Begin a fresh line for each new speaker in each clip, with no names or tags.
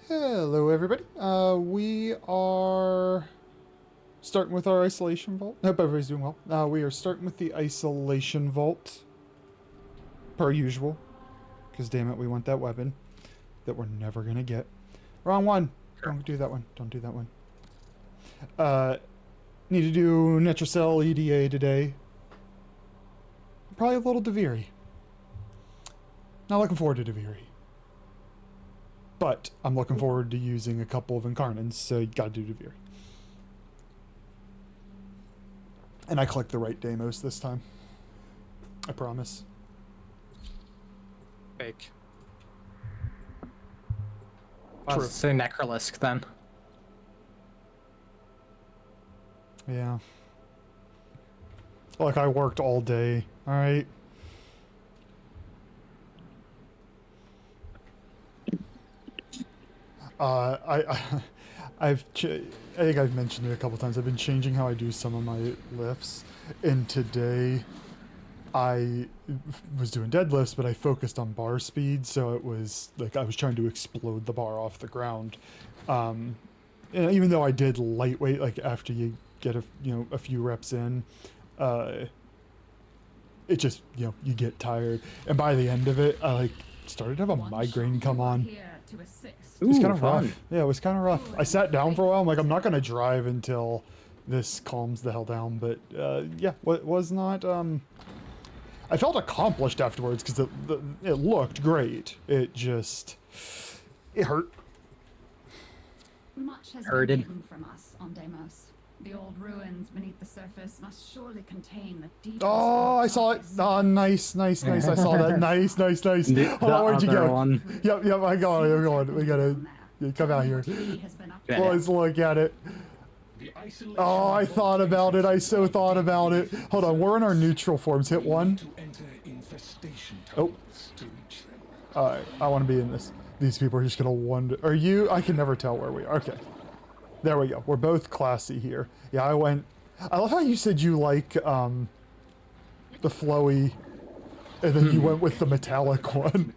Hello, everybody. We are starting with our isolation vault. Hope everybody's doing well. We are starting with the isolation vault, per usual. Because damn it, we want that weapon that we're never gonna get. Wrong one. Don't do that one. Don't do that one. Need to do Netracell EDA today. Probably a little Deviri. Not looking forward to Deviri. But I'm looking forward to using a couple of Incarnans, so you gotta do Deviri. And I clicked the right Deimos this time. I promise.
Fake.
True.
Let's say Necrolisk then.
Yeah. Look, I worked all day, alright? I think I've mentioned it a couple times. I've been changing how I do some of my lifts, and today I was doing deadlifts, but I focused on bar speed, so it was like I was trying to explode the bar off the ground. And even though I did lightweight, like after you get a few reps in, it just you get tired, and by the end of it, I like started to have a migraine come on. It was kind of rough. Yeah, it was kind of rough. I sat down for a while. I'm like, I'm not gonna drive until this calms the hell down. But yeah, what was not. I felt accomplished afterwards because it looked great. It hurt.
Much has been hidden from us on Deimos. The old ruins beneath the surface must surely contain the deep.
Oh, I saw it. Oh, nice. I saw that. Nice. Hold on, where'd you go?
One.
Yep, I'm going. We gotta come out here. Let's look at it. Oh, I thought about it. I so thought about it. Hold on, we're in our neutral forms. Hit one. Oh. Alright, I want to be in this. These people are just gonna wonder. Are you? I can never tell where we are. Okay. There we go. We're both classy here. Yeah, I love how you said you like, the flowy, and then you went with the metallic one.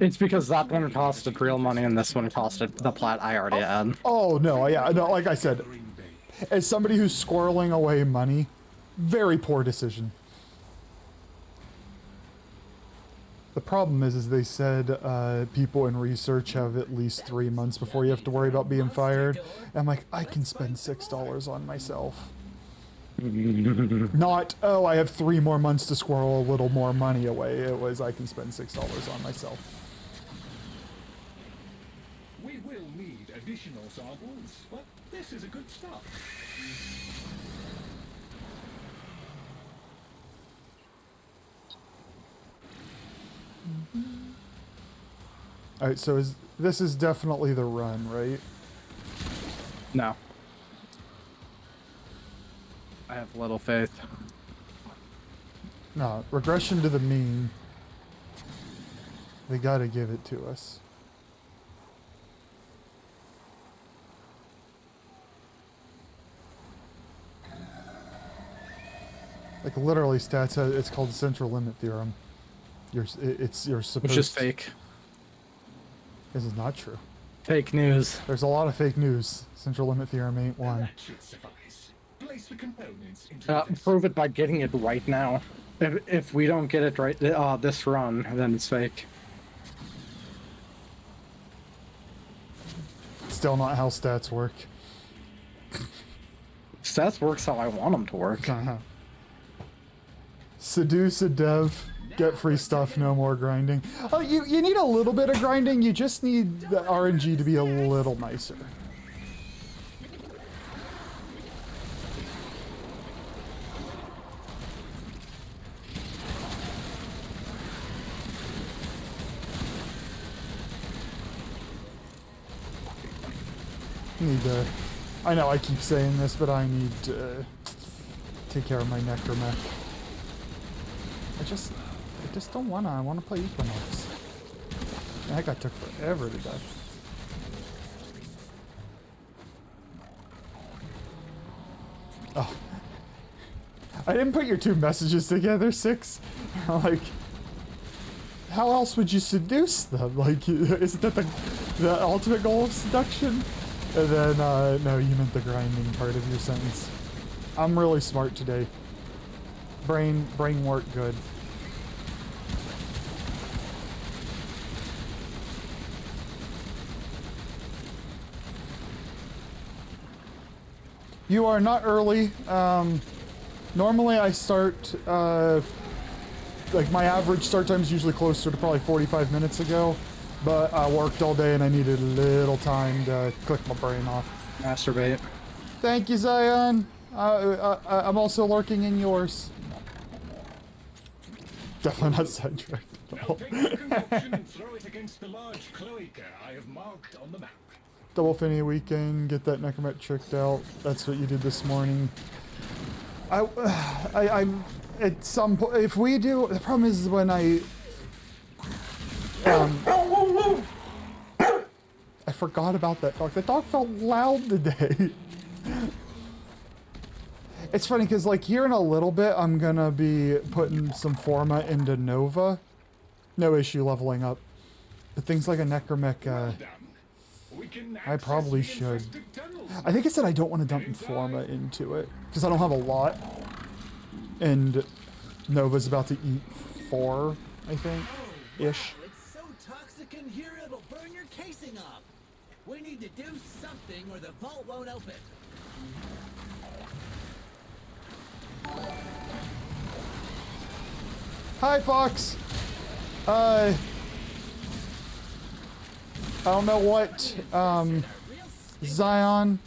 It's because that one costed real money and this one costed the plat I already had.
Oh, no, yeah, no, like I said, as somebody who's squirreling away money, very poor decision. The problem is they said people in research have at least 3 months before you have to worry about being fired. And I'm like, I can spend $6 on myself. Not, oh, I have 3 more months to squirrel a little more money away. It was, I can spend $6 on myself.
We will need additional samples, but this is a good start.
Alright, so this is definitely the run, right?
No. I have little faith.
No, regression to the mean. They gotta give it to us. Like literally stats, it's called the central limit theorem. You're supposed.
Which is fake.
This is not true.
Fake news.
There's a lot of fake news. Central limit theorem ain't one.
That should suffice. Place the components into
Prove it by getting it right now. If we don't get it right this run, then it's fake.
Still not how stats work.
Stats works how I want them to work.
Seduce a dev. Get free stuff, no more grinding. Oh, you need a little bit of grinding, you just need the RNG to be a little nicer. I know I keep saying this, but I need to take care of my necromech. I just don't wanna. I wanna play Equinox. That guy took forever to die. Oh. I didn't put your two messages together, Six. Like, how else would you seduce them? Like, isn't that The ultimate goal of seduction? And then, no, you meant the grinding part of your sentence. I'm really smart today. Brain work good. You are not early. Normally I start, like my average start time is usually closer to probably 45 minutes ago, but I worked all day and I needed a little time to click my brain off.
Masturbate.
Thank you, Zion. I'm also lurking in yours. Definitely not sidetracked at all.
Now take the concoction and throw it against the large cloaca I have marked on the map.
Double Finney weekend, get that necromet tricked out. That's what you did this morning. I'm at some point. If we do, the problem is when I forgot about that dog. The dog felt loud today. It's funny because like here in a little bit, I'm gonna be putting some Forma into Nova. No issue leveling up, but things like a necromech. I probably should. I think I said I don't want to dump Forma into it because I don't have a lot, and Nova's about to eat 4, I think, ish.
Wow, it's so toxic in here it'll burn your casing up. We need to do something or the vault won't open.
Hi, Fox. I don't know what Zion.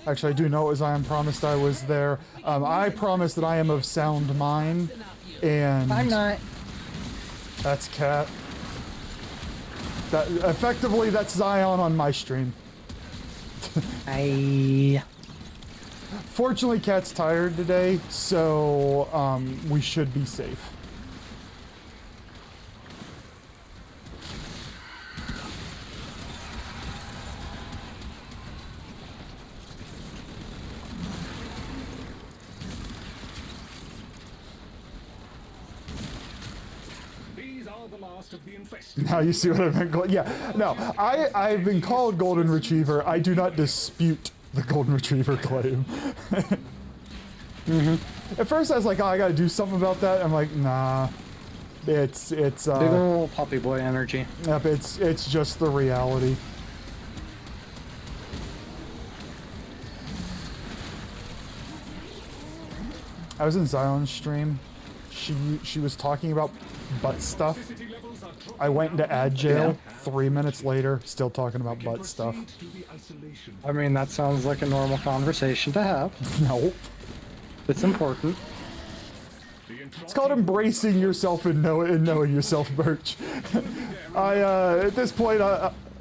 Actually, I do know what Zion promised. I was there. I promised that I am of sound mind, and
I'm not.
That's Cat. That effectively that's Zion on my stream. Fortunately, Cat's tired today, so we should be safe. Now you see what I've been called. Yeah, no, I've been called Golden Retriever. I do not dispute the Golden Retriever claim. At first I was like, oh, I gotta do something about that. I'm like, nah. It's
big ol' puppy boy energy.
Yep, it's just the reality. I was in Zion's stream. She was talking about butt stuff. I went into ad jail. 3 minutes later, still talking about butt stuff.
I mean, that sounds like a normal conversation to have.
Nope.
It's important.
It's called embracing yourself and knowing yourself, Birch. At this point,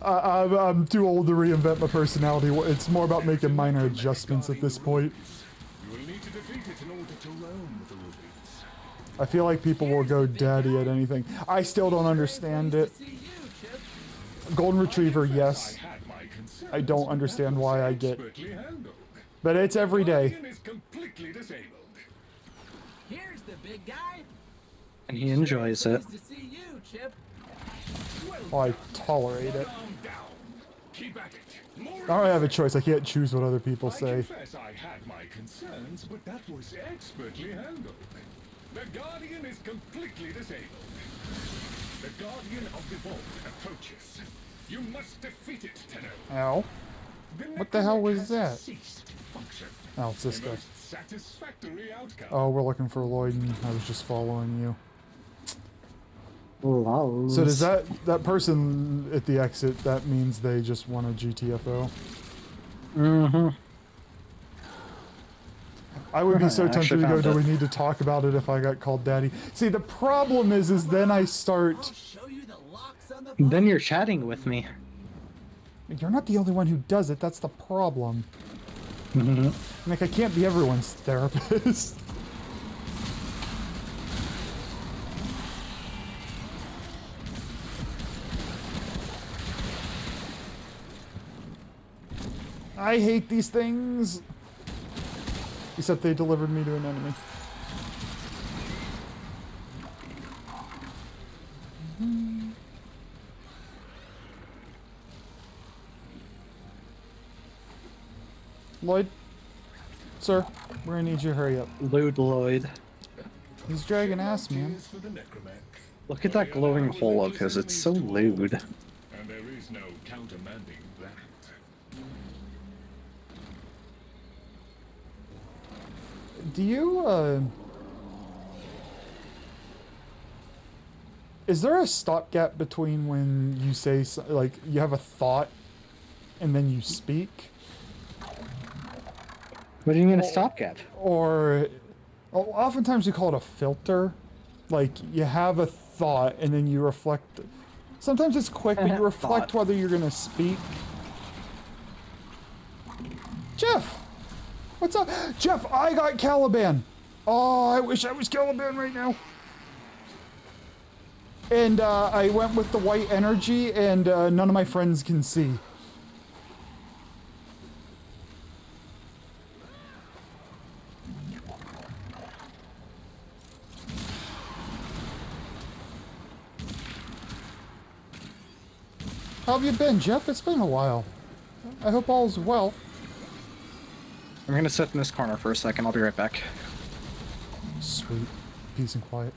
I'm too old to reinvent my personality. It's more about making minor adjustments at this point. I feel like people will go daddy at anything. I still don't understand it. Golden Retriever, yes. I don't understand why I get. But it's every day.
Here's the big guy.
And he enjoys it.
Nice to see you, Chip.
Oh, I tolerate it. I don't have a choice. I can't choose what other people say.
I confess I had my concerns, but that was expertly handled. The Guardian is completely disabled. The Guardian of the Vault approaches. You must defeat it, Tenno.
Ow. What the hell was that? Oh, it's this guy.
Satisfactory outcome.
Oh, we're looking for Lloyd, and I was just following you.
Lols.
So does that person at the exit, that means they just won a GTFO?
Mm-hmm.
I would be so
I
tempted
actually
to go,
found
do
it.
we need to talk about it if I got called daddy? See, the problem is then I start...
Show you the locks on the
Then you're chatting with me.
You're not the only one who does it, that's the problem. Like, I can't be everyone's therapist. I hate these things. Except they delivered me to an enemy. Lloyd? Sir, we're gonna need you to hurry up.
Loot Lloyd.
He's dragging ass, man.
Cheers for the necromanc.
Look at that glowing hole of his. It's so lewd.
And there is no countermanding that.
Do you, is there a stopgap between when you say, like, you have a thought and then you speak?
What do you mean a stopgap?
Or, oftentimes we call it a filter. Like, you have a thought and then you reflect. Sometimes it's quick, but you reflect
Thought.
whether you're gonna speak. Jeff! What's up? Jeff, I got Caliban! Oh, I wish I was Caliban right now. And I went with the white energy, and none of my friends can see. How have you been, Jeff? It's been a while. I hope all's well.
I'm gonna sit in this corner for a second. I'll be right back.
Sweet. Peace and quiet.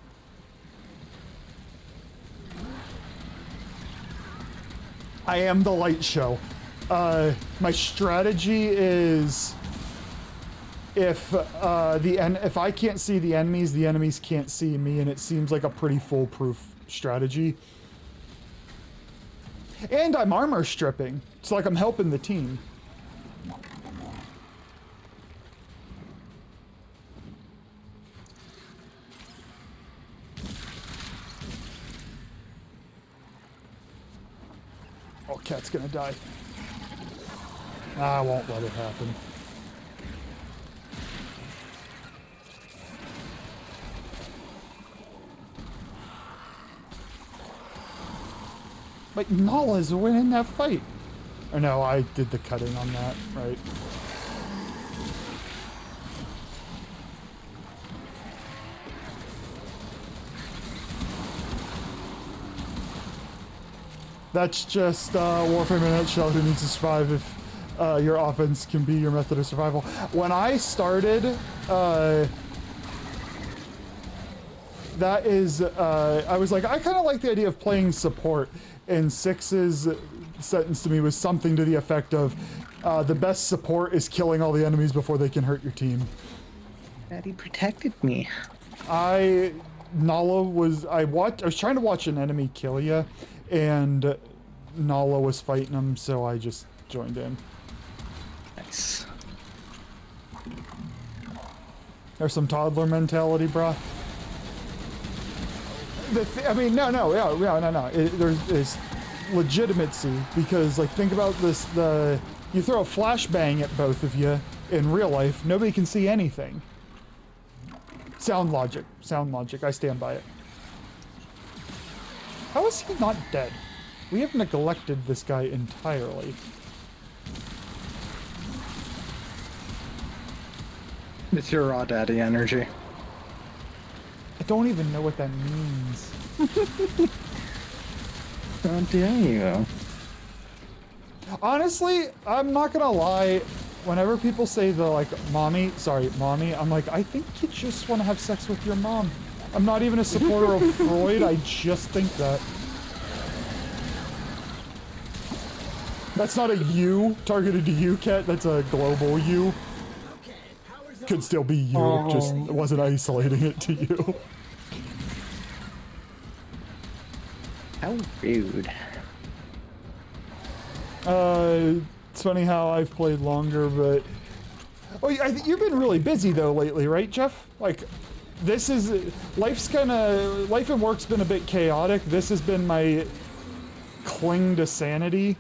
I am the light show. My strategy is if if I can't see the enemies can't see me, and it seems like a pretty foolproof strategy. And I'm armor stripping. It's like I'm helping the team. Oh, Cat's gonna die. I won't let it happen. Like, Nala's winning that fight. Or no, I did the cutting on that, right? That's just Warframe in a nutshell. Who needs to survive if your offense can be your method of survival? When I started, that is, I was like, I kind of like the idea of playing support. And Six's sentence to me was something to the effect of, the best support is killing all the enemies before they can hurt your team.
Daddy protected me.
Nala was, I was trying to watch an enemy kill you, and Nala was fighting him, so I just joined in.
Nice.
There's some toddler mentality, brah. I mean, no. There's legitimacy, because, like, think about this: you throw a flashbang at both of you in real life, nobody can see anything. Sound logic. I stand by it. How is he not dead? We have neglected this guy entirely.
It's your raw daddy energy.
I don't even know what that means.
How dare you?
Honestly, I'm not gonna lie. Whenever people say the, like, mommy, I'm like, I think you just want to have sex with your mom. I'm not even a supporter of Freud, I just think that. That's not a you targeted to you, Cat. That's a global you. Could still be you, just wasn't isolating it to you.
How rude.
It's funny how I've played longer, but... Oh, I think you've been really busy, though, lately, right, Jeff? Like, this is... Life and work's been a bit chaotic. This has been my cling to sanity.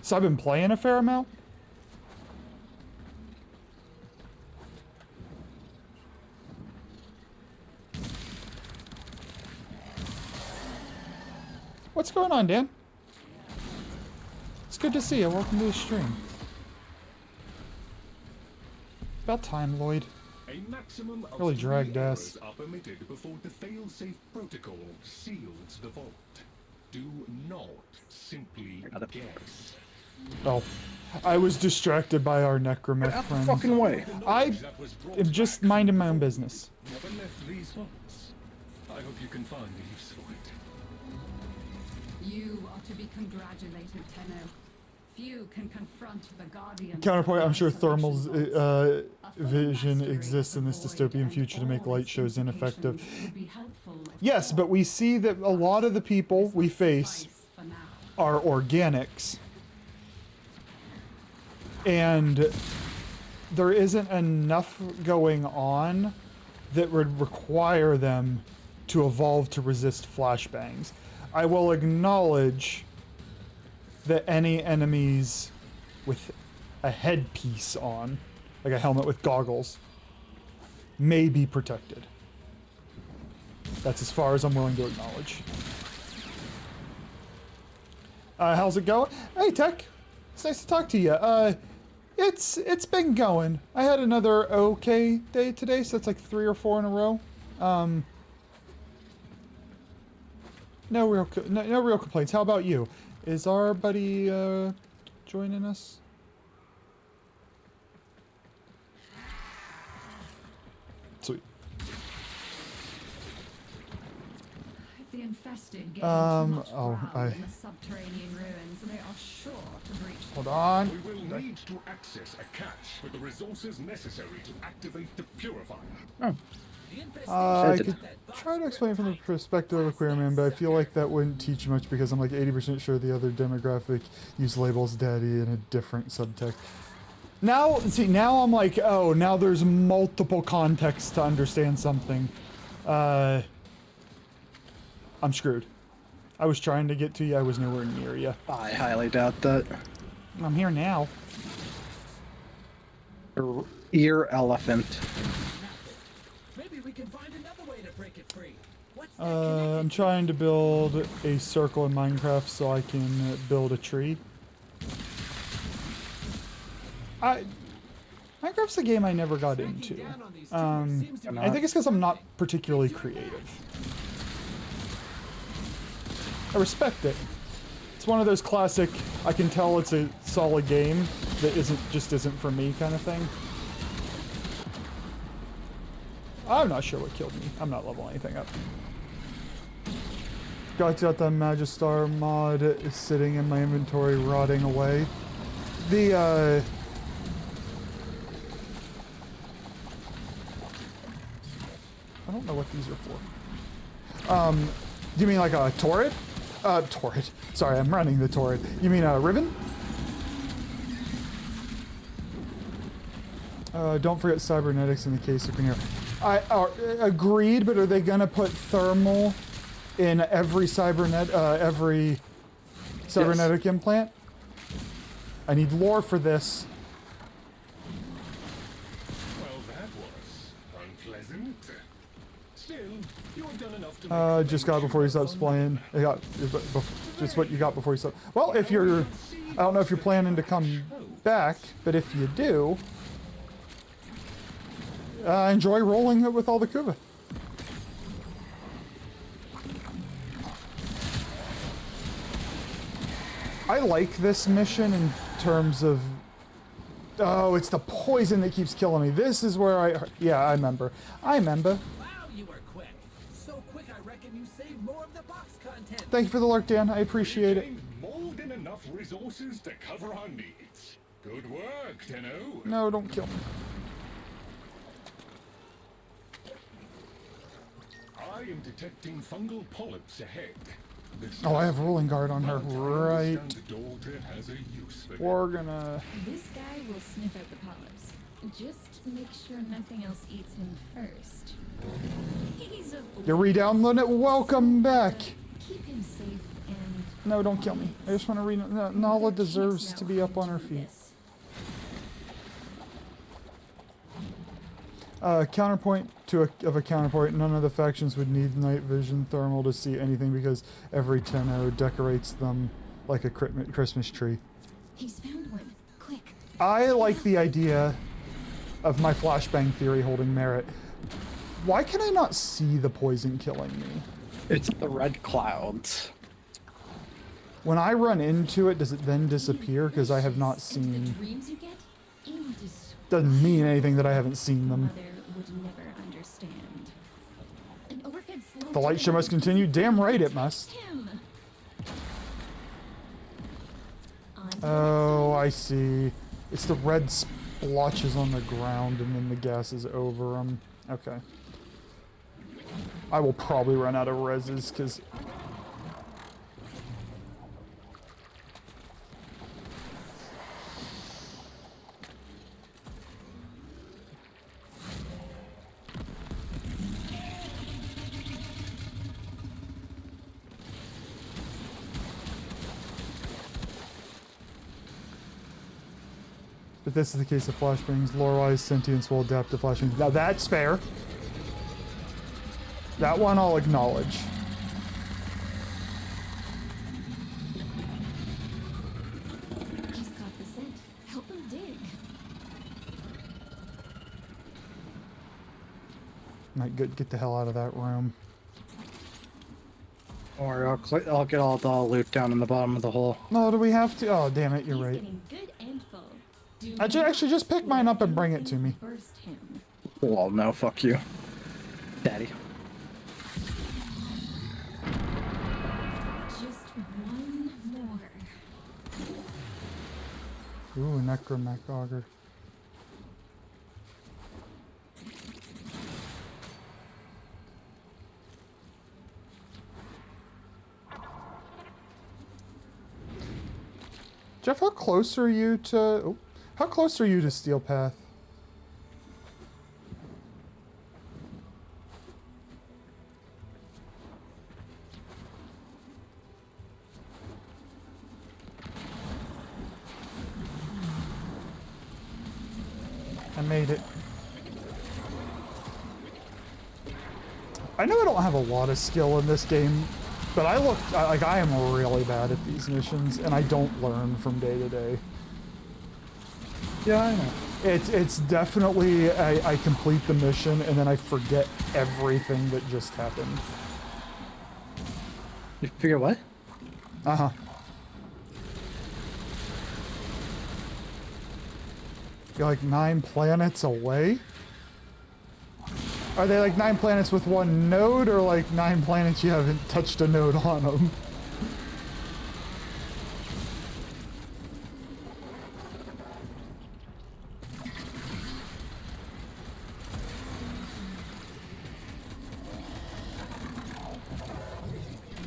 So I've been playing a fair amount. What's going on, Dan? It's good to see you. Welcome to the stream. About time, Lloyd.
A maximum of
Really
3
dragged
errors
ass.
are permitted before the fail-safe protocol seals the vault. Do not simply
Another-
guess.
Oh. I was distracted by our necromech
Get out the
friends.
fucking way.
I am just minding my own business.
Never left these vaults. I hope you can find a use for it.
You are to be congratulated, Tenno. Few can confront the Guardian.
Counterpoint, I'm sure thermal's vision exists in this dystopian future to make light shows ineffective. Yes, but we see that a lot of the people we face are organics. And there isn't enough going on that would require them to evolve to resist flashbangs. I will acknowledge that any enemies with a headpiece on, like a helmet with goggles, may be protected. That's as far as I'm willing to acknowledge. How's it going? Hey, Tech. It's nice to talk to you. It's been going. I had another okay day today, so it's like 3 or 4 in a row. No real complaints. How about you? Is our buddy joining us? Sweet.
The infested gain
Oh,
in the subterranean ruins, and they are sure to breach.
Hold on.
We will need to access a cache with the resources necessary to activate the purifier.
I could try to explain from the perspective of a queer man, but I feel like that wouldn't teach much because I'm like 80% sure the other demographic use labels daddy in a different subtext. Now, see, now I'm like, oh, now there's multiple contexts to understand something. I'm screwed. I was trying to get to you, I was nowhere near you.
I highly doubt that.
I'm here now.
Ear elephant.
Maybe we can find another way to break it free. What's that
I'm trying to build a circle in Minecraft so I can build a tree. Minecraft's a game I never got into. I think it's because I'm not particularly creative. I respect it. It's one of those classic, I can tell it's a solid game that isn't for me kind of thing. I'm not sure what killed me. I'm not leveling anything up. Got the Magistar mod is sitting in my inventory rotting away. I don't know what these are for. Do you mean like a turret? Turret. Sorry, I'm running the turret. You mean a Riven? Don't forget cybernetics in the case of Green. Agreed, but are they gonna put thermal in every cybernetic implant? I need lore for this.
Well, that was unpleasant. Still, you have done enough to
Just got before you stopped playing. Just what you got before you stopped. Well, if you're, I don't know if you're planning to come back, but if you do, enjoy rolling it with all the Kuva. I like this mission in terms of... Oh, it's the poison that keeps killing me. This is where yeah, I remember.
Wow, you were quick. So quick, I reckon you saved more of the box content.
Thank you for the lurk, Dan. I appreciate it.
More than enough resources to cover our needs. Good work, Tenno.
No, don't kill me.
I am detecting fungal polyps ahead.
Oh, I have rolling guard on her, right.
The daughter has a use for
We're gonna...
This guy will sniff out the polyps. Just make sure nothing else eats him first. He's a
You're re-downloading it? Welcome back!
keep him safe and
No, don't kill me. I just want to read... Nala deserves to be up on her feet. Counterpoint of a counterpoint, none of the factions would need night vision thermal to see anything because every Tenno decorates them like a Christmas tree.
he's found one. Quick.
I like the idea of my flashbang theory holding merit. Why can I not see the poison killing me?
It's the red clouds.
When I run into it, does it then disappear? Because I have not
The
seen...
dreams you get,
Doesn't mean anything that I haven't seen them.
mother would never understand. An overfed slow
The light show must continue. Damn right it must.
him.
Oh, I see. It's the red splotches on the ground and then the gas is over them. Okay. I will probably run out of reses because... If this is the case of flashbangs, lore-wise, sentience will adapt to flashbangs. Now that's fair. That one I'll acknowledge.
He's got the scent. Help him dig.
Might get the hell out of that room.
Or I'll get all the loot down in the bottom of the hole.
No, do we have to? Oh, damn it, you're
He's
right.
getting good and full. Do
Actually, just pick mine up and bring it to me.
burst him.
Well, no, fuck you, Daddy.
Just one more.
Ooh, Necromech Auger. Jeff, how close are you to... Oh, how close are you to Steel Path? I made it. I know I don't have a lot of skill in this game, but I am really bad at these missions, and I don't learn from day to day.
Yeah, I know.
It's definitely I complete the mission and then I forget everything that just happened.
You figure what?
Uh-huh. You're like 9 planets away? Are they like 9 planets with one node, or like 9 planets you haven't touched a node on them?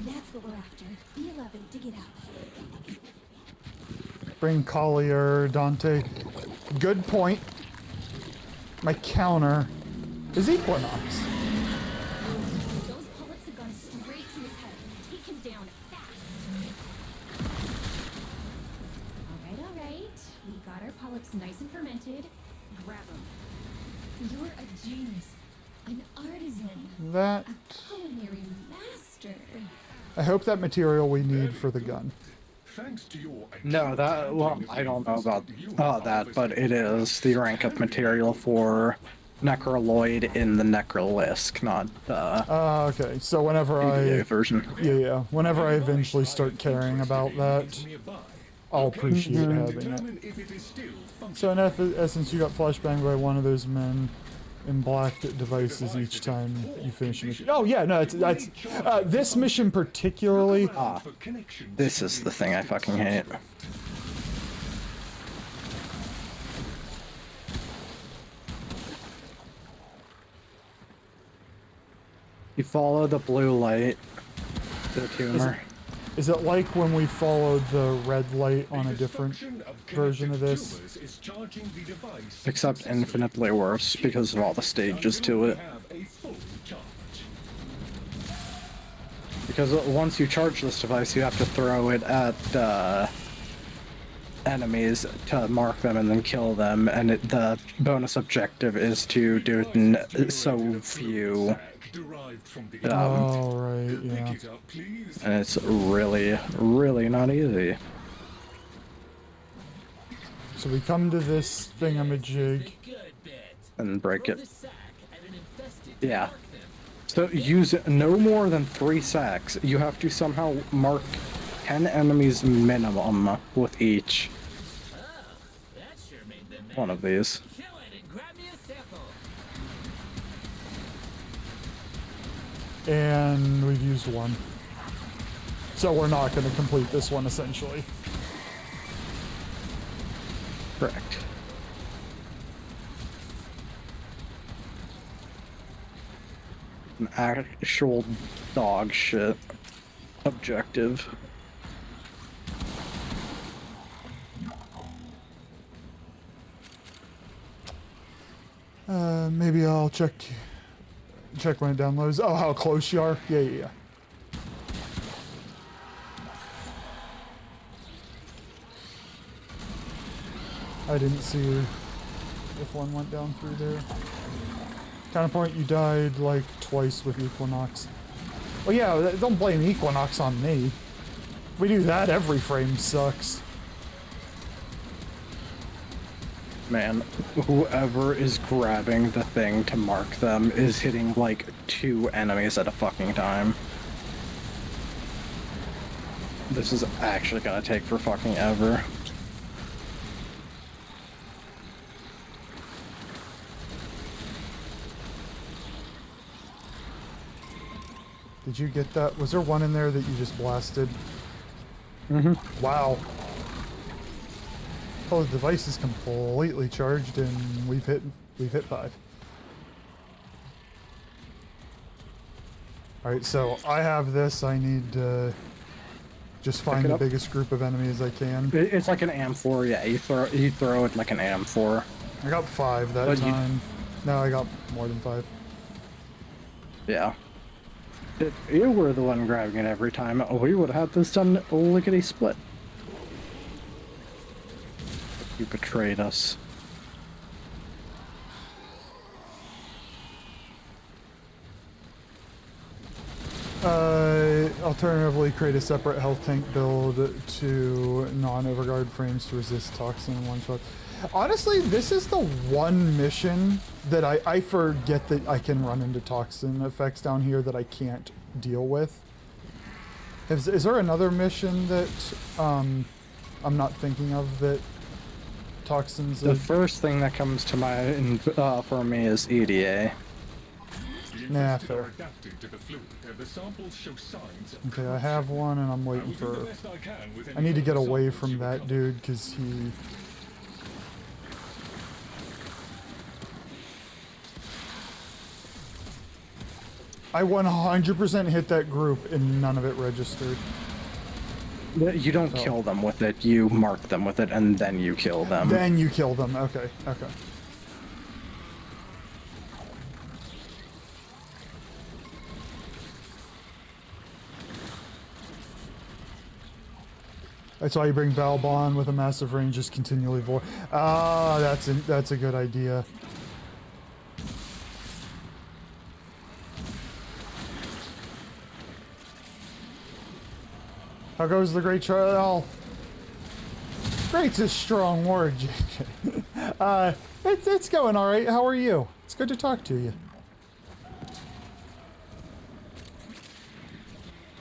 That's what we're after. B11, dig it out.
Bring Collier, Dante. Good point. My counter is Equinox.
Those bullets have gone straight to his head. Take him down fast. All right. We got our polyps nice and fermented. Grab them. You're a genius. An artisan.
That...
A culinary master.
I hope that material we need for the gun.
Thanks to your
No, that, well, I don't know about that, but it is the rank up material for Necroloid in the Necrolisk, not the
Okay, so whenever
PDA version.
Yeah, whenever I eventually start caring about that, I'll appreciate having it.
if it is still
So in essence, you got flashbanged by one of those men in black devices each time you finish a mission. Oh yeah, no, that's this mission particularly.
This is the thing I fucking hate. You follow the blue light, the tumor.
Is it like when we followed the red light on a different version of this?
Except infinitely worse because of all the stages to it. Because once you charge this device, you have to throw it at enemies to mark them and then kill them, and the bonus objective is to do it in so few.
Oh, right, yeah.
And it's really, really not easy.
So we come to this thingamajig.
And break it. Yeah. So use no more than 3 sacks. You have to somehow mark 10 enemies minimum with each
That sure made them mad.
one of these.
Kill it and grab me a sample.
And we've used one. So we're not going to complete this one, essentially.
Correct. An actual dog shit objective.
Maybe I'll check when it downloads. Oh, how close you are? Yeah. I didn't see if one went down through there. Counterpoint, you died like twice with Equinox. Well, yeah, don't blame Equinox on me. If we do that, every frame sucks.
Man, whoever is grabbing the thing to mark them is hitting like 2 enemies at a fucking time. This is actually gonna take for fucking ever.
Did you get that? Was there one in there that you just blasted?
Mm-hmm.
Wow. Oh, the device is completely charged and we've hit 5. Alright, so I have this. I need to just find the biggest group of enemies I can.
It's like an AM4, yeah. You throw it like an AM4.
I got 5 that time. No, I got more than 5.
Yeah. If you were the one grabbing it every time, we would have had this done lickety split. You betrayed us.
Alternatively, create a separate health tank build to non-overguard frames to resist toxin in one shot. Honestly, this is the one mission that I forget that I can run into toxin effects down here that I can't deal with. Is there another mission that I'm not thinking of that toxins?
The first thing that comes to mind for me is EDA.
Nah, fair. Okay, I have one and I'm waiting for... I need to get away from that dude because he... I 100% hit that group and none of it registered.
You don't kill them with it, you mark them with it, and then you kill them.
Then you kill them, okay. That's why you bring Valbon with a massive range, just continually void. Ah, that's a good idea. How goes the Great Trial? Great's a strong word, JJ. It's going all right. How are you? It's good to talk to you.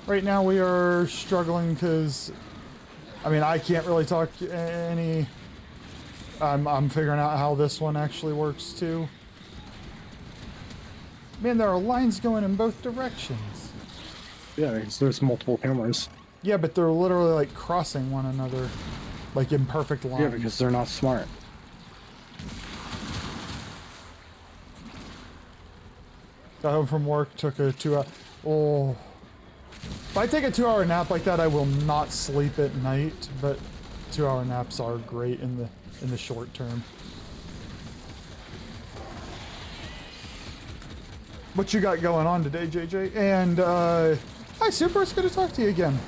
Right now we are struggling because, I mean, I can't really talk any. I'm figuring out how this one actually works too. Man, there are lines going in both directions.
Yeah, because there's multiple cameras.
Yeah, but they're literally like crossing one another, like in perfect lines.
Yeah, because they're not smart.
Got home from work, took a 2 hour... Oh. If I take a 2-hour nap like that, I will not sleep at night, but 2-hour naps are great in the short term. What you got going on today, JJ? And, hi, Super, it's good to talk to you again.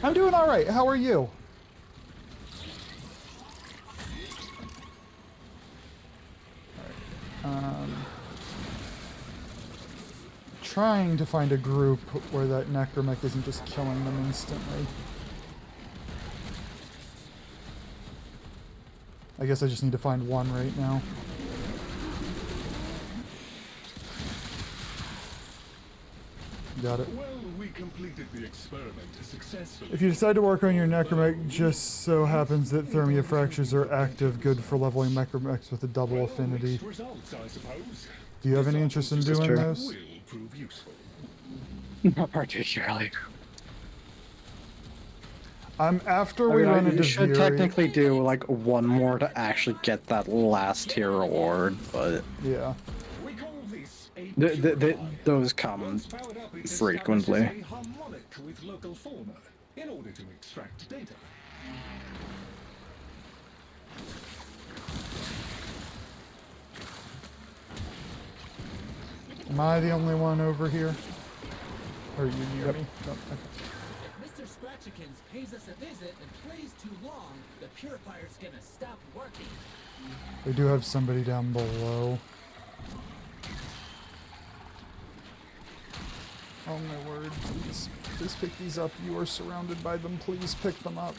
I'm doing all right. How are you? Trying to find a group where that necromech isn't just killing them instantly. I guess I just need to find one right now. Got it.
Well, we completed the experiment successfully.
If you decide to work on your necromech, just so happens that thermia fractures are active, good for leveling necromechs with a double affinity.
Mixed results, I suppose.
Do you have any interest in doing those?
Will prove useful.
Not particularly.
After we run into
you should
Fury-
technically do like one more to actually get that last tier reward, but
Yeah.
We call this a
those come
Once powered up, it
frequently.
establishes a harmonic with local fauna in order to extract data.
Am I the only one over here? Or are you near me? No, okay.
If Mr. Scratchikins pays us a visit and plays too long, the purifier's gonna stop working.
We do have somebody down below. Oh my word, please, please pick these up. You are surrounded by them, please pick them up.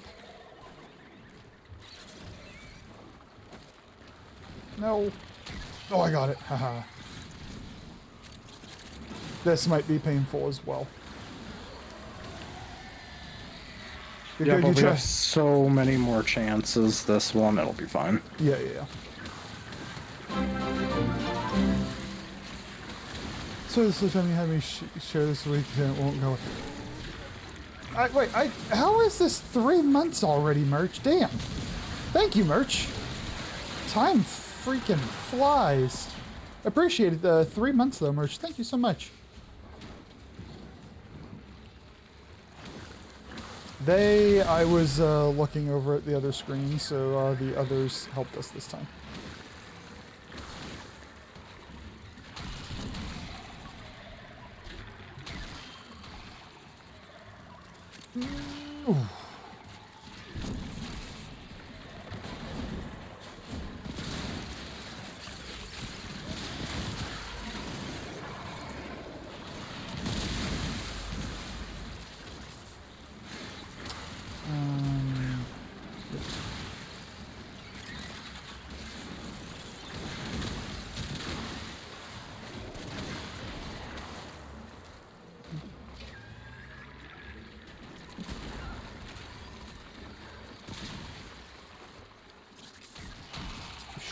No. Oh, I got it, haha. This might be painful as well. You're
Yeah,
good,
but
you
we
try-
have so many more chances this one, it'll be fine.
Yeah, yeah, yeah. So this is the time you had me share this week and it won't go. How is this 3 months already, Merch? Damn. Thank you, Merch. Time freaking flies. Appreciate it. 3 months though, Merch. Thank you so much. I was looking over at the other screen, so the others helped us this time. Ooh.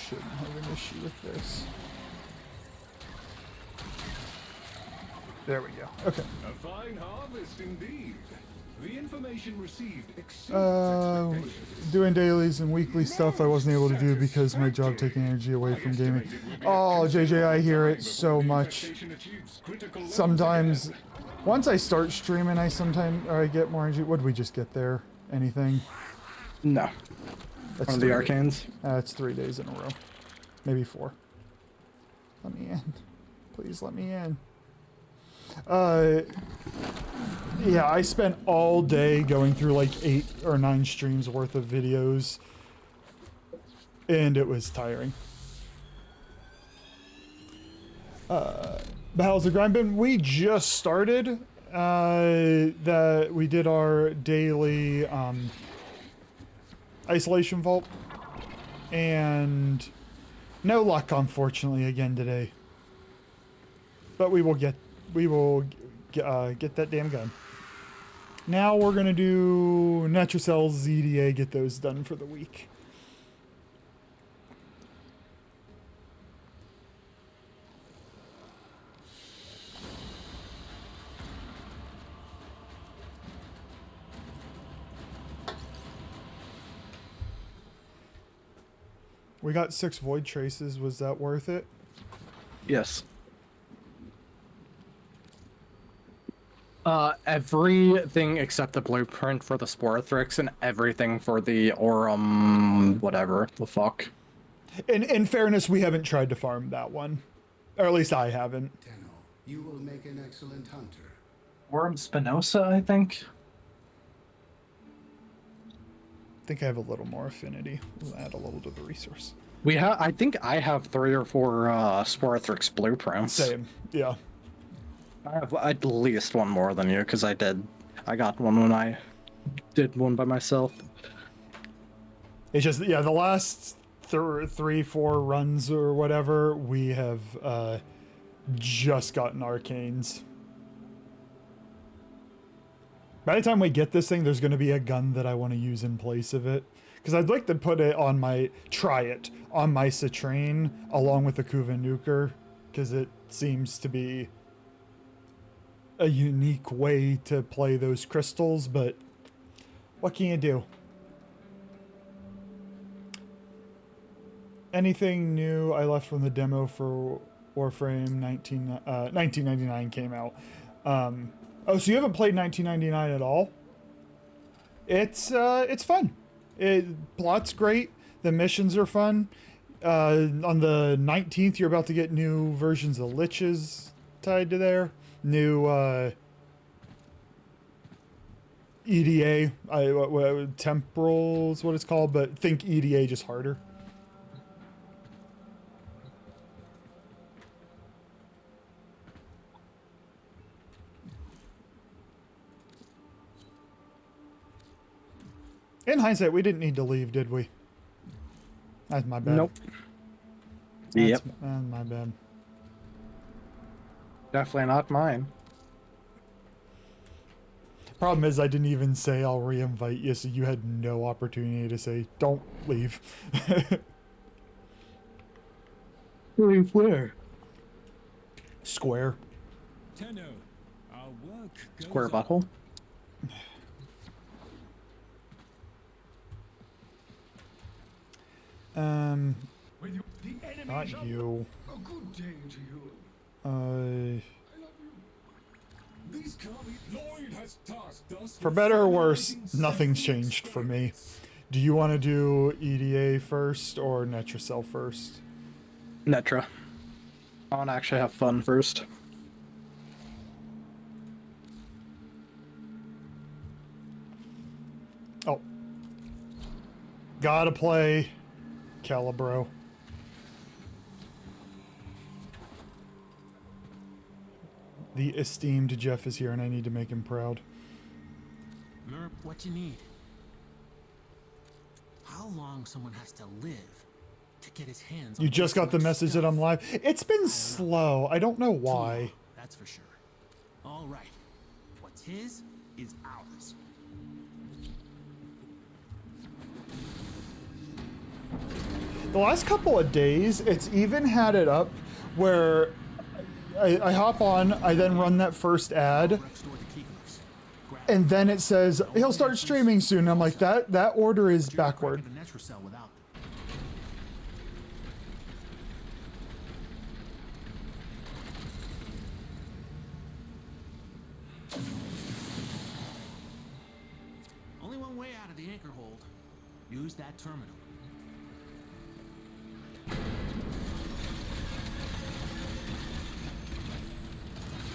Shouldn't have an issue with this. There we go. Okay.
A fine harvest indeed. The information received exceeds expectations.
Doing dailies and weekly stuff I wasn't able to do because my job taking energy away from gaming. Oh, JJ, I hear it so much. Sometimes, once I start streaming, I get more energy. What did we just get there? Anything?
No.
That's
One of the
3
arcanes?
That's 3 days in a row. Maybe 4. Let me in. Please let me in. Yeah, I spent all day going through like 8 or 9 streams worth of videos. And it was tiring. But how's the grind been? We just started. We did our daily isolation vault. And no luck, unfortunately, again today. But we will get that damn gun. Now we're gonna do Netracell, ZDA, get those done for the week. We got 6 void traces. Was that worth it?
Yes. Everything except the blueprint for the Sporthrix and everything for the Aurum, whatever the fuck.
In fairness, we haven't tried to farm that one. Or at least I haven't.
Tenno, you will make an excellent hunter.
Aurum Spinoza, I think.
I think I have a little more affinity. We'll add a little to the resource.
I think I have 3 or 4 Sporthrix blueprints.
Same, yeah.
I have at least one more than you, because I got one when I did one by myself.
It's just, yeah, the last 3, 4 runs or whatever, we have just gotten arcanes. By the time we get this thing, there's going to be a gun that I want to use in place of it. Because I'd like to put it on my, try it, on my Citrain, along with the Kuvanuker. Because it seems to be a unique way to play those crystals, but what can you do? Anything new I left from the demo for Warframe 1999 came out. Oh, so you haven't played 1999 at all? It's fun. Plot's great. The missions are fun. On the 19th, you're about to get new versions of Liches tied to there. New EDA, temporal is what it's called, but think EDA just harder. In hindsight, we didn't need to leave, did we? That's my bad.
Nope. Yep.
That's my bad.
Definitely not mine.
Problem is, I didn't even say I'll re-invite you, so you had no opportunity to say, don't leave.
Leave where?
Square.
Tenno, our work goes
Square
on.
butthole?
With you, the enemy
Not
shall-
you.
A good day to you.
Uh,
I love you. These Lloyd has tasked us
for
with
better or worse,
formulating
nothing's
several
changed for me.
experiments.
Do you want to do EDA first or Netracell first?
Netra. I want to actually have fun first.
Oh. Gotta play Calibro. The esteemed Jeff is here and I need to make him proud.
Merp, what you need? How long someone has to live to get his hands on
You just
this
got the
much
message that
stuff?
I'm live. It's been slow. I don't know
Too
why.
long, that's for sure. All right. What's his is ours.
The last couple of days, it's even had it up where I hop on, I then run that first ad,
Restore the key gloves. Grab
and then it says he'll start streaming soon. I'm like, that order is backward.
the Netracell without them. Only one way out of the anchor hold. Use that terminal.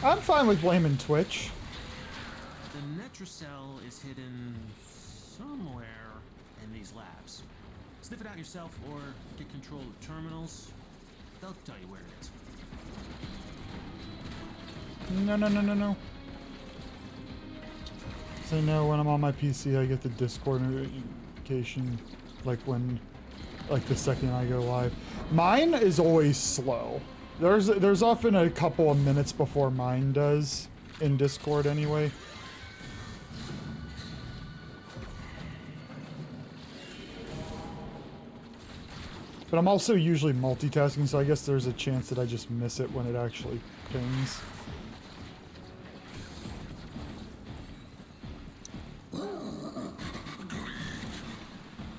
I'm fine with blaming Twitch.
The Netracell is hidden somewhere in these labs. Sniff it out yourself or get control of terminals. They'll tell you where it is.
No. 'Cause I know when I'm on my PC, I get the Discord notification, like the second I go live. Mine is always slow. There's often a couple of minutes before mine does in Discord anyway. But I'm also usually multitasking, so I guess there's a chance that I just miss it when it actually pings.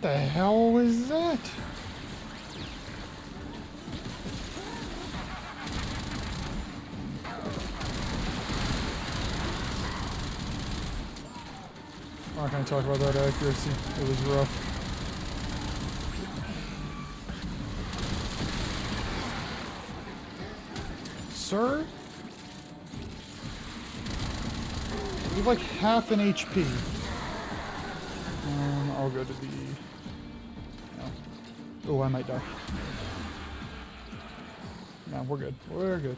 The hell was that? I'm not gonna talk about that accuracy. It was rough. Sir? You have like half an HP. I'll go to the... No. Oh, I might die. No, we're good. We're good.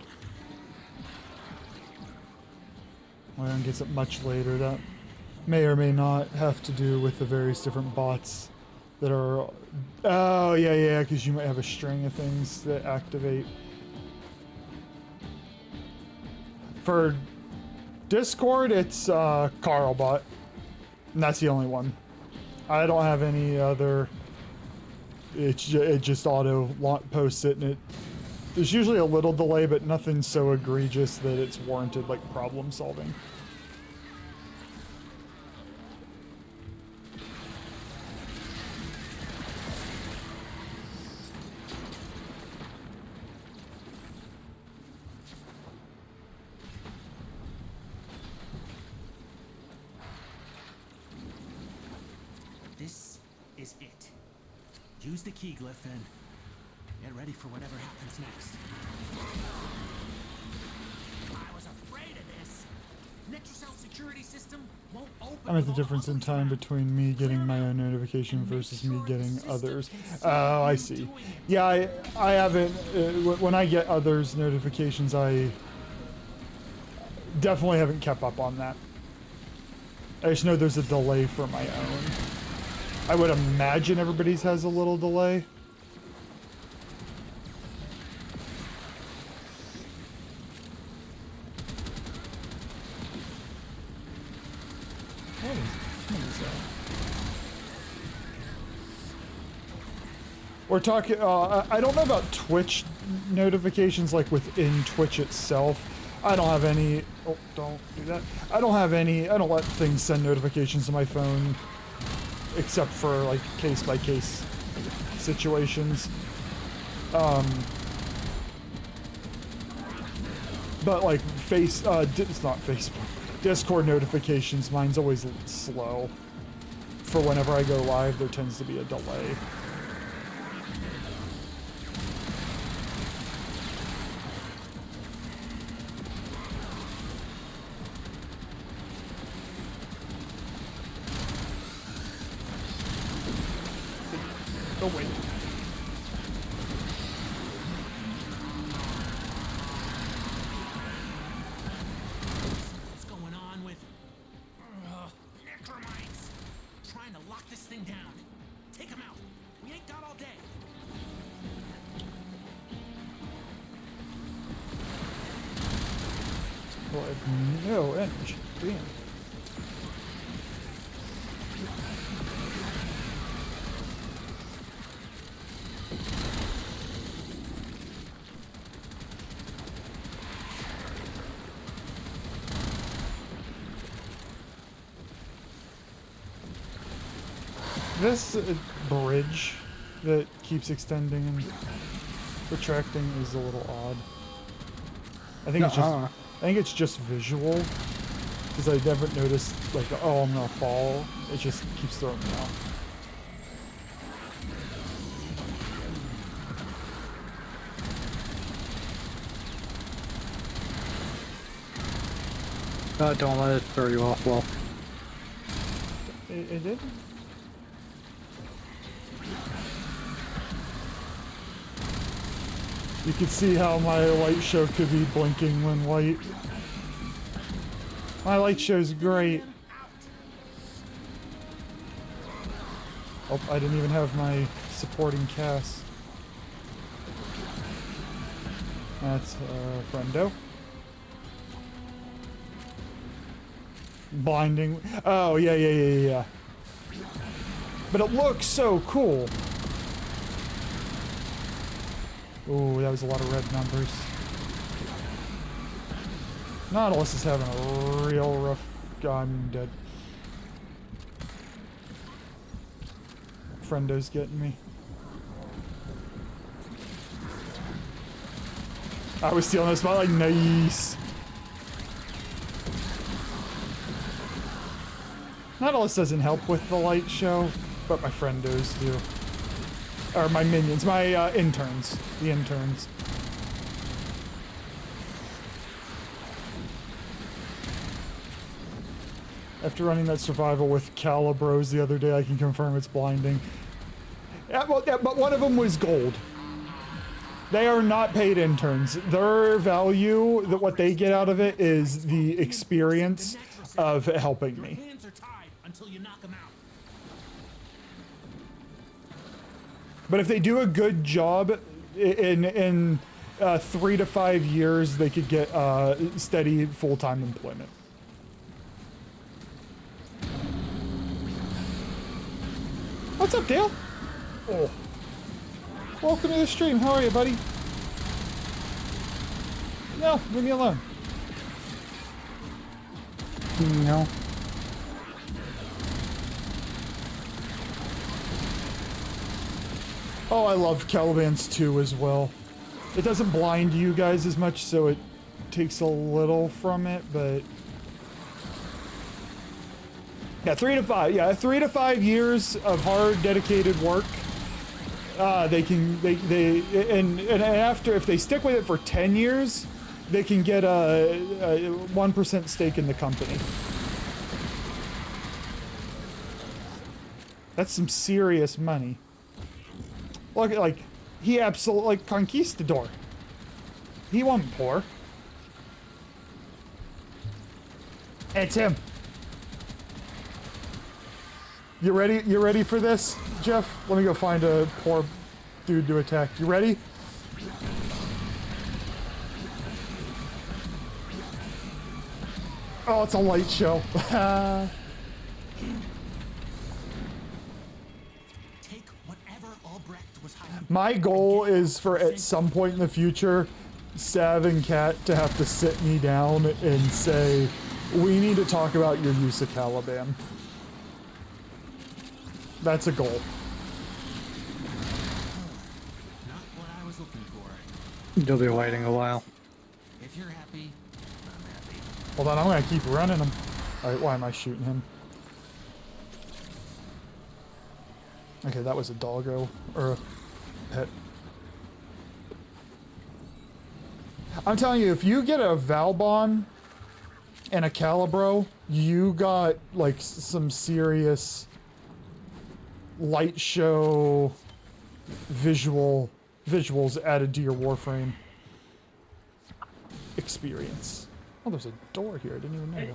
Well, gets it much later. That may or may not have to do with the various different bots that are... Oh, yeah, because you might have a string of things that activate. For Discord, it's Carlbot. And that's the only one. I don't have any other. It just auto posts it, and there's usually a little delay, but nothing so egregious that it's warranted like problem solving.
This is it. Use the key glyph and get ready for whatever happens next. I was afraid of this. Netracell security system won't open.
I'm at the difference in time between me getting my own notification versus me getting others. Oh, I see. Yeah, I haven't. When I get others notifications, I definitely haven't kept up on that. I just know there's a delay for my own. I would imagine everybody's has a little delay. What is that? We're talking, I don't know about Twitch notifications like within Twitch itself. I don't have any, oh, don't do that. I don't have any, I don't let things send notifications to my phone except for like case by case situations. But like it's not Facebook. Discord notifications, mine's always slow. For whenever I go live, there tends to be a delay. Oh wait.
What's going on with necromites? Trying to lock this thing down. Take them out. We ain't got all day.
Well, I have no energy. Damn. This bridge that keeps extending and retracting is a little odd. I think it's just visual, because I never noticed like, oh, I'm gonna fall. It just keeps throwing me off.
Don't let it throw you off, well.
It did? You can see how my light show could be blinking when white. My light show's great. Oh, I didn't even have my supporting cast. That's friendo. Blinding. Oh, yeah. But it looks so cool. Ooh, that was a lot of red numbers. Nautilus is having a real rough... I'm dead. Friendo's getting me. I was stealing the spotlight. Nice. Nautilus doesn't help with the light show, but my friendos do. Or my minions, my interns. The interns. After running that survival with Calibros the other day, I can confirm it's blinding. Yeah, but one of them was gold. They are not paid interns. Their value, what they get out of it, is the experience of helping me.
Hands are tied until you knock them out.
But if they do a good job, in 3 to 5 years, they could get steady full-time employment. What's up, Dale? Oh. Welcome to the stream. How are you, buddy? No, leave me alone.
No.
Oh, I love Caliban's 2 as well. It doesn't blind you guys as much, so it takes a little from it, but... Yeah, 3 to 5. Yeah, 3 to 5 years of hard, dedicated work. And after, if they stick with it for 10 years, they can get a 1% stake in the company. That's some serious money. Look, like, he absolutely, like, conquistador. He wasn't poor. It's him. You ready? You ready for this, Jeff? Let me go find a poor dude to attack. You ready? Oh, it's a light show. My goal is for at some point in the future, Sav and Kat to have to sit me down and say, we need to talk about your use of Caliban. That's a goal.
Not what I was looking for.
You'll be waiting a while.
If you're happy, I'm happy.
Hold on, I'm gonna keep running him. Alright, why am I shooting him? Okay, that was a doggo, or a pet. I'm telling you, if you get a Valbon and a Calibro, you got, like, some serious light show visuals added to your Warframe experience. Oh, there's a door here. I didn't even know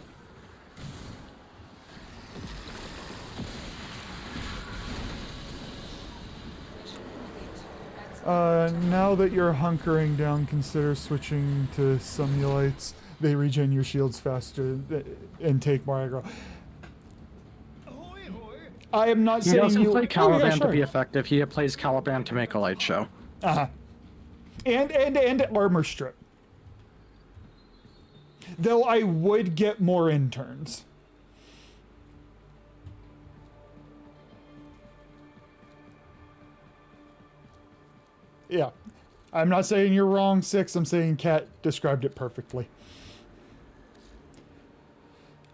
that. Now that you're hunkering down, consider switching to Simulates. They regen your shields faster and take more aggro. I am not
He
saying
doesn't
you
play Caliban
yeah, sure.
to be effective. He plays Caliban to make a light show.
Uh-huh. And armor strip. Though I would get more interns. Yeah. I'm not saying you're wrong, Six. I'm saying Kat described it perfectly.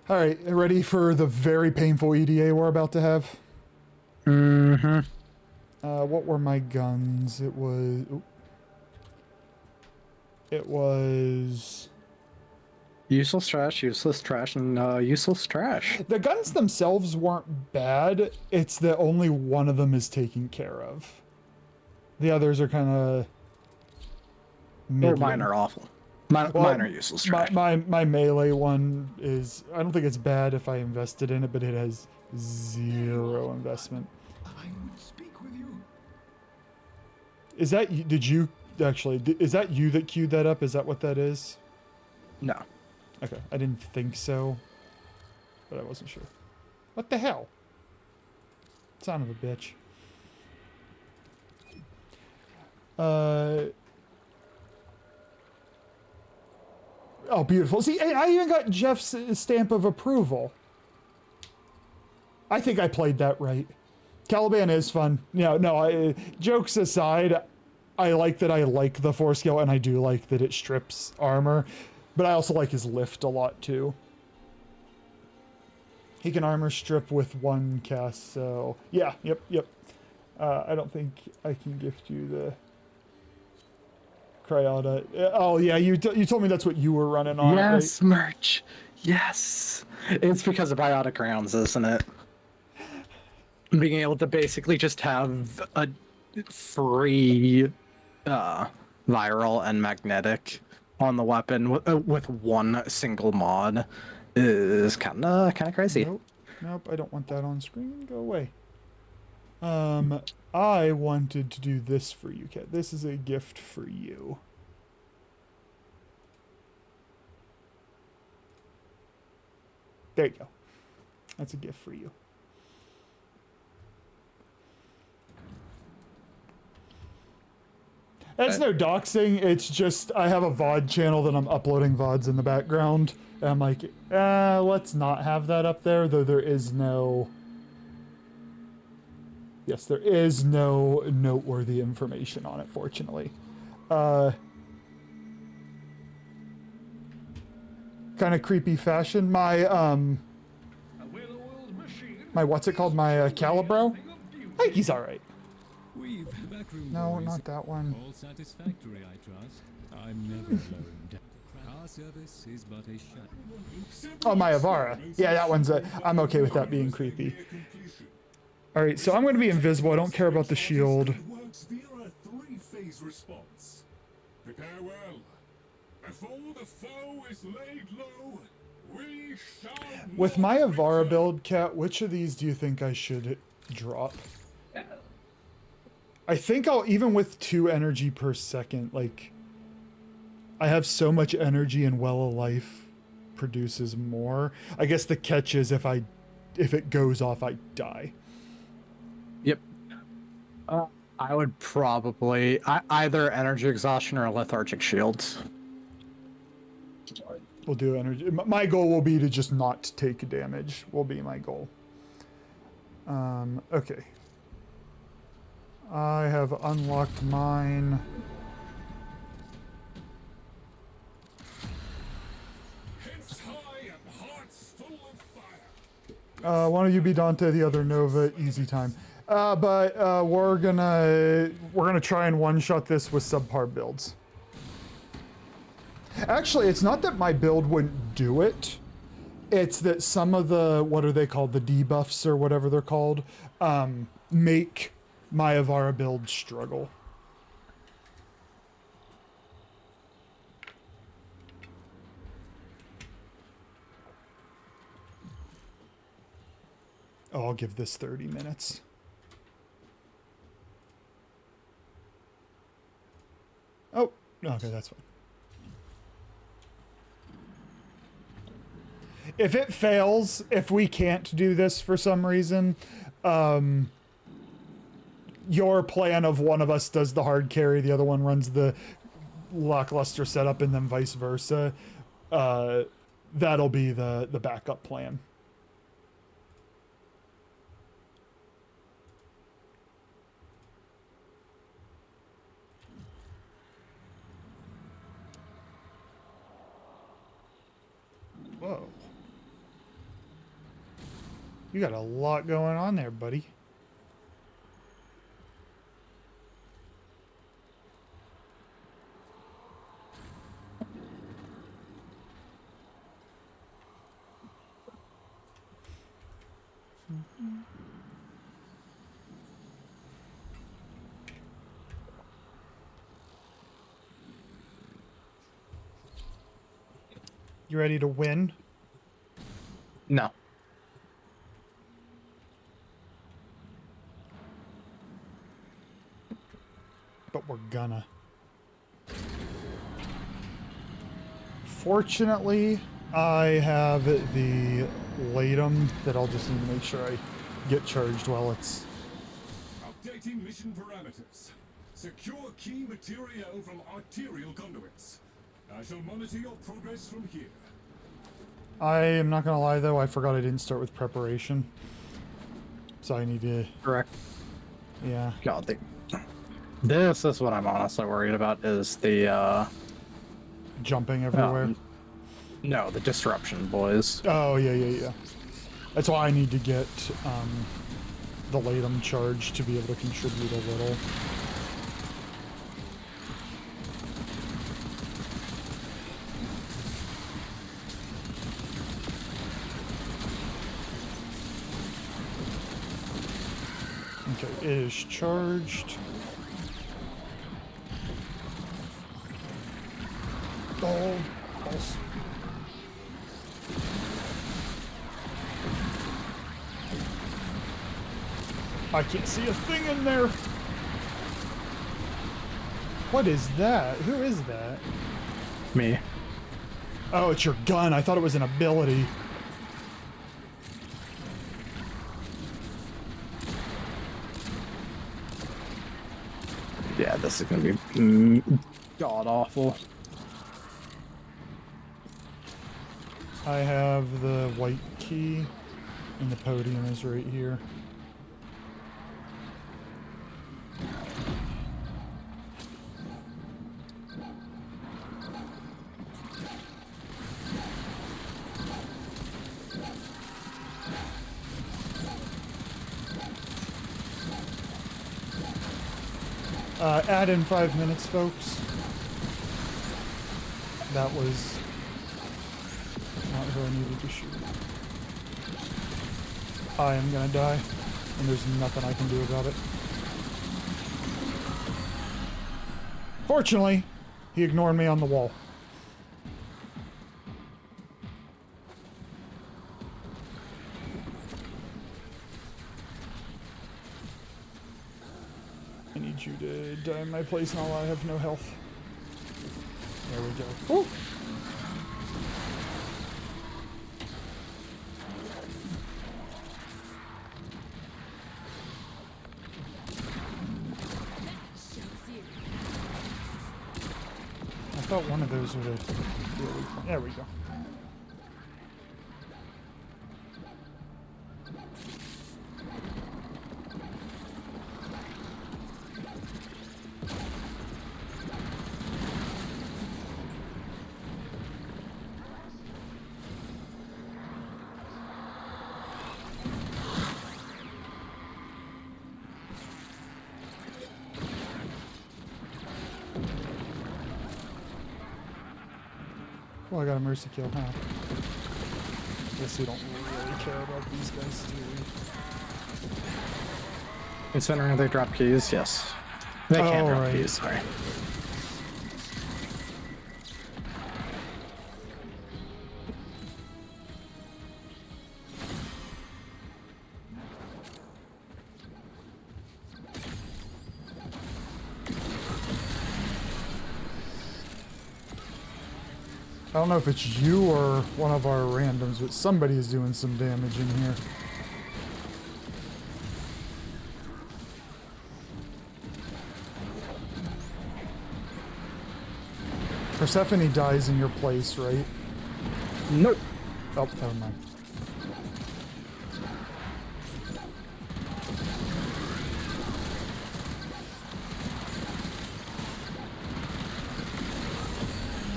All right, ready for the very painful EDA we're about to have?
Mm-hmm.
What were my guns? It was... Ooh. It was...
Useless trash, and useless trash.
The guns themselves weren't bad. It's that only one of them is taken care of. The others are kind of...
Or mine are awful. Mine are useless trash.
My melee one is... I don't think it's bad if I invested in it, but it has 0 investment.
I would speak with you.
Is that you? Did you... Actually, is that you that queued that up? Is that what that is?
No.
Okay, I didn't think so. But I wasn't sure. What the hell? Son of a bitch. Oh, beautiful. See, I even got Jeff's stamp of approval. I think I played that right. Caliban is fun. No, jokes aside, I like that I like the 4 scale, and I do like that it strips armor. But I also like his lift a lot, too. He can armor strip with 1 cast, so... Yeah, yep. I don't think I can gift you the... Cryota. Oh, yeah, you told me that's what you were running on.
Yes,
right?
merch. Yes. It's because of biotic rounds, isn't it? Being able to basically just have a free viral and magnetic on the weapon with 1 single mod is kind of crazy.
Nope, I don't want that on screen. Go away. I wanted to do this for you, Kat. This is a gift for you. There you go. That's a gift for you. That's no doxing. It's just I have a VOD channel that I'm uploading VODs in the background. And I'm like, let's not have that up there, though there is no... Yes, there is no noteworthy information on it, fortunately. Kind of creepy fashion. My what's it called? My Calibro? I think he's alright. No, not that one.
All satisfactory, I trust. I'm never alone. Our service is but a shadow.
Oh, my Avara. Yeah, that one's I'm okay with that being creepy. Alright, so I'm going to be invisible. I don't care about the shield.
Works via a three-phase response. Prepare well. Before the foe is laid low, we shall...
With my Avara build, Cat, which of these do you think I should drop? I think I'll, even with 2 energy per second, like, I have so much energy and Well of Life produces more. I guess the catch is if it goes off, I die.
Yep. I would probably either energy exhaustion or lethargic shields.
We'll do energy. My goal will be to just not take damage. Will be my goal. Okay. I have unlocked mine.
Heads high and hearts full of fire.
One of you be Dante, the other Nova. Easy time. But we're gonna try and one-shot this with subpar builds. Actually, it's not that my build wouldn't do it. It's that some of the, what are they called, the debuffs or whatever they're called, make my Avara build struggle. Oh, I'll give this 30 minutes. Oh, okay, that's fine. If it fails, if we can't do this for some reason, your plan of one of us does the hard carry, the other one runs the lackluster setup, and then vice versa, that'll be the backup plan. Whoa. You got a lot going on there, buddy. You ready to win?
No.
But we're gonna. Fortunately, I have the Latum that I'll just need to make sure I get charged while it's...
Updating mission parameters. Secure key material from arterial conduits. I shall monitor your progress from here.
I am not gonna lie though, I forgot I didn't start with preparation. So I need to...
Correct.
Yeah.
God, this is what I'm honestly worried about, is the,
Jumping everywhere.
No, the disruption, boys.
Oh, yeah. That's why I need to get, the Latum charge to be able to contribute a little. Okay, it is charged. Oh, pulse. I can't see a thing in there. What is that? Who is that?
Me.
Oh, it's your gun. I thought it was an ability.
Yeah, this is gonna be god awful.
I have the white key, and the podium is right here. Add in 5 minutes, folks. That was not who I needed to shoot. I am gonna die, and there's nothing I can do about it. Fortunately, he ignored me on the wall. I need you to die in my place now. I have no health. There we go. Ooh. I thought one of those would have... There we go. Well, I got a mercy kill, huh? Guess we don't really care about these guys, do we?
Considering they drop keys, yes. They can't drop
right.
keys, sorry.
I don't know if it's you or one of our randoms, but somebody is doing some damage in here. Persephone dies in your place, right?
Nope.
Oh, never mind.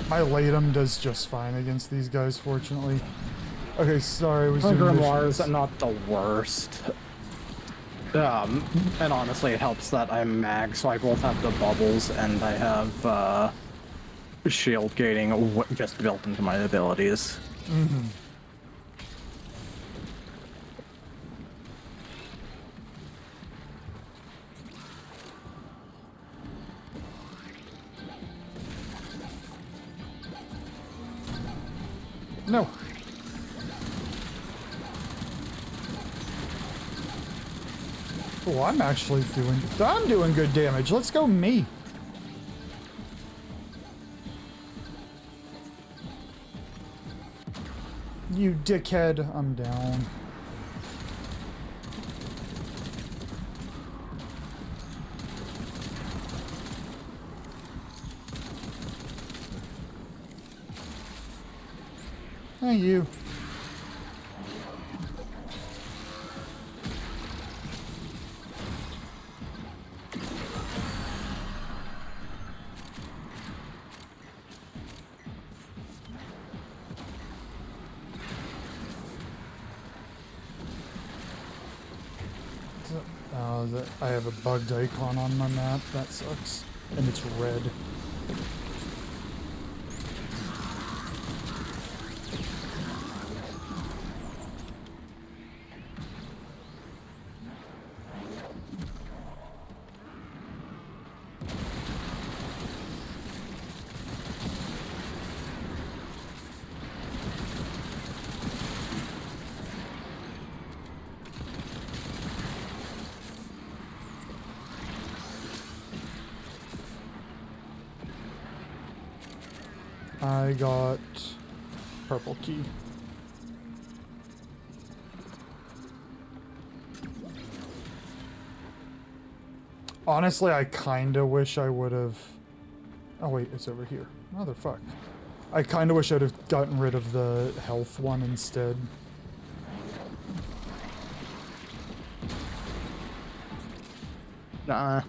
My Latum does just fine against these guys, fortunately. Okay, sorry, I was doing
Grimoires are not the worst. And honestly, it helps that I'm mag, so I both have the bubbles and I have shield gating just built into my abilities.
Mm-hmm. No. Oh, I'm doing good damage. Let's go me. You dickhead. I'm down. Hey, you. I have a bugged icon on my map. That sucks. And it's red. I got purple key. Honestly, I kinda wish I would've... Oh wait, it's over here. Motherfuck. I kinda wish I'd have gotten rid of the health one instead.
Nah.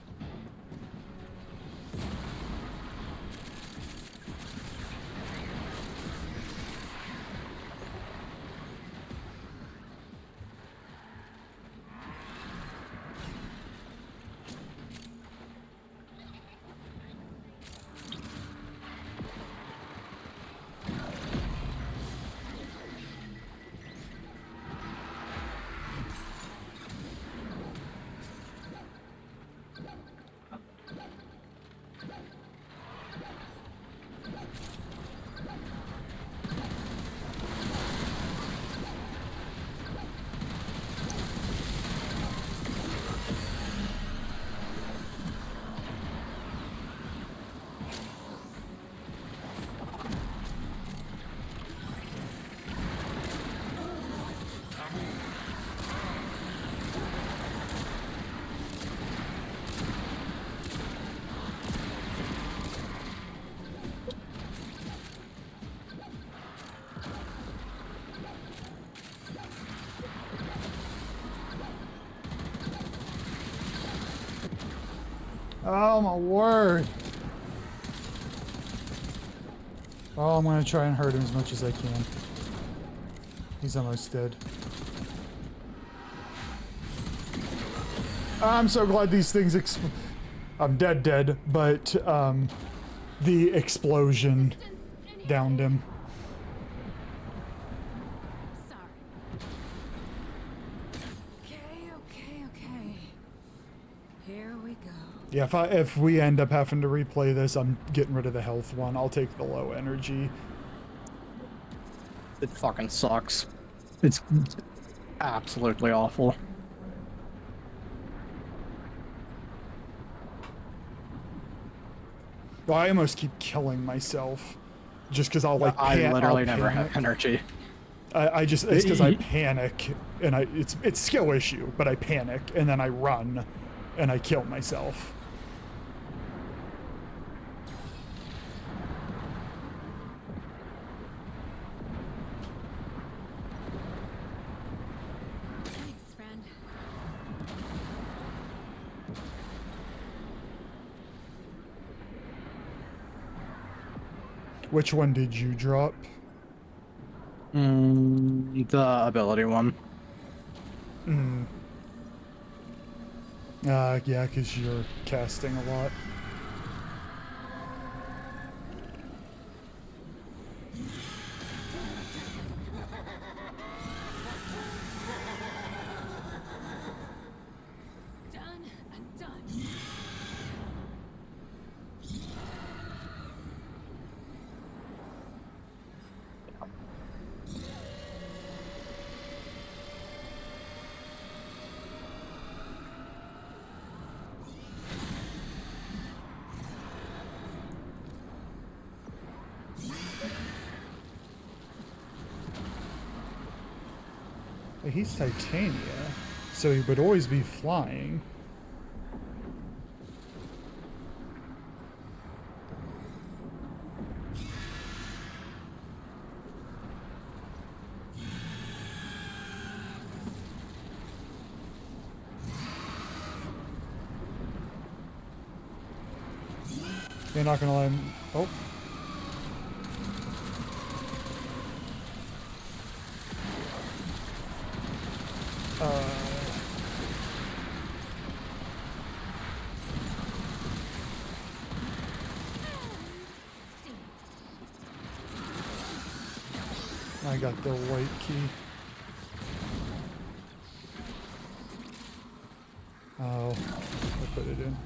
Oh my word! Oh, I'm gonna try and hurt him as much as I can. He's almost dead. I'm so glad these things I'm dead, but, the explosion downed him.
Sorry. Okay. Here we go.
Yeah, if we end up having to replay this, I'm getting rid of the health one. I'll take the low energy.
It fucking sucks. It's absolutely awful.
Well, I almost keep killing myself. Just because I'll like
I literally
I'll
never
panic.
have energy.
I just, it's because I panic, and it's skill issue, but I panic, and then I run, and I kill myself.
Thanks, friend.
Which one did you drop?
The ability one.
Yeah, because you're casting a lot.
Done and done.
He's Titania, so he would always be flying. You're not gonna let him. Oh. I got the white key. Oh, I put it in.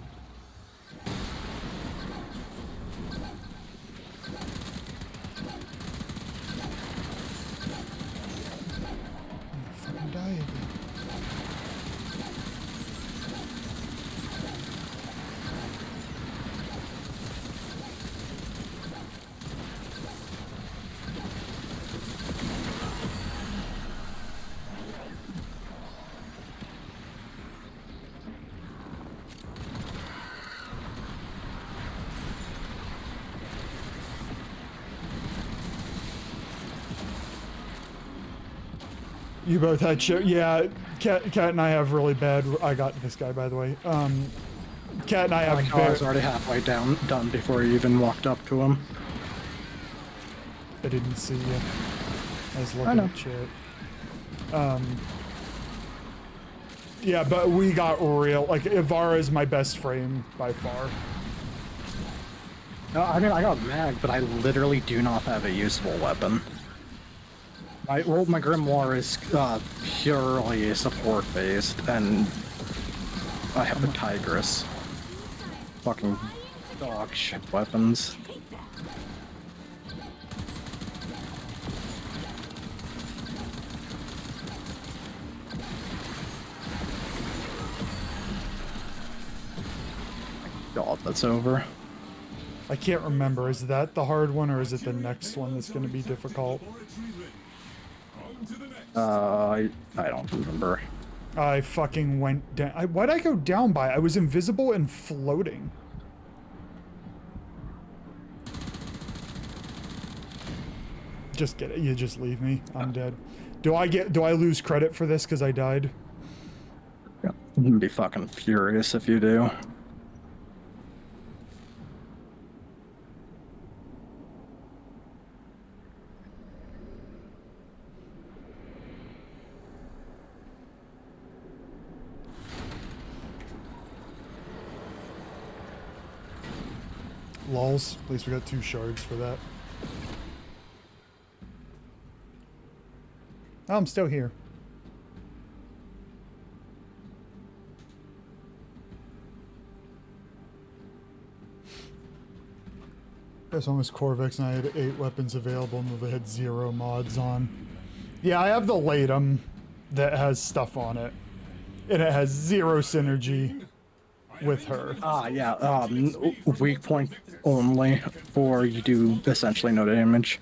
Fucking die again. You both had yeah, Cat and I have really bad, I got this guy by the way. Cat and I have
I was already halfway done before you even walked up to him.
I didn't see you. I was looking at chat. Yeah, but we got real, like, Ivara is my best frame by far.
No, I mean, I got mag, but I literally do not have a usable weapon. My Grimoire is purely support-based, and I have a Tigress. Fucking dog shit weapons. God, that's over.
I can't remember. Is that the hard one, or is it the next one that's going to be difficult?
I don't remember.
I fucking went down. Why'd I go down by? I was invisible and floating. Just get it. You just leave me. I'm dead. Do I lose credit for this because I died?
Yeah, I'd be fucking furious if you do.
Lols. At least we got 2 shards for that. Oh, I'm still here. This one was Corvex and I had 8 weapons available and we had 0 mods on. Yeah, I have the Latum that has stuff on it. And it has 0 synergy with her.
Yeah, weak point only, or you do essentially no damage.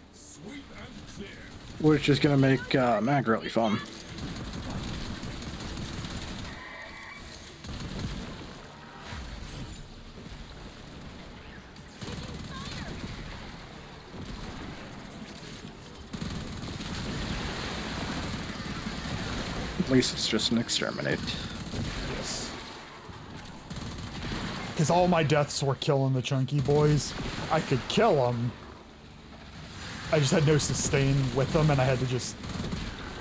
Which is gonna make mag really fun. At least it's just an exterminate.
Yes. Because all my deaths were killing the chunky boys. I could kill them. I just had no sustain with them, and I had to just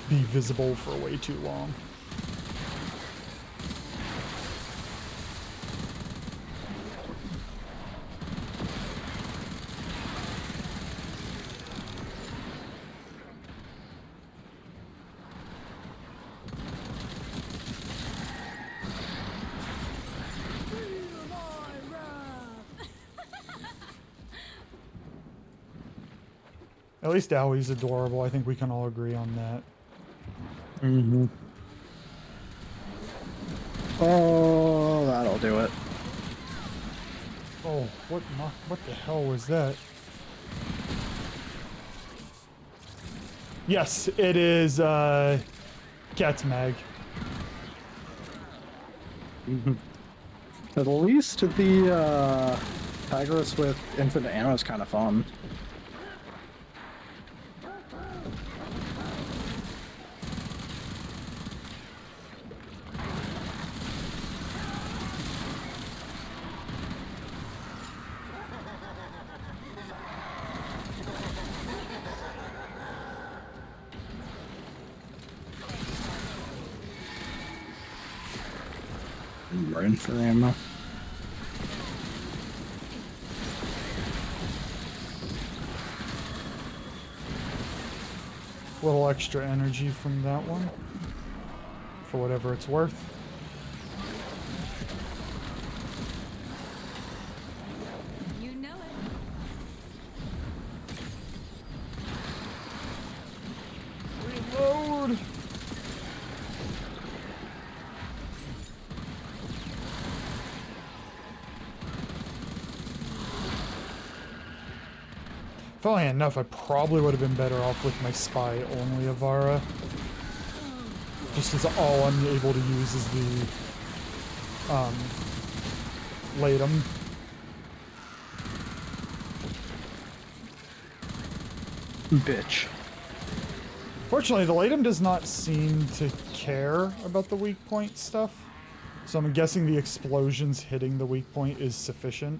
be visible for way too long. At least Owie's adorable. I think we can all agree on that.
Mm-hmm. Oh, that'll do it.
Oh, what the hell was that? Yes, it is, Cat's Mag.
Mm-hmm. At least the, Tigress with infinite ammo is kind of fun. Run for ammo.
A little extra energy from that one. For whatever it's worth.
You know it.
Reload! Funnily enough, I probably would have been better off with my spy only Avara. Just as all I'm able to use is the Latum.
Bitch.
Fortunately, the Latum does not seem to care about the weak point stuff. So I'm guessing the explosions hitting the weak point is sufficient.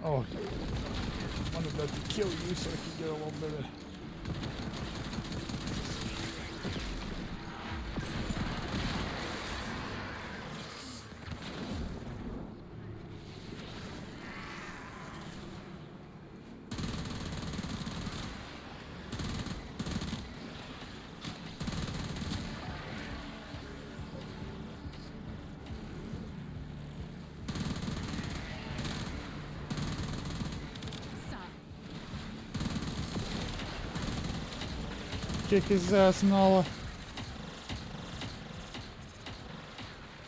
Oh, I wanted that to kill you so I could get a little bit of... Kick his ass, Nala.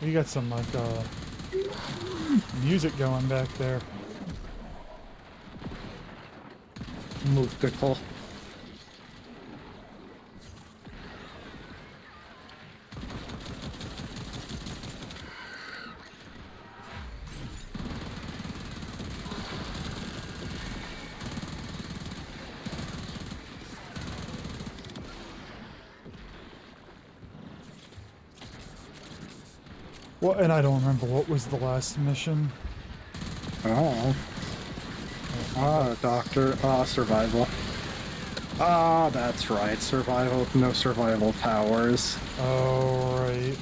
You got some, like, music going back there.
Move pickle.
Well, and I don't remember what was the last mission.
Oh. Doctor. Survival. That's right. Survival with no survival towers.
Oh, right.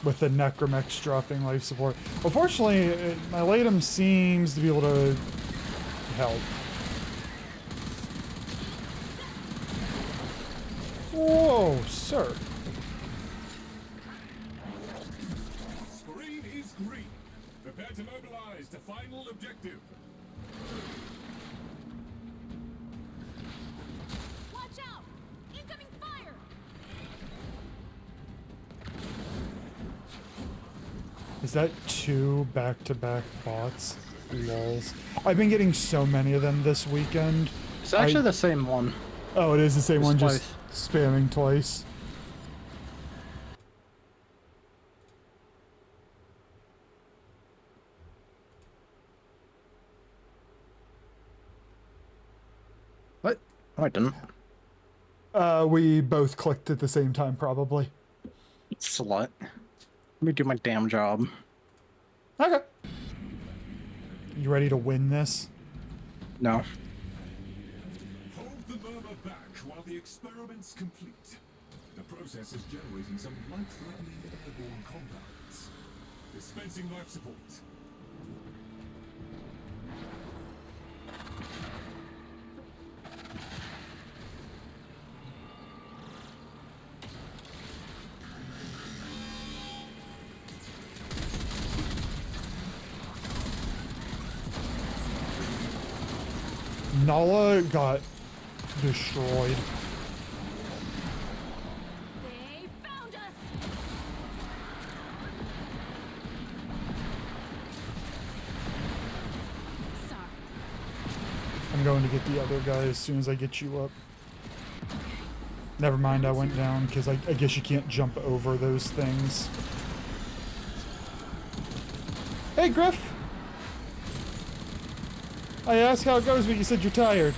With the Necromex dropping life support. Unfortunately, my Latum seems to be able to help. Whoa, sir.
Screen is green. Prepare to mobilize to final objective.
Watch out! Incoming fire!
Is that 2 back-to-back bots? Lols. I've been getting so many of them this weekend.
It's actually the same one.
Oh, it is the same
Just
one,
twice.
just spamming twice.
What? No, I didn't.
We both clicked at the same time, probably.
Slut. Let me do my damn job.
Okay. You ready to win this?
No.
Hold the murmur back while the experiment's complete. The process is generating some life-threatening airborne compounds. Dispensing life support.
Nala got destroyed.
They found us! Sorry.
I'm going to get the other guy as soon as I get you up. Never mind, I went down because I guess you can't jump over those things. Hey, Griff! I asked how it goes, but you said you're tired.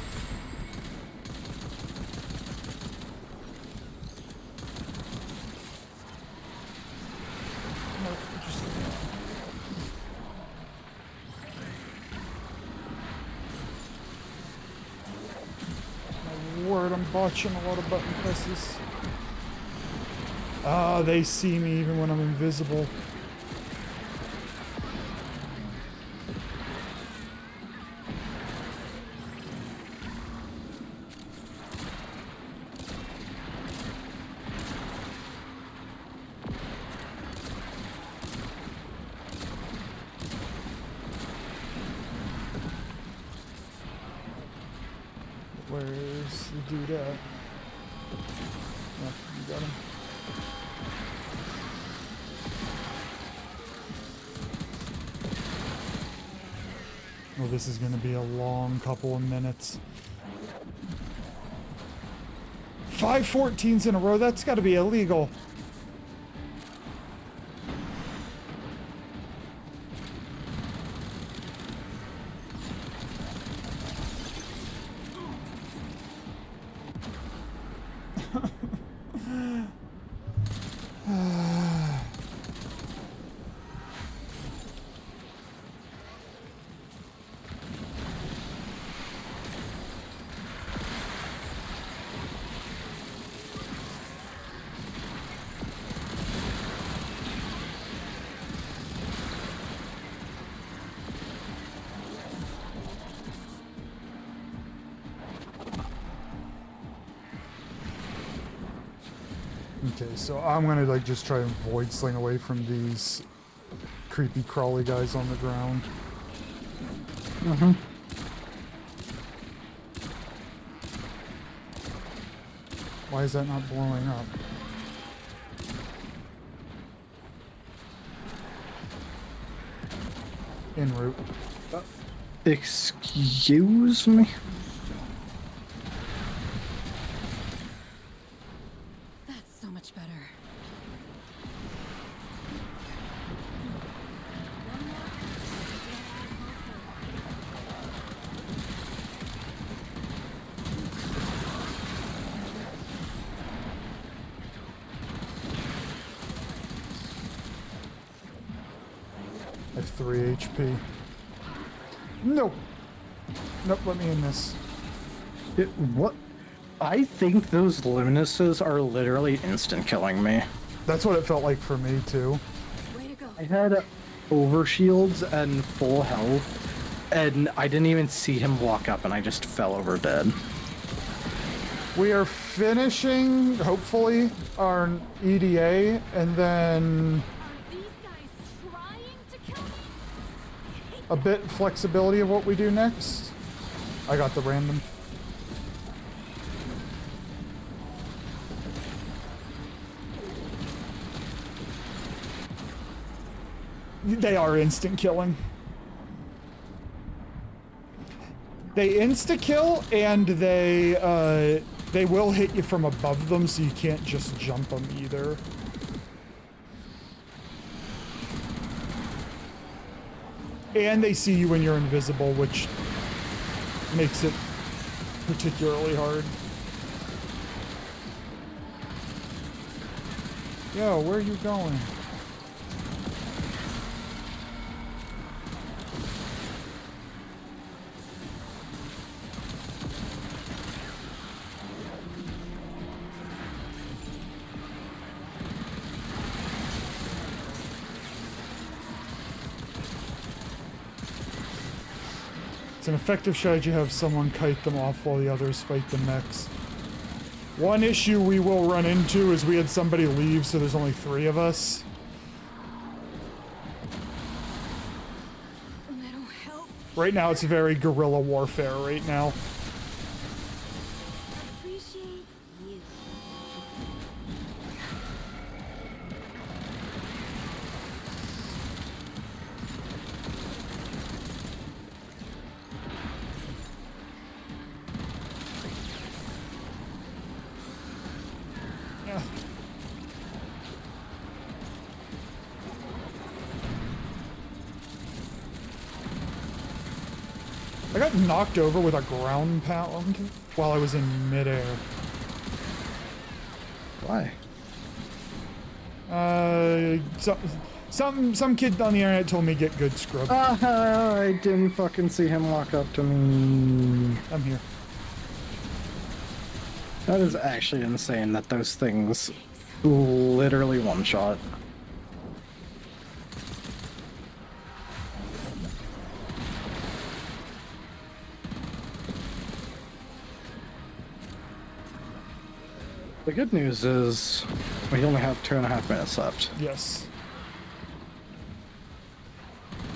I'm botching a lot of button presses. Ah, they see me even when I'm invisible. Where's the dude at? Oh, you got him. Oh, this is gonna be a long couple of minutes. 5 14s in a row, that's gotta be illegal. Okay, so I'm gonna like just try and void sling away from these creepy crawly guys on the ground.
Mm-hmm.
Why is that not blowing up? En route.
Excuse me?
That's so much better.
I have 3 HP. Nope. Nope, let me in this.
What? I think those Luminuses are literally instant killing me.
That's what it felt like for me, too.
Way to go.
I had overshields and full health, and I didn't even see him walk up, and I just fell over dead.
We are finishing, hopefully, our EDA, and then
Are these guys trying to kill me?
a bit flexibility of what we do next. I got the random. They are instant killing. They insta kill and they will hit you from above them, so you can't just jump them either. And they see you when you're invisible, which makes it particularly hard. Yo, where are you going? It's an effective strategy to have someone kite them off while the others fight the mechs. One issue we will run into is we had somebody leave, so there's only 3 of us.
That'll help.
Right now it's very guerrilla warfare right now.
Appreciate you.
Yeah. I got knocked over with a ground pound while I was in midair.
Why?
Some kid on the internet told me get good scrub.
I didn't fucking see him walk up to me.
I'm here.
That is actually insane that those things literally one-shot. The good news is we only have 2.5 minutes left.
Yes.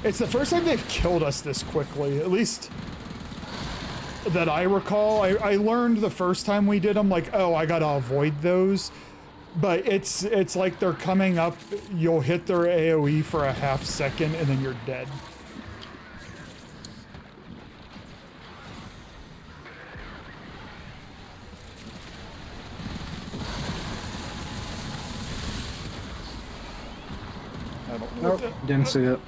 It's the first time they've killed us this quickly, at least that I recall. I learned the first time we did them, like, oh, I gotta avoid those. But it's like they're coming up, you'll hit their AoE for a half second, and then you're dead. I don't know.
Nope, didn't see it.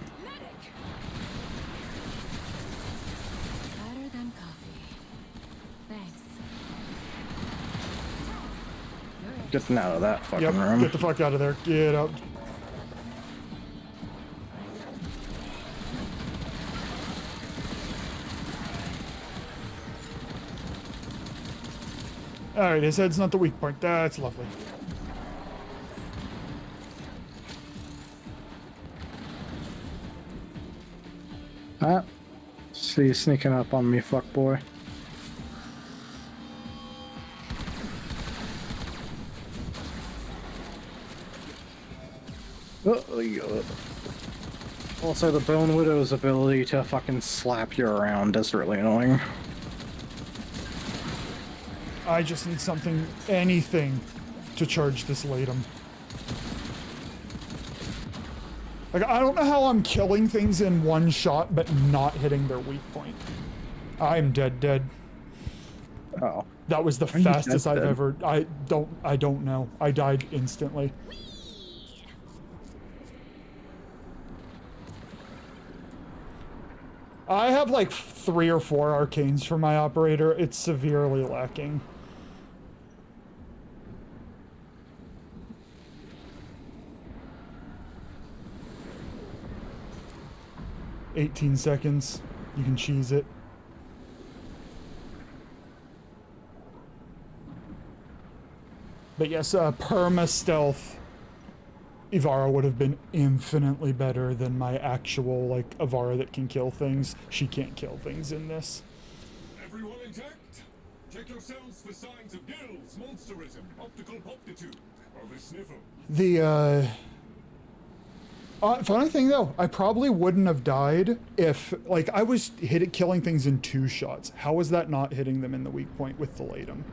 Better than coffee. Thanks.
Getting out of that fucking
Yep,
room.
get the fuck out of there. Get out. Alright, his head's not the weak point. That's lovely.
Ah, see you sneaking up on me, fuckboy. Also, the Bone Widow's ability to fucking slap you around is really annoying.
I just need something, anything, to charge this Latum. Like, I don't know how I'm killing things in one shot, but not hitting their weak point. I'm dead.
Oh.
That was the
Are you
fastest
dead?
I've ever. I don't know. I died instantly. I have like 3 or 4 arcanes for my operator. It's severely lacking. "18 seconds. You can cheese it." But yes, perma stealth Ivara would have been infinitely better than my actual, like, Ivara that can kill things. She can't kill things in this.
Everyone intact? Check yourselves for signs of gills, monsterism, optical poptitude, or the sniffle.
The, funny thing though, I probably wouldn't have died if, like, I was killing things in 2 shots. How was that not hitting them in the weak point with the Latum?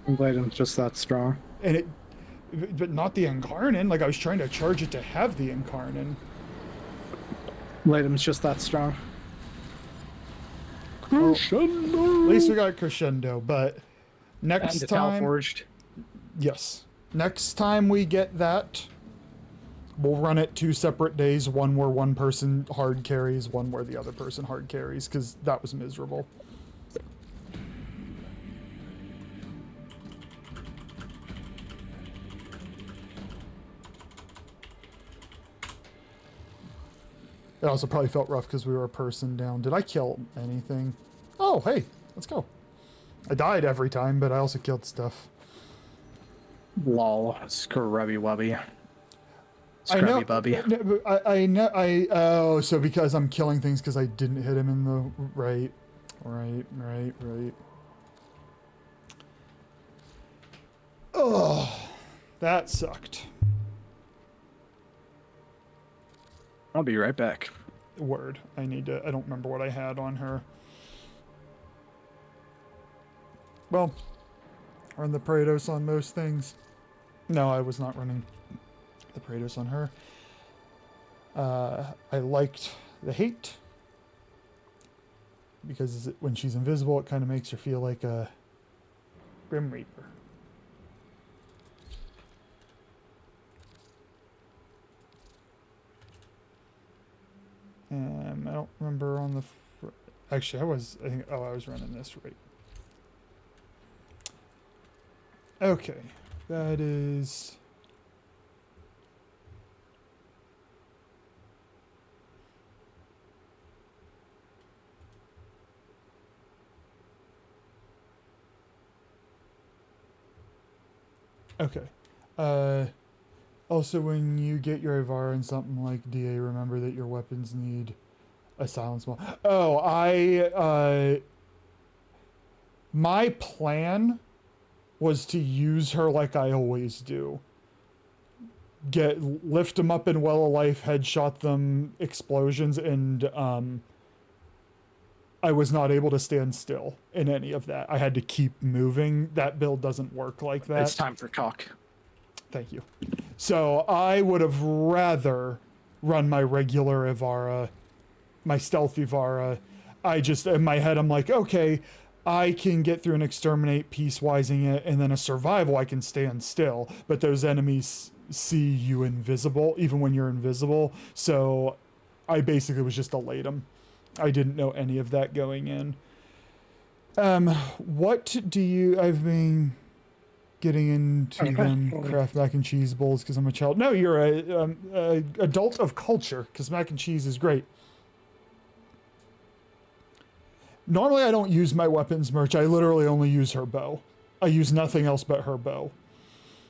I'm glad I'm just that strong.
And it, but not the Incarnon. Like, I was trying to charge it to have the Incarnon.
Latum's just that strong.
Well,
Crescendo!
at least we got Crescendo, but next
And it's
time...
Forged.
Yes. Next time we get that, we'll run it 2 separate days. One where one person hard carries, one where the other person hard carries, because that was miserable. It also probably felt rough because we were a person down. Did I kill anything? Oh, hey, let's go. I died every time, but I also killed stuff.
Lol. Scrubby wubby.
I know.
Scrubby bubby.
I know. Oh, so because I'm killing things because I didn't hit him in the right. Oh, that sucked.
I'll be right back.
Word. I need to. I don't remember what I had on her. Well, run the Praetos on most things. No, I was not running the Praetos on her. I liked the hate because when she's invisible, it kind of makes her feel like a Grim Reaper. I don't remember on the... Actually, I think, I was running this right. Okay, that is... Okay. Also, when you get your Avara and something like DA, remember that your weapons need a silence mod. Oh, my plan was to use her like I always do. Lift them up in Well of Life, headshot them, explosions, and I was not able to stand still in any of that. I had to keep moving. That build doesn't work like that.
It's time for talk.
Thank you. So I would have rather run my regular Ivara, my stealth Ivara. I just, in my head, I'm like, okay, I can get through and exterminate, piecewising it, and then a survival, I can stand still. But those enemies see you invisible, even when you're invisible. So I basically was just a latum. I didn't know any of that going in. What do you, I've been getting into them Kraft mac and cheese bowls because I'm a child. No, you're a adult of culture because mac and cheese is great. Normally I don't use my weapons merch. I literally only use her bow. I use nothing else but her bow.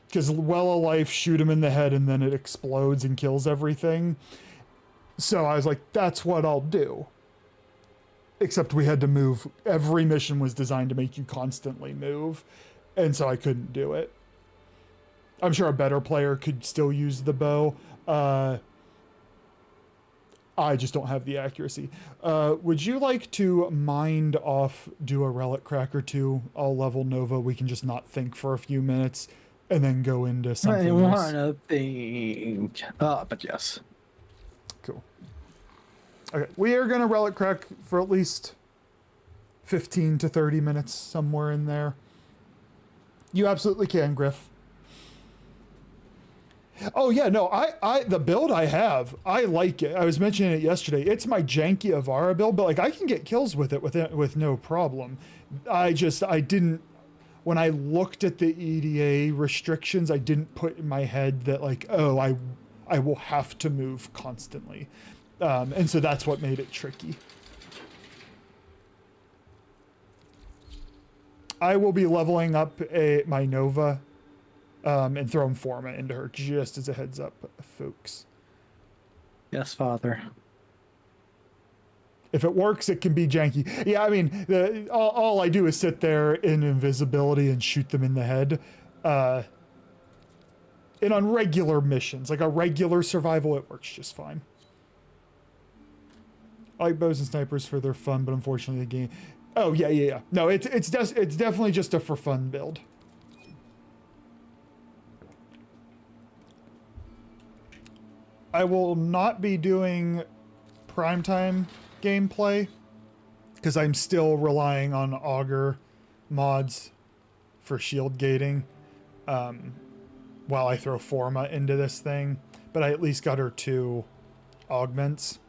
Because Well of Life, shoot him in the head and then it explodes and kills everything. So I was like, that's what I'll do. Except we had to move. Every mission was designed to make you constantly move. And so I couldn't do it. I'm sure a better player could still use the bow. I just don't have the accuracy. Would you like to mind off, do a relic crack or two? I'll level Nova. We can just not think for a few minutes and then go into something else.
I wanna think. But yes.
Cool. Okay, we are gonna relic crack for at least 15 to 30 minutes, somewhere in there. You absolutely can, Griff. Oh yeah, no, I the build I have, I like it. I was mentioning it yesterday. It's my janky Avara build, but like I can get kills with it with no problem. I didn't, when I looked at the EDA restrictions, I didn't put in my head that like, oh, I will have to move constantly. And so that's what made it tricky. I will be leveling up my Nova and throwing Forma into her, just as a heads up, folks.
Yes, Father.
If it works, it can be janky. Yeah, I mean, all I do is sit there in invisibility and shoot them in the head. And on regular missions, like a regular survival, it works just fine. I like bows and snipers for their fun, but unfortunately the game... Oh, yeah. No, it's definitely just a for fun build. I will not be doing primetime gameplay because I'm still relying on auger mods for shield gating while I throw Forma into this thing. But I at least got her 2 augments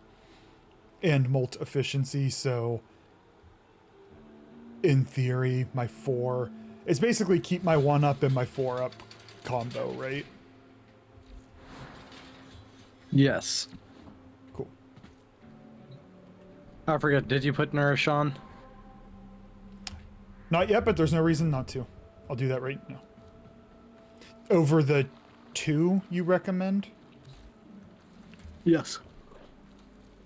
and molt efficiency, so in theory my 4, it's basically keep my 1 up and my 4 up combo, right?
Yes.
Cool.
I forget, did you put Nourish on?
Not yet, but there's no reason not to. I'll do that right now. Over the 2 you recommend?
Yes.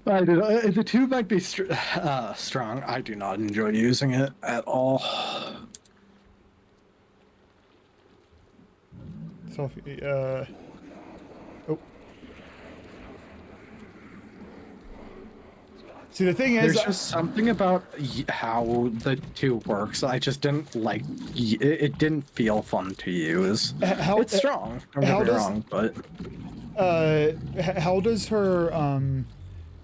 The 2 might be strong. I do not enjoy using it at all.
So, oh. See, the thing is,
there's just something about how the 2 works. I just didn't like it. Didn't feel fun to use. It's strong. Don't get me wrong, but
how does her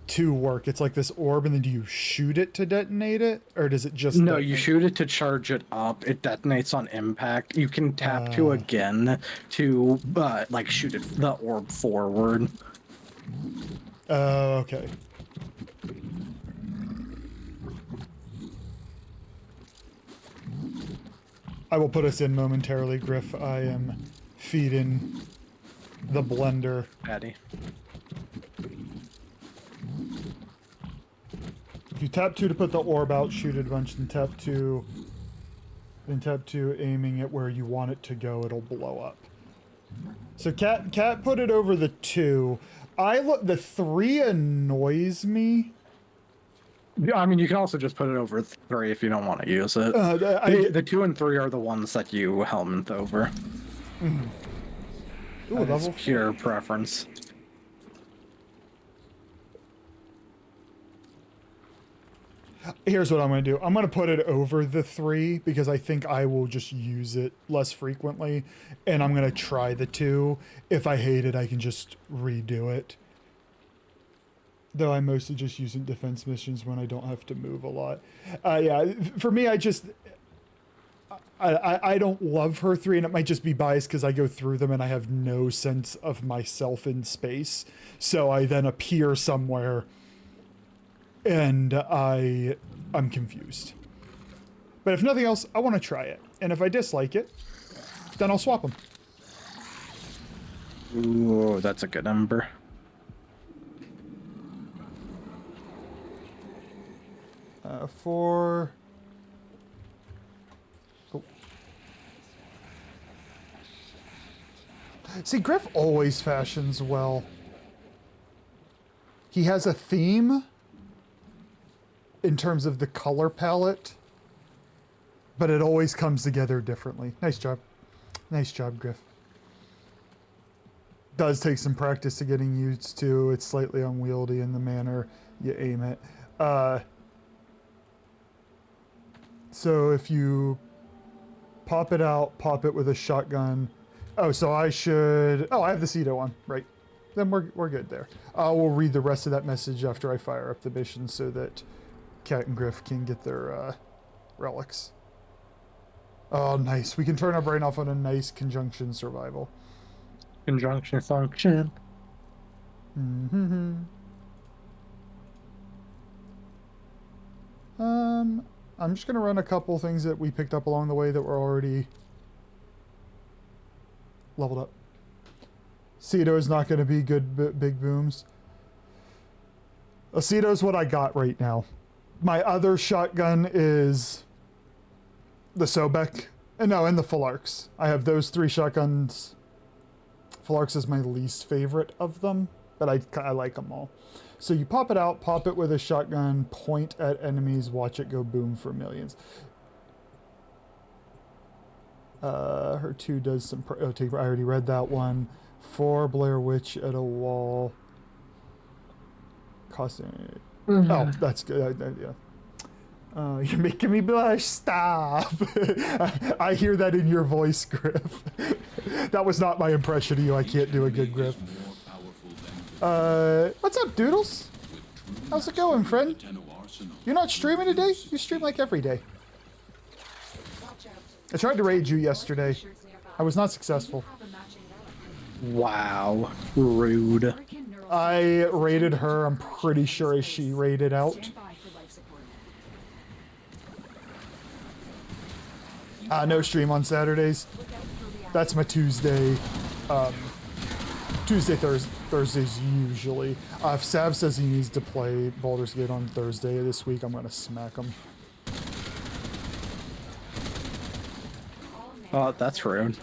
2 work? It's like this orb, and then do you shoot it to detonate it, or does it just?
No, you shoot it to charge it up. It detonates on impact. You can tap 2 again to like shoot it the orb forward.
Okay. I will put us in momentarily, Griff. I am feeding the blender.
Patty.
If you tap 2 to put the orb out, shoot it a bunch, and tap 2 Then tap 2, aiming it where you want it to go, it'll blow up. So Cat put it over the 2. The 3 annoys me.
Yeah, I mean, you can also just put it over 3 if you don't want to use it. The 2 and 3 are the ones that you helmet over.
Mm. Ooh,
That's pure preference.
Here's what I'm going to do. I'm going to put it over the 3 because I think I will just use it less frequently. And I'm going to try the 2. If I hate it, I can just redo it. Though I'm mostly just using defense missions when I don't have to move a lot. Yeah, for me, I don't love her 3, and it might just be biased because I go through them and I have no sense of myself in space. So I then appear somewhere and I'm confused. But if nothing else, I want to try it. And if I dislike it, then I'll swap them.
Ooh, that's a good number.
Oh. See, Griff always fashions well. He has a theme in terms of the color palette, but it always comes together differently. Nice job. Nice job, Griff. Does take some practice to getting used to. It's slightly unwieldy in the manner you aim it. So if you pop it out, pop it with a shotgun. Oh, so I should... Oh, I have the Cedo on. Right. Then we're good there. We'll read the rest of that message after I fire up the mission so that Cat and Griff can get their relics. Oh, nice. We can turn our brain off on a nice conjunction survival.
Conjunction function.
Mm-hmm. I'm just gonna run a couple things that we picked up along the way that were already leveled up. Cedo is not gonna be good big booms. Aceto is what I got right now. My other shotgun is the Sobek. And the Falarks. I have those 3 shotguns. Falarks is my least favorite of them, but I like them all. So you pop it out, pop it with a shotgun, point at enemies, watch it go boom for millions. Her 2 does some... I already read that one. 4, Blair Witch at a wall. Costing... Oh, that's good. Yeah. You're making me blush. Stop. I hear that in your voice, Griff. That was not my impression of you. I can't do a good Griff. What's up, Doodles? How's it going, friend? You're not streaming today? You stream like every day. I tried to raid you yesterday. I was not successful.
Wow. Rude.
I raided her. I'm pretty sure she raided out. No stream on Saturdays. That's my Tuesday. Thursdays usually. If Sav says he needs to play Baldur's Gate on Thursday this week, I'm gonna smack him.
Oh, that's rude.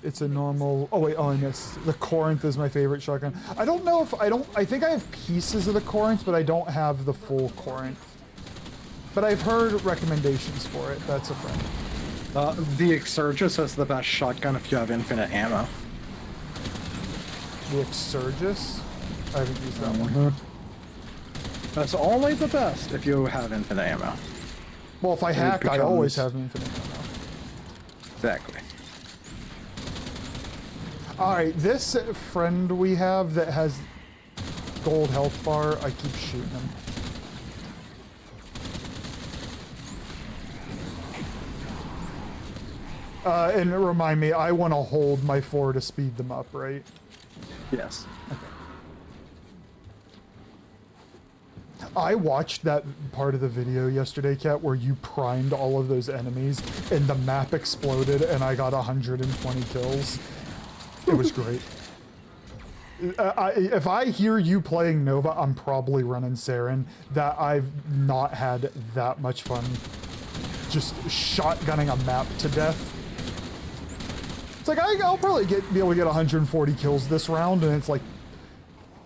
It's a normal... Oh wait, I missed. The Corinth is my favorite shotgun. I don't know if... I think I have pieces of the Corinth, but I don't have the full Corinth. But I've heard recommendations for it. That's a friend.
The Exurgus is the best shotgun if you have infinite ammo.
The Exurgus? I haven't used that one.
That's only the best if you have infinite ammo.
Well, if I hack, I always have infinite ammo.
Exactly.
Alright, this friend we have that has gold health bar, I keep shooting him. And remind me, I want to hold my 4 to speed them up, right?
Yes.
Okay. I watched that part of the video yesterday, Kat, where you primed all of those enemies and the map exploded and I got 120 kills. It was great. If I hear you playing Nova, I'm probably running Saren. That I've not had that much fun just shotgunning a map to death. It's like I'll probably be able to get 140 kills this round, and it's like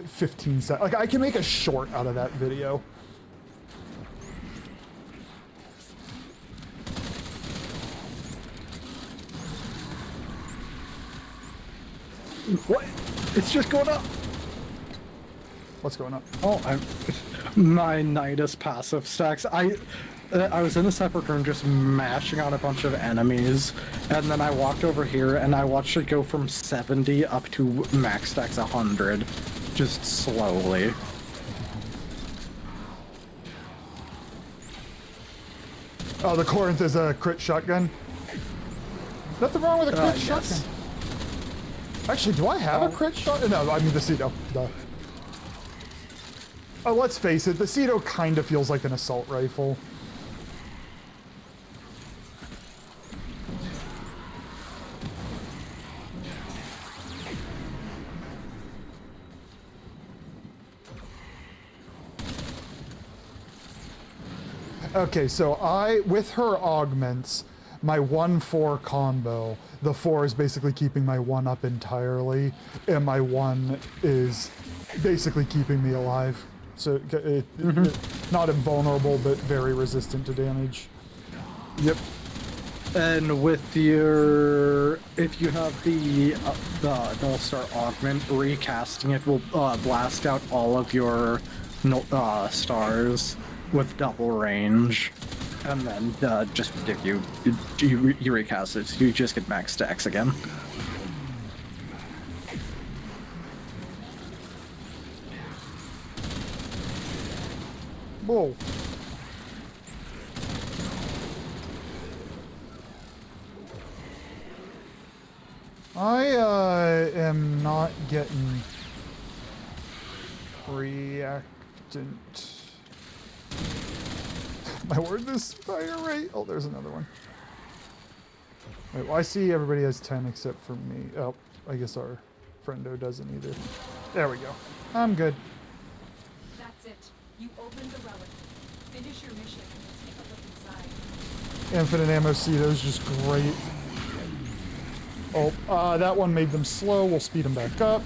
15 seconds. Like I can make a short out of that video.
What? It's just going up.
What's going on?
Oh, my Nidus passive stacks. I was in a separate room just mashing on a bunch of enemies, and then I walked over here and I watched it go from 70 up to max stacks 100, just slowly.
Oh, the Corinth is a crit shotgun. Nothing wrong with a crit shotgun.
Yes.
Actually, do I have a crit shot? No, I mean the Cedo. Duh. Oh, let's face it, the Cedo kind of feels like an assault rifle. Okay, so with her augments, my 1-4 combo, the 4 is basically keeping my 1 up entirely, and my 1 is basically keeping me alive. So not invulnerable, but very resistant to damage.
Yep. And with your, if you have the Null Star Augment, recasting it will blast out all of your stars with double range. And then just give you recast it, you just get max stacks again.
Whoa. I am not getting reactant. My word, this fire rate. Oh, there's another one. Wait, well, I see everybody has 10 except for me. Oh, I guess our friendo doesn't either. There we go. I'm good.
That's it. You opened the relic. Finish your mission and take a look inside.
Infinite ammo Cedo's just great. Oh, that one made them slow. We'll speed them back up.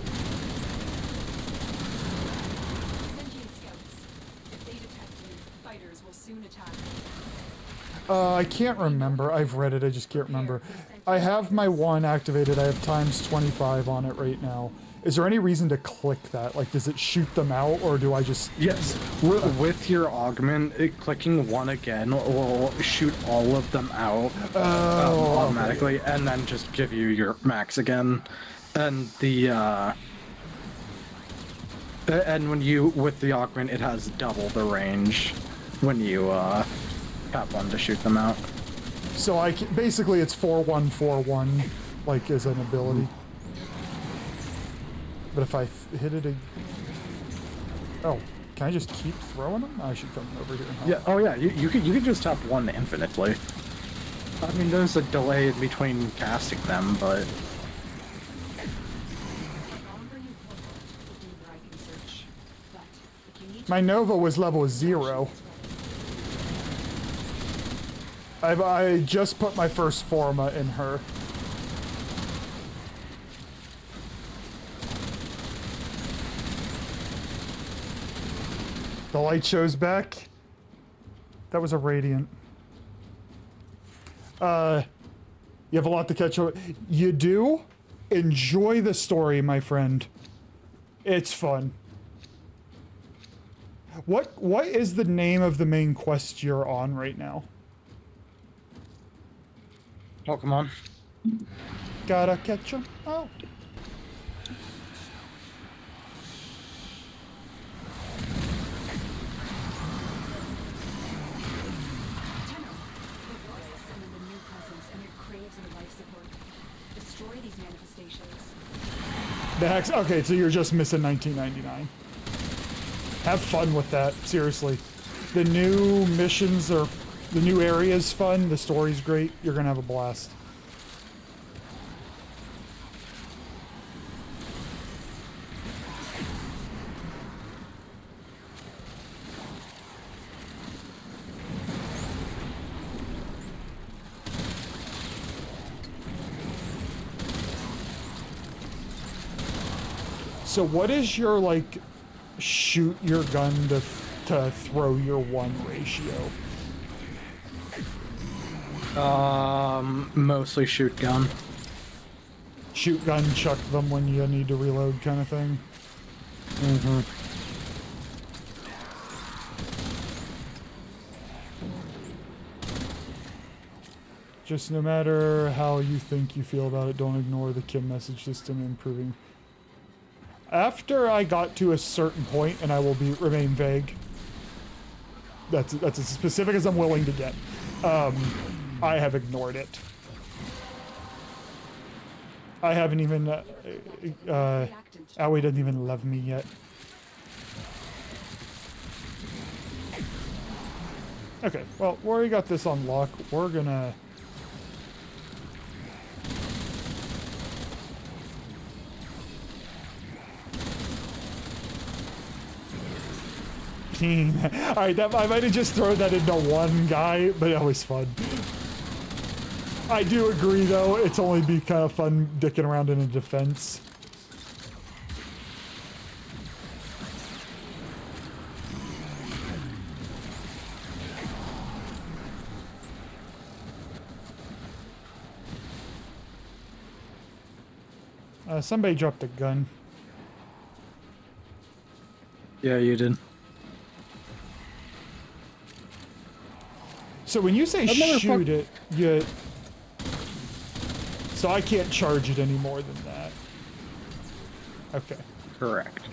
Sentient scouts. If they detect you, fighters will soon attack.
I can't remember. I've read it. I just can't remember. I have my 1 activated. I have times 25 on it right now. Is there any reason to click that? Like, does it shoot them out, or do I just...
Yes. With your augment, clicking 1 again will shoot all of them out automatically, okay. And then just give you your max again. And the and when you with the augment, it has double the range when you tap 1 to shoot them out.
So basically it's 4-1-4-1, like as an ability. But if I hit it oh, can I just keep throwing them? I should come over here and help.
Yeah. Oh yeah. You can just tap 1 infinitely. I mean, there's a delay in between casting them, but.
My Nova was level 0. I just put my first Forma in her. The light show's back. That was a Radiant. You have a lot to catch up. You do? Enjoy the story, my friend. It's fun. What is the name of the main quest you're on right now?
Oh, come on.
Gotta catch 'em. Oh. The hex. Okay, so you're just missing 1999. Have fun with that, seriously. The new missions are, the new area's fun. The story's great. You're gonna have a blast. So what is your, like, shoot your gun to throw your one ratio?
Mostly shoot gun.
Shoot gun, chuck them when you need to reload kind of thing?
Mm-hmm.
Just no matter how you think you feel about it, don't ignore the Kim message system improving. After I got to a certain point, and I will remain vague. That's as specific as I'm willing to get. I have ignored it. I haven't even, Owie doesn't even love me yet. Okay, well, we already got this on lock. We're gonna... Alright, I might have just thrown that into one guy, but it was fun. I do agree, though, it's only be kind of fun dicking around in a defense. Somebody dropped a gun.
Yeah, you did.
So when you say shoot it, you... So I can't charge it any more than that. Okay.
Correct.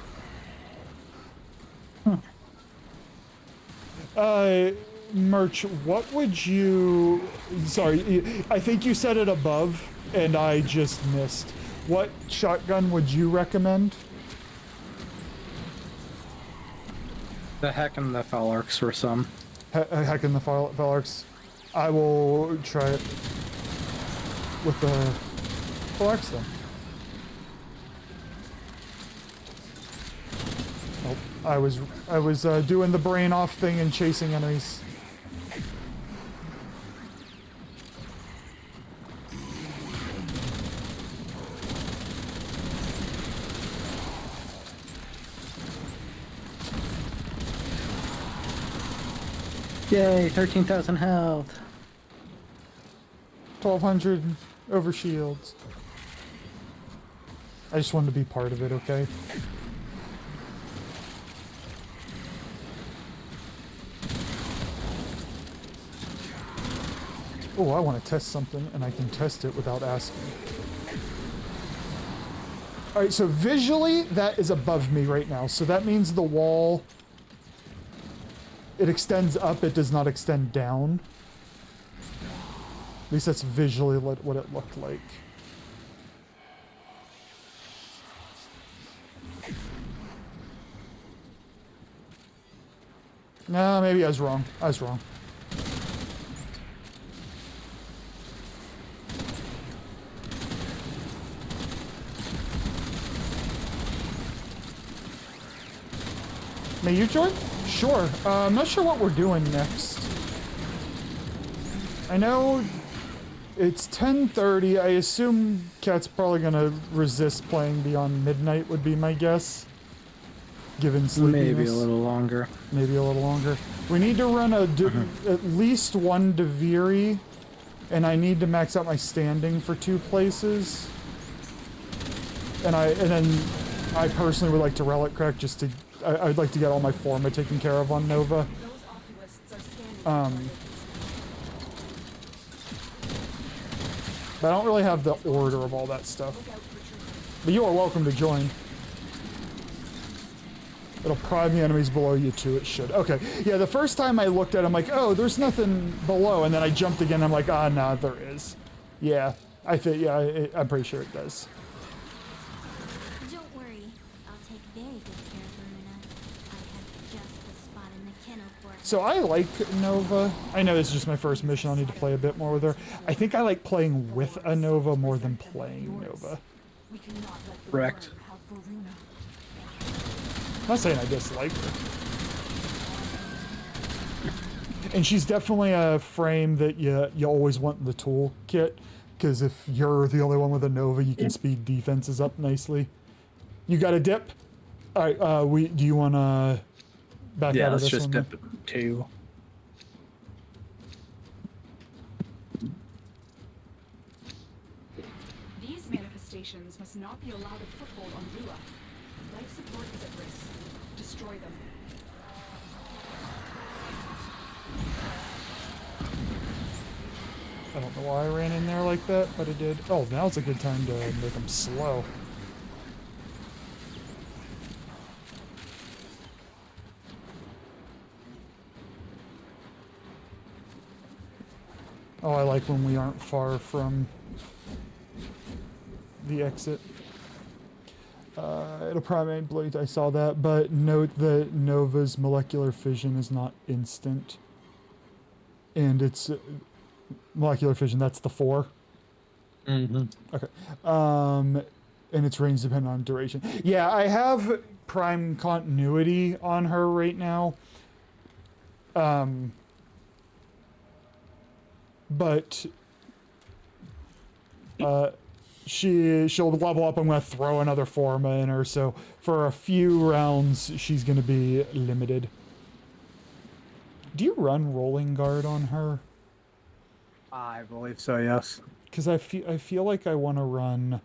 Merch, what would you... Sorry, I think you said it above, and I just missed. What shotgun would you recommend?
The heck and the Phalarx were some.
Heck in the Phalarx. I will try it with the Phalarx then. Oh, I was doing the brain off thing and chasing enemies.
Yay, 13,000 health.
1,200 over shields. I just wanted to be part of it, okay? Oh, I want to test something, and I can test it without asking. Alright, so visually, that is above me right now. So that means the wall... It extends up, it does not extend down. At least that's visually what it looked like. Nah, maybe I was wrong. I was wrong. May you join? Sure. I'm not sure what we're doing next. I know it's 10:30. I assume Cat's probably gonna resist playing beyond midnight would be my guess. Given sleepiness.
Maybe a little longer.
Maybe a little longer. We need to run at least one Deviri, and I need to max out my standing for 2 places. And then I personally would like to relic crack just to... I'd like to get all my forma taken care of on Nova. But I don't really have the order of all that stuff. But you are welcome to join. It'll prime the enemies below you too, it should. Okay, yeah, the first time I looked at it, I'm like, oh, there's nothing below, and then I jumped again, I'm like, ah, nah, there is. Yeah, I'm pretty sure it does.
Don't worry, I'll take very good care of Luna. I have just the spot in the kennel for her.
So I like Nova. I know this is just my first mission, I'll need to play a bit more with her. I think I like playing with a Nova more than playing Nova.
Correct.
I'm not saying I dislike her. And she's definitely a frame that you always want in the toolkit, because if you're the only one with a Nova, you can speed defenses up nicely. You got a dip? All right. Do you want to back
Yeah,
out of
let's
this
just
one? Then?
dip 2.
These manifestations must not be allowed a foothold on Rua. Life support is at risk. Destroy them.
I don't know why I ran in there like that, but I did. Oh, now's a good time to make them slow. Oh, I like when we aren't far from the exit. It'll probably blade. I saw that, but note that Nova's molecular fission is not instant. And it's molecular fission, that's the 4.
Mm-hmm.
Okay. And its range dependent on duration. Yeah, I have prime continuity on her right now. But she'll level up. I'm gonna throw another Forma in her, so for a few rounds she's gonna be limited. Do you run rolling guard on her?
I believe so, yes.
Because I feel like I want to run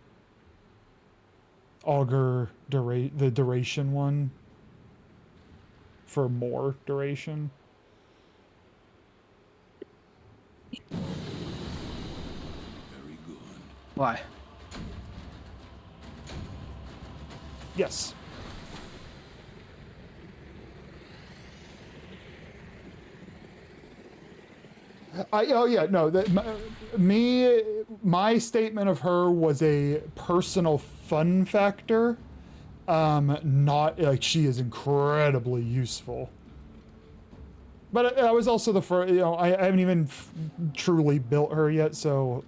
augur the duration one for more duration.
Very good.
Why?
Yes. Oh yeah, no. My statement of her was a personal fun factor. Not like she is incredibly useful. But I was also the first. I haven't even truly built her yet, so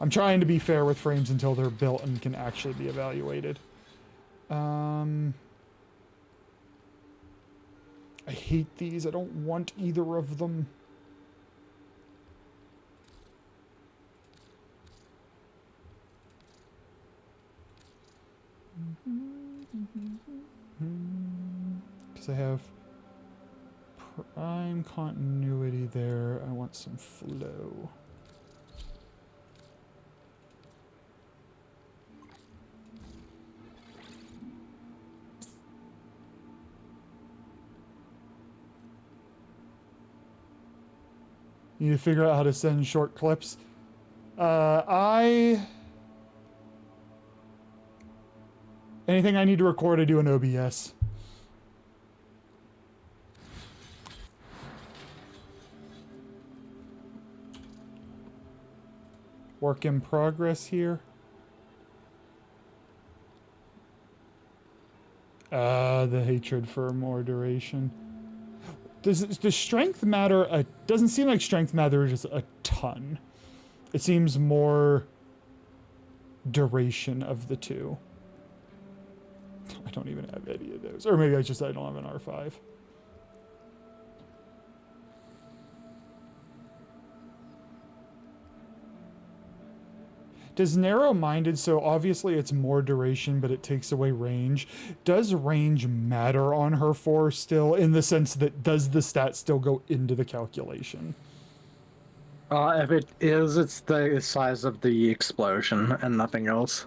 I'm trying to be fair with frames until they're built and can actually be evaluated. I hate these. I don't want either of them. Because I have prime continuity there. I want some flow. You need to figure out how to send short clips. Anything I need to record, I do in OBS. Work in progress here. The hatred for more duration. Does strength matter? Doesn't seem like strength matters a ton. It seems more duration of the two. I don't even have any of those. Or maybe I don't have an R5. Does narrow-minded, so obviously it's more duration, but it takes away range. Does range matter on her 4 still, in the sense that does the stat still go into the calculation?
If it is, it's the size of the explosion and nothing else.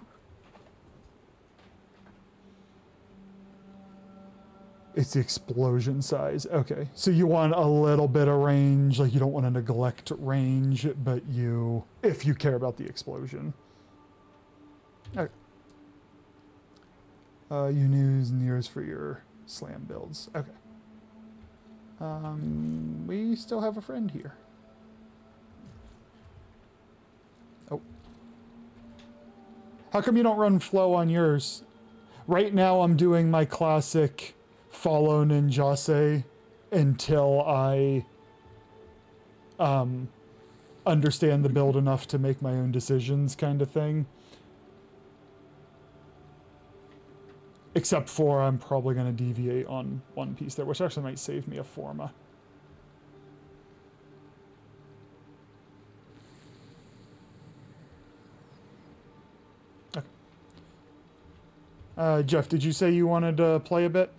It's the explosion size. Okay. So you want a little bit of range, like you don't want to neglect range, but if you care about the explosion. Okay. You use nears for your slam builds. Okay. We still have a friend here. Oh. How come you don't run flow on yours? Right now I'm doing my classic follow Ninjase until I understand the build enough to make my own decisions kind of thing. Except for I'm probably going to deviate on one piece there, which actually might save me a Forma. Okay. Jeff, did you say you wanted to play a bit?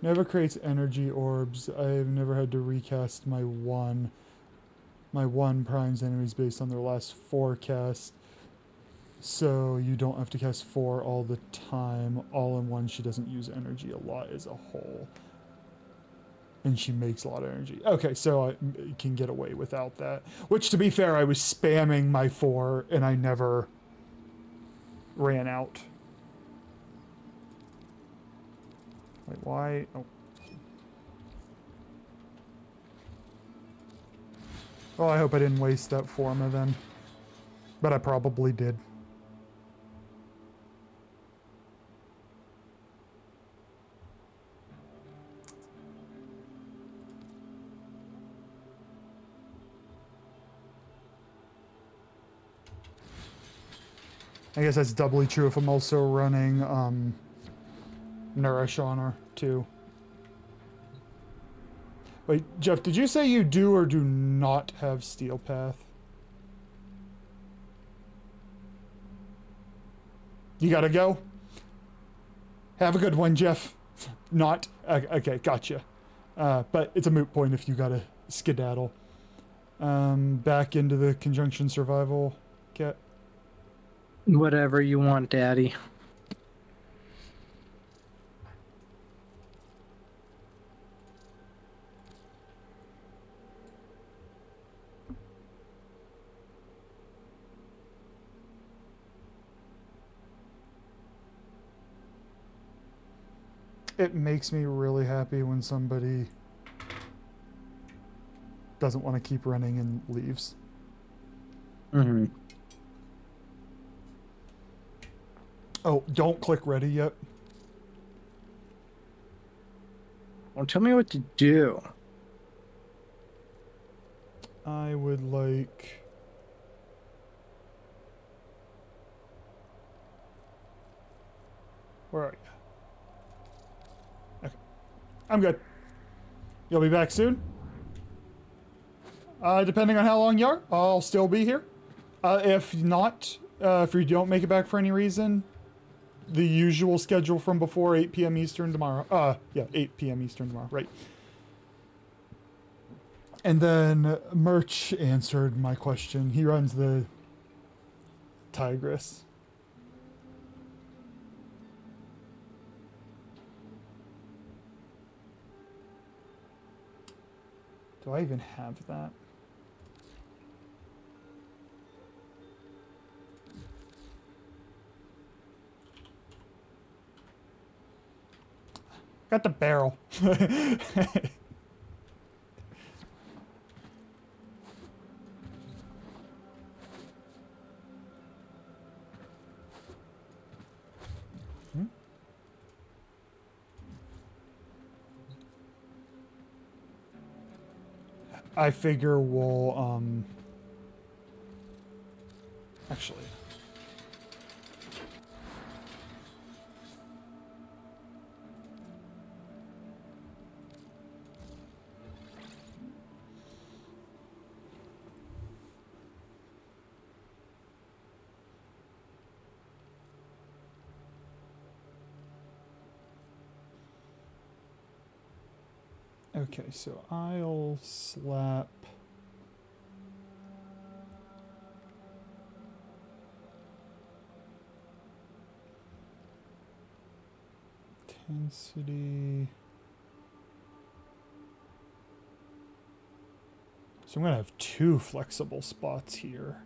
Never creates energy orbs. I've never had to recast my one. My one primes enemies based on their last 4 casts. So you don't have to cast 4 all the time. All in one, she doesn't use energy a lot as a whole. And she makes a lot of energy. Okay, so I can get away without that. Which, to be fair, I was spamming my 4 and I never ran out. Wait, why? Oh. Well, I hope I didn't waste that forma then. But I probably did. I guess that's doubly true if I'm also running Nourish on her too. Wait, Jeff, did you say you do or do not have Steel Path? You gotta go? Have a good one, Jeff. Not? Okay, gotcha. But it's a moot point if you gotta skedaddle. Back into the Conjunction Survival kit.
Whatever you want, Daddy.
It makes me really happy when somebody doesn't want to keep running and leaves.
Mm-hmm.
Oh, don't click ready yet.
Well, tell me what to do.
I would like... Where are you? Okay. I'm good. You'll be back soon? Depending on how long you are, I'll still be here. If not, if you don't make it back for any reason, the usual schedule from before 8 p.m. Eastern tomorrow. Yeah, 8 p.m. Eastern tomorrow, right. And then Merch answered my question. He runs the Tigress. Do I even have that? Got the barrel. I figure we'll, actually. Okay, so I'll slap intensity. So I'm gonna have 2 flexible spots here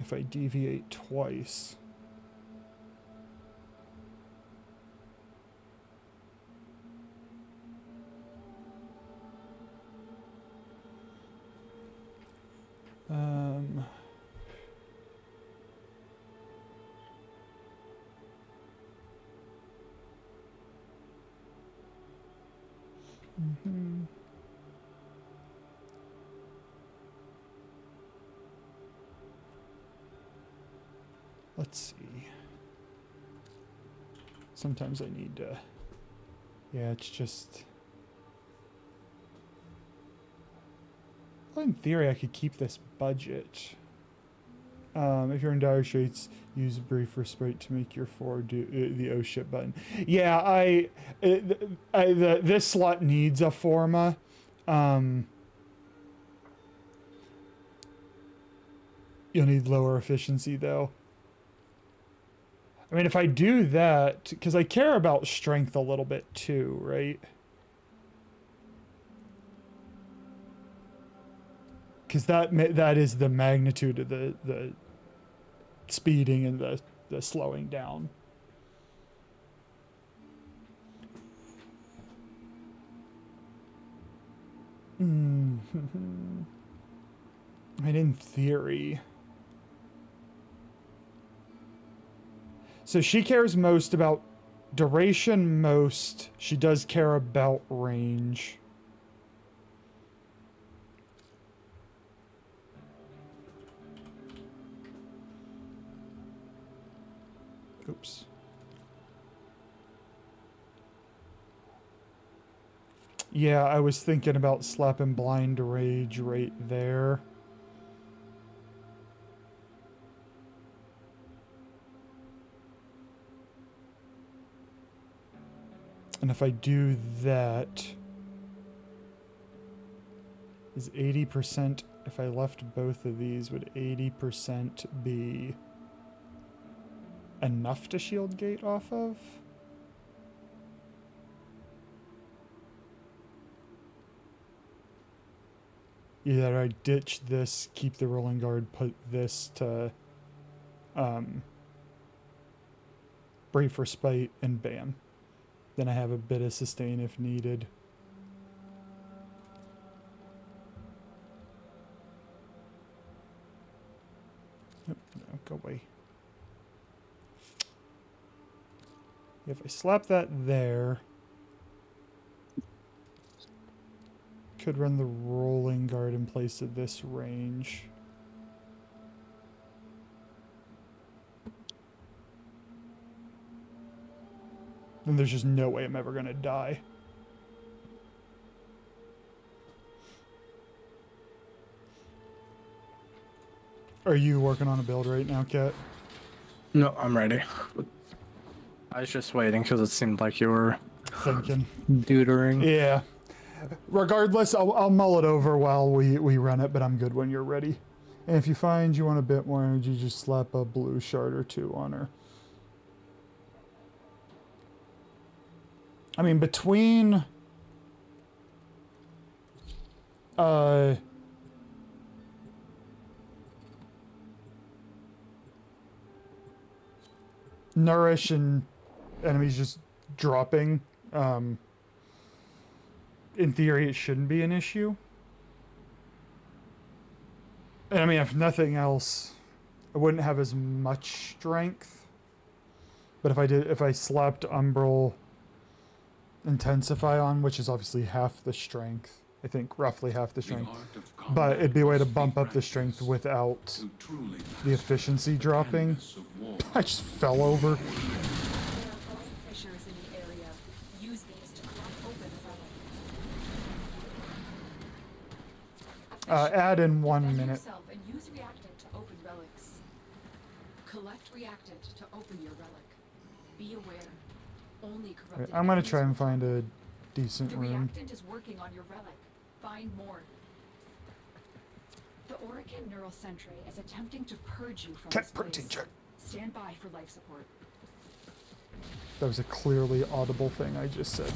if I deviate twice. Let's see. Sometimes I need to... Yeah, it's just... Well, in theory, I could keep this budget. If you're in dire straits, use a brief respite to make your forward do the oh shit button. Yeah, this slot needs a forma. You'll need lower efficiency though. I mean, if I do that, because I care about strength a little bit too, right? Because that is the magnitude of the speeding and the slowing down. And in theory... So she cares most about duration most. She does care about range. Oops. Yeah, I was thinking about slapping blind rage right there. And if I do that, is 80%, if I left both of these, would 80% be enough to shield gate off of? Either I ditch this, keep the rolling guard, put this to brief respite, and bam. Then I have a bit of sustain if needed. Nope, no, go away. If I slap that there, could run the rolling guard in place of this range. Then there's just no way I'm ever gonna die. Are you working on a build right now, Kat?
No, I'm ready. I was just waiting because it seemed like you were
thinking.
Deutering.
Yeah. Regardless, I'll mull it over while we run it, but I'm good when you're ready. And if you find you want a bit more energy, just slap a blue shard or two on her. I mean, between nourish and enemies just dropping, in theory it shouldn't be an issue. And I mean, if nothing else, I wouldn't have as much strength. But if I slapped Umbral Intensify on, which is obviously half the strength, I think roughly half the strength, but it'd be a way to bump up the strength without the efficiency dropping. I just fell over. Add in 1 minute.
And use reactant to open relics. Collect reactant to open your relic. Be aware. Only corrupted
I'm gonna try and find a decent
the
room.
reactant is working on your relic. Find more. The Orican Neural Sentry is attempting to purge you from
Cat
this
protein
place.
check.
Stand by for life support.
That was a clearly audible thing I just said.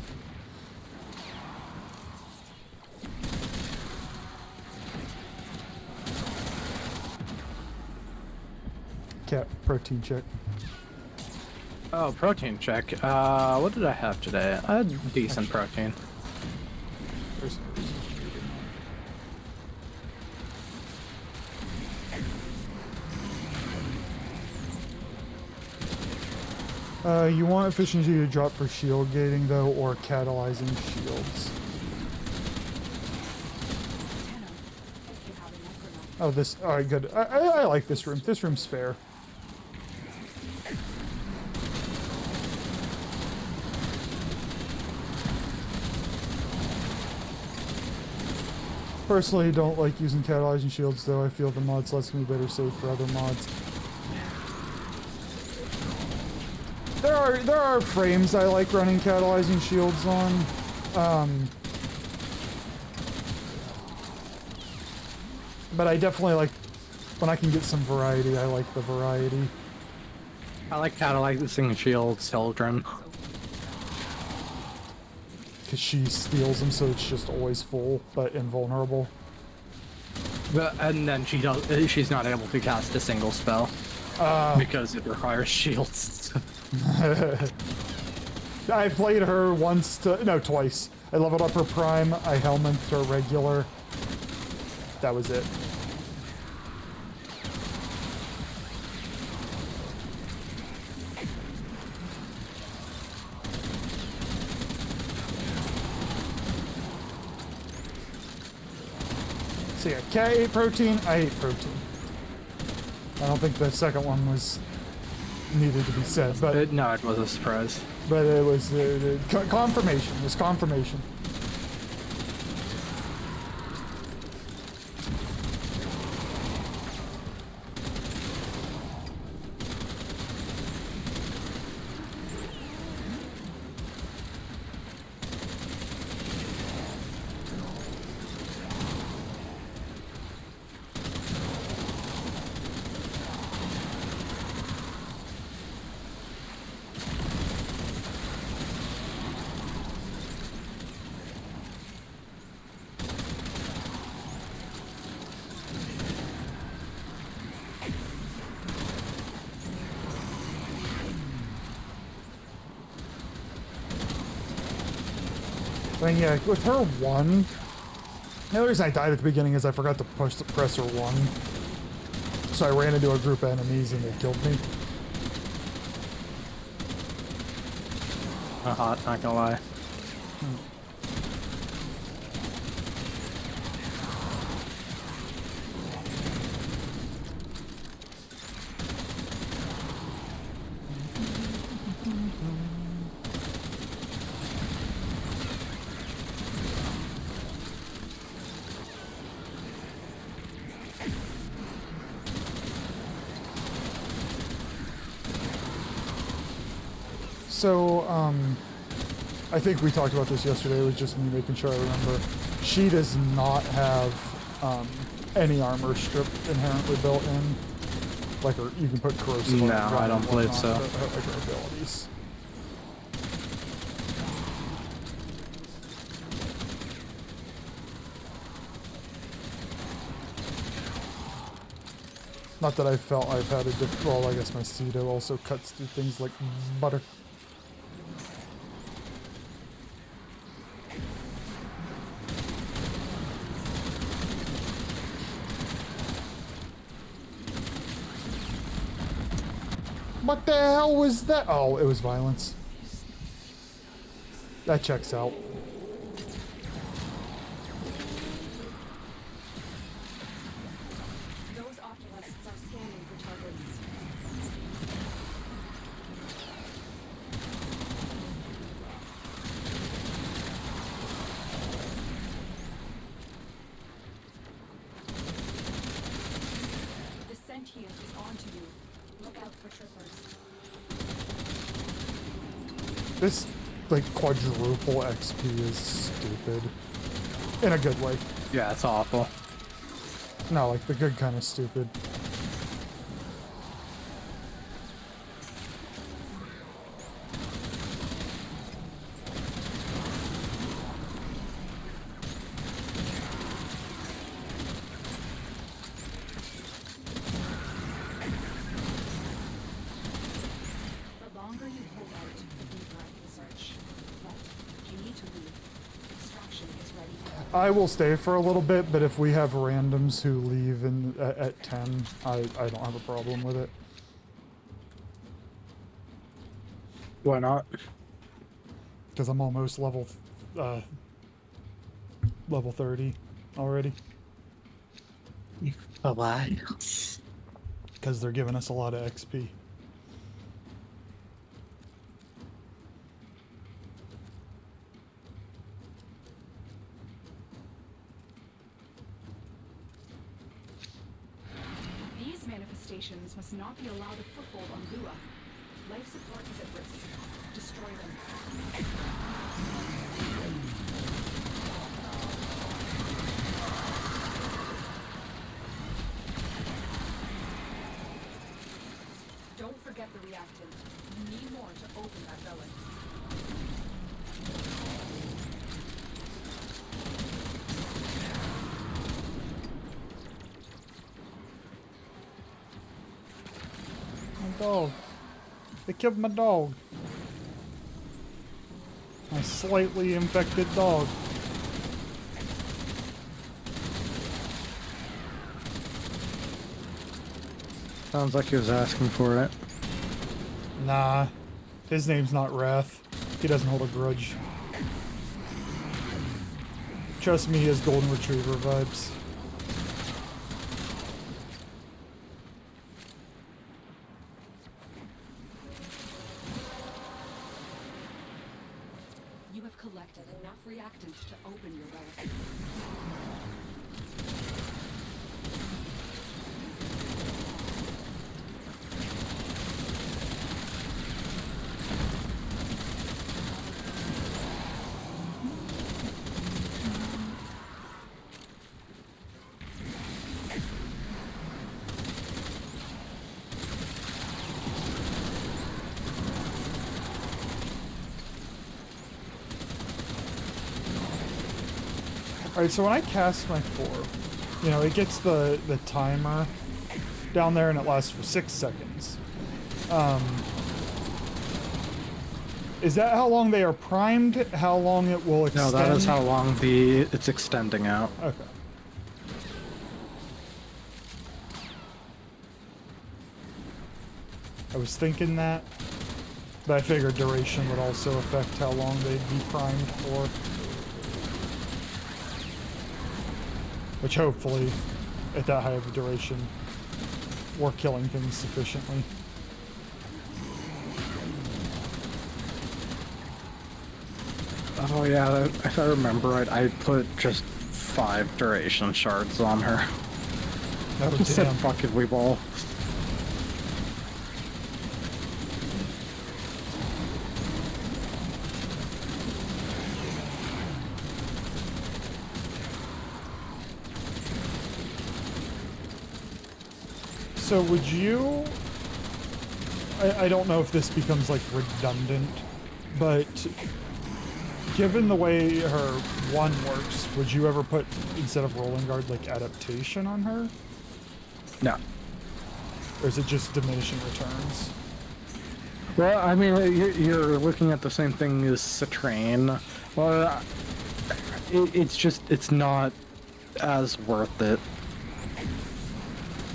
Cat protein check.
Oh, protein check. What did I have today? I had decent protein.
There's no reason for you to not. You want efficiency to drop for shield gating though, or catalyzing shields. Oh, this. All right, good. I like this room. This room's fair. Personally, don't like using catalyzing shields, though. I feel the mod slots can be better saved for other mods. There are frames I like running catalyzing shields on. But I definitely like, when I can get some variety, I like the variety.
I like catalyzing shields, Hildren.
Because she steals them, so it's just always full, but invulnerable.
And then she's not able to cast a single spell. Because it requires shields.
I played her twice. I leveled up her prime, I helmeted her regular. That was it. So yeah, cat ate protein, I ate protein. I don't think the second one was needed to be said, but
No, it was a surprise.
But it was confirmation. It was confirmation. And yeah, with her one, the only reason I died at the beginning is I forgot to press her one. So I ran into a group of enemies and they killed me.
Not gonna lie.
So, I think we talked about this yesterday. It was just me making sure I remember. She does not have any armor strip inherently built in. Like, you can put corrosive on
No,
it,
I don't believe so.
Like her abilities. Not that I felt I've had a well, I guess my Cedo also cuts through things like butter. What the hell was that? Oh, it was violence. That checks out.
Those oculists are scanning for targets. The sentient is onto you. Look out for trippers.
This, like, quadruple XP is stupid. In a good way.
Yeah, it's awful.
No, like, the good kind of stupid.
The longer you hold out, the deeper I can search. But if you need to leave, extraction is ready.
I will stay for a little bit, but if we have randoms who leave at 10, I don't have a problem with it.
Why not?
Because I'm almost level 30 already.
Oh, why?
Because they're giving us a lot of XP.
stations must not be allowed a foothold on Lua. Life support is at risk. Destroy them. Don't forget the reactant. You need more to open that relic.
My dog. They killed my dog. My slightly infected dog.
Sounds like he was asking for it.
Nah. His name's not Wrath. He doesn't hold a grudge. Trust me, he has golden retriever vibes.
You have collected enough reactant to open your relic.
Alright, so when I cast my 4, you know, it gets the timer down there and it lasts for 6 seconds. Is that how long they are primed? How long it will extend?
No, that is how long it's extending out.
Okay. I was thinking that, but I figured duration would also affect how long they'd be primed for. Which hopefully, at that high of a duration, we're killing things sufficiently.
Oh yeah, if I remember right, I put just 5 duration shards on her.
Oh,
Just said
damn.
fuck it, we ball.
So would you... I don't know if this becomes like redundant, but given the way her 1 works, would you ever put, instead of rolling guard, like adaptation on her?
No.
Or is it just diminishing returns?
Well, I mean, you're looking at the same thing as Citrain. Well, it's not as worth it,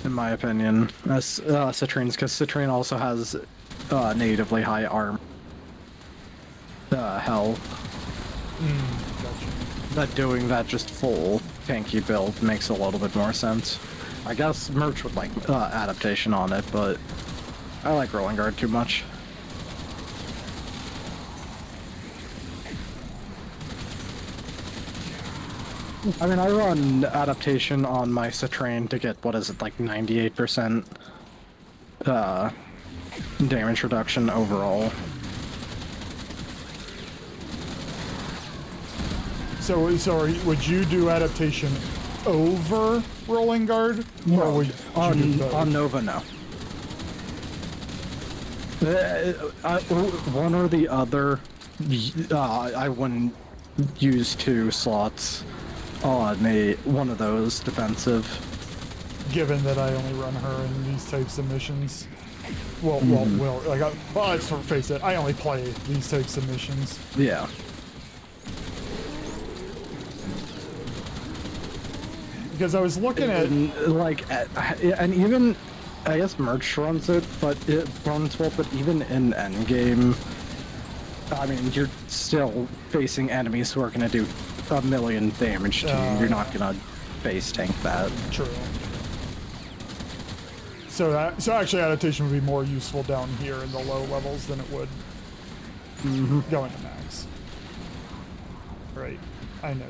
in my opinion, as Citrain's, because Citrain also has natively high arm health.
Gotcha.
That doing that just full tanky build makes a little bit more sense. I guess Merch would like adaptation on it, but I like Rolling Guard too much. I mean, I run adaptation on my Citrain to get, what is it, like 98% damage reduction overall.
So would you do adaptation over rolling guard?
No,
or would you do both?
on Nova, no. One or the other, I wouldn't use 2 slots on one of those defensive.
Given that I only run her in these types of missions. Well, let's face it, I only play these types of missions.
Yeah.
Because I was looking at...
and even, I guess Merch runs it, but it runs well, but even in endgame, I mean, you're still facing enemies who are going to do a million damage to you. You're not going to face tank that.
True. So actually adaptation would be more useful down here in the low levels than it would going to max. Right. I know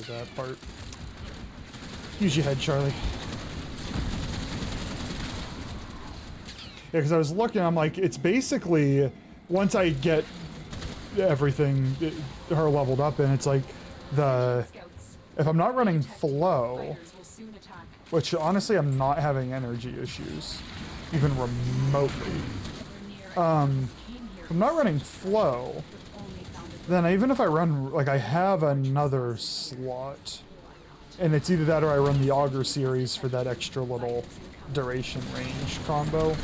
that part. Use your head, Charlie. because I was looking, I'm like, it's basically, once I get everything, her leveled up, and it's like, if I'm not running flow, which honestly I'm not having energy issues, even remotely. If I'm not running flow, then even if I run, like I have another slot, and it's either that or I run the Augur series for that extra little duration range combo.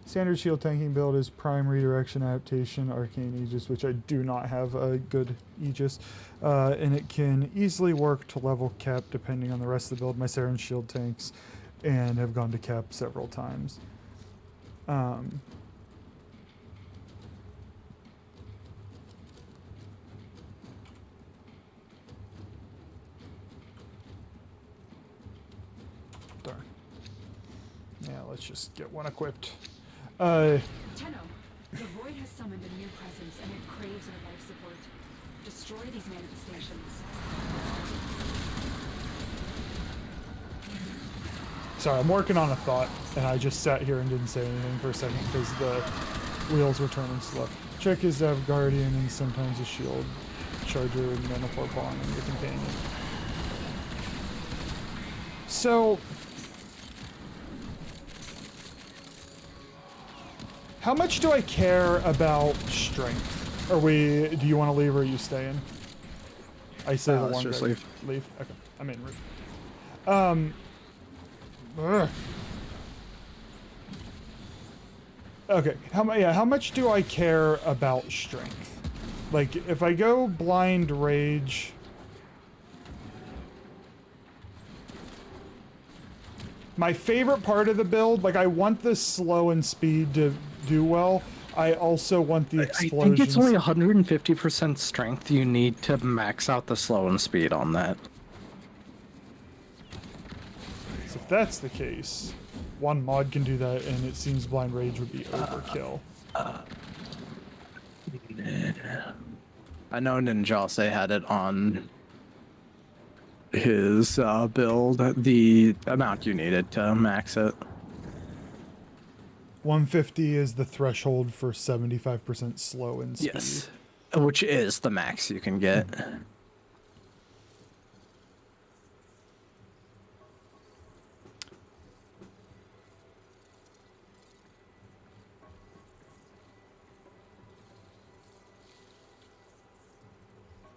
Standard shield tanking build is prime redirection adaptation arcane aegis, which I do not have a good aegis, and it can easily work to level cap depending on the rest of the build. My Saren shield tanks and have gone to cap several times. Darn. Yeah, let's just get one equipped.
Tenno, the void has summoned a new presence and it craves our life support. Destroy these manifestations.
Sorry, I'm working on a thought, and I just sat here and didn't say anything for a second because the wheels were turning slow. Check is to have Guardian and sometimes a shield charger and Manifold Bond on your companion. So, how much do I care about strength? Do you want to leave or are you staying? I say the one
just
guy.
leave.
Leave? Okay. I'm in route. Okay. How much do I care about strength? Like, if I go blind rage... My favorite part of the build, like, I want the slow and speed to do well. I also want the explosions.
I think it's only 150% strength you need to max out the slow and speed on that.
So if that's the case, one mod can do that, and it seems blind rage would be overkill.
I know Ninjase had it on his build, the amount you needed to max it.
150 is the threshold for 75% slow and speed.
Yes, which is the max you can get.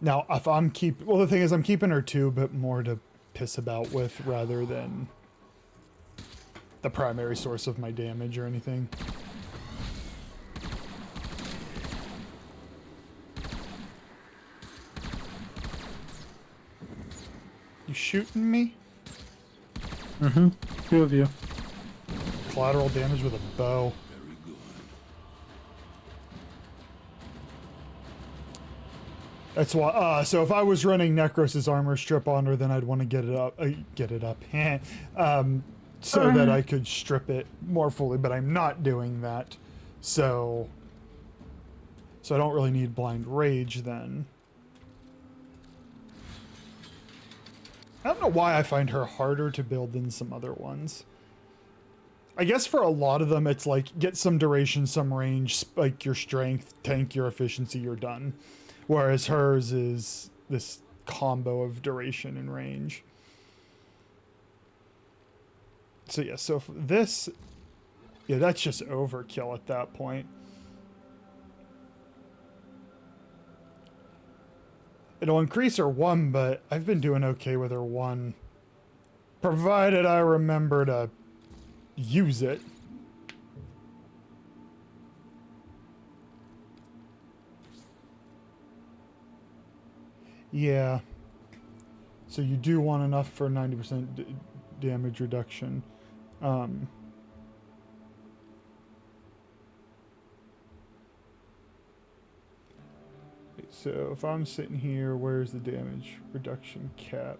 Now, if I'm well, the thing is, I'm keeping her too, but more to piss about with rather than the primary source of my damage or anything. You shooting me?
Mm-hmm. Two of you.
Collateral damage with a bow. That's why. So if I was running Necros's armor strip on her, then I'd want to get it up, so that I could strip it more fully. But I'm not doing that, so I don't really need blind rage then. I don't know why I find her harder to build than some other ones. I guess for a lot of them, it's like get some duration, some range, spike your strength, tank your efficiency, you're done. Whereas hers is this combo of duration and range. So yeah, so this... Yeah, that's just overkill at that point. It'll increase her 1, but I've been doing okay with her 1. Provided I remember to use it. Yeah. So you do want enough for 90% damage reduction. So if I'm sitting here, where's the damage reduction cap?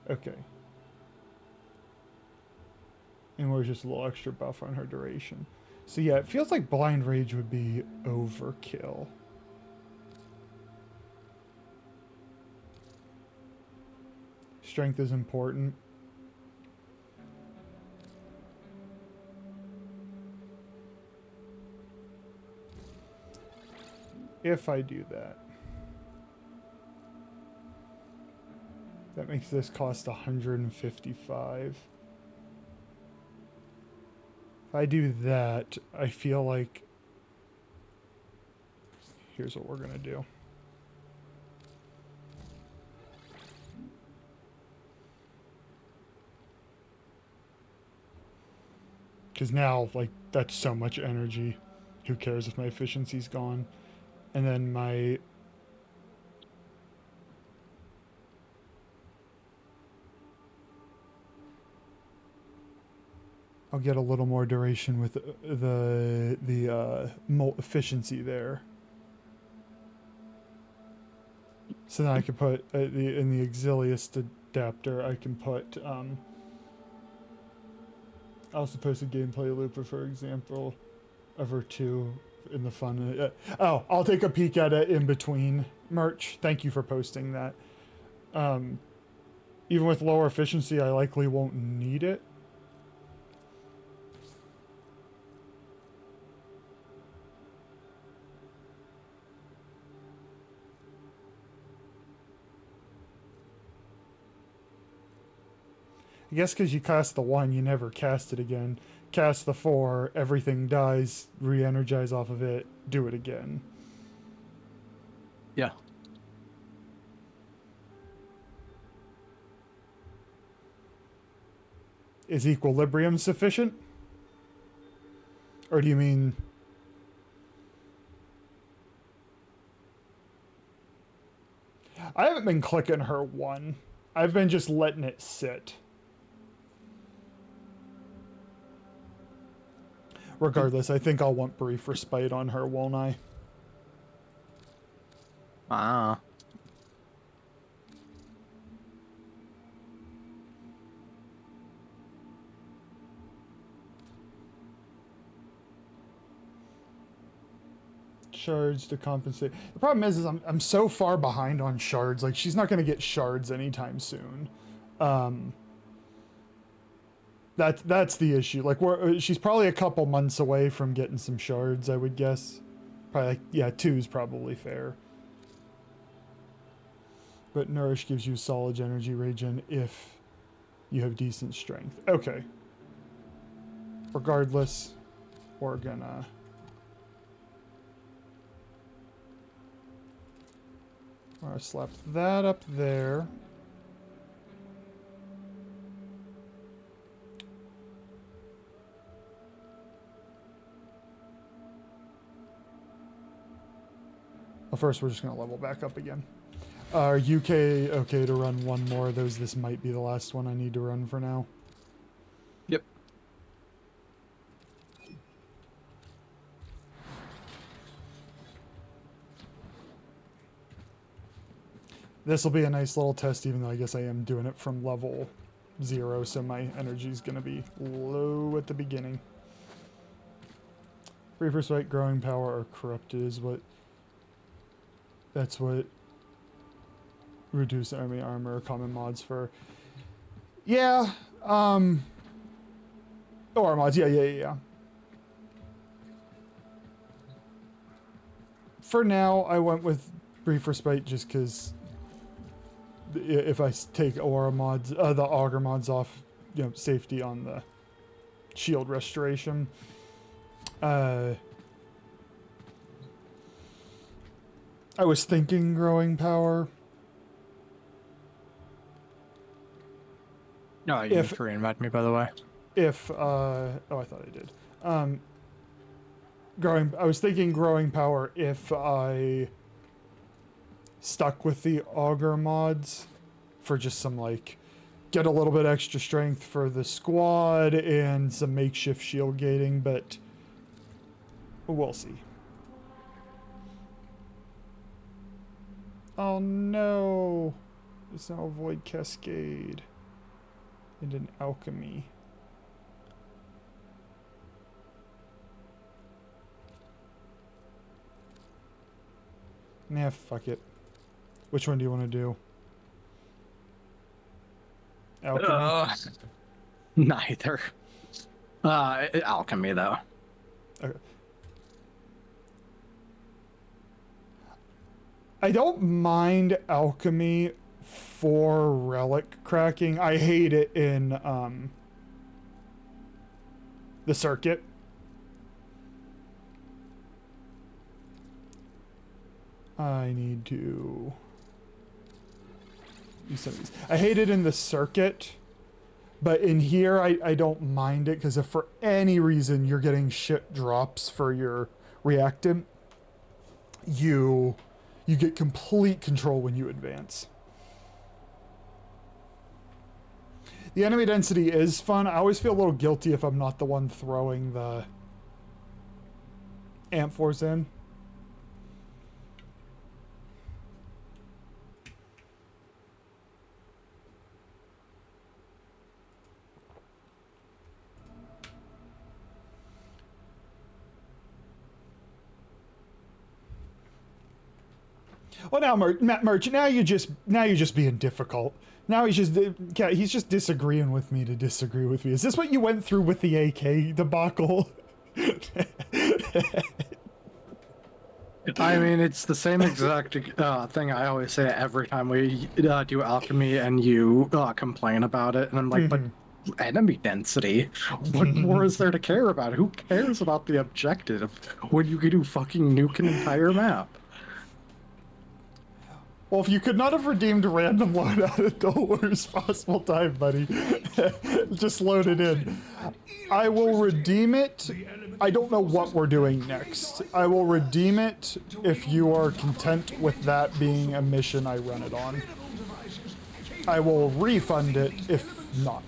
Okay. And where's just a little extra buff on her duration. So yeah, it feels like blind rage would be overkill. Strength is important. If I do that, that makes this cost 155. If I do that, I feel like here's what we're gonna do. Because now, like, that's so much energy. Who cares if my efficiency's gone? And then my... I'll get a little more duration with the efficiency there. So then I can put, in the Exilius adapter, I can put... I also posted gameplay looper, for example, of her 2 in the fun. Oh, I'll take a peek at it in between merch. Thank you for posting that. Even with lower efficiency, I likely won't need it. I guess because you cast the 1, you never cast it again. Cast the 4, everything dies, re-energize off of it, do it again.
Yeah.
Is equilibrium sufficient? Or do you mean... I haven't been clicking her 1. I've been just letting it sit. Regardless, I think I'll want brief respite on her, won't I?
Ah.
Shards to compensate. The problem is I'm so far behind on shards. Like, she's not going to get shards anytime soon. That's the issue. Like, she's probably a couple months away from getting some shards, I would guess. Probably, like, yeah, 2 is probably fair. But Nourish gives you solid energy regen if you have decent strength. Okay. Regardless, we're gonna... I'm gonna slap that up there. Well, first, we're just going to level back up again. Are UK okay to run 1 more of those? This might be the last one I need to run for now.
Yep.
This will be a nice little test, even though I guess I am doing it from level 0, so my energy is going to be low at the beginning. Reaper's Fight, Growing Power, or Corrupted is what... That's what reduce enemy armor, common mods for. Yeah, OR mods, yeah. For now, I went with Brief Respite just because if I take OR mods, the Augur mods off, you know, safety on the shield restoration. I was thinking Growing Power.
No, you need to reinvite me, by the way.
Oh, I thought I did. I was thinking Growing Power if I stuck with the Augur mods for just some, like, get a little bit extra strength for the squad and some makeshift shield gating, but we'll see. Oh no! It's now a Void Cascade and an Alchemy. Nah, fuck it. Which one do you want to do? Alchemy?
Neither. Alchemy, though.
Okay. I don't mind alchemy for relic cracking. I hate it in the circuit. I need to... I hate it in the circuit, but in here I don't mind it, because if for any reason you're getting shit drops for your reactant, you get complete control when you advance. The enemy density is fun. I always feel a little guilty if I'm not the one throwing the amphors in. Well, now, Merch, now you're just being difficult. Now he's just disagreeing with me to disagree with me. Is this what you went through with the AK debacle?
I mean, it's the same exact thing I always say every time we do alchemy, and you complain about it, and I'm like, but enemy density? What more is there to care about? Who cares about the objective when you could do fucking nuke an entire map?
Well, if you could not have redeemed random loadout at the worst possible time, buddy, just load it in. I will redeem it. I don't know what we're doing next. I will redeem it if you are content with that being a mission I run it on. I will refund it if not.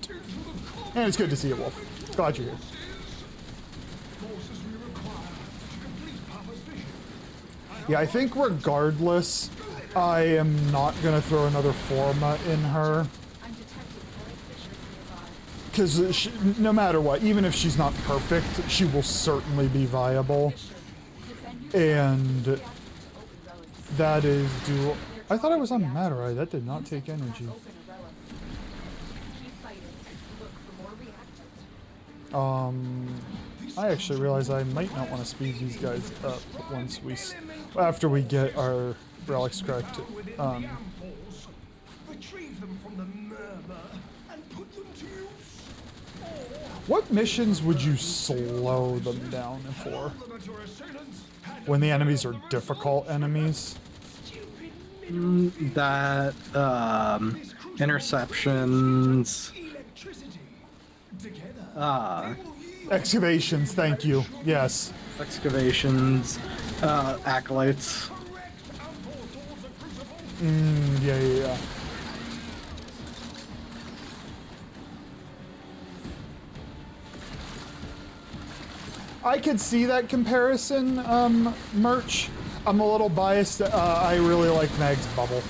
And it's good to see you, Wolf. Glad you're here. Yeah, I think regardless, I am not gonna throw another Forma in her. Because no matter what, even if she's not perfect, she will certainly be viable. And that is dual. I thought I was on Madurai. That did not take energy. I actually realize I might not want to speed these guys up once after we get our relics cracked. What missions would you slow them down for? When the enemies are difficult enemies?
That, interceptions.
Excavations, thank you. Yes.
Excavations, acolytes.
Yeah. I could see that comparison, Merch. I'm a little biased. I really like Mag's bubble.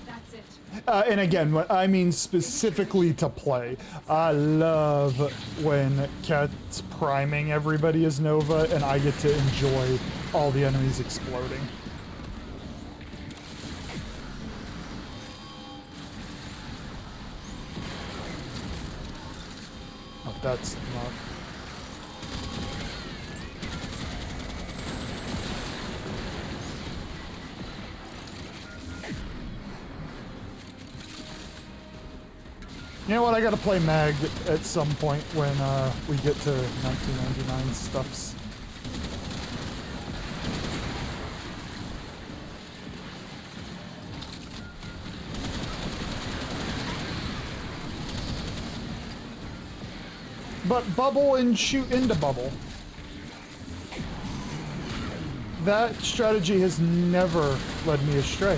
That's it.
And again, I mean specifically to play. I love when Cat's priming everybody as Nova, and I get to enjoy all the enemies exploding. Oh, that's not... You know what, I gotta play Mag at some point when we get to 1999 stuffs. But bubble and shoot into bubble. That strategy has never led me astray.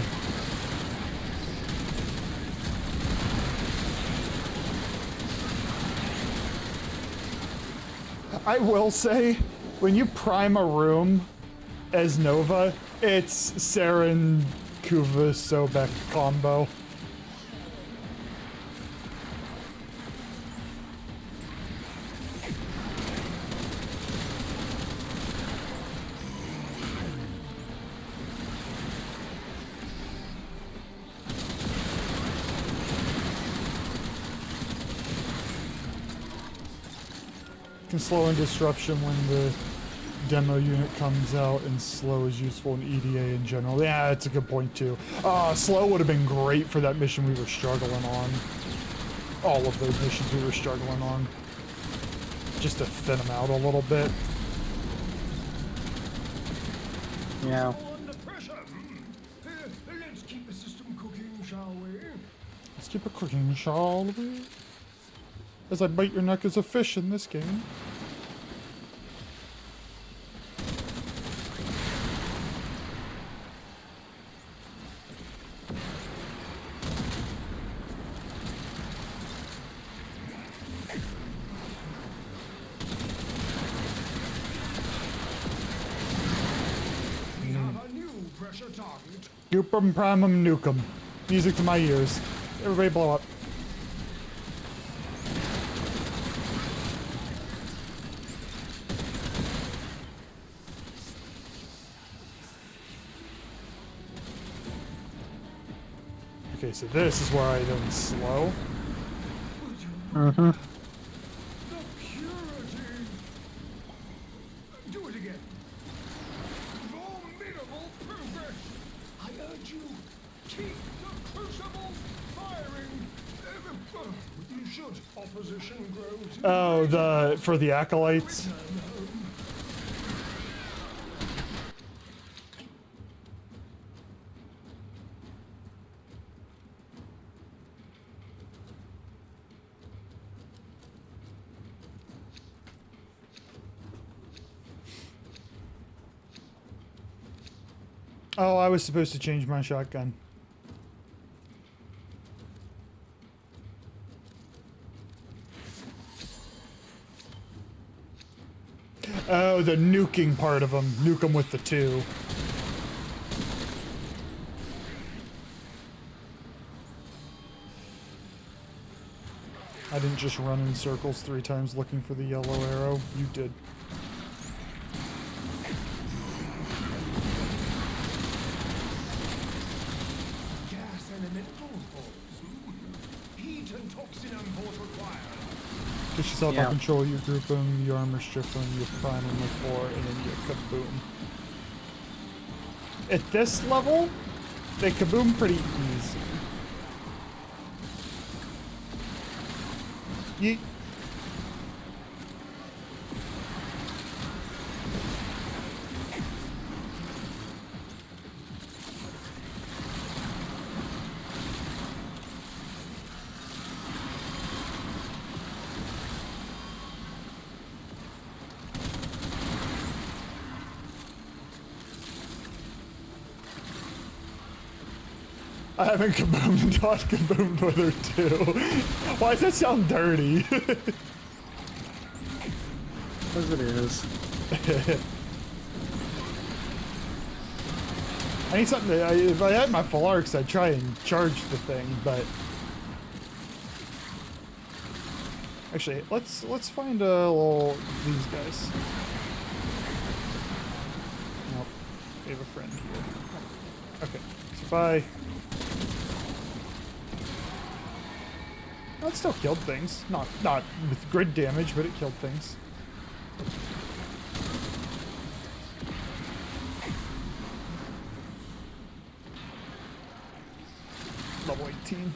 I will say, when you prime a room as Nova, it's Saren Kuva Sobek combo. can slow and disruption when the demo unit comes out, and slow is useful in EDA in general. Yeah, that's a good point too. Slow would have been great for that mission we were struggling on. All of those missions we were struggling on. Just to thin them out a little bit.
Yeah.
Under pressure. Let's keep the system cooking, shall we?
Let's keep it cooking, shall we? As I bite your neck as a fish in this game. Dupum primum nukem. Music to my ears. Everybody blow up. Okay, so this is where I done slow.
Mm-hmm.
Do it again. Formidable progress. I urge you, keep the crucibles firing. You should. Opposition grows.
Oh, for the acolytes. Oh, I was supposed to change my shotgun. Oh, the nuking part of them. Nuke them with the 2. I didn't just run in circles 3 times looking for the yellow arrow. You did.
Gas elemental force. Heat and toxin import required.
Push yourself out control, you group them, you armor strip them, you prime them with 4, and then you kaboom. At this level, they kaboom pretty easy. Yeet. I haven't kaboomed until I've kaboomed with her too. Why does that sound dirty?
As it is.
I need something to, if I had my full arcs, I'd try and charge the thing, but actually, let's find a little these guys. Nope, we have a friend here. Okay, so if I, well, it still killed things. Not with grid damage, but it killed things. Level 18.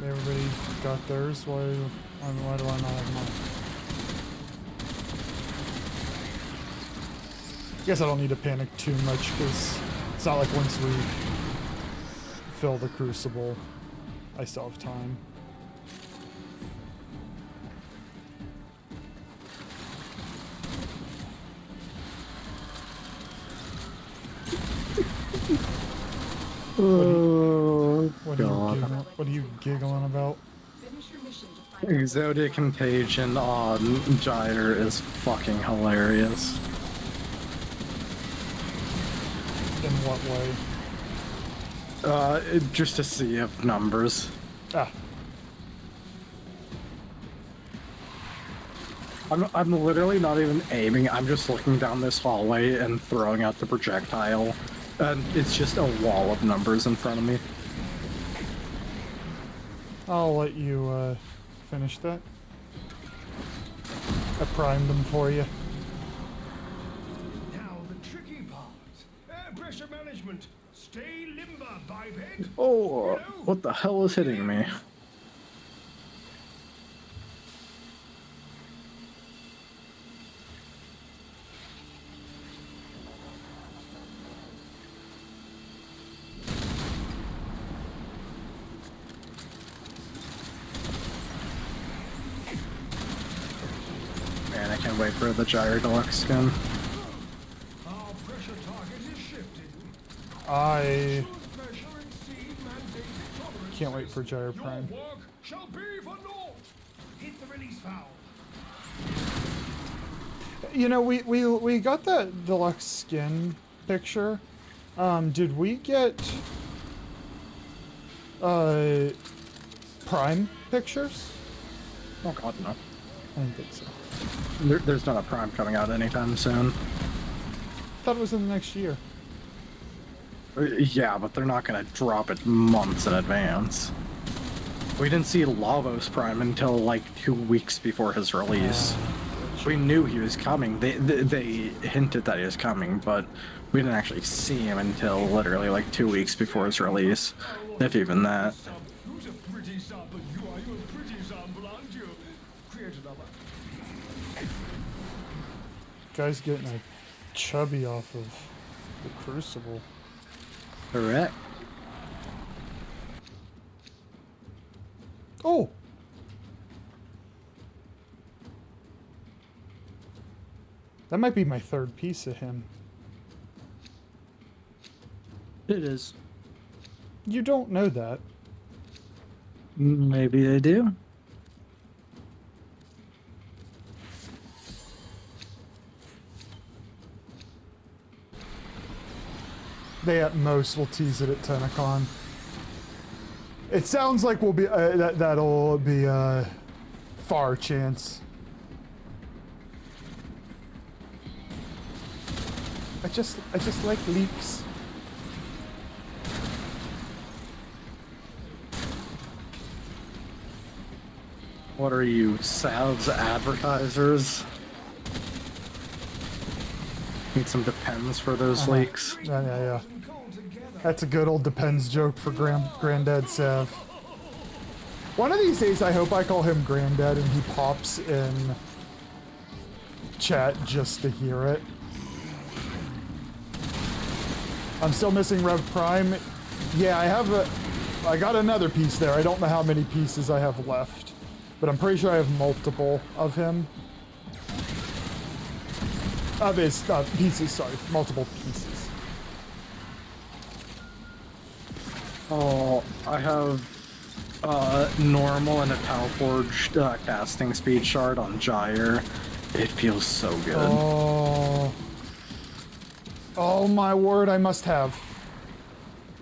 Everybody got theirs. Why do I not have mine? I guess I don't need to panic too much because it's not like once we fill the crucible, I still have time. What are you giggling about?
Exotic Contagion on Gyre is fucking hilarious.
In what way?
Just to see if numbers.
Ah.
I'm literally not even aiming. I'm just looking down this hallway and throwing out the projectile. And it's just a wall of numbers in front of me.
I'll let you finish that. I primed them for you.
Now the tricky part. Air pressure management. Stay limber, biped.
Oh, what the hell is hitting me? Man, I can't wait for the Gyro Deluxe skin.
Our pressure target is shifting.
I
Pressure exceed mandated tolerances.
can't wait for Gyro Prime.
Your work shall be for naught. Hit the release valve.
You know, we got that deluxe skin picture. Did we get Prime pictures?
Oh god, no.
I didn't think so.
There's not a Prime coming out anytime soon.
Thought it was in the next year.
Yeah, but they're not gonna drop it months in advance. We didn't see Lavos Prime until like 2 weeks before his release. We knew he was coming. They hinted that he was coming, but we didn't actually see him until literally like 2 weeks before his release, if even that.
Who's a pretty sample? You are. You're a pretty sample, aren't you? Create another.
Guy's getting a chubby off of the Crucible.
Correct.
Oh! That might be my third piece of him.
It is.
You don't know that.
Maybe they do.
They at most will tease it at Tenacon. It sounds like we'll be that'll be a far chance. I just like leaks.
What are you, Sal's advertisers? Need some Depends for those leaks.
Yeah. That's a good old Depends joke for Granddad Sav. One of these days, I hope I call him Granddad and he pops in chat just to hear it. I'm still missing Rev Prime. Yeah, I got another piece there. I don't know how many pieces I have left, but I'm pretty sure I have multiple of him. Of his pieces, sorry. Multiple pieces.
Oh, I have normal and a Tau Forged casting speed shard on Gyre. It feels so good.
Oh my word, I must have.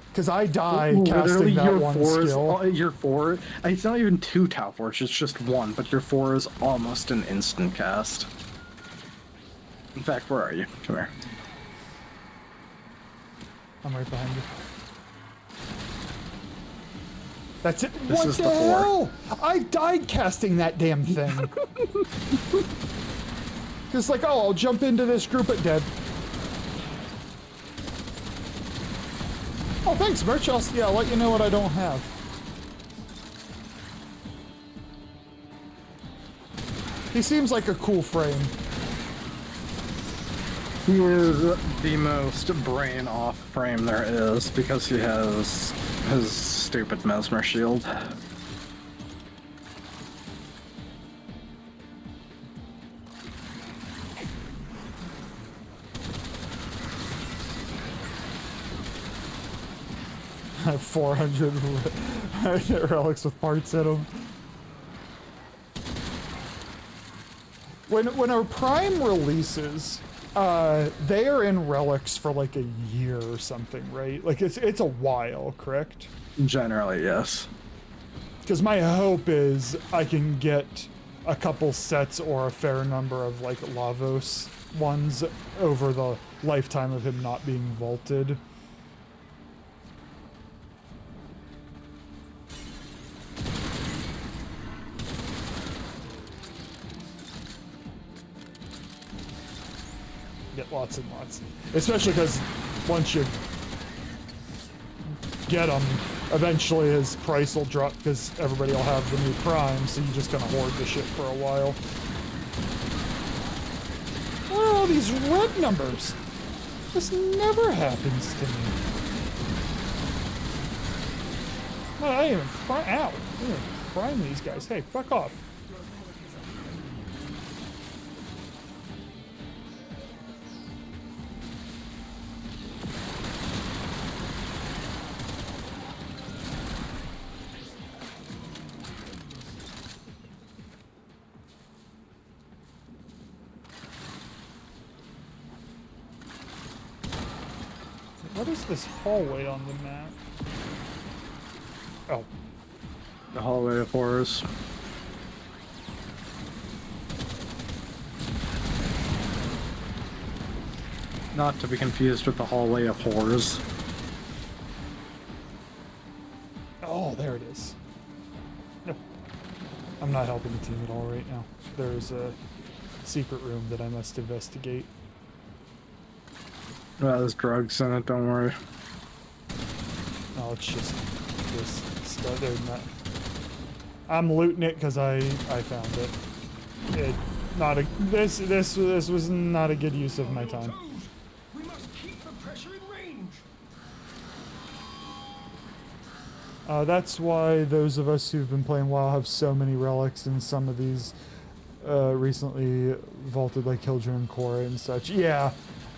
Because I die casting that one skill.
Your 4, it's not even 2 Tau Forge, it's just 1, but your 4 is almost an instant cast. In fact, where are you? Come here.
I'm right behind you. That's it.
This
What
is
the
the 4.
hell? I died casting that damn thing. Because like, oh, I'll jump into this group at dead. Oh, thanks, Merch. I'll let you know what I don't have. He seems like a cool frame.
He is the most brain off frame there is because he has his stupid Mesmer shield.
I have 400 relics with parts in them. When our Prime releases, they are in relics for like a year or something, right? Like it's a while, correct?
Generally, yes.
Because my hope is I can get a couple sets or a fair number of like Lavos ones over the lifetime of him not being vaulted. Get lots and lots, especially because once you get him, eventually his price will drop because everybody will have the new prime, so you're just gonna hoard the shit for a while. Oh, these red numbers! This never happens to me. Oh, I didn't even prime out. I didn't even prime these guys. Hey, fuck off. What is this hallway on the map? Oh.
The hallway of horrors. Not to be confused with the hallway of horrors.
Oh, there it is. No. I'm not helping the team at all right now. There's a secret room that I must investigate.
Well, there's drugs in it, don't worry.
Oh, it's just this stuff. They're not. I'm looting it because I found it. This was not a good use of my time.
We must keep the pressure in range.
That's why those of us who've been playing WoW have so many relics and some of these recently vaulted like Killjoy and Korra and such. Yeah.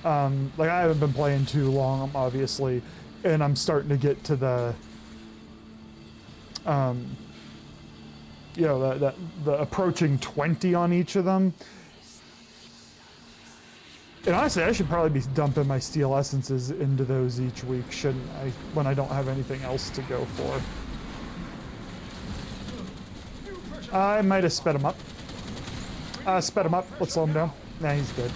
Like I haven't been playing too long, obviously, and I'm starting to get to the, you know, the approaching 20 on each of them. And honestly, I should probably be dumping my steel essences into those each week, shouldn't I? When I don't have anything else to go for. I might have sped him up. Sped him up. Let's slow him down. Nah, he's good.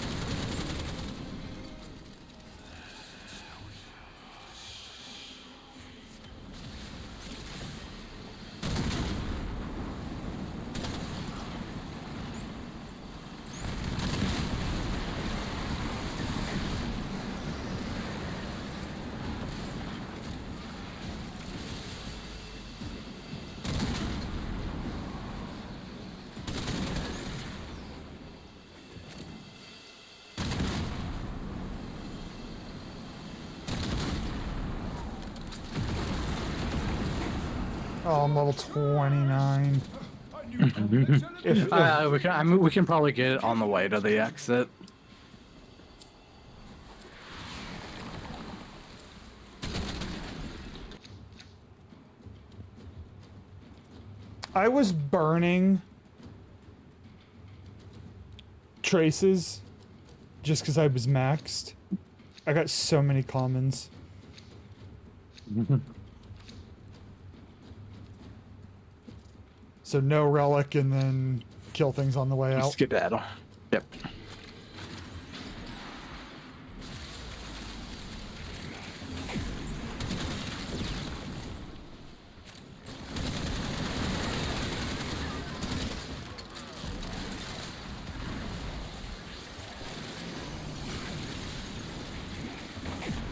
Oh, I'm level 29.
We can probably get it on the way to the exit.
I was burning traces just because I was maxed. I got so many commons. So no relic and then kill things on the way out.
Skedaddle. Yep.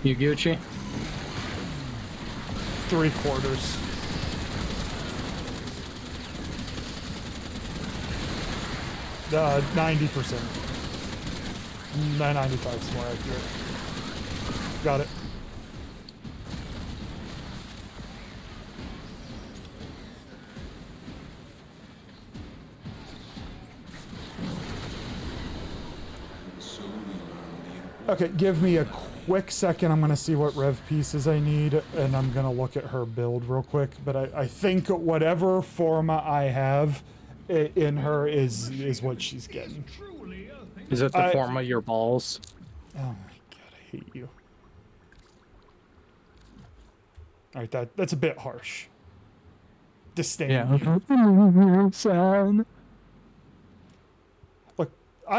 You Gucci?
3/4. The 90%. 95 is more accurate. Got it. Okay, give me a quick second. I'm going to see what rev pieces I need, and I'm going to look at her build real quick. But I think whatever forma I have in her is what she's getting.
Is it the form of your balls?
Oh my god, I hate you. Alright, that's a bit harsh. Disdain.
Yeah.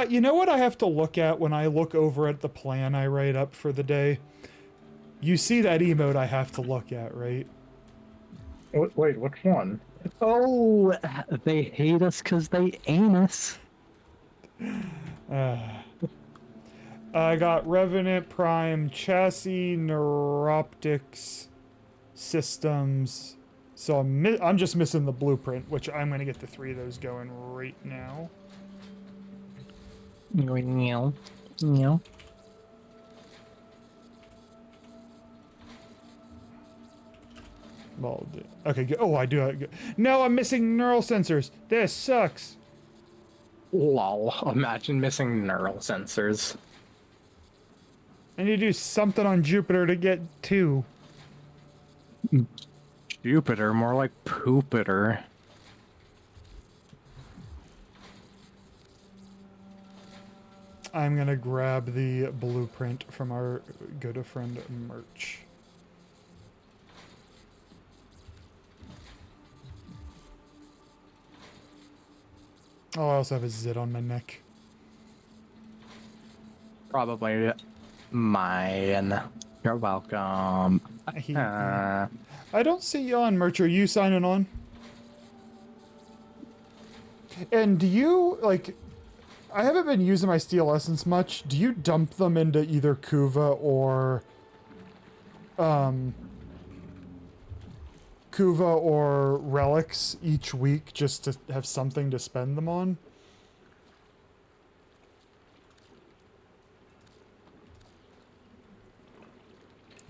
You know what I have to look at when I look over at the plan I write up for the day? You see that emote I have to look at, right?
Wait, which one? Oh, they hate us because they ain't us.
I got Revenant, Prime, Chassis, Neuroptics, Systems. So I'm just missing the blueprint, which I'm going to get the 3 of those going right now.
Meow. Meow.
Well, okay, good. Oh, I do. No, I'm missing neural sensors. This sucks.
Lol. Imagine missing neural sensors.
I need to do something on Jupiter to get 2.
Jupiter, more like Poopiter.
I'm gonna grab the blueprint from our good friend Merch. Oh, I also have a zit on my neck.
Probably mine. You're welcome.
I don't see you on, Merch. Are you signing on? And do you, like... I haven't been using my Steel Essence much. Do you dump them into either Kuva or... Kuva or Relics each week just to have something to spend them on?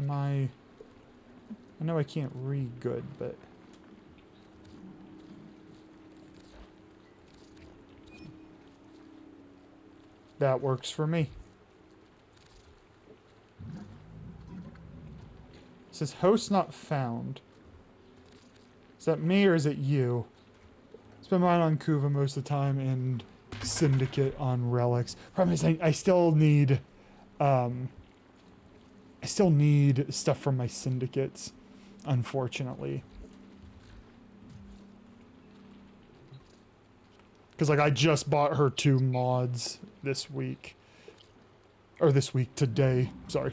I know I can't read good, but... That works for me. It says host not found. Is that me or is it you? Spend mine on Kuva most of the time and Syndicate on Relics. Problem is I still need stuff from my syndicates, unfortunately. Because, like, I just bought her 2 mods this week. Or this week, today. Sorry.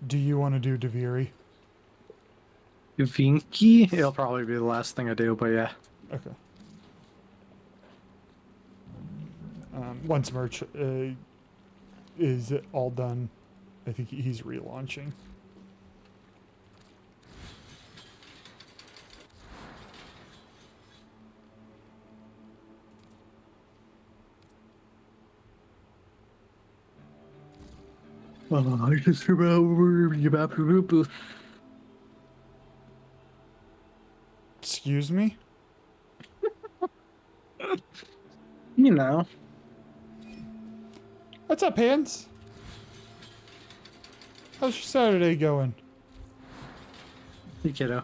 Do you want to do Deviri?
Vinky? It'll probably be the last thing I do, but yeah.
Okay. Once Merch is all done, I think he's relaunching.
I just remember about
Excuse me?
You know.
What's up, Hans? How's your Saturday going?
Hey, kiddo.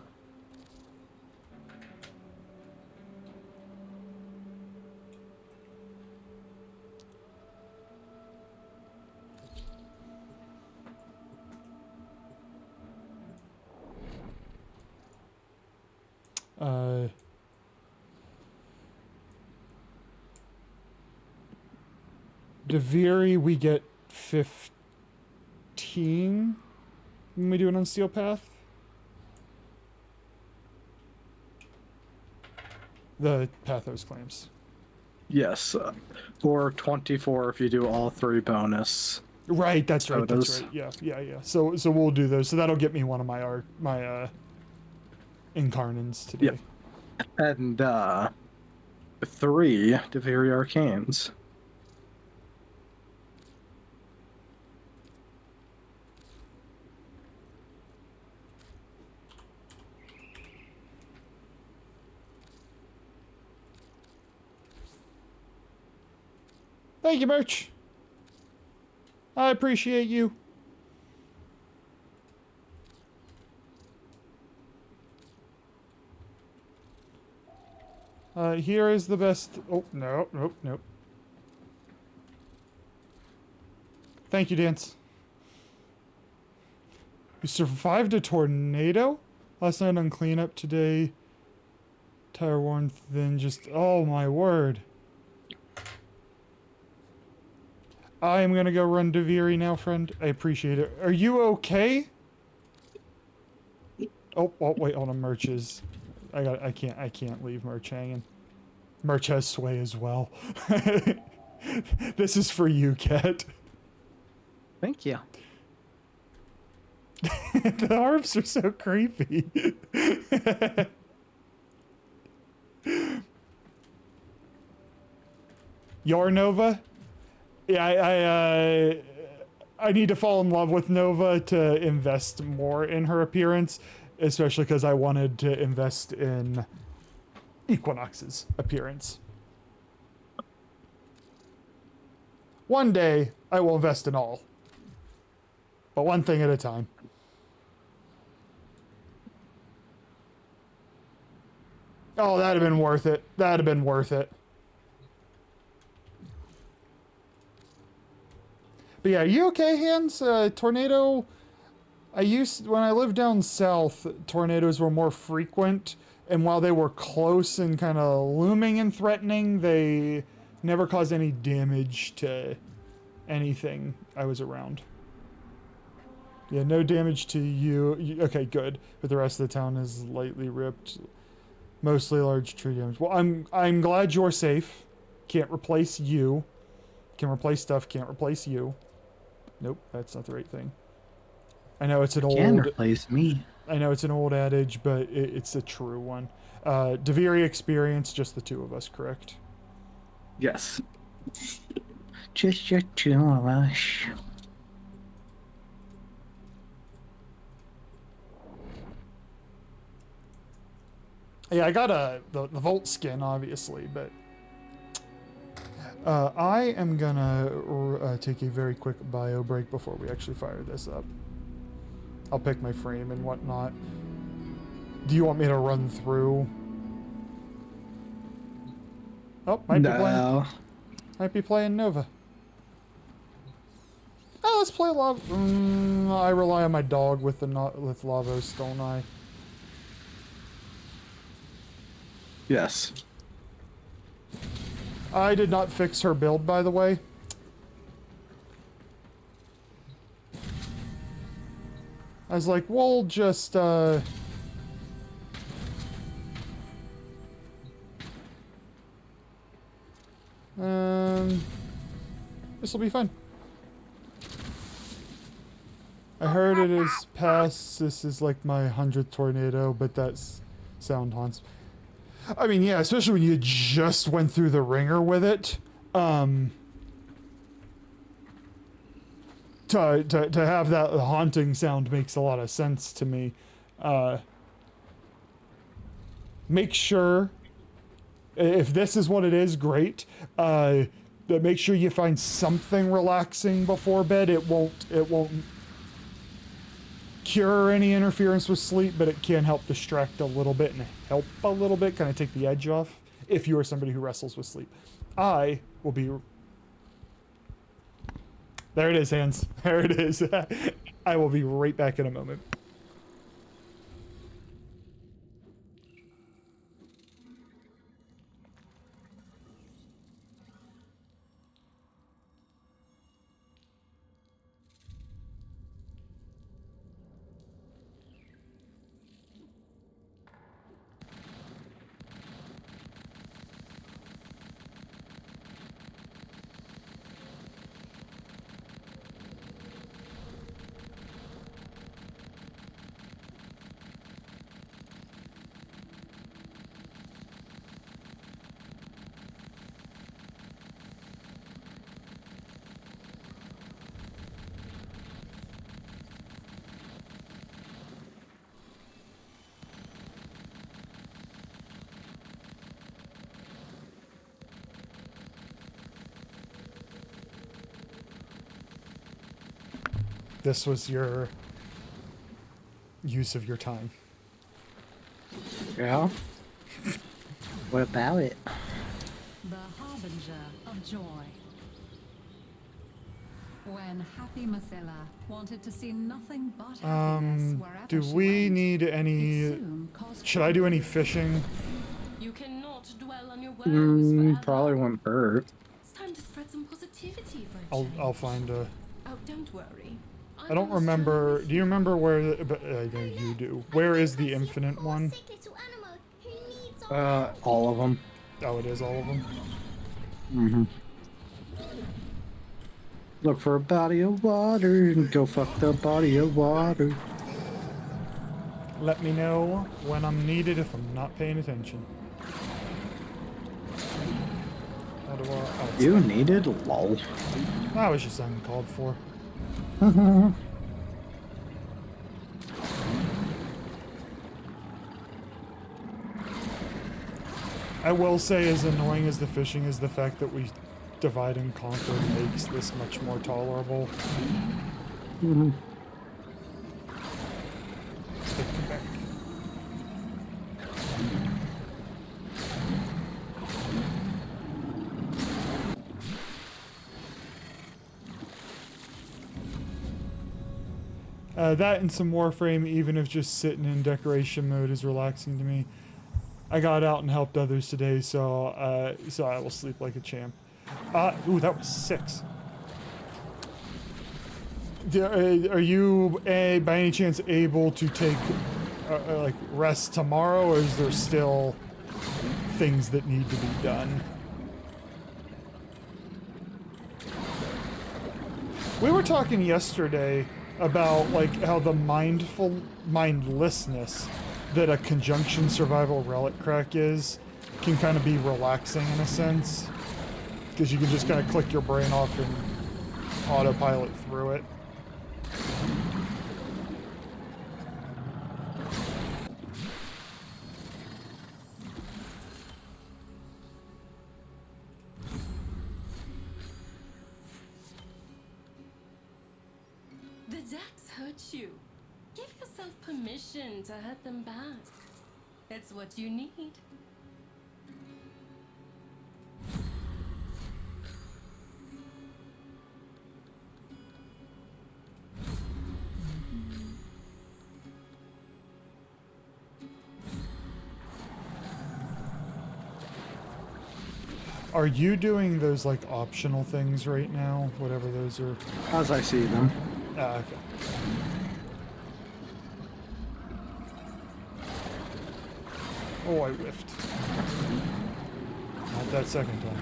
Deviri, we get 15 when we do it on Steel Path. The Pathos claims.
Yes. Or 24 if you do all 3 bonus.
Right, that's right,
Photos.
that's right. Yeah. So we'll do those. So that'll get me one of my Incarnans today.
Yep. And 3 Deviri Arcanes.
Thank you, Merch. I appreciate you. Here is the best... Oh, no. Thank you, Dance. You survived a tornado? Last night on cleanup, today tire worn thin, just... Oh my word. I am gonna go run Deviri now, friend. I appreciate it. Are you okay? Oh, wait, hold on, Merch is... I can't leave Merch hanging. Merch has sway as well. This is for you, Cat.
Thank you.
The harps are so creepy. Your Nova? Yeah, I need to fall in love with Nova to invest more in her appearance, especially because I wanted to invest in Equinox's appearance. One day, I will invest in all. But one thing at a time. Oh, that'd have been worth it. That'd have been worth it. But yeah, you okay, Hans? Tornado... when I lived down south, tornadoes were more frequent, and while they were close and kind of looming and threatening, they never caused any damage to anything I was around. Yeah, no damage to you. Okay, good. But the rest of the town is lightly ripped. Mostly large tree damage. Well, I'm glad you're safe. Can't replace you. Can replace stuff, can't replace you. Nope, that's not the right thing. I know it's an old...
Can replace me.
I know it's an old adage, but it's a true one. Deviri experience, just the two of us, correct?
Yes. Just your two of us.
Yeah, I got the Volt skin, obviously, but... I am gonna take a very quick bio break before we actually fire this up. I'll pick my frame and whatnot. Do you want me to run through? Oh, might be playing Nova. Oh, let's play Lava. I rely on my dog with Lavos, don't I?
Yes.
I did not fix her build, by the way. I was like, we'll just, this will be fun. I heard it is past, this is like my 100th tornado, but that's sound haunts. I mean, yeah, especially when you just went through the ringer with it. To have that haunting sound makes a lot of sense to me. Make sure, if this is what it is, great. But make sure you find something relaxing before bed. It won't cure any interference with sleep, but it can help distract a little bit and help a little bit, kind of take the edge off if you are somebody who wrestles with sleep. I will be... There it is, Hans. There it is. I will be right back in a moment. This was your use of your time.
Yeah. What about it?
The harbinger of joy. When happy Mathila wanted to see nothing but happiness wherever
Do
she
we
went,
need
it
any...
soon caused
Should I do any
trouble.
fishing?
You cannot dwell on your woes forever.
Probably wouldn't hurt.
It's time to spread some positivity for a
I'll
change.
find a...
Oh, don't worry.
I don't remember... Do you remember where... But I know you do. Where is the infinite one?
All of them.
Oh, it is all of them?
Mm-hmm. Look for a body of water and go fuck the body of water.
Let me know when I'm needed if I'm not paying attention. How do I... Oh, it's
You
not-
needed? Lol.
That was just uncalled for. I will say, as annoying as the fishing is, the fact that we divide and conquer makes this much more tolerable.
Mm-hmm.
Take it back. That and some Warframe, even if just sitting in decoration mode, is relaxing to me. I got out and helped others today, so I will sleep like a champ. Ooh, that was 6. Are you by any chance able to take like rest tomorrow, or is there still things that need to be done? We were talking yesterday about like how the mindlessness that a conjunction survival relic crack is can kind of be relaxing in a sense, because you can just kind of click your brain off and autopilot through it.
The decks hurt you. Give yourself permission to hurt them back. It's what you need.
Are you doing those like optional things right now? Whatever those are.
As I see them.
Ah, okay. Oh, I whiffed. Not that second time.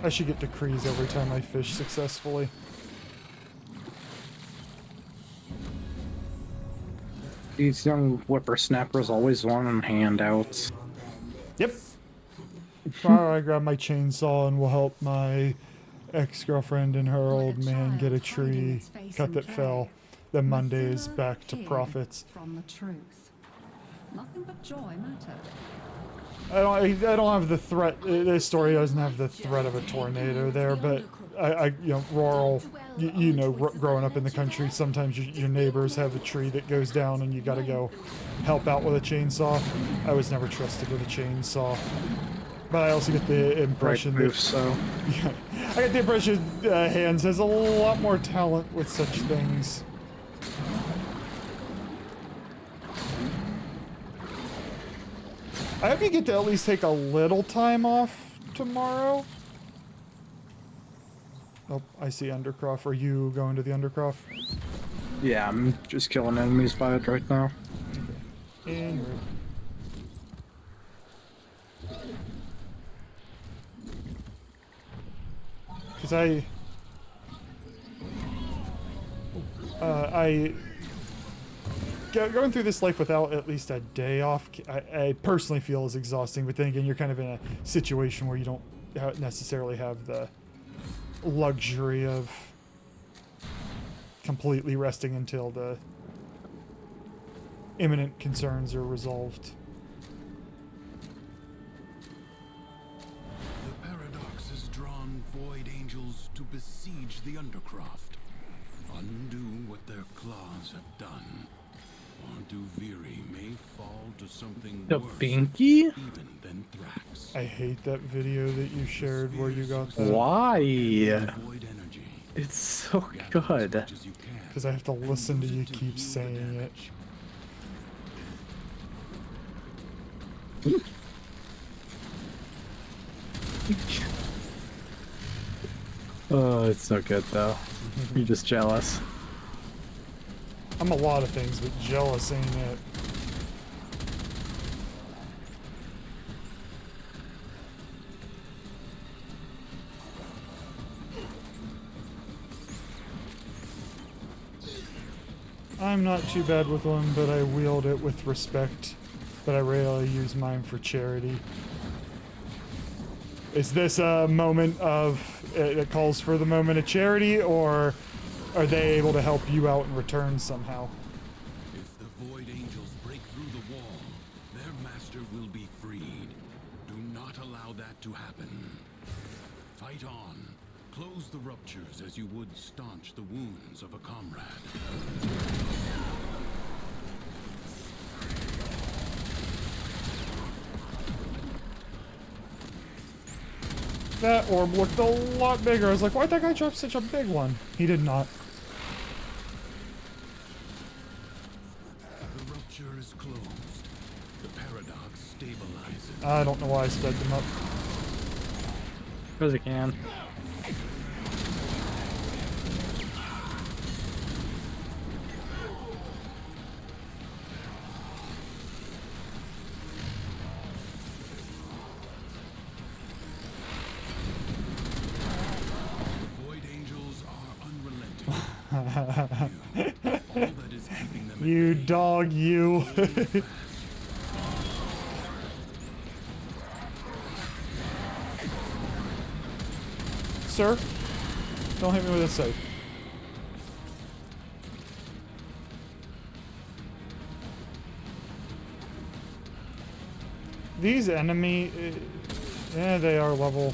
I should get decrees every time I fish successfully.
These young whippersnappers always wanting handouts.
Yep. Tomorrow I grab my chainsaw and we'll help my ex-girlfriend and her old man get a tree cut that fell. Then Monday is back to profits.
From the truth. Nothing but joy mattered.
I don't have the threat. This story doesn't have the threat of a tornado there, but you know, rural, you know, growing up in the country, sometimes your neighbors have a tree that goes down and you got to go help out with a chainsaw. I was never trusted with a chainsaw, but I also get the impression
Right,
that
so.
yeah, I get the impression Hans has a lot more talent with such things. I hope you get to at least take a little time off tomorrow. Oh, I see Undercroft. Are you going to the Undercroft?
Yeah, I'm just killing enemies by it right now.
And because going through this life without at least a day off, I personally feel is exhausting. But then again, you're kind of in a situation where you don't necessarily have the luxury of completely resting until the imminent concerns are resolved.
to besiege the Undercroft, undo what their claws have done. Or Duviri may fall to something
The
worse
Binky?
even than Thrax.
I hate that video that you shared where you got that.
Why?
Void energy.
It's so
Gather as
good.
much as you can,
Because I have to
and
listen to
use
you
it to
keep
heal the
saying it.
damage.
Oh, it's so good though. You're just jealous.
I'm a lot of things, but jealous ain't it. I'm not too bad with one, but I wield it with respect. But I rarely use mine for charity. Is this a moment of, it calls for the moment of charity, or are they able to help you out in return somehow?
If the Void Angels break through the wall, their master will be freed. Do not allow that to happen. Fight on. Close the ruptures as you would staunch the wounds of a comrade.
That orb looked a lot bigger. I was like, why'd that guy drop such a big one? He did not.
The rupture is closed. The paradox stabilizes.
I don't know why I sped them up.
Because it can.
You dog, you. Sir, don't hit me with a safe. These yeah, they are level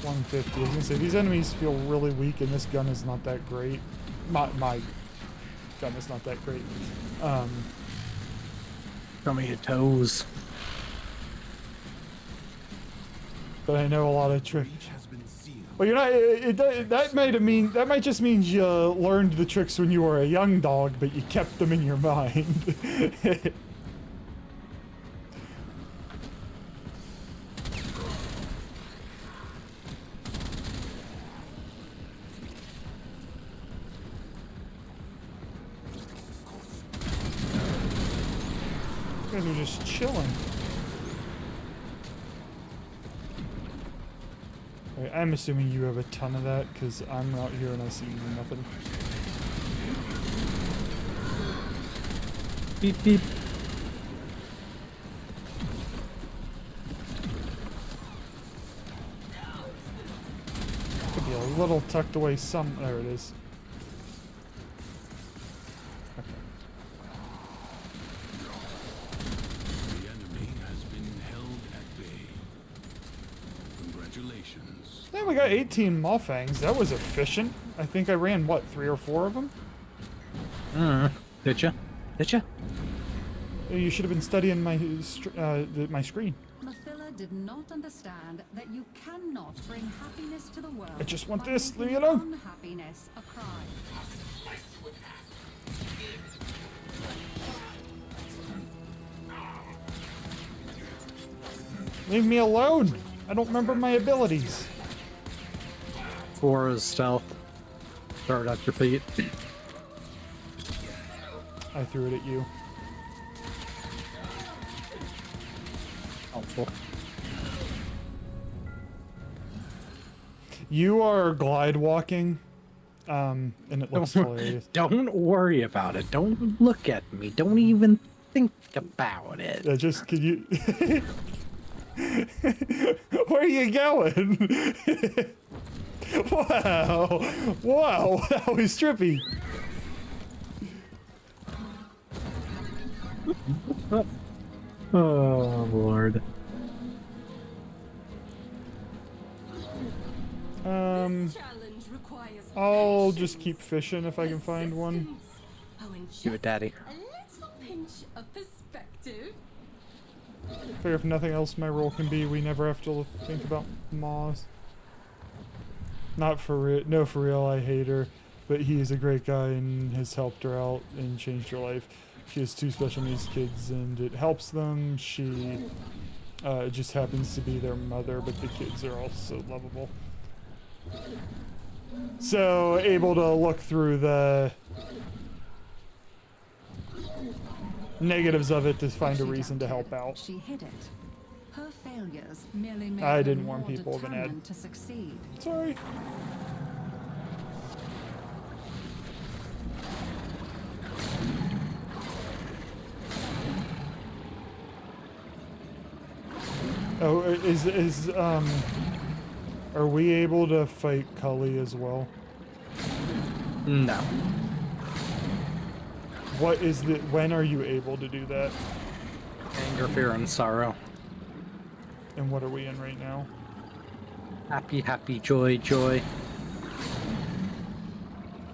150. I was gonna say, these enemies feel really weak, and this gun is not that great. My gun is not that great.
Show me your toes.
But I know a lot of tricks. Well, you're not. That might just mean you learned the tricks when you were a young dog, but you kept them in your mind. You guys are just chilling. Right, I'm assuming you have a ton of that, because I'm out here and I see nothing.
Beep beep.
Could be a little tucked away some. There it is.
The enemy has been held at bay. Congratulations.
Yeah, we got 18 Maw-Fangs. That was efficient. I think I ran, what, 3 or 4 of them?
Did ya? Did ya?
You should have been studying my my screen.
Mathila did not understand that you cannot bring happiness to the world.
I just want
by
this.
making
Leave me alone.
Unhappiness a crime.
Leave me alone. I don't remember my abilities.
4 is stealth. Throw it at your feet.
I threw it at you.
Helpful.
You are glide walking, and it looks hilarious.
Don't worry about it. Don't look at me. Don't even think about it.
Yeah, just can you? Where are you going? Wow! Wow! That was trippy.
Oh Lord.
This challenge requires requires
I'll
patience,
just keep fishing if I can find one.
persistence, oh, and
Give it,
just
Daddy.
a little pinch of perspective.
Figure if nothing else my role can be, we never have to think about Moss. Not for real, no for real, I hate her. But he is a great guy and has helped her out and changed her life. She has 2 special needs kids and it helps them. She just happens to be their mother, but the kids are also lovable. So able to look through the negatives of it to find a reason to help out.
She hid it. Her failures merely made
I
her
didn't warn
more
people of an ad.
determined to succeed.
Sorry. Oh, are we able to fight Cully as well?
No.
What is the, when are you able to do that?
Anger, fear, and sorrow.
And what are we in right now?
Happy, happy, joy, joy.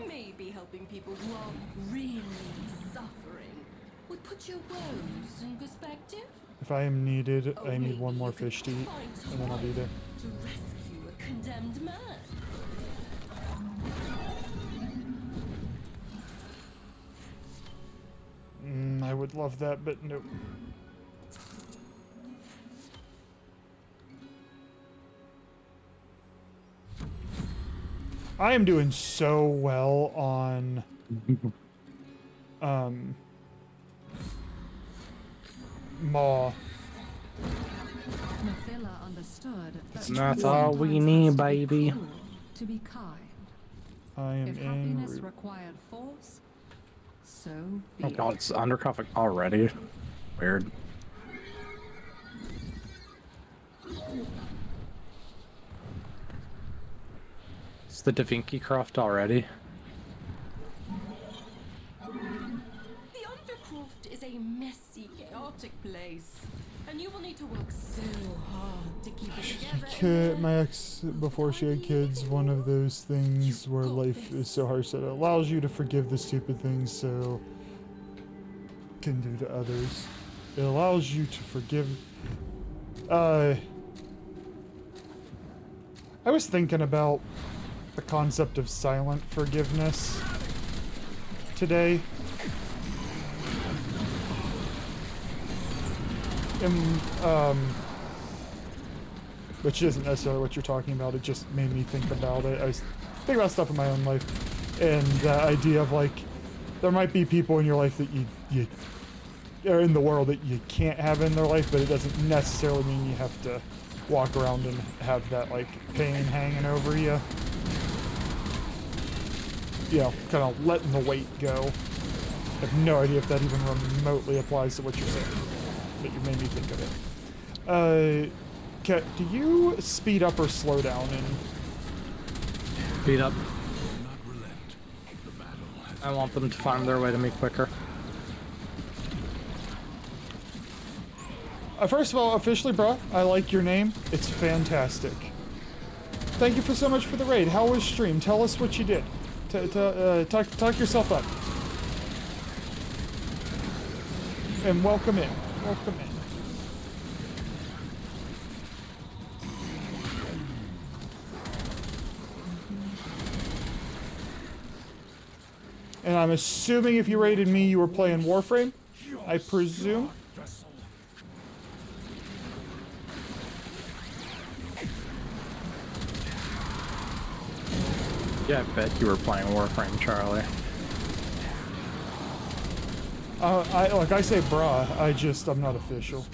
Maybe helping people who are really suffering would put your woes in perspective.
If I am needed, I need one more
Maybe you
fish
could
to eat,
find
and then I'll be there.
time to rescue a condemned man.
I would love that, but nope. I am doing so well on Maw.
Nephila understood that
That's all we need, baby.
to be kind.
I am
If
in
happiness
route.
required force, so be
Oh
it.
god, it's undercover already. Weird. It's the Da Vinci Croft already.
The Undercroft is a messy, chaotic place, and you will need to work so hard to keep it together.
My ex, before she had kids, one of those things where life is so harsh that it allows you to forgive the stupid things so can do to others. It allows you to forgive. I was thinking about the concept of silent forgiveness today. Which isn't necessarily what you're talking about, it just made me think about it. I was thinking about stuff in my own life, and the idea of like, there might be people in your life that you or in the world that you can't have in their life, but it doesn't necessarily mean you have to walk around and have that like pain hanging over you. You know, kind of letting the weight go. I have no idea if that even remotely applies to what you're saying, but you made me think of it. Kat, do you speed up or slow down in?
Speed up.
Do not relent. The battle has
I want them to find their way to me quicker.
First of all, officially, bruh, I like your name. It's fantastic. Thank you so much for the raid. How was stream? Tell us what you did. Talk yourself up. And welcome in. Welcome in. And I'm assuming if you raided me, you were playing Warframe? I presume?
Yeah, I bet you were playing Warframe, Charlie.
I say bruh, I'm not official.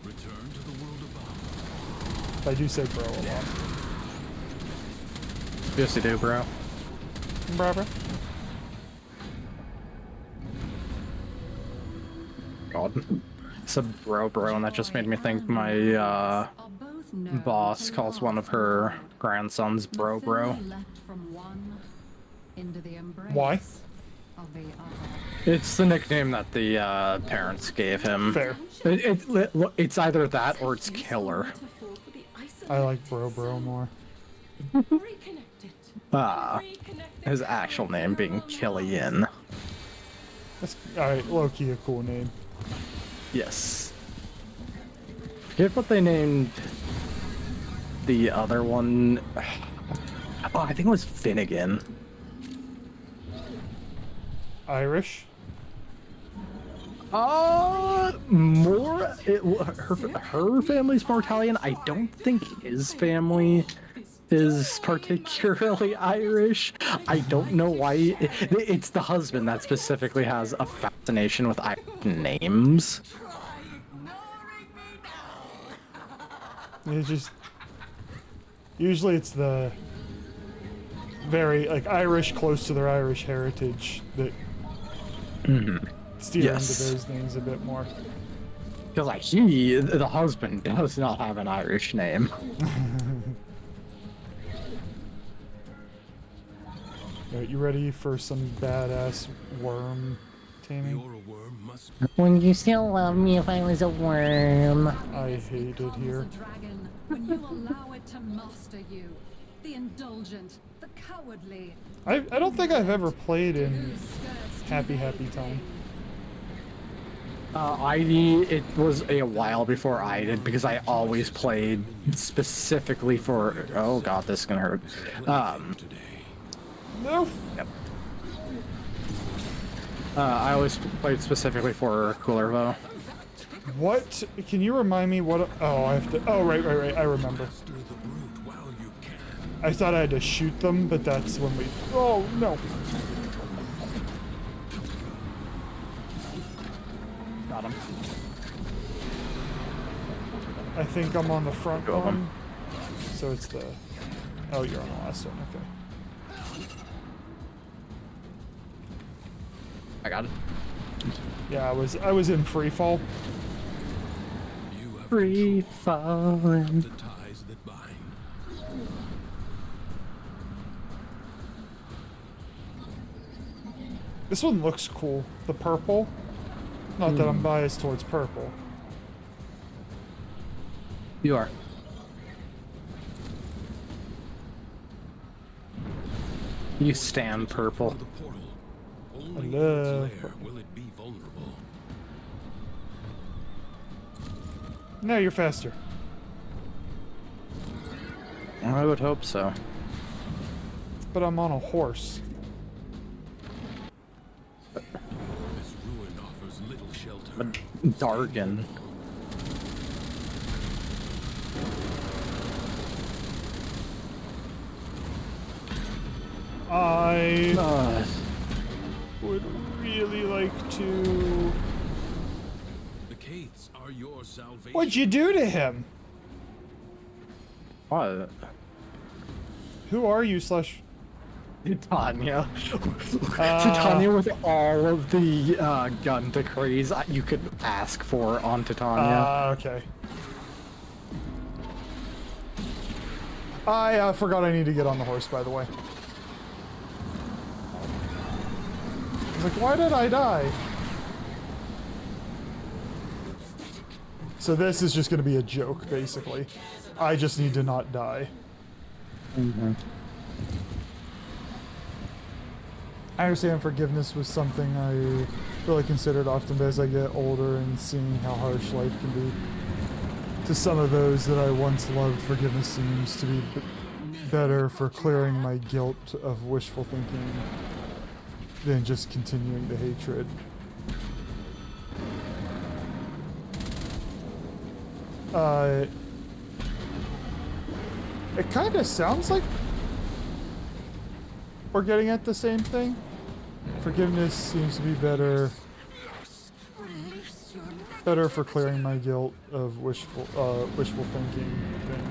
return to the world above.
I do say bro a lot.
Yes, you do, bro.
Bruh, bruh.
God. It's a bro, and that just made me think my, boss calls one of her grandsons bro.
Why?
It's the nickname that the parents gave him.
Fair.
It's either that or it's killer.
I like bro more.
Reconnect it.
His actual name being Killian.
That's alright, low-key a cool name.
Yes. Forget what they named the other one. Oh, I think it was Finnegan.
Irish?
Her family's more Italian. I don't think his family is particularly Irish. I don't know why. It's the husband that specifically has a fascination with Irish names.
It's just usually it's the very like Irish close to their Irish heritage that steer into those names a bit more.
Because like the husband does not have an Irish name.
Alright, you ready for some badass worm taming?
You're a worm must
Would you still love me if I was a worm?
I hate it here.
Dragon, when you allow it to master you, the indulgent, the cowardly.
I don't think I've ever played in Happy Time.
It was a while before I did because I always played specifically for. Oh god, this is gonna hurt.
No.
Yep. I always played specifically for Coolervo.
What? Can you remind me what? Oh, I have to. Oh, right. I remember. I thought I had to shoot them, but that's when we. Oh no.
Got him.
I think I'm on the front one. So it's the. Oh, you're on the last one. Okay.
I got it.
Yeah, I was in free fall.
Free falling.
the ties that bind.
This one looks cool. The purple. Not that I'm biased towards purple.
You are. You stand purple.
The portal.
I
Only
love
in its lair will it be vulnerable.
No, you're faster.
I would hope so.
But I'm on a horse.
This ruin offers little shelter.
But Dargan.
I would really like to.
The Caiths are your salvation.
What'd you do to him?
What?
Who are you? Slash.
Titania. Titania with all of the gun decrees you could ask for on Titania.
Okay. I forgot I need to get on the horse, by the way. I was like, why did I die? So this is just going to be a joke, basically. I just need to not die. I understand forgiveness was something I really considered often, but as I get older and seeing how harsh life can be, to some of those that I once loved, forgiveness seems to be better for clearing my guilt of wishful thinking than just continuing the hatred. It kind of sounds like we're getting at the same thing. Forgiveness seems to be better for clearing my guilt of wishful thinking than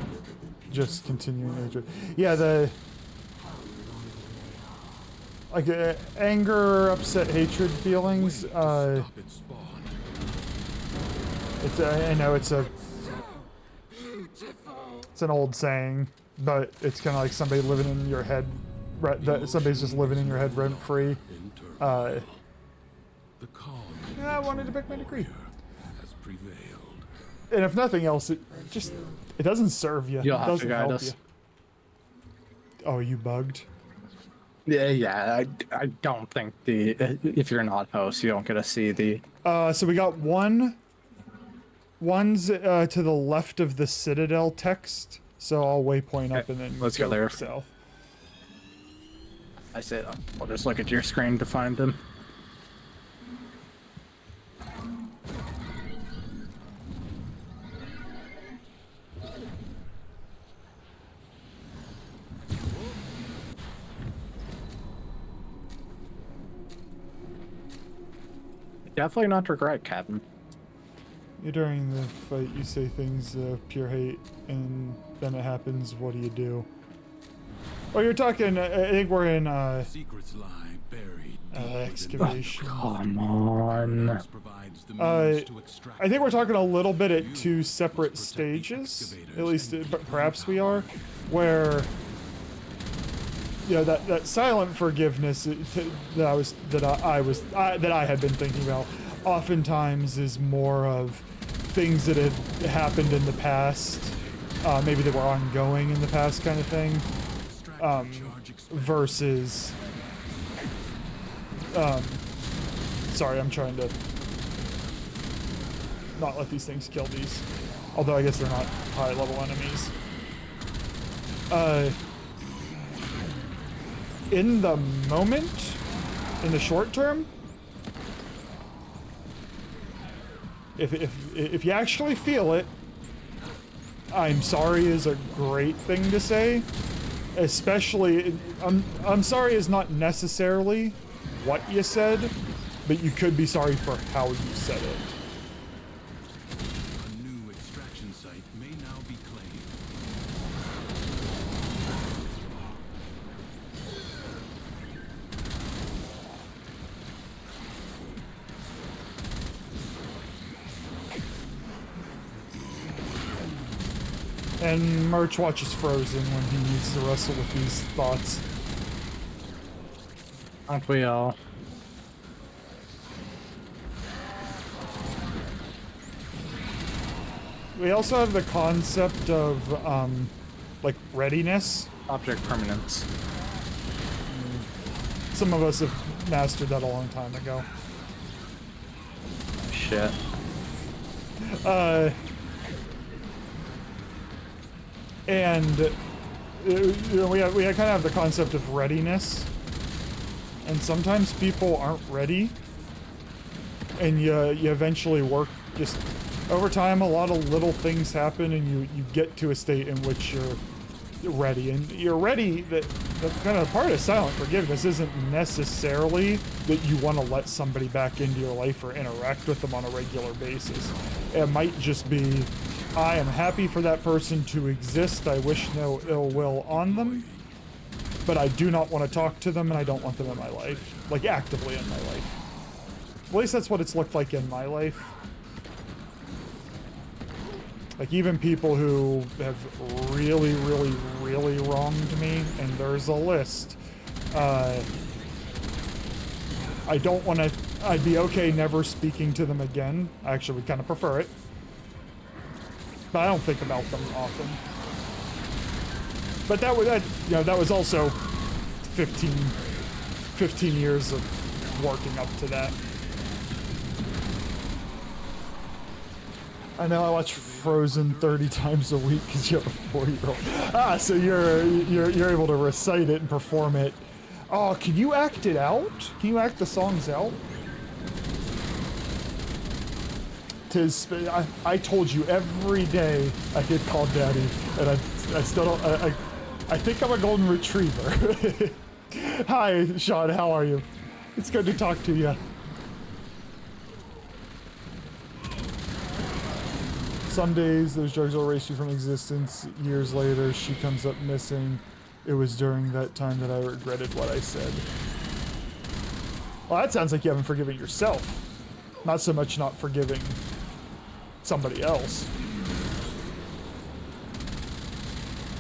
just continuing hatred. Yeah, anger, upset, hatred feelings. I know it's an old saying, but it's kind of like somebody living in your head. That somebody's just living in your head rent free. I wanted to pick my degree. And if nothing else, it doesn't serve you.
You'll
It
have to
doesn't
guide
help
us.
you. Oh, you bugged?
I don't think if you're not host, you don't get to see the.
So we got one's to the left of the Citadel text. So I'll waypoint up and then
let's go there.
south.
I said I'll just look at your screen to find them. Definitely not regret, Captain.
During the fight, you say things of pure hate, and then it happens. What do you do? Oh, you're talking. I think we're in
Secrets lie buried.
excavation.
Oh, come on.
I think we're talking a little bit at two separate stages. At least, perhaps we are, where. Yeah, that silent forgiveness that I had been thinking about oftentimes is more of things that had happened in the past, maybe that were ongoing in the past kind of thing, versus sorry, I'm trying to not let these things kill these, although I guess they're not high level enemies. In the moment, in the short term, if you actually feel it, I'm sorry is a great thing to say. Especially, I'm sorry is not necessarily what you said, but you could be sorry for how you said it.
A new extraction site may now be claimed.
And Merch watches Frozen when he needs to wrestle with these thoughts.
Aren't we all?
We also have the concept of, like, readiness.
Object permanence.
Some of us have mastered that a long time ago.
Shit.
And you know, we kind of have the concept of readiness, and sometimes people aren't ready, and you eventually work just over time. A lot of little things happen, and you get to a state in which you're ready, and you're ready. That kind of part of silent forgiveness isn't necessarily that you want to let somebody back into your life or interact with them on a regular basis. It might just be, I am happy for that person to exist. I wish no ill will on them, but I do not want to talk to them, and I don't want them in my life, like actively in my life. At least that's what it's looked like in my life. Like, even people who have really, really, really wronged me, and there's a list, I don't want to, I'd be okay never speaking to them again. I actually would kind of prefer it. But I don't think about them often. But that was also 15 years of working up to that. I know I watch Frozen 30 times a week because you have a 4-year-old. Ah, so you're able to recite it and perform it. Oh, can you act it out? Can you act the songs out? I told you every day I get called daddy, and I still don't. I think I'm a golden retriever. Hi, Sean. How are you? It's good to talk to you. Some days those drugs will erase you from existence. Years later, she comes up missing. It was during that time that I regretted what I said. Well, that sounds like you haven't forgiven yourself. Not so much not forgiving somebody else.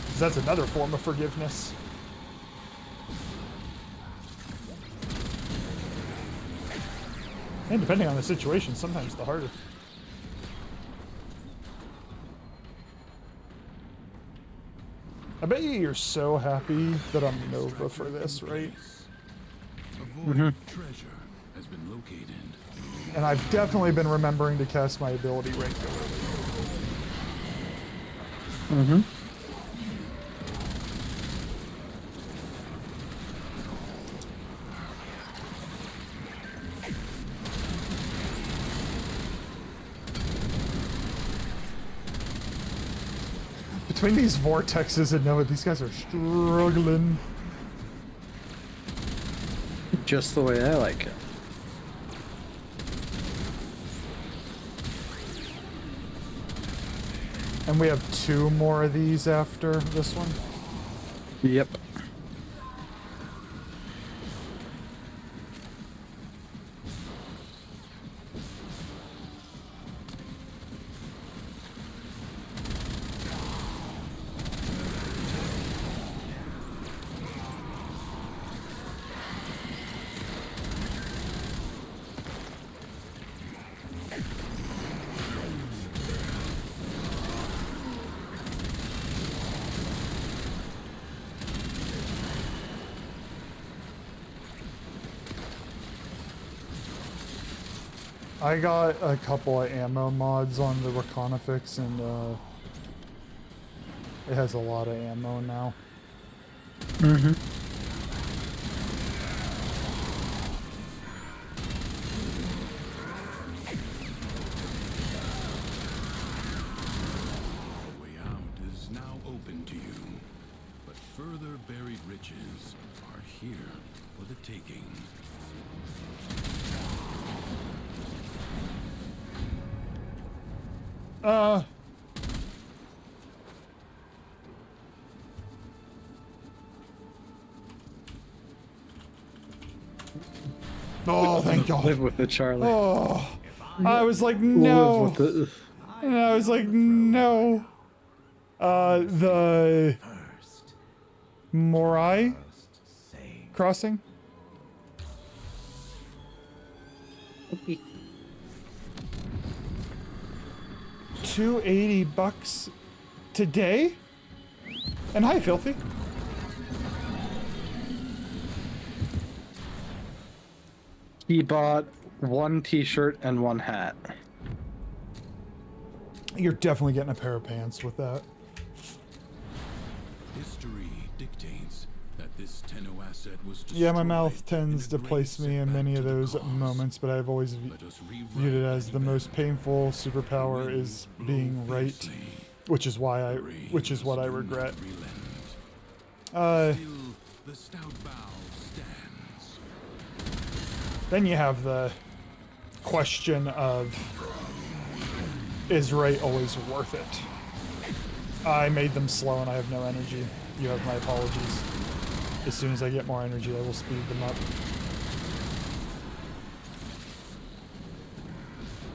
'Cause that's another form of forgiveness. And depending on the situation, sometimes the harder. I bet you're so happy that I'm Nova for this, right?
Treasure has been located.
And I've definitely been remembering to cast my ability regularly.
Mm-hmm.
Between these vortexes and Nova, these guys are struggling.
Just the way I like it.
And we have 2 more of these after this one.
Yep.
I got a couple of ammo mods on the Reconifix, and it has a lot of ammo now.
Mm-hmm.
The way out is now open to you, but further buried riches are here for the taking.
Oh, thank God.
Live with it, Charlie.
Oh, I was like, no.
Live with it.
And I was like, no. The Morai crossing. $280 today? And hi, Filthy.
He bought 1 t-shirt and 1 hat.
You're definitely getting a pair of pants with that.
History dictates that this Tenno asset was
Yeah, my
destroyed
mouth tends
in
to
a great
place me in
setback
many
to
of
the
those
cause.
moments, but I've always
Let us rewrite
viewed it as
that
the most
event.
painful superpower
Wind
is
blow
being right,
fiercely.
which is what I
Rains do
regret.
not relent. Still, the stout bough stands.
Then you have the question of, is right always worth it? I made them slow and I have no energy. You have my apologies. As soon as I get more energy, I will speed them up.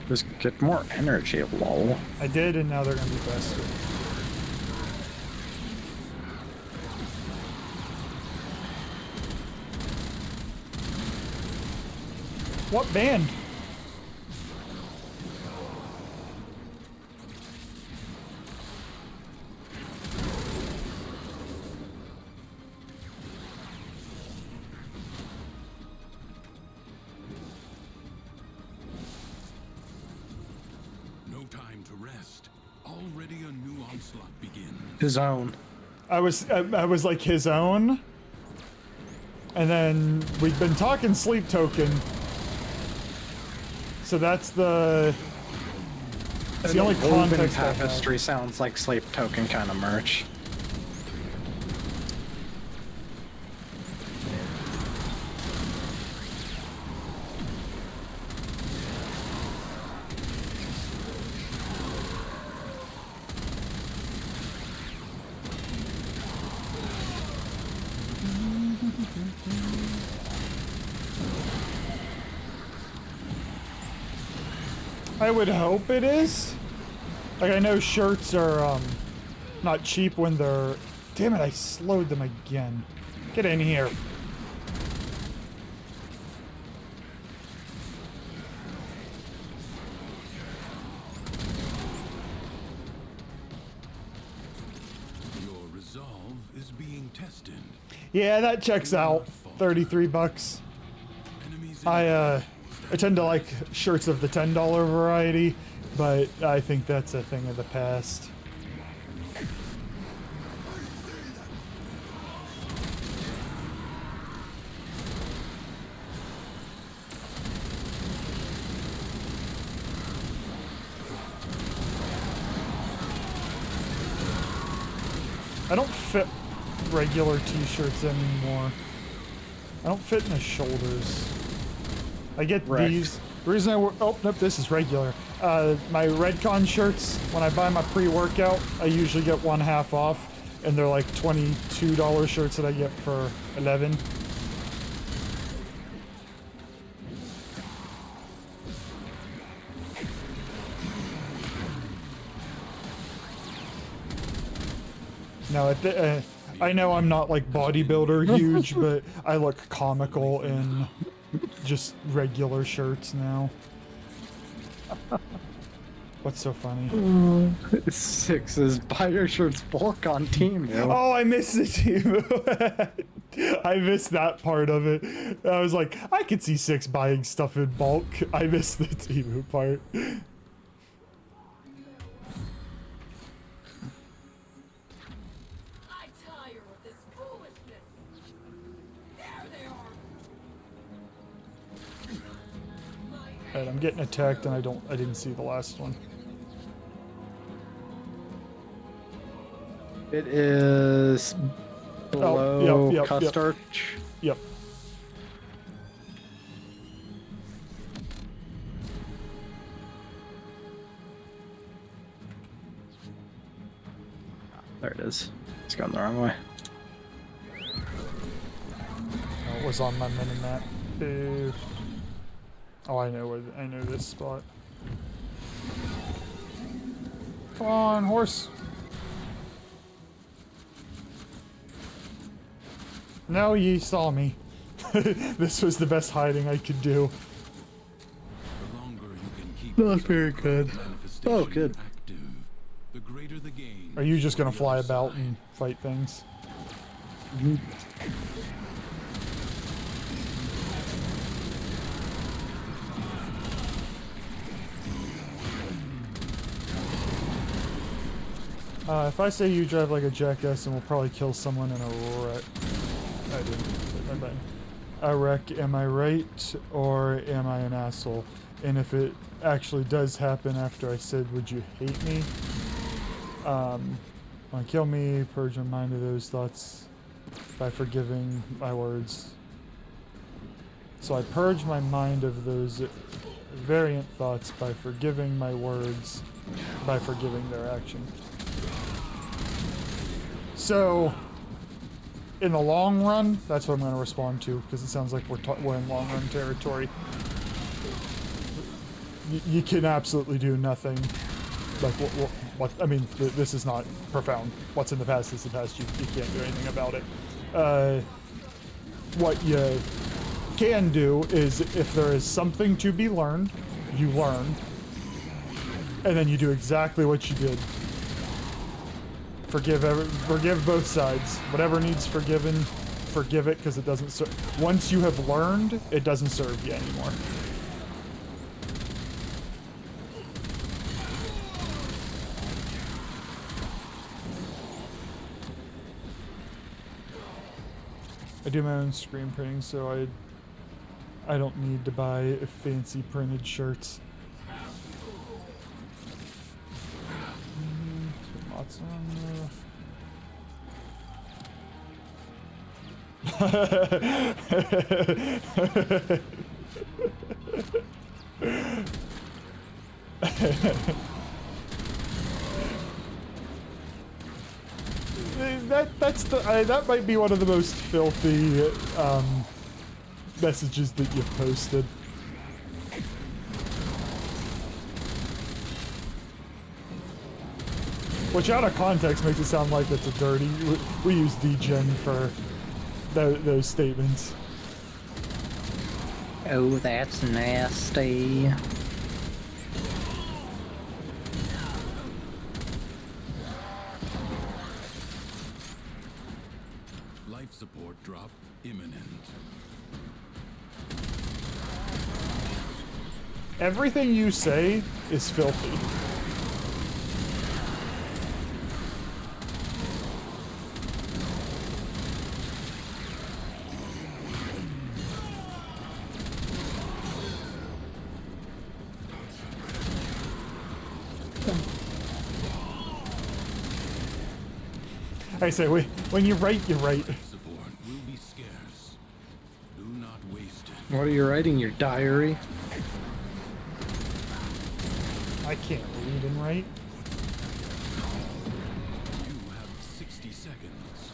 Just get more energy, lol.
I did, and now they're gonna be faster. What band?
No time to rest. Already a new onslaught begins.
His own.
I was like his own, and then we've been talking sleep token. So that's the only context I have.
Tapestry sounds like sleep token kind of merch.
I would hope it is. Like, I know shirts are not cheap when they're... Damn it, I slowed them again. Get in here.
Your resolve Contestant.
Yeah, that checks out. 33 bucks. I tend to like shirts of the $10 variety, but I think that's a thing of the past. I don't fit regular t-shirts anymore. I don't fit in the shoulders. I get these. The reason I oh nope, this is regular. My Redcon shirts, when I buy my pre-workout, I usually get 1/2 off, and they're like $22 shirts that I get for 11. No, I know I'm not like bodybuilder huge, but I look comical in just regular shirts now. What's so funny?
6 is buy your shirts bulk on Team.
Oh, I missed the team. I missed that part of it. I was like, I could see 6 buying stuff in bulk. I missed the Timu part. Alright, I'm getting attacked and I didn't see the last one.
It is below Custard.
Yep.
There it is. It's going the wrong way.
Oh, it was on my mini-map. Oh, I know this spot. Come on, horse. No, ye saw me. This was the best hiding I could do.
Not very good. Oh, good.
Are you just gonna fly about and fight things? If I say you drive like a jackass, and we'll probably kill someone in a wreck. I didn't. A wreck, am I right, or am I an asshole? And if it actually does happen after I said, would you hate me? Want to kill me, purge my mind of those thoughts by forgiving my words. So I purge my mind of those variant thoughts by forgiving my words, by forgiving their action. So, in the long run, that's what I'm going to respond to, because it sounds like we're in long run territory. You can absolutely do nothing. Like, what I mean, this is not profound. What's in the past is the past. You can't do anything about it. What you can do is, if there is something to be learned, you learn, and then you do exactly what you did. Forgive both sides. Whatever needs forgiven, forgive it, because it doesn't serve. Once you have learned, it doesn't serve you anymore. I do my own screen printing, so I don't need to buy fancy printed shirts. Lots that might be one of the most filthy messages that you've posted. Which out of context makes it sound like it's a dirty. We use degen for those statements.
Oh, that's nasty.
drop imminent.
Everything you say is filthy. I say, when you write, you write.
Support will be scarce. Do not waste it.
What are you writing? Your diary?
I can't read and write.
You have 60 seconds.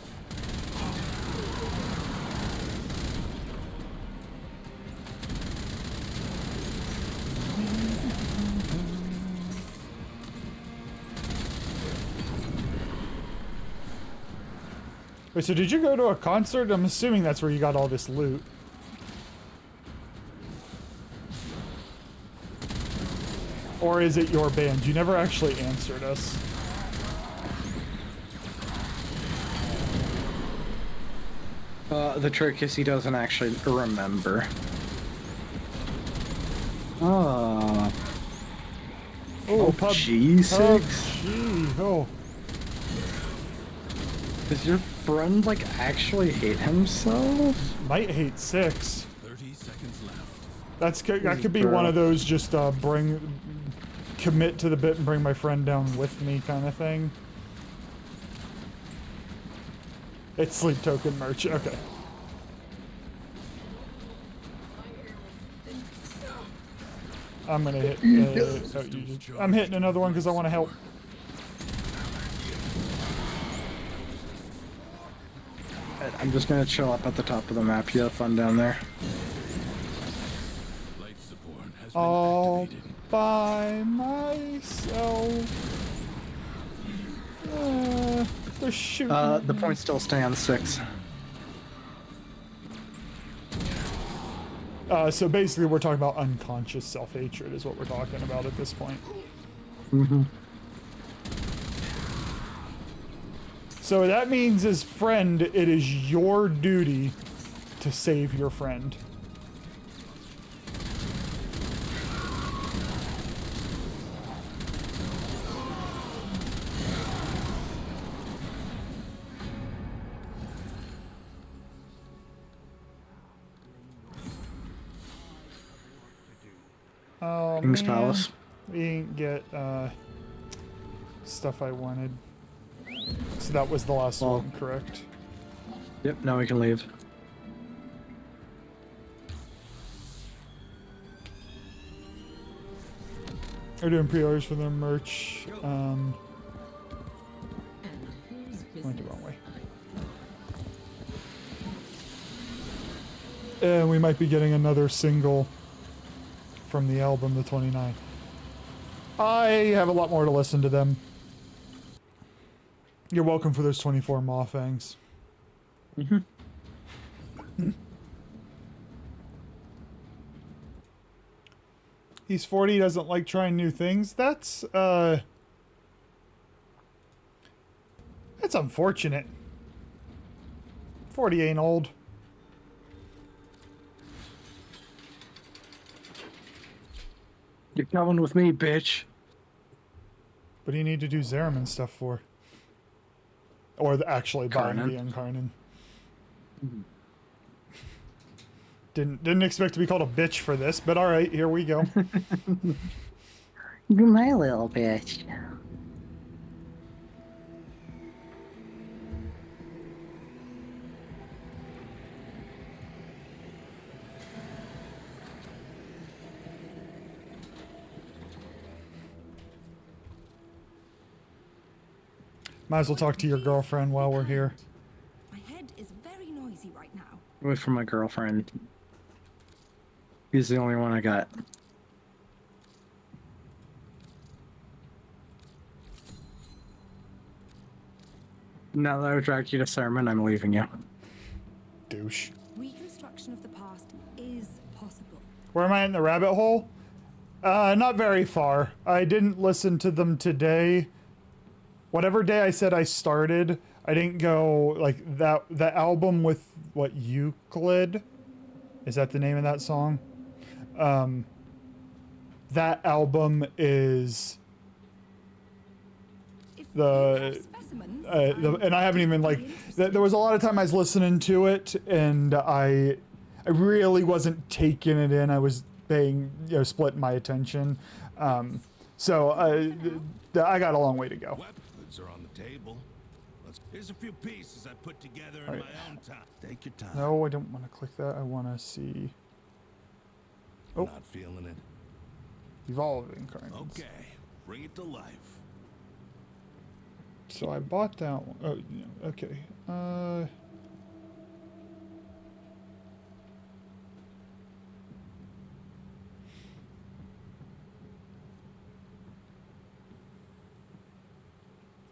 Wait, so did you go to a concert? I'm assuming that's where you got all this loot. Or is it your band? You never actually answered us.
The trick is he doesn't actually remember. Oh, G6?
PUBG. Oh.
Does your friend, like, actually hate himself?
Might hate 6.
30 seconds left.
That could be one of those just commit to the bit and bring my friend down with me kind of thing. It's sleep token merch. Okay. I'm gonna hit. I'm hitting another one because I want to help.
I'm just gonna chill up at the top of the map. You have fun down there.
Life support has been
All
activated.
by myself. They're shooting.
The point still stands 6.
So basically, we're talking about unconscious self-hatred is what we're talking about at this point.
Mm-hmm.
So that means, as friend, it is your duty to save your friend. Oh,
King's
man.
Palace.
We didn't get stuff I wanted. So that was the last one, correct?
Yep, now we can leave.
They're doing pre-orders for their merch. Went the wrong way. And we might be getting another single from the album, the 29. I have a lot more to listen to them. You're welcome for those 24 maw fangs. He's 40, doesn't like trying new things. That's unfortunate. 40 ain't old.
You're coming with me, bitch.
What do you need to do Zeraman stuff for? Or actually buying the Incarnon. Didn't expect to be called a bitch for this, but alright, here we go.
You're my little bitch.
Might as well talk to your girlfriend while we're here.
My head is very noisy right now.
Away from my girlfriend. He's the only one I got. Now that I've dragged you to sermon, I'm leaving you.
Douche.
Reconstruction of the past is possible.
Where am I in the rabbit hole? Not very far. I didn't listen to them today. Whatever day I said I started, I didn't go like that. The album with what Euclid, is that the name of that song? That album is and I haven't even like. There was a lot of time I was listening to it, and I really wasn't taking it in. I was paying, splitting my attention. So I got a long way to go.
Weapons are on the table. Here's a few pieces I put together in my own time. Take your time.
No, I don't want to click that. I want to see. Oh.
Not feeling it.
Evolving incarnates.
Okay, bring it to life.
So I bought that one. Oh, yeah, okay.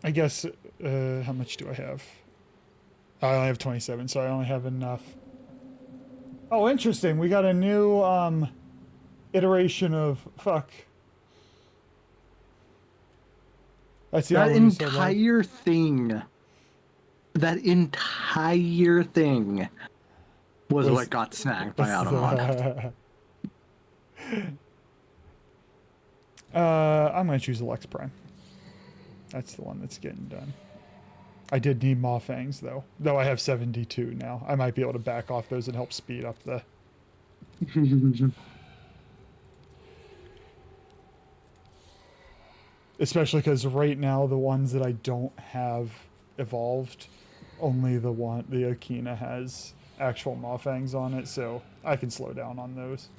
I guess, how much do I have? I only have 27, so I only have enough. Oh, interesting. We got a new, iteration of, fuck. That's the
that
album you said, right?
That entire thing was what got snagged by Automod.
I'm gonna choose Alex Prime. That's the one that's getting done. I did need Maw Fangs though. Though I have 72 now. I might be able to back off those and help speed up the... Especially because right now the ones that I don't have evolved, only the Akina has actual Maw Fangs on it, so I can slow down on those.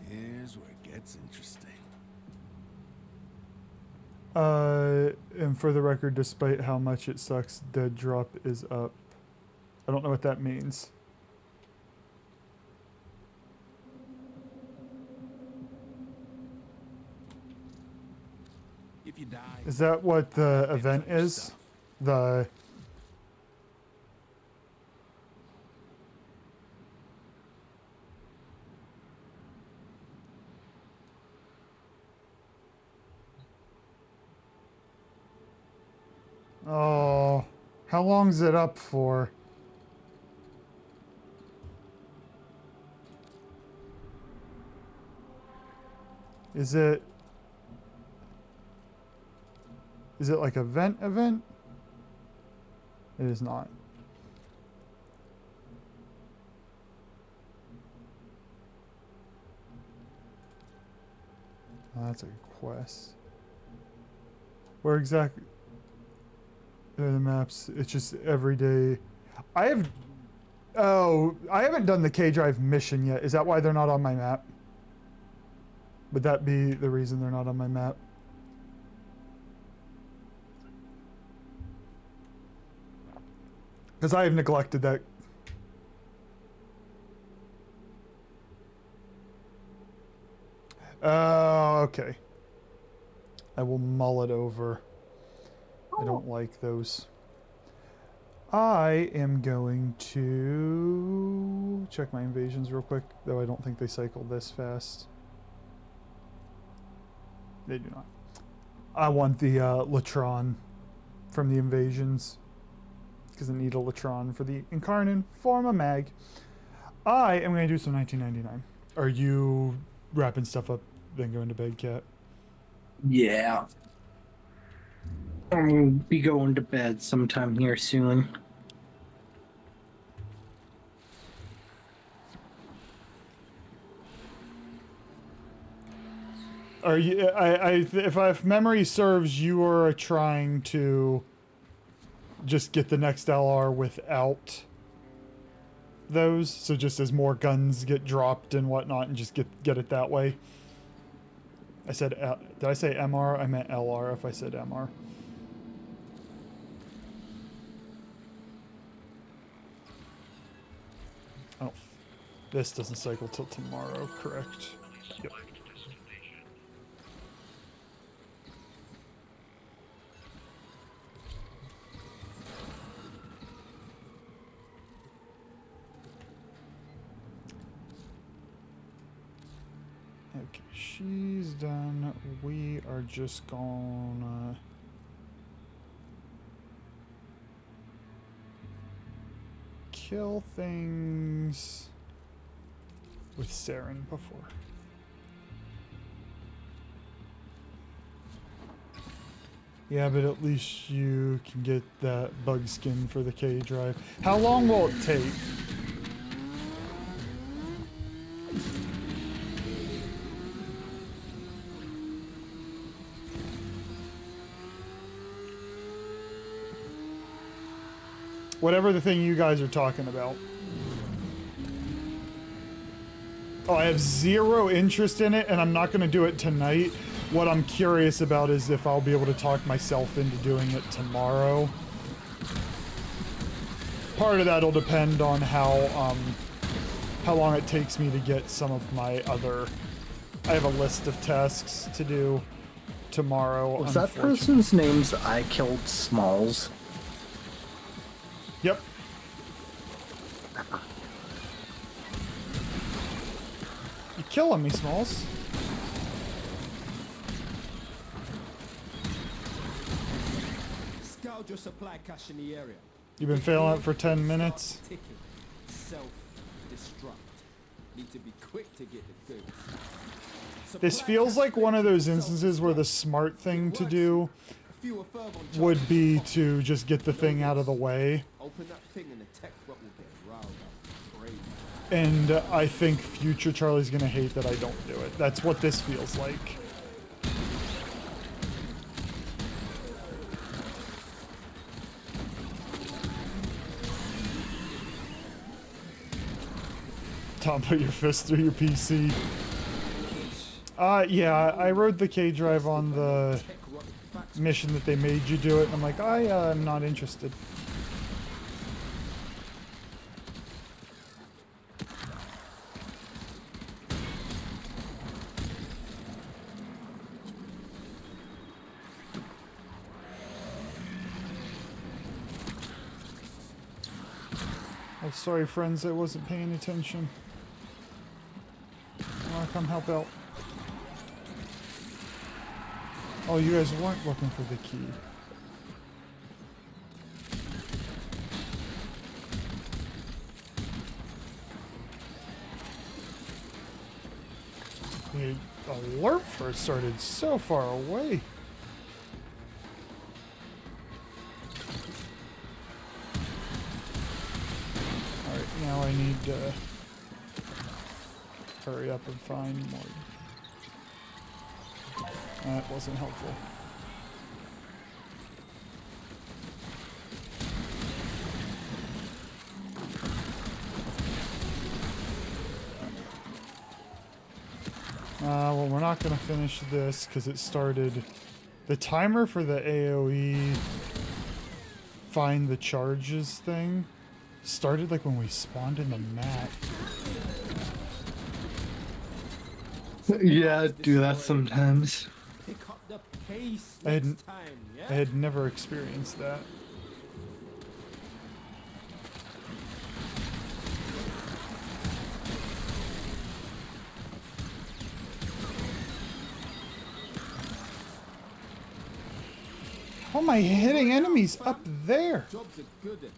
Here's where it gets interesting.
And for the record, despite how much it sucks, dead drop is up. I don't know what that means.
If you die,
Is that what the event is? The... Oh, how long's it up for? Is it like event? It is not. Oh, that's a quest. Where exactly? There are the maps. It's just every day. I haven't done the K Drive mission yet. Is that why they're not on my map? Would that be the reason they're not on my map? Because I have neglected that. Oh, okay. I will mull it over. I don't like those. I am going to check my invasions real quick, though I don't think they cycle this fast. They do not. I want the Latron from the invasions, because I need a Latron for the Incarnon Forma Mag. I am going to do some 1999. Are you wrapping stuff up, then going to bed, Cat?
Yeah. I'm gonna be going to bed sometime here soon.
Are you? If memory serves, you are trying to just get the next LR without those, so just as more guns get dropped and whatnot, and just get it that way. I said, did I say MR? I meant LR if I said MR. Oh, this doesn't cycle till tomorrow, correct? Yep. She's done. We are just gonna kill things with Saren before. Yeah, but at least you can get that bug skin for the K drive. How long will it take? Whatever the thing you guys are talking about. Oh, I have zero interest in it, and I'm not going to do it tonight. What I'm curious about is if I'll be able to talk myself into doing it tomorrow. Part of that will depend on how long it takes me to get some of my other... I have a list of tasks to do tomorrow.
Was that person's name's I Killed Smalls?
Yep. You killing me, Smalls.
Scout your supply cache in the area.
You've been failing it for 10 minutes.
Self-destruct. Need to be quick to get the goods.
This feels like one of those instances where the smart thing to do would be to just get the thing out of the way.
Open that thing and the tech bot will get riled up. Crazy.
And I think future Charlie's gonna hate that I don't do it. That's what this feels like. Tom, put your fist through your PC. Yeah, I rode the K drive on the mission that they made you do it, and I'm like, I am not interested. Oh, sorry, friends, I wasn't paying attention. I wanna come help out. Oh, you guys weren't looking for the key. The alert first started so far away. Alright, now I need to hurry up and find more. That wasn't helpful. Well, we're not gonna finish this because it started. The timer for the AoE find the charges thing started like when we spawned in the map.
Yeah, I do that sometimes.
Pick up the pace
I
next time, yeah?
I had never experienced that. How am I hitting enemies up there?
Job's a good one.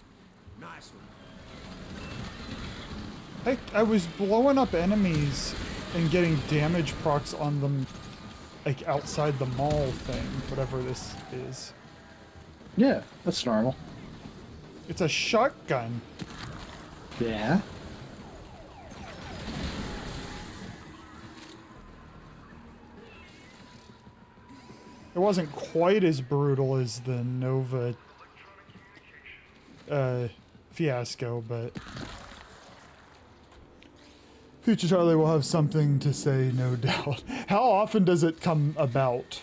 Nice one.
I was blowing up enemies and getting damage procs on them, like outside the mall thing, whatever this is.
Yeah, that's normal.
It's a shotgun.
Yeah.
It wasn't quite as brutal as the Nova fiasco, but future Charlie will have something to say, no doubt. How often does it come about?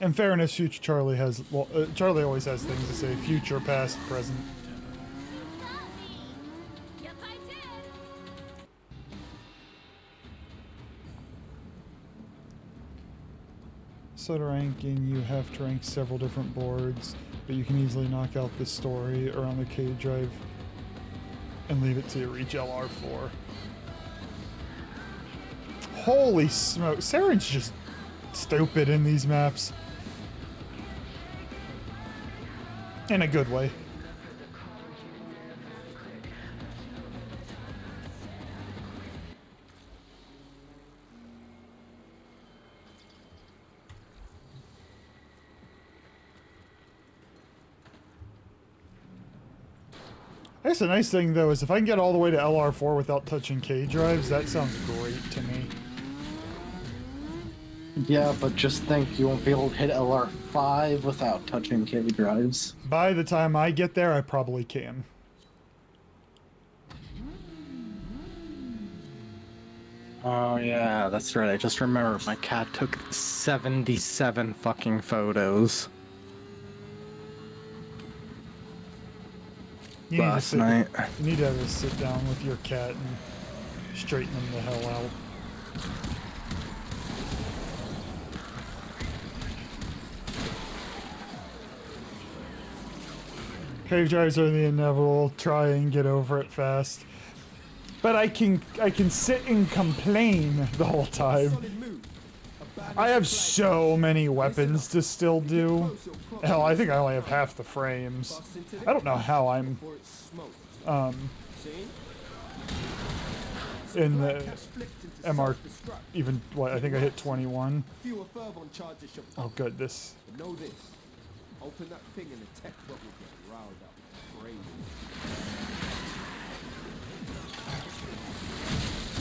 In fairness, future Charlie has, well, Charlie always has things to say, future, past, present. episode ranking, you have to rank several different boards, but you can easily knock out the story around the K drive and leave it to reach LR4. Holy smoke, Saren's just stupid in these maps. In a good way. I guess the nice thing though is if I can get all the way to LR4 without touching K drives, that sounds great to me.
Yeah, but just think you won't be able to hit LR5 without touching K drives.
By the time I get there, I probably can.
Oh yeah, that's right. I just remembered my cat took 77 fucking photos.
You
Last night.
You need to have a sit down with your cat and straighten them the hell out. Cave drives are the inevitable. Try and get over it fast. But I can sit and complain the whole time. I have so many weapons to still do. Hell, I think I only have half the frames. I don't know how I'm in the MR even what I think I hit 21. Oh good, this.
Know this. Open that thing and the tech will get riled up. Crazy.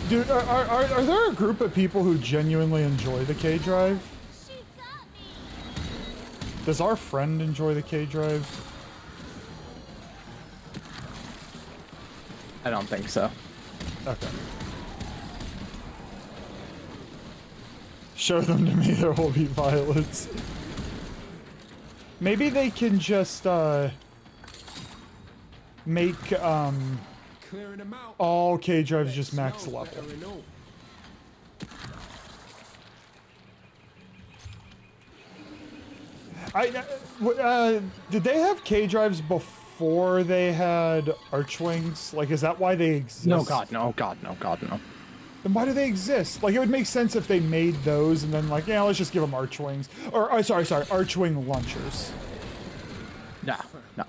Dude, are there a group of people who genuinely enjoy the K drive? Does our friend enjoy the K drive?
I don't think so.
Okay. Show them to me, there will be violence. Maybe they can just, make, all K drives just max level. Did they have K drives before they had Archwings? Like, is that why they exist?
No, God, no, God, no, God, no.
Then why do they exist? Like, it would make sense if they made those and then, like, yeah, let's just give them Archwings. Or, sorry, Archwing launchers.
No, no.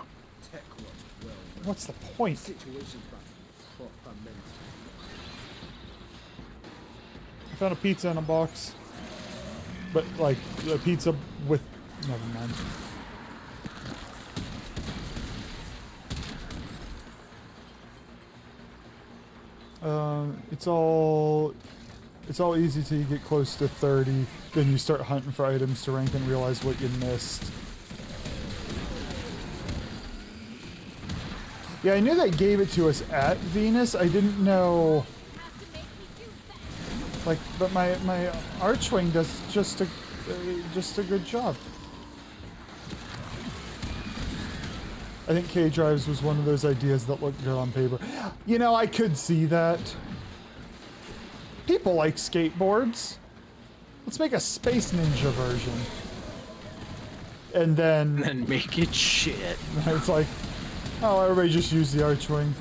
What's the point? I found a pizza in a box. But, like, a pizza with... Never mind. It's all easy till you get close to 30. Then you start hunting for items to rank and realize what you missed. Yeah, I knew they gave it to us at Venus. I didn't know... Like, but my Archwing does just a good job. I think K drives was one of those ideas that looked good on paper. You know, I could see that. People like skateboards. Let's make a Space Ninja version. And then
make it shit.
It's like, oh, everybody just use the Archwing.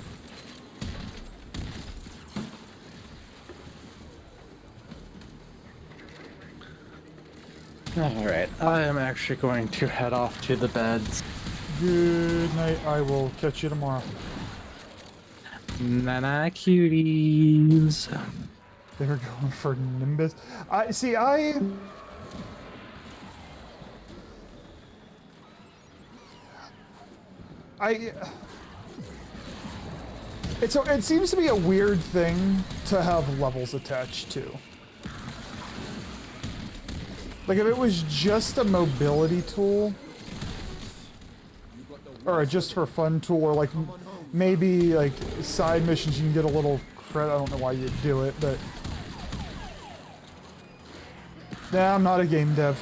Alright, I am actually going to head off to the beds.
Good night. I will catch you tomorrow.
Nana cuties.
They were going for Nimbus. It seems to be a weird thing to have levels attached to. Like, if it was just a mobility tool, or just for fun tool, or like maybe like side missions you can get a little credit. I don't know why you'd do it, but nah, I'm not a game dev.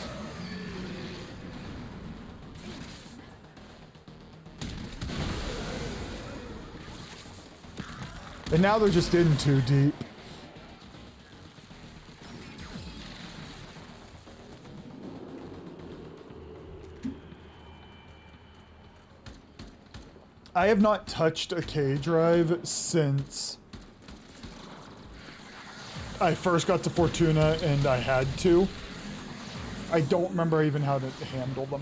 And now they're just in too deep. I have not touched a K drive since I first got to Fortuna and I had to. I don't remember even how to handle them.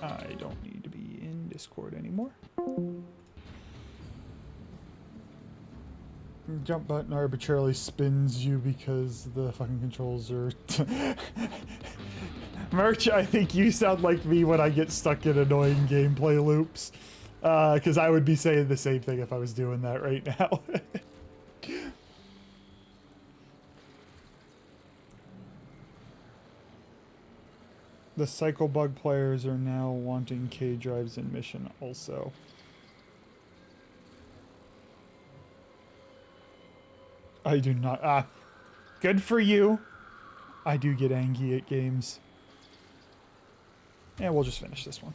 I don't need to be in Discord anymore. Jump button arbitrarily spins you because the fucking controls are... Merch, I think you sound like me when I get stuck in annoying gameplay loops. Because I would be saying the same thing if I was doing that right now. The Cycle Bug players are now wanting K drives in Mission also. I do not. Good for you. I do get angry at games. And we'll just finish this one.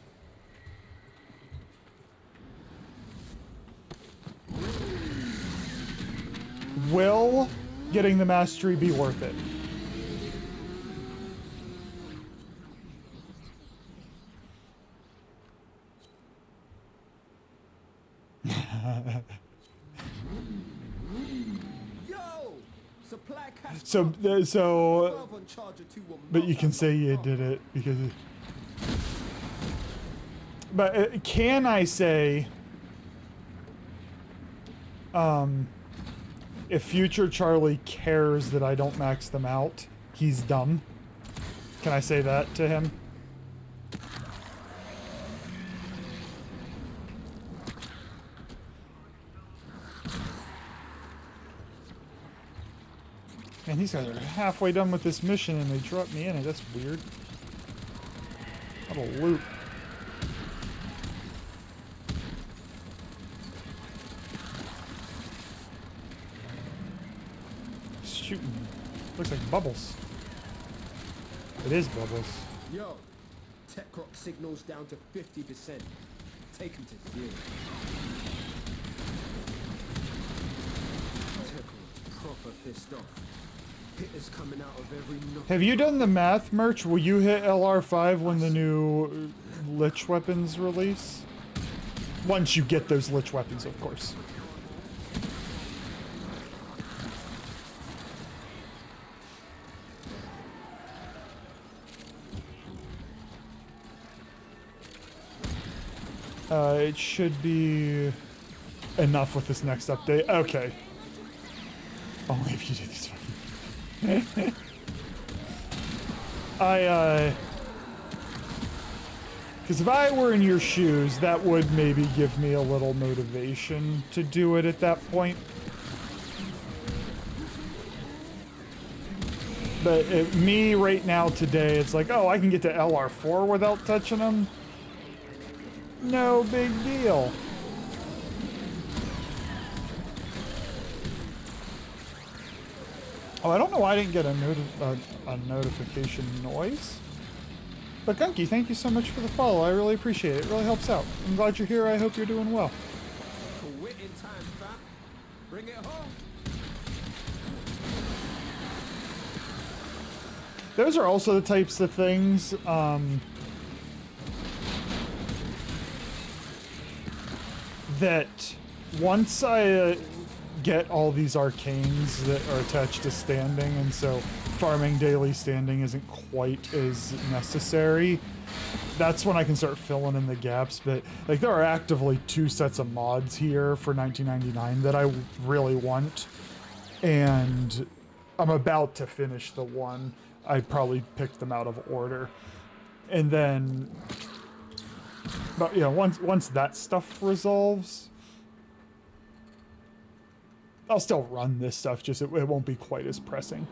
Will getting the mastery be worth it? But you can say you did it because. But can I say, if future Charlie cares that I don't max them out, he's dumb? Can I say that to him? Man, these guys are halfway done with this mission and they dropped me in it. That's weird. What a loop. Shooting. Looks like bubbles. It is bubbles.
Yo, tech rock signals down to 50%. Take him to zero. Tech rock's proper pissed off. Hitters coming out of every nook.
Have you done the math, Merch? Will you hit LR5 when the new Lich weapons release? Once you get those Lich weapons, of course. It should be enough with this next update. Okay. Only if you do these fucking... because if I were in your shoes, that would maybe give me a little motivation to do it at that point. But me right now today, it's like, oh, I can get to LR4 without touching them. No big deal. Oh, I don't know why I didn't get a notification noise. But Gunky, thank you so much for the follow. I really appreciate it. It really helps out. I'm glad you're here. I hope you're doing well.
Quit in time, fam. Bring it home.
Those are also the types of things that once I get all these arcanes that are attached to standing, and so farming daily standing isn't quite as necessary, that's when I can start filling in the gaps. But like, there are actively 2 sets of mods here for 1999 that I really want, and I'm about to finish the one. I probably picked them out of order, and then, but yeah, once that stuff resolves, I'll still run this stuff, just it won't be quite as pressing.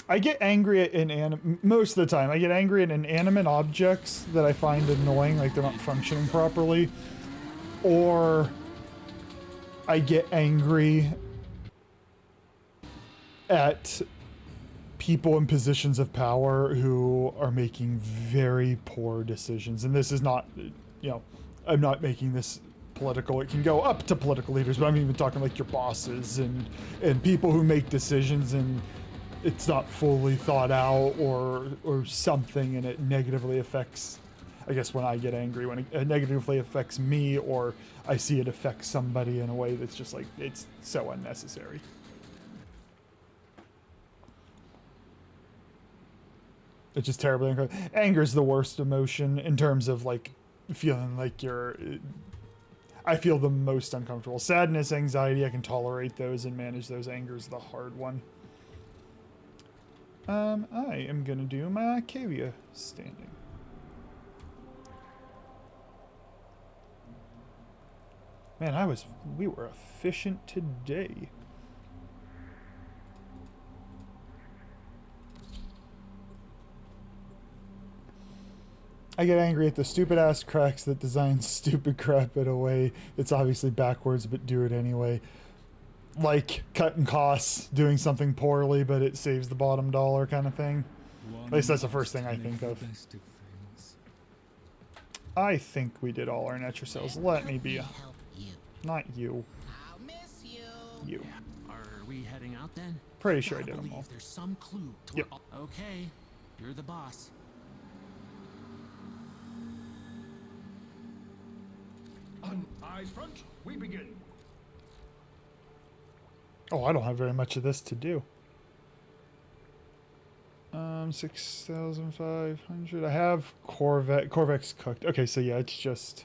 I get angry at most of the time. I get angry at inanimate objects that I find annoying, like they're not functioning properly, or I get angry at people in positions of power who are making very poor decisions. And this is not, you know, I'm not making this political. It can go up to political leaders, but I'm even talking like your bosses and people who make decisions and it's not fully thought out or something, and it negatively affects, I guess when I get angry, when it negatively affects me or I see it affect somebody in a way that's just like, it's so unnecessary. It's just terribly uncomfortable. Anger is the worst emotion in terms of like feeling like I feel the most uncomfortable. Sadness, anxiety, I can tolerate those and manage those. Anger is the hard one. I am gonna do my cavia standing. Man, we were efficient today. I get angry at the stupid ass cracks that design stupid crap in a way that's obviously backwards, but do it anyway. Like cutting costs, doing something poorly, but it saves the bottom dollar kind of thing. At least that's the first thing I think of. I think we did all our nature cells. Let me be. Not you.
I'll miss you.
You.
Are we heading out then?
Pretty sure I did them all.
There's some clue to
yep.
Okay, you're the boss.
On eyes front, we begin.
Oh, I don't have very much of this to do. 6,500. I have Corvette. Corvette's cooked. Okay, so yeah, it's just.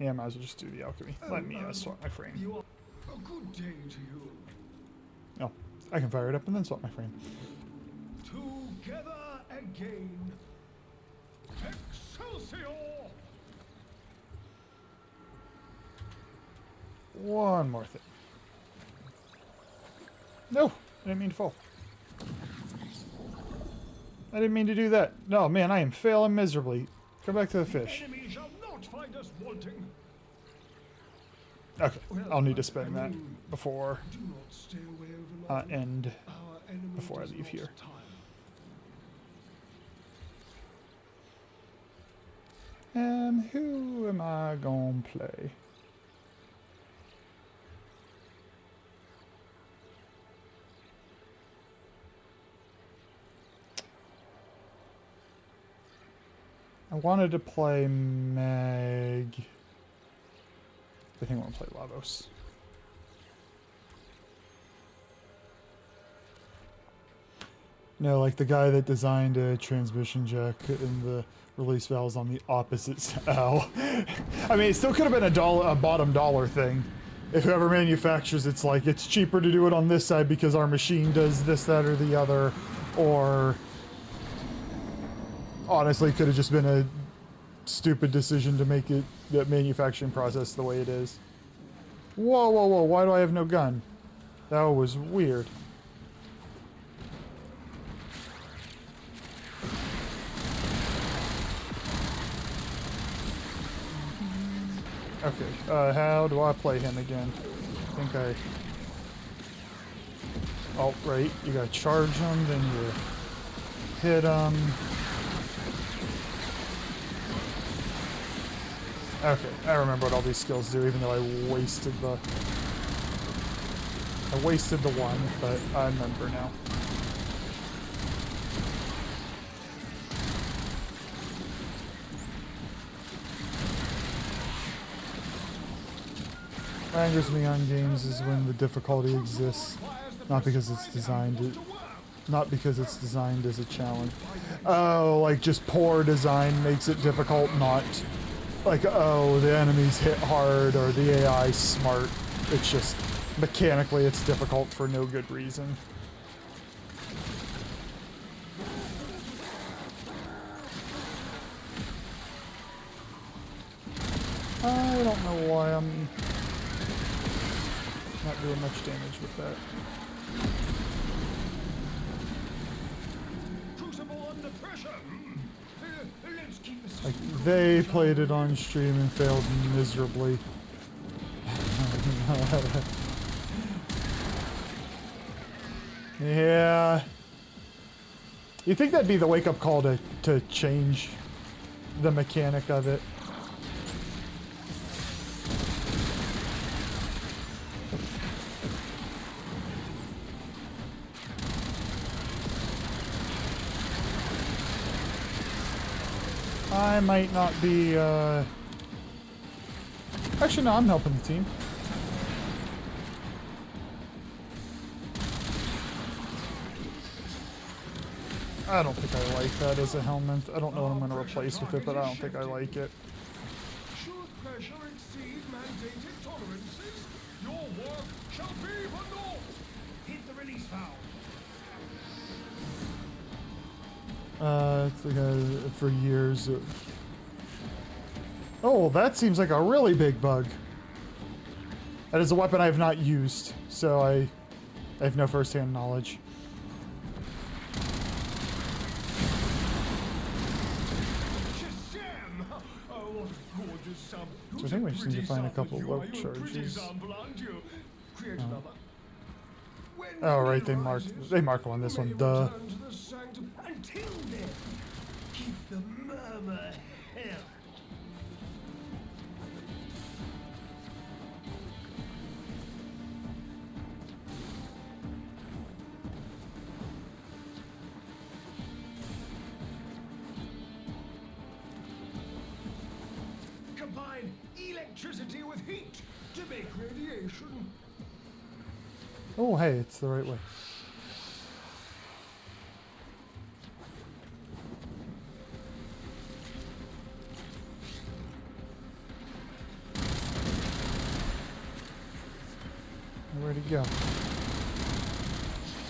Yeah, I might as well just do the alchemy. Let me swap my frame.
A good day to you.
Oh, I can fire it up and then swap my frame.
Together again. Excelsior!
One more thing. No, I didn't mean to fall. I didn't mean to do that. No, man, I am failing miserably. Come back to the fish.
Enemy shall not find us wanting.
Okay, I'll need to spend that before
Do not stay away over
end before I leave here. Who am I gonna play? I wanted to play Meg. I think I want to play Lavos. No, like the guy that designed a transmission jack and the release valves on the opposite side. Ow. I mean, it still could have been a bottom dollar thing. If whoever manufactures it's like, it's cheaper to do it on this side because our machine does this, that, or the other. Or honestly, it could have just been a stupid decision to make it the manufacturing process the way it is. Whoa, whoa, whoa, why do I have no gun? That was weird. Okay, how do I play him again? I think I... Oh, right, you gotta charge him, then you hit him. Okay, I remember what all these skills do, even though I wasted the one, but I remember now. What angers me on games is when the difficulty exists, not because it's designed as a challenge. Oh, like just poor design makes it difficult, not like, oh, the enemies hit hard or the AI's smart. It's just mechanically it's difficult for no good reason. I don't know why I'm not doing much damage with that. Like, they played it on stream and failed miserably. Yeah. You think that'd be the wake-up call to change the mechanic of it? I might not be, Actually, no, I'm helping the team. I don't think I like that as a helmet. I don't know what I'm going to replace with it, but I don't think I like it.
Should pressure exceed mandated tolerances, your work shall be for naught. Hit the release valve.
It's like for years. Oh, that seems like a really big bug. That is a weapon I have not used, so I have no first-hand knowledge. So I think we just need to find a couple of rope charges. Oh, right, they mark on this one. Duh.
Until then, keep the murmur held. Combine electricity with heat to make radiation.
Oh, hey, it's the right way. Where'd he go?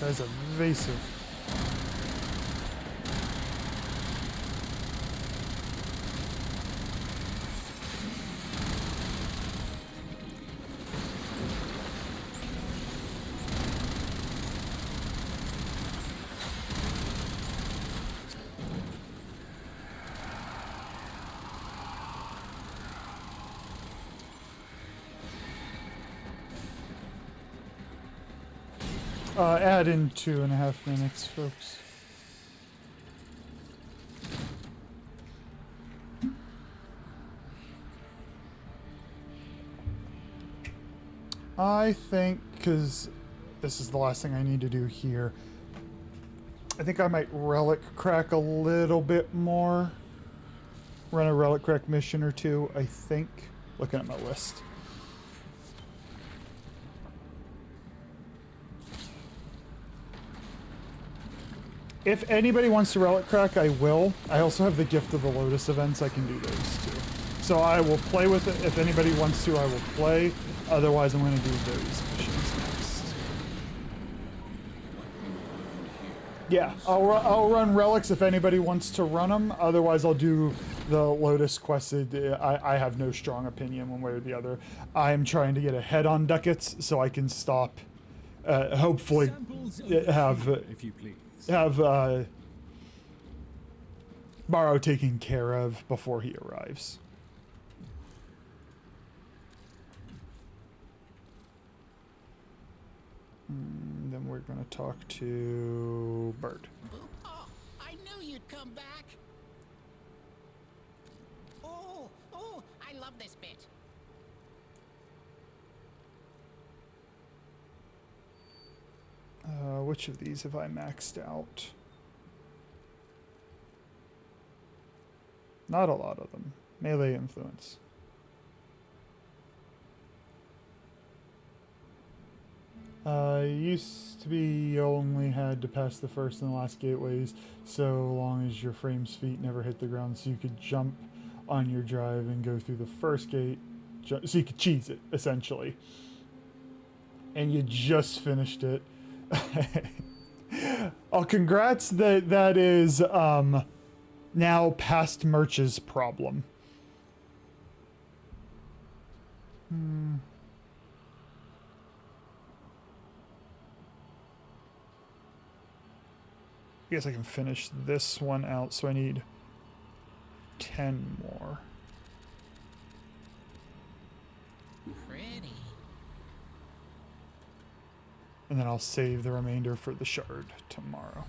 Guy's evasive. Add in 2.5 minutes, folks. I think, because this is the last thing I need to do here, I think I might relic crack a little bit more. Run a relic crack mission or two, I think. Looking at my list. If anybody wants to relic crack, I will. I also have the Gift of the Lotus events. I can do those too. So I will play with it. If anybody wants to, I will play. Otherwise, I'm going to do those missions next. Yeah, I'll run relics if anybody wants to run them. Otherwise, I'll do the Lotus quested. I have no strong opinion one way or the other. I'm trying to get ahead on ducats so I can stop. Hopefully, have Morrow taken care of before he arrives. Then we're gonna talk to Bird.
Oh, I knew you'd come back. Oh, I love this bit.
Which of these have I maxed out? Not a lot of them. Melee influence. Used to be you only had to pass the first and the last gateways so long as your frame's feet never hit the ground, so you could jump on your drive and go through the first gate, so you could cheese it, essentially. And you just finished it. Oh, congrats, that is now past Merch's problem. I guess I can finish this one out, so I need 10 more.
Pretty.
And then I'll save the remainder for the shard tomorrow.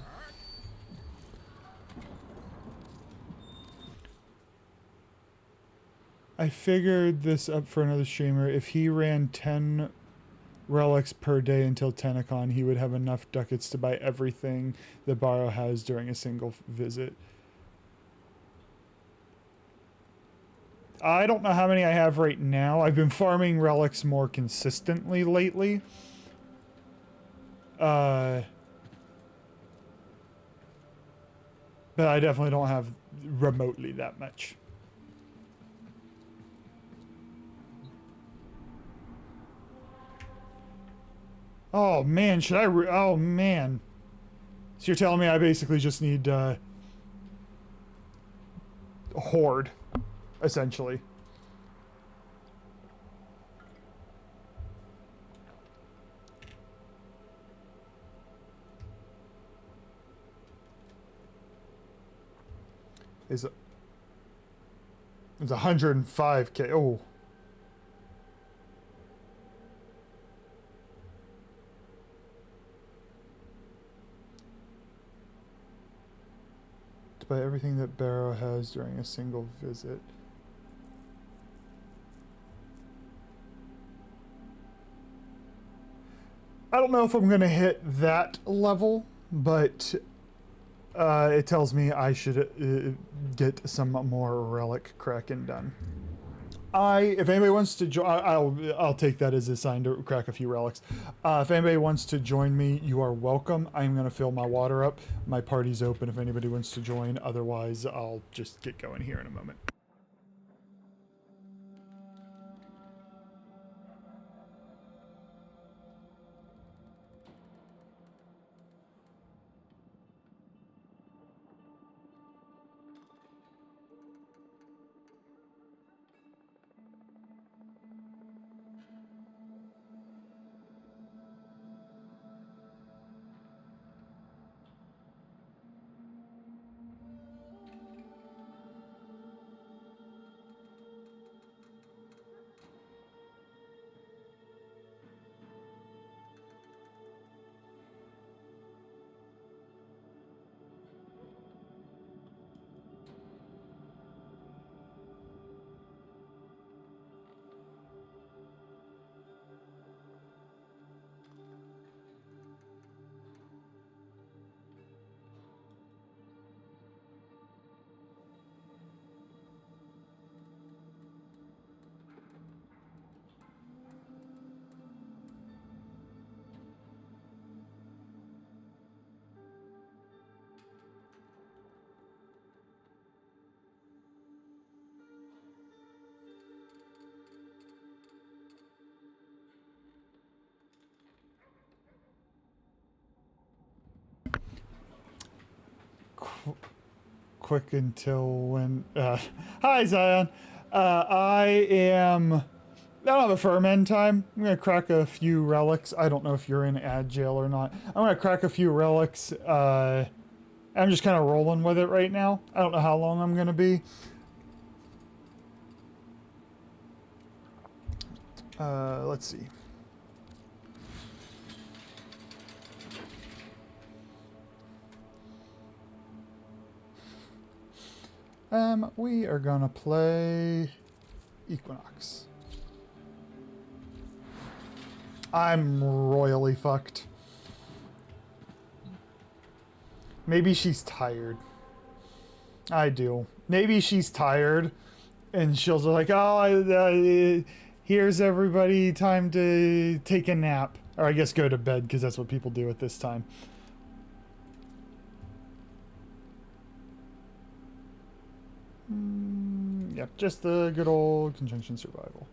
I figured this up for another streamer. If he ran 10 relics per day until Tenacon, he would have enough ducats to buy everything the Barrow has during a single visit. I don't know how many I have right now. I've been farming relics more consistently lately. But I definitely don't have remotely that much. Oh man, should I oh man. So you're telling me I basically just need hoard, essentially. It's 105k. Oh. To buy everything that Barrow has during a single visit. I don't know if I'm gonna hit that level, but it tells me I should get some more relic cracking done. If anybody wants to join, I'll take that as a sign to crack a few relics. If anybody wants to join me, you are welcome. I'm gonna fill my water up. My party's open if anybody wants to join. Otherwise, I'll just get going here in a moment. Quick until when hi Zion. I don't have a firm end time. I'm gonna crack a few relics. I don't know if you're in ad jail or not. I'm gonna crack a few relics. I'm just kind of rolling with it right now. I don't know how long I'm gonna be. Let's see. We are gonna play Equinox. I'm royally fucked. Maybe she's tired. I do. Maybe she's tired, and she'll be like, "Oh, here's everybody. Time to take a nap, or I guess go to bed, because that's what people do at this time." Yep, just the good old conjunction survival.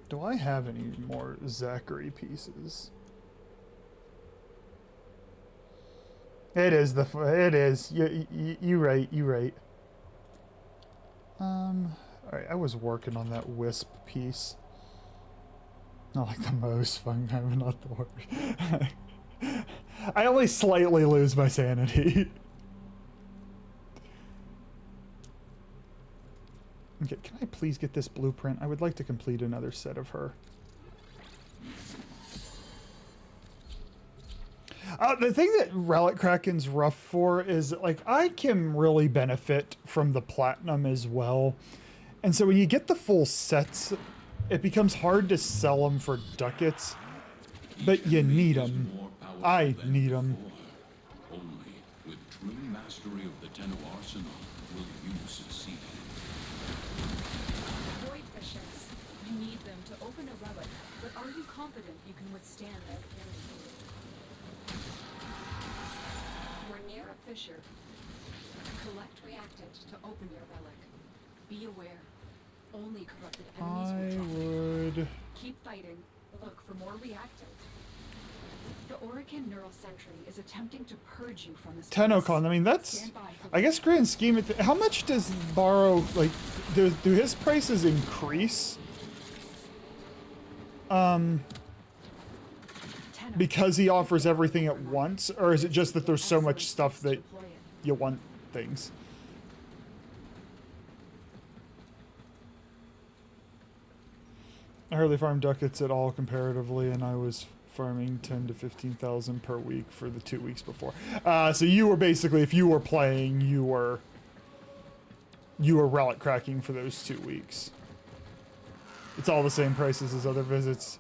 Do I have any more Zachary pieces? It is the. It is. You right. You right. All right. I was working on that wisp piece. Not like the most fun time, not the worst. I only slightly lose my sanity. Okay, can I please get this blueprint? I would like to complete another set of her. The thing that Relic Kraken's rough for is, like, I can really benefit from the platinum as well. And so when you get the full sets, it becomes hard to sell them for ducats. But you need them. I need them.
Only with true mastery of the Tenno arsenal will you succeed.
Void fissures. You need them to open a relic, but are you confident you can withstand their fury? We're near a fissure. Collect reactant to open your relic. Be aware. Only corrupted enemies will drop it. Keep fighting. Look for more reactant. The Orican Neural Sentry is attempting to purge you from this.
TennoCon, I mean, that's, I guess, grand scheme of how much does Borrow, like, do his prices increase? Because he offers everything at once, or is it just that there's so much stuff that you want things? I hardly farm ducats at all comparatively, and I was farming 10 to 15,000 per week for the 2 weeks before. So you were basically, if you were playing, you were relic cracking for those 2 weeks. It's all the same prices as other visits.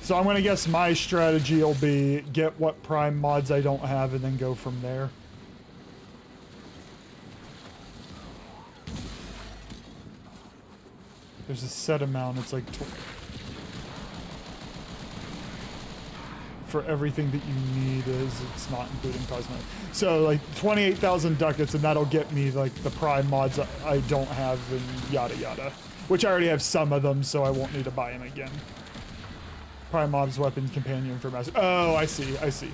So I'm gonna guess my strategy will be get what prime mods I don't have and then go from there. There's a set amount, it's like for everything that you need it's not including cosmetic. So like 28,000 ducats, and that'll get me like the prime mods I don't have and yada yada. Which I already have some of them, so I won't need to buy them again. Prime mobs, weapon, companion for master. Oh, I see, I see.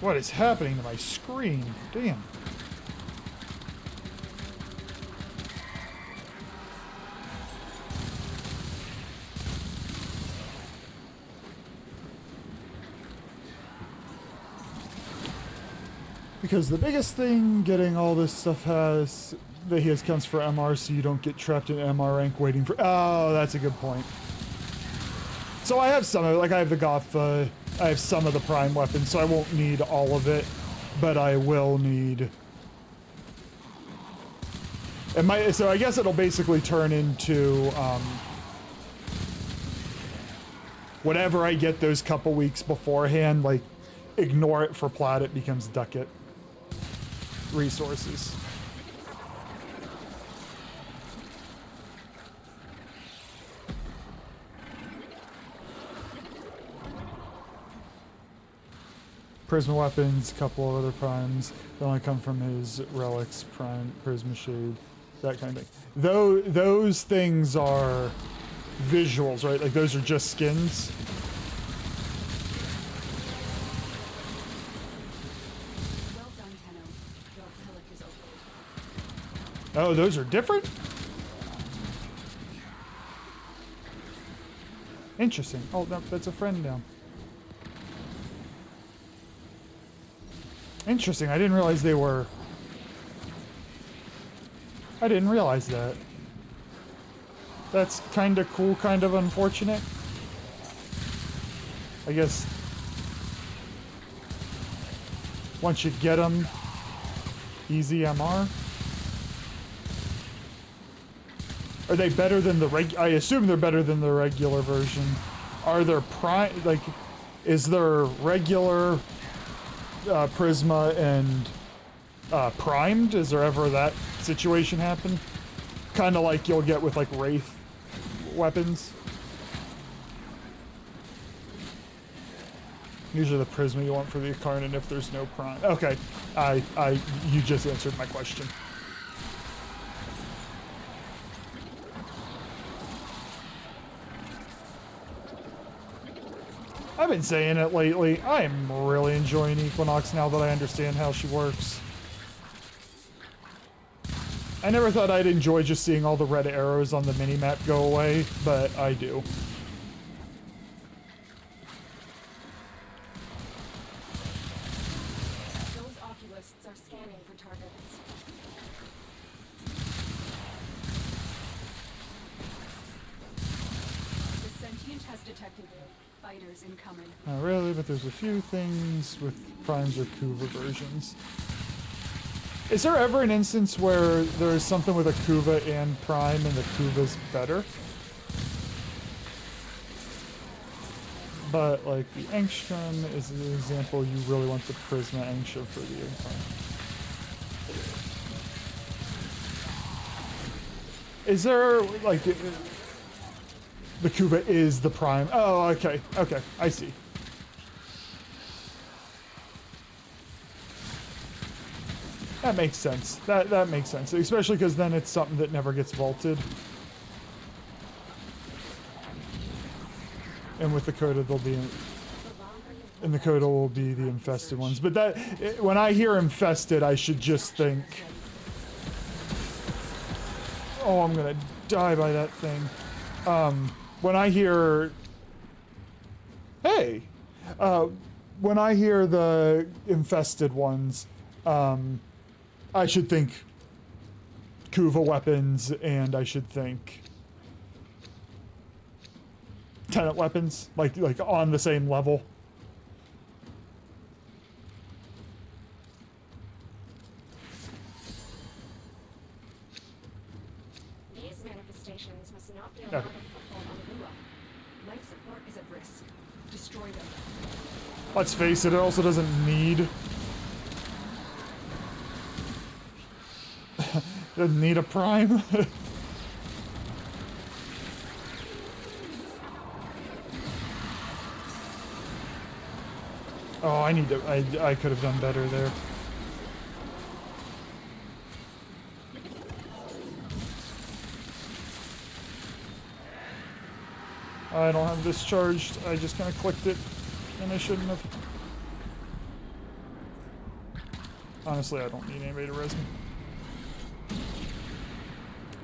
What is happening to my screen? Damn. Because the biggest thing getting all this stuff that he has comes for MR, so you don't get trapped in MR rank waiting for. Oh, that's a good point. So I have some of it, like I have the Goth, I have some of the prime weapons, so I won't need all of it, but I will need. It might, so I guess it'll basically turn into whatever I get those couple weeks beforehand, like ignore it for plat, it becomes ducat resources. Prisma weapons, a couple of other primes. They only come from his relics, prime, Prisma Shade, that kind of thing. Though those things are visuals, right? Like those are just skins. Oh, those are different? Interesting. Oh, no, that's a friend down. Interesting. I didn't realize they were... I didn't realize that. That's kind of cool, kind of unfortunate. I guess... once you get them, easy MR. Are they better than the I assume they're better than the regular version. Are there prime, like, is there regular Prisma and primed? Is there ever that situation happen? Kind of like you'll get with like Wraith weapons. Usually the Prisma you want for the Incarnate if there's no prime. Okay, you just answered my question. I've been saying it lately. I am really enjoying Equinox now that I understand how she works. I never thought I'd enjoy just seeing all the red arrows on the minimap go away, but I do.
Those oculists are scanning for targets. fighters incoming.
Not really, but there's a few things with primes or Kuva versions. Is there ever an instance where there's something with a Kuva and prime and the Kuva's better? But like the Angstrom is an example, you really want the Prisma Angstrom for the prime. Is there like the Kuva is the prime? Oh, okay, okay, I see. That makes sense. That makes sense, especially because then it's something that never gets vaulted. And with the Coda, they'll be in the Coda will be the infested ones. But that when I hear infested, I should just think, oh, I'm gonna die by that thing. When I hear, hey, when I hear the infested ones, I should think Kuva weapons, and I should think Tenant weapons, like on the same level.
These manifestations must not be allowed to foothold on Lua. Life support is at risk. Destroy them.
Let's face it, it also doesn't need. Doesn't need a prime. Oh, I need to. I could have done better there. I don't have this charged. I just kind of clicked it, and I shouldn't have. Honestly, I don't need anybody to res me.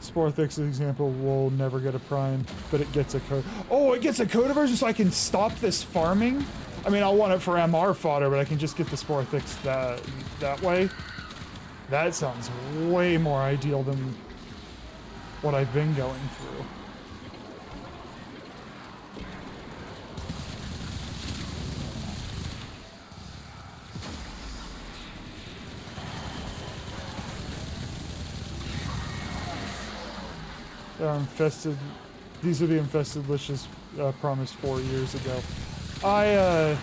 Sporthix example will never get a prime, but it gets a code. Oh, it gets a code version, so I can stop this farming. I mean, I'll want it for MR fodder, but I can just get the Sporthix that way. That sounds way more ideal than what I've been going through. They're infested. These are the infested liches promised 4 years ago. I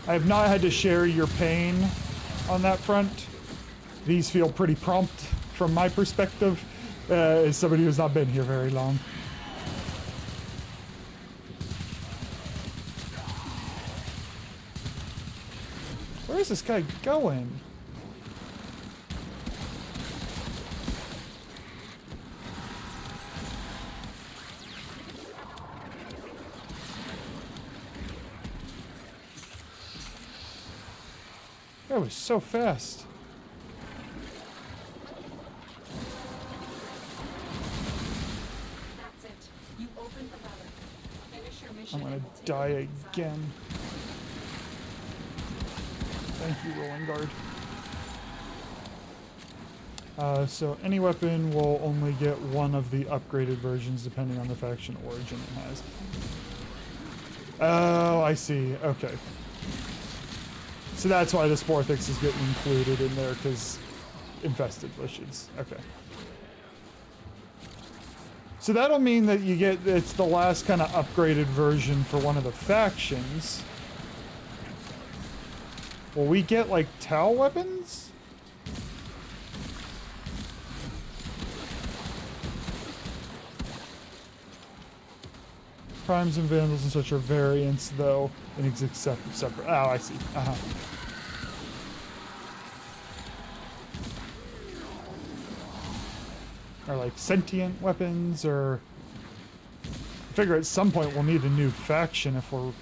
have not had to share your pain on that front. These feel pretty prompt from my perspective, as somebody who's not been here very long. Where is this guy going? That was so fast.
That's it. You opened the relic. Finish your mission.
I'm gonna die again. Thank you, Rolling Guard. So any weapon will only get one of the upgraded versions depending on the faction origin it has. Oh, I see. Okay. So that's why the Sporthix is getting included in there, because infested liches. Okay. So that'll mean that you get, it's the last kind of upgraded version for one of the factions. Will we get, like, Tau weapons? Primes and Vandals and such are variants, though, and exist separate. Oh, I see. Uh-huh. Or, like, sentient weapons, or... I figure at some point we'll need a new faction if we're...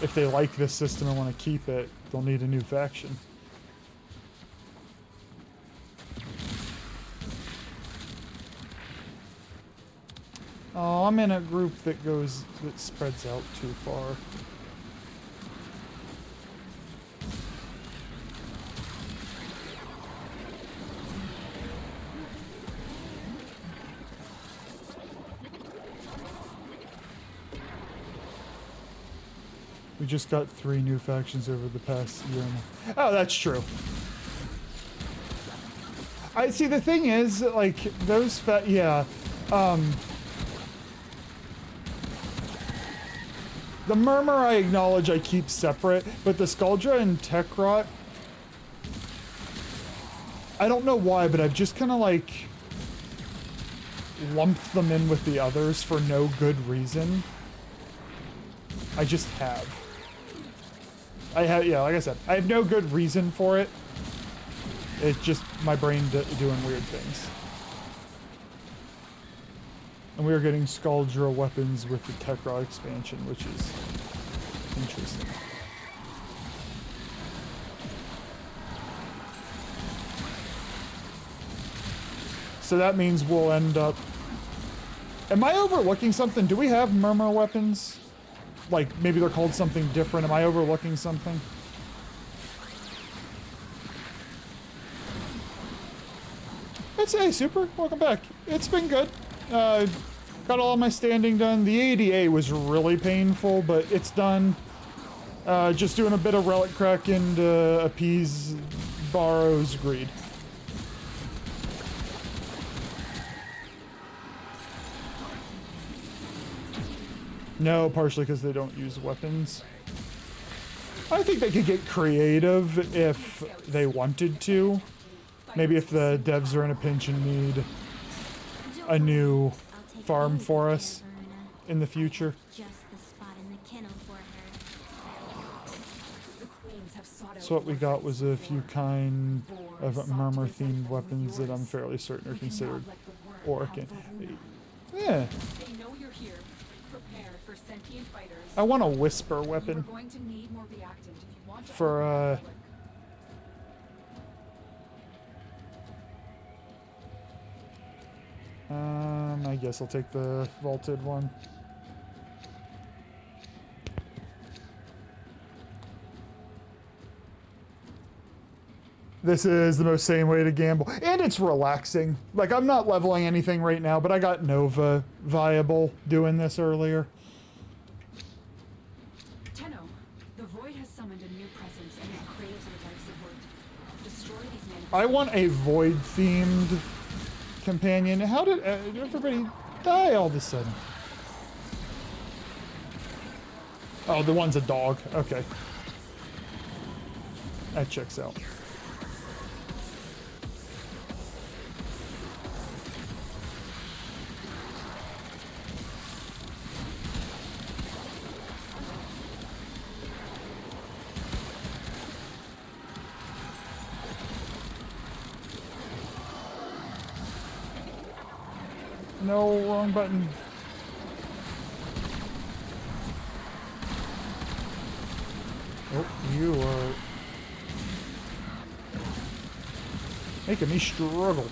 If they like this system and want to keep it, they'll need a new faction. Oh, I'm in a group that spreads out too far. We just got 3 new factions over the past year. Oh, that's true. I see. The thing is, like, those yeah. The Murmur, I acknowledge I keep separate, but the Skuldra and Tekrot, I don't know why, but I've just kind of, like, lumped them in with the others for no good reason. I just have. Yeah, like I said, I have no good reason for it. It's just my brain doing weird things. And we are getting Skuldra weapons with the Tekrot expansion, which is interesting. So that means we'll end up... Am I overlooking something? Do we have Murmur weapons? Like, maybe they're called something different. Am I overlooking something? Hey, Super. Welcome back. It's been good. Got all my standing done. The ADA was really painful, but it's done. Just doing a bit of relic cracking to appease Barrow's greed. No, partially because they don't use weapons. I think they could get creative if they wanted to. Maybe if the devs are in a pinch and need a new farm for us in the future. So what we got was a few kind of Murmur-themed weapons that I'm fairly certain are considered Orc. Yeah. I want a Whisper weapon. For, I guess I'll take the vaulted one. This is the most sane way to gamble. And it's relaxing. Like, I'm not leveling anything right now, but I got Nova viable doing this earlier.
Tenno, the Void has summoned a new presence and it craves your life support. Destroy these men.
I want a Void-themed companion. How did everybody die all of a sudden? Oh, the one's a dog. Okay. That checks out. No, wrong button. Oh, you are making me struggle.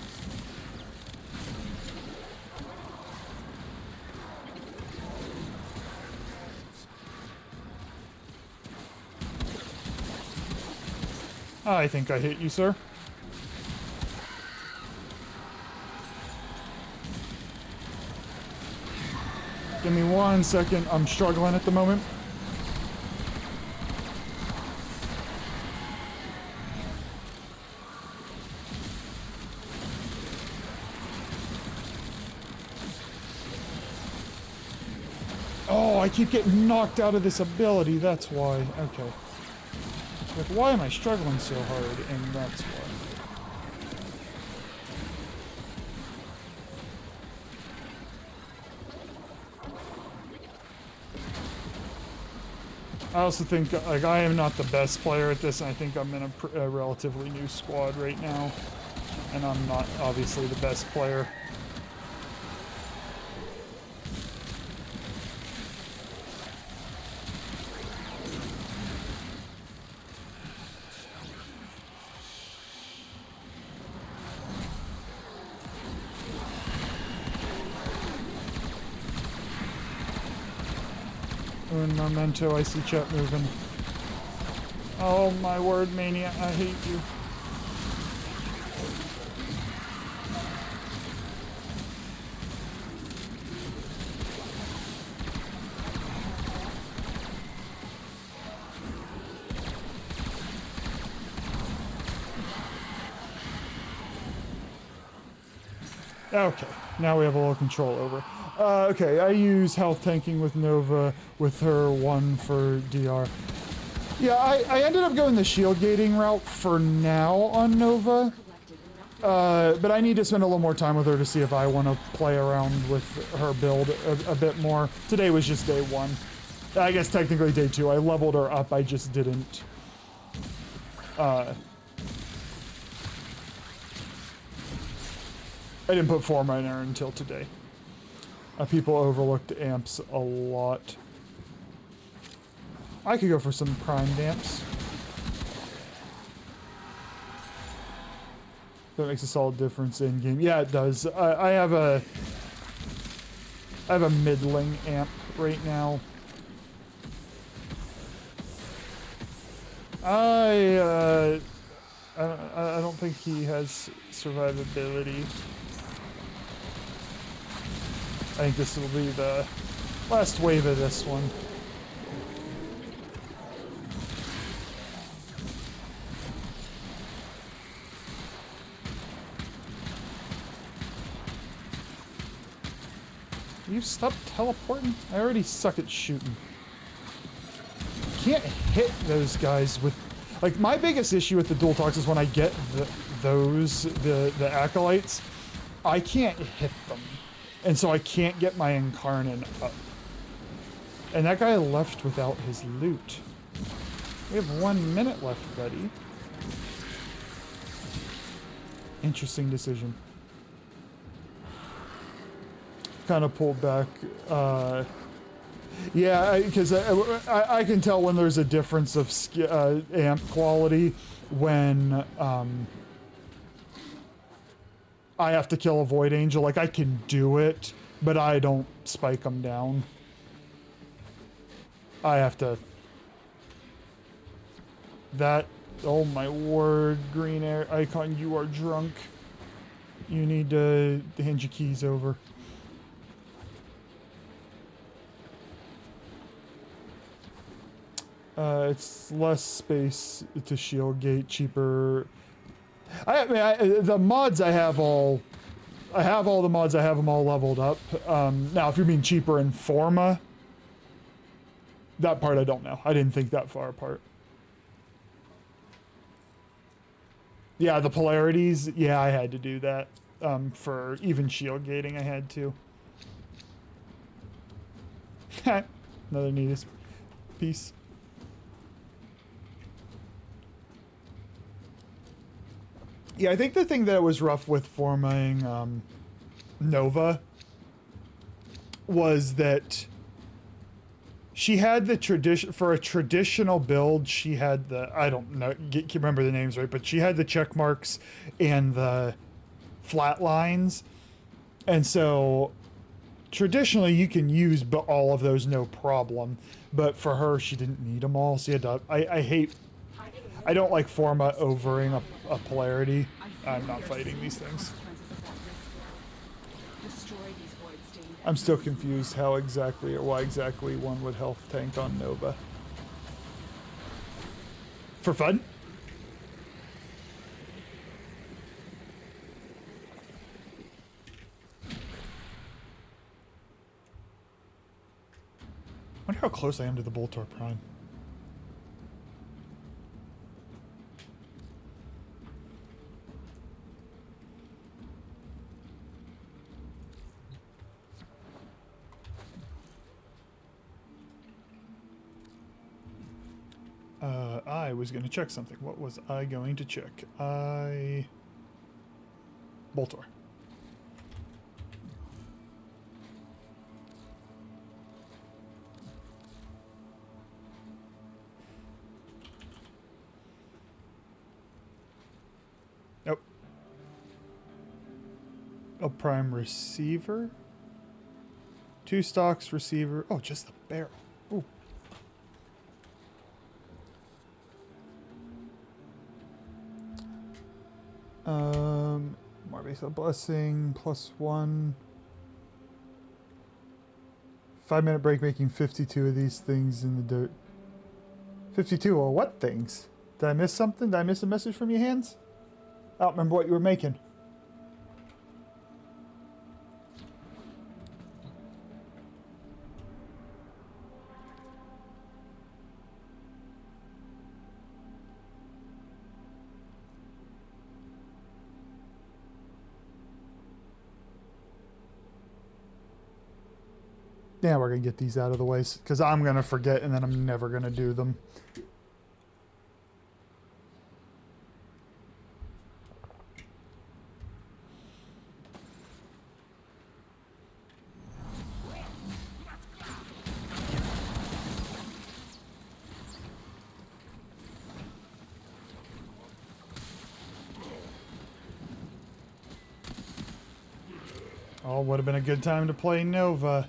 I think I hit you, sir. Give me 1 second. I'm struggling at the moment. Oh, I keep getting knocked out of this ability. That's why. Okay. Like, why am I struggling so hard? And that's why. I also think, like, I am not the best player at this, and I think I'm in a relatively new squad right now. And I'm not, obviously, the best player. Un momento, I see chat moving. Oh my word, Mania, I hate you. Okay, now we have a little control over. Okay, I use health tanking with Nova with her 1 for DR. Yeah, I ended up going the shield gating route for now on Nova. But I need to spend a little more time with her to see if I want to play around with her build a bit more. Today was just day 1. I guess technically day 2. I leveled her up, I just didn't. I didn't put form in her until today. People overlooked amps a lot. I could go for some primed amps. That makes a solid difference in game. Yeah, it does. I have a middling amp right now. I don't think he has survivability. I think this will be the last wave of this one. You stop teleporting? I already suck at shooting. Can't hit those guys with... Like, my biggest issue with the dual talks is when I get the acolytes, I can't hit them. And so I can't get my Incarnate up. And that guy left without his loot. We have 1 minute left, buddy. Interesting decision. Kind of pulled back. Yeah, because I can tell when there's a difference of amp quality when I have to kill a Void Angel. Like, I can do it, but I don't spike them down. I have to... That... Oh my word, green air icon, you are drunk. You need to hand your keys over. It's less space to shield gate, cheaper. I mean, the mods I have all the mods, I have them all leveled up. Now, if you mean cheaper in Forma, that part I don't know. I didn't think that far apart. Yeah, the polarities, yeah, I had to do that. For even shield gating, I had to. Another neatest piece. Yeah, I think the thing that was rough with forming Nova was that she had the tradition for a traditional build. She had the, I don't know, can't remember the names right, but she had the check marks and the flat lines, and so traditionally you can use all of those no problem. But for her, she didn't need them all. So you had to. I don't like Forma overing a polarity. I'm not fighting these things. I'm still confused how exactly or why exactly one would health tank on Nova. For fun? I wonder how close I am to the Boltor Prime. I was going to check something. What was I going to check? Boltor. Nope. A prime receiver? 2 stocks receiver. Oh, just the barrel. Ooh. More base of blessing, +1. 5-minute break making 52 of these things in the dirt. 52 of what things? Did I miss something? Did I miss a message from your hands? I don't remember what you were making. Yeah, we're gonna get these out of the way because I'm gonna forget and then I'm never gonna do them. Oh, would have been a good time to play Nova.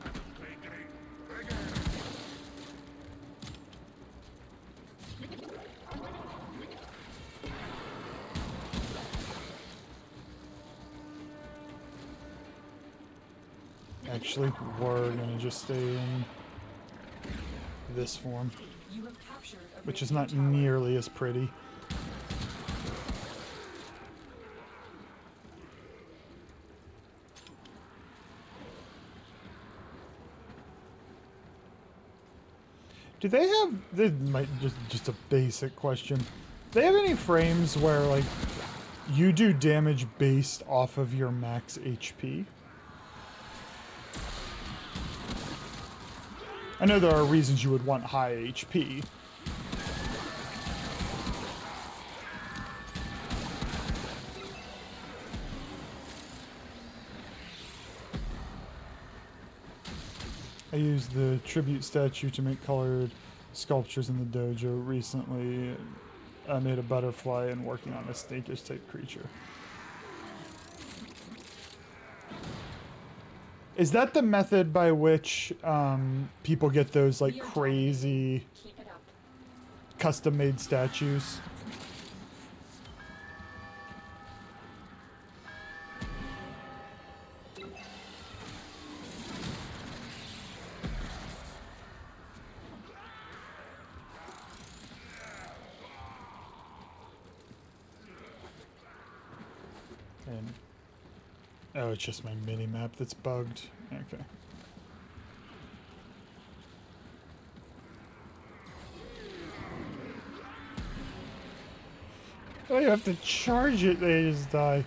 Actually, we're gonna just stay in this form, which is not nearly as pretty. Do they have, this might just a basic question. Do they have any frames where like you do damage based off of your max HP? I know there are reasons you would want high HP. I used the tribute statue to make colored sculptures in the dojo recently. I made a butterfly and working on a snakish type creature. Is that the method by which people get those like crazy custom-made statues? And oh, it's just my mini-map that's bugged. Okay. Oh, you have to charge it, they just die.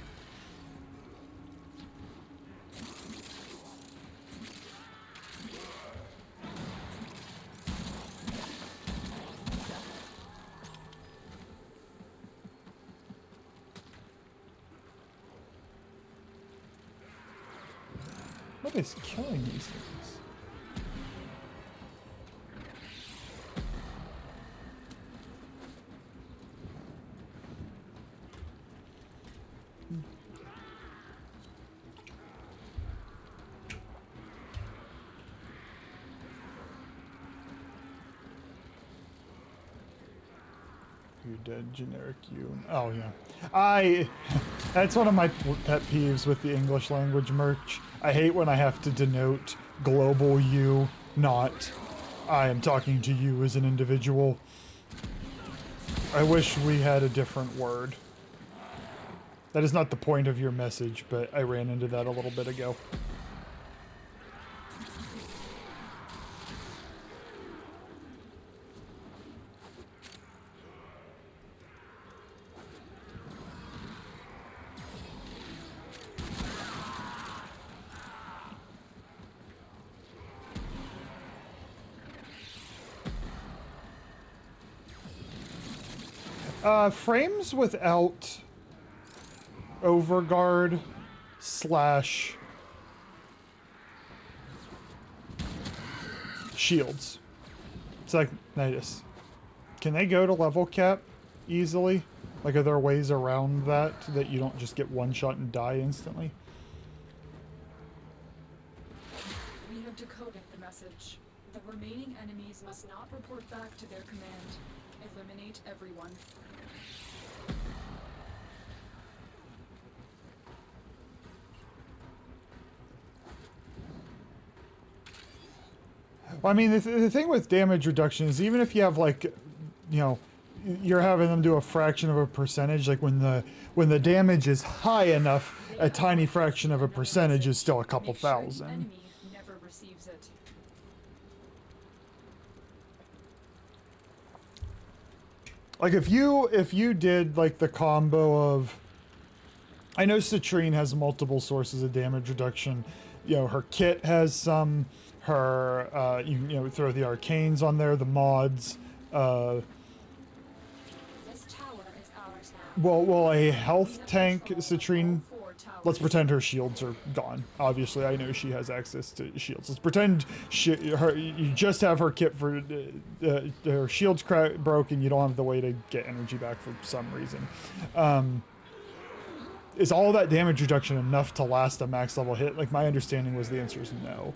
What is killing these things? You dead, generic you. Oh yeah. That's one of my pet peeves with the English language merch. I hate when I have to denote global you, not I am talking to you as an individual. I wish we had a different word. That is not the point of your message, but I ran into that a little bit ago. Frames without overguard slash shields. It's like, Nidus. Can they go to level cap easily? Like, are there ways around that you don't just get one shot and die instantly?
We have decoded the message. The remaining enemies must not report back to their command. Eliminate everyone.
Well, I mean, the thing with damage reduction is even if you have like, you know, you're having them do a fraction of a percentage, like when the damage is high enough, a tiny fraction of a percentage is still a couple thousand.
Enemy never receives it.
Like if you did like the combo of, I know Citrine has multiple sources of damage reduction. You know, her kit has some, her, you know, throw the arcanes on there, the mods.
This tower is ours now.
Well, a health tank, Citrine, let's pretend her shields are gone. Obviously, I know she has access to shields. Let's pretend you just have her kit for, her shields broken, you don't have the way to get energy back for some reason. Is all that damage reduction enough to last a max level hit? Like, my understanding was the answer is no.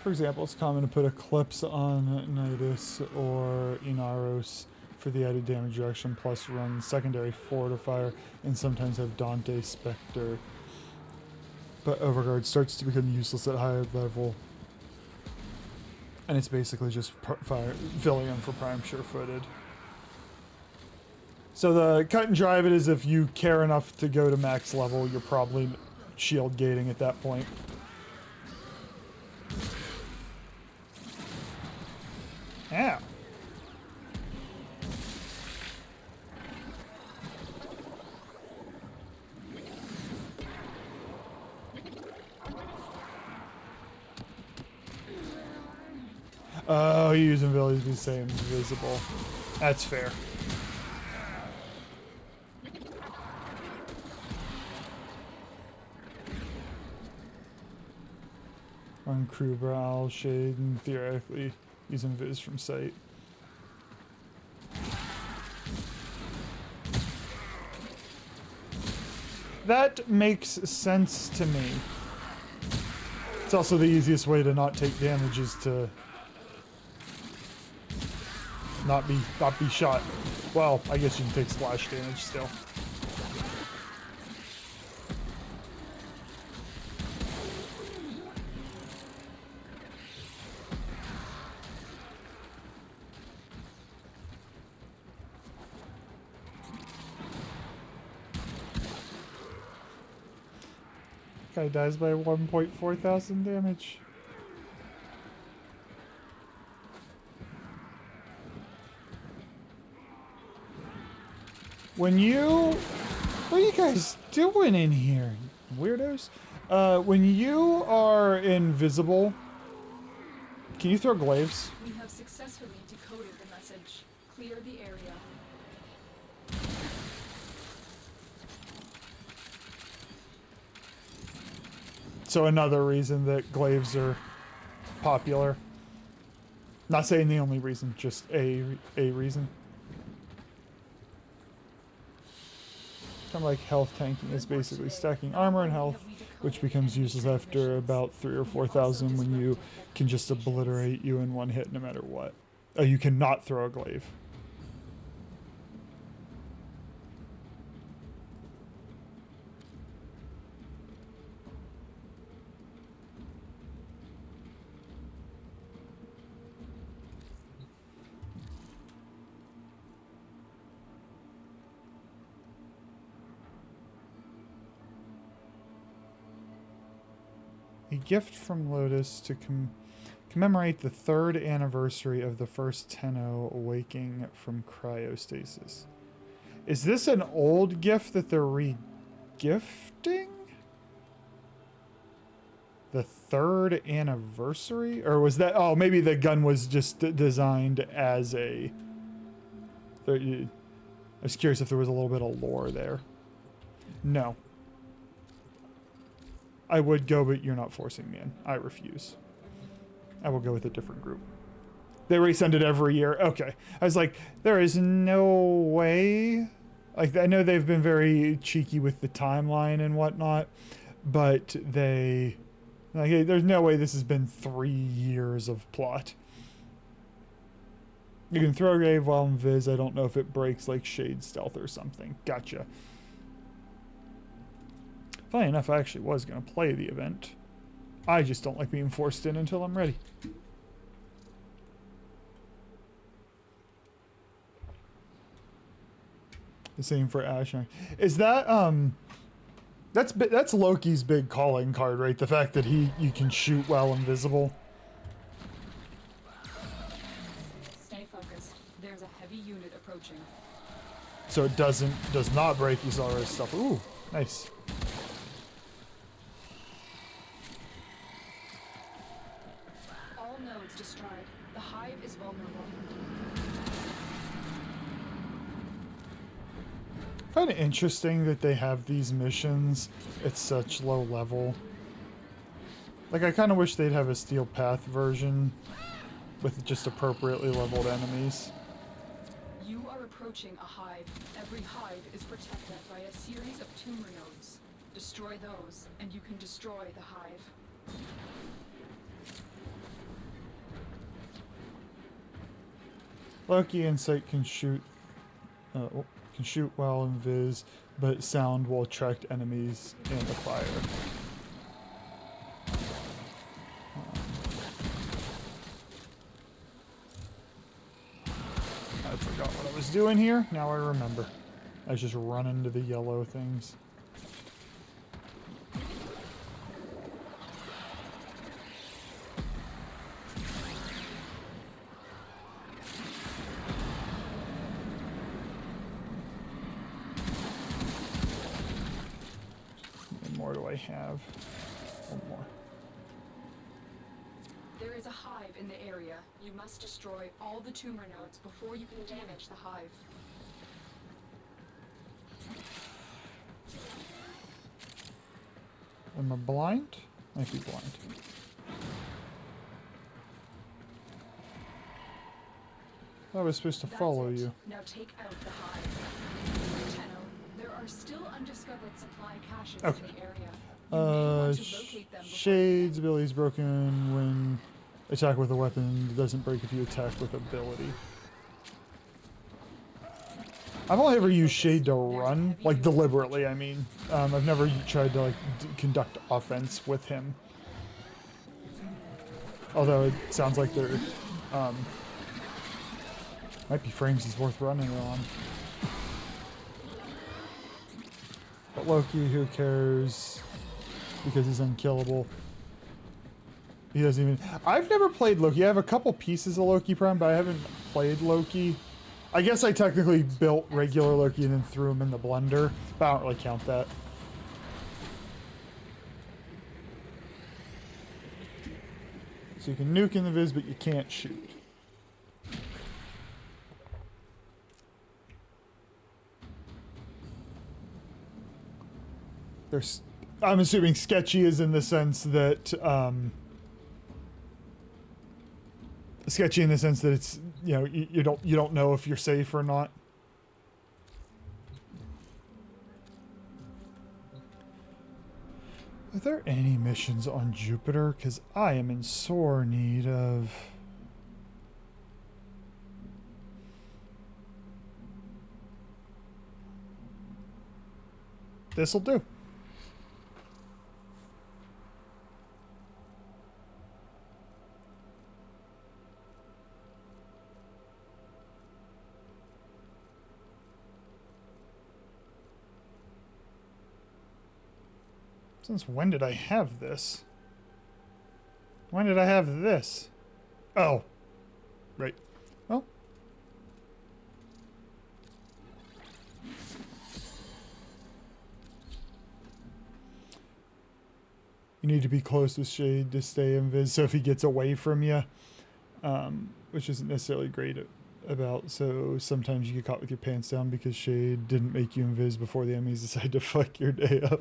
For example, it's common to put Eclipse on Nidus or Inaros for the added damage reduction, plus run secondary Fortifier, and sometimes have Dante Spectre. But Overguard starts to become useless at higher level. And it's basically just filling in for Prime Sure-Footed. So the cut and dry of it is if you care enough to go to max level, you're probably shield gating at that point. Yeah. Oh, you use abilities to be same invisible. That's fair. Run Crew Brow, Shade, and theoretically use invis from sight. That makes sense to me. It's also the easiest way to not take damage is to not be shot. Well, I guess you can take splash damage still. Guy dies by 1.4 thousand damage. What are you guys doing in here, weirdos? When you are invisible, can you throw glaives?
We have successfully decoded the message. Clear the area.
So another reason that glaives are popular. Not saying the only reason, just a reason. Kind of like health tanking is basically stacking armor and health, which becomes useless after about 3,000 or 4,000 when you can just obliterate you in one hit no matter what. You cannot throw a glaive. A gift from Lotus to commemorate the 3rd anniversary of the first Tenno awaking from cryostasis. Is this an old gift that they're re-gifting? The 3rd anniversary? Or was that... Oh, maybe the gun was just designed as a... I was curious if there was a little bit of lore there. No. I would go, but you're not forcing me in. I refuse. I will go with a different group. They resend it every year. Okay. I was like, there is no way. Like, I know they've been very cheeky with the timeline and whatnot, but they... Like, hey, there's no way this has been 3 years of plot. You can throw a glaive while in Viz. I don't know if it breaks like Shade Stealth or something. Gotcha. Funny enough, I actually was going to play the event. I just don't like being forced in until I'm ready. The same for Asher. Is that that's Loki's big calling card, right? The fact that you can shoot while invisible.
Stay focused. There's a heavy unit approaching.
So it does not break accelerated stuff. Ooh, nice.
All nodes destroyed. The hive is vulnerable.
I find it interesting that they have these missions at such low level. Like, I kind of wish they'd have a Steel Path version with just appropriately leveled enemies.
You are approaching a hive. Every hive is protected by a series of tumor nodes. Destroy those, and you can destroy the hive.
Loki Insight can shoot while invis, but sound will attract enemies and the fire. I forgot what I was doing here. Now I remember. I was just running to the yellow things. Have one more.
There is a hive in the area. You must destroy all the tumor nodes before you can damage the hive.
Am I blind? Might be blind. I was supposed to follow you.
Now take out the hive. Tenno, there are still undiscovered supply caches in the area.
Shade's ability is broken when attack with a weapon. It doesn't break if you attack with ability. I've only ever used Shade to run, like deliberately, I mean. I've never tried to like conduct offense with him. Although it sounds like there might be frames he's worth running on. But Loki, who cares? Because he's unkillable. He doesn't even... I've never played Loki. I have a couple pieces of Loki Prime, but I haven't played Loki. I guess I technically built regular Loki and then threw him in the blender, but I don't really count that. So you can nuke in the viz, but you can't shoot. There's... I'm assuming sketchy is in the sense that, sketchy in the sense that it's, you know, you don't know if you're safe or not. Are there any missions on Jupiter? Because I am in sore need of... This'll do. Since when did I have this? When did I have this? Oh. Right. Well. You need to be close with Shade to stay invis, so if he gets away from you, which isn't necessarily great about, so sometimes you get caught with your pants down because Shade didn't make you invis before the enemies decide to fuck your day up.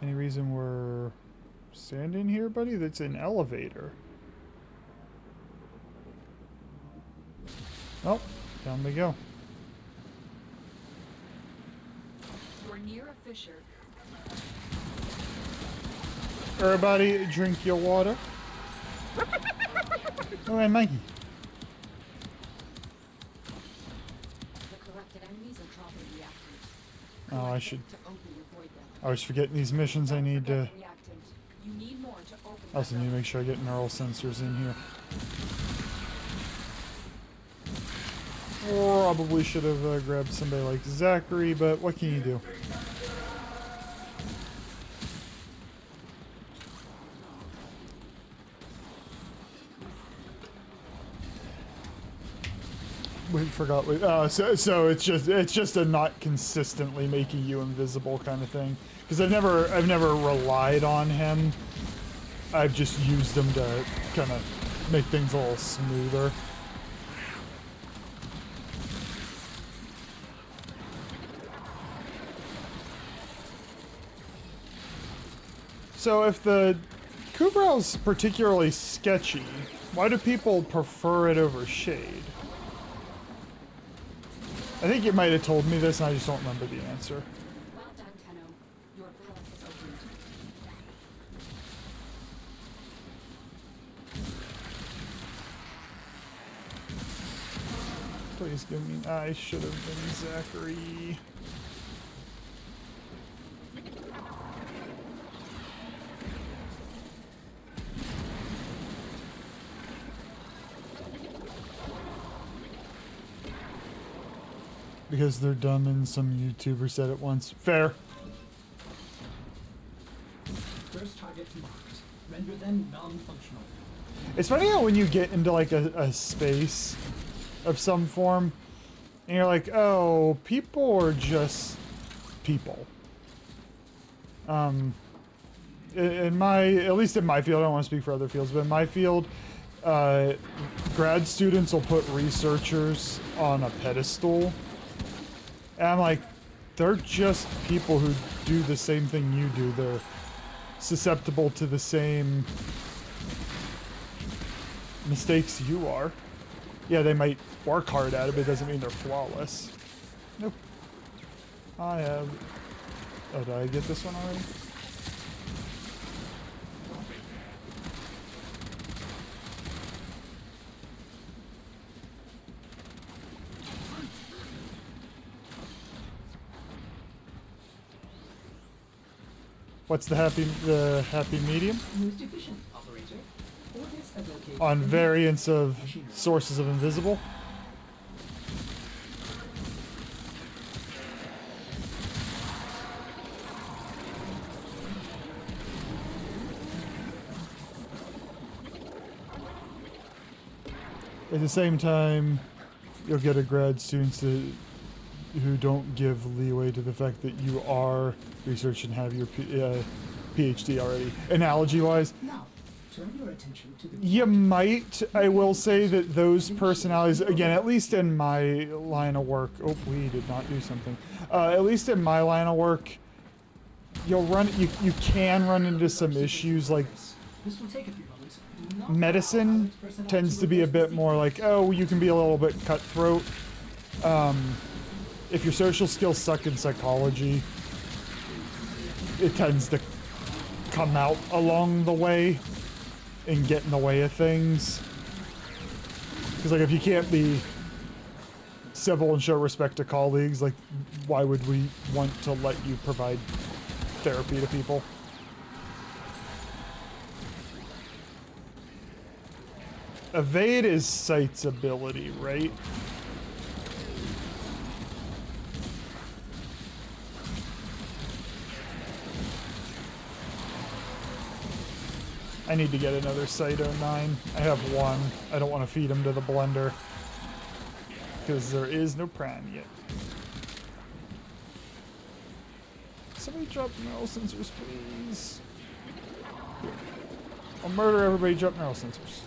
Any reason we're standing here, buddy? That's an elevator. Oh, down we go.
You're near a fissure.
Everybody drink your water. Oh, and Mikey. I should... I was forgetting these missions I need to... I also need to make sure I get neural sensors in here. Probably should have grabbed somebody like Zachary, but what can you do? We forgot. So it's just a not consistently making you invisible kind of thing. Because I've never relied on him. I've just used him to kind of make things a little smoother. So if the Kubrow's particularly sketchy, why do people prefer it over Shade? I think you might have told me this and I just don't remember the answer.
Well done, Tenno. Your relic is opened.
Please give me... I should have been Zachary. Because they're dumb and some YouTuber said it once. Fair.
First target marked. Render them non-functional.
It's funny how when you get into like a space of some form, and you're like, oh, people are just people. In my, at least in my field, I don't want to speak for other fields, but in my field, grad students will put researchers on a pedestal. And I'm like, they're just people who do the same thing you do. They're susceptible to the same mistakes you are. Yeah, they might work hard at it, but it doesn't mean they're flawless. Nope. I have... Oh, did I get this one already? What's the happy medium?
Most efficient, operator. Orders have located
On variants of sources of invisible? At the same time, you'll get a grad students who don't give leeway to the fact that you are research and have your PhD already. Analogy-wise,
Now, turn your attention to the...
you might. I will say that those personalities, again, at least in my line of work... Oh, we did not do something. At least in my line of work, you can run into some issues like...
This will take a few moments.
Medicine tends to be a bit more like, oh, you can be a little bit cutthroat. If your social skills suck in psychology, it tends to come out along the way and get in the way of things. Because, like, if you can't be civil and show respect to colleagues, like, why would we want to let you provide therapy to people? Evade is Sight's ability, right? I need to get another Sight 09. I have one. I don't want to feed him to the blender. Because there is no prime yet. Somebody drop neural sensors, please. I'll murder everybody, drop neural sensors.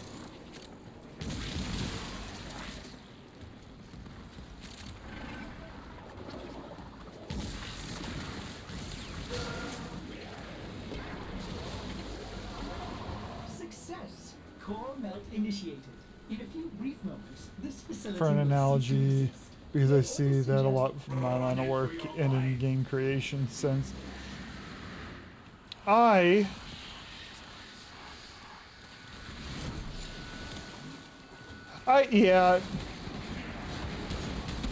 Core melt initiated. In a few brief moments, this facility
For an
will
analogy,
cease
because I see that a lot from my line of work and in game creation sense. Yeah,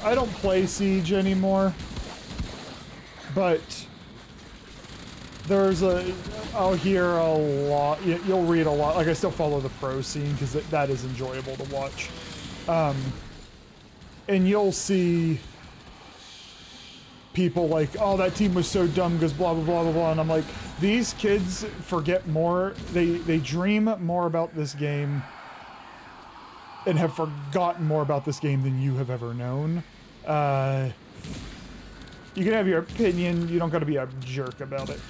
I don't play Siege anymore, But there's I'll hear a lot, you'll read a lot, like I still follow the pro scene because that is enjoyable to watch. And you'll see people like, oh, that team was so dumb because blah, blah, blah, blah, blah. And I'm like, these kids forget more, they dream more about this game and have forgotten more about this game than you have ever known. You can have your opinion, you don't gotta be a jerk about it.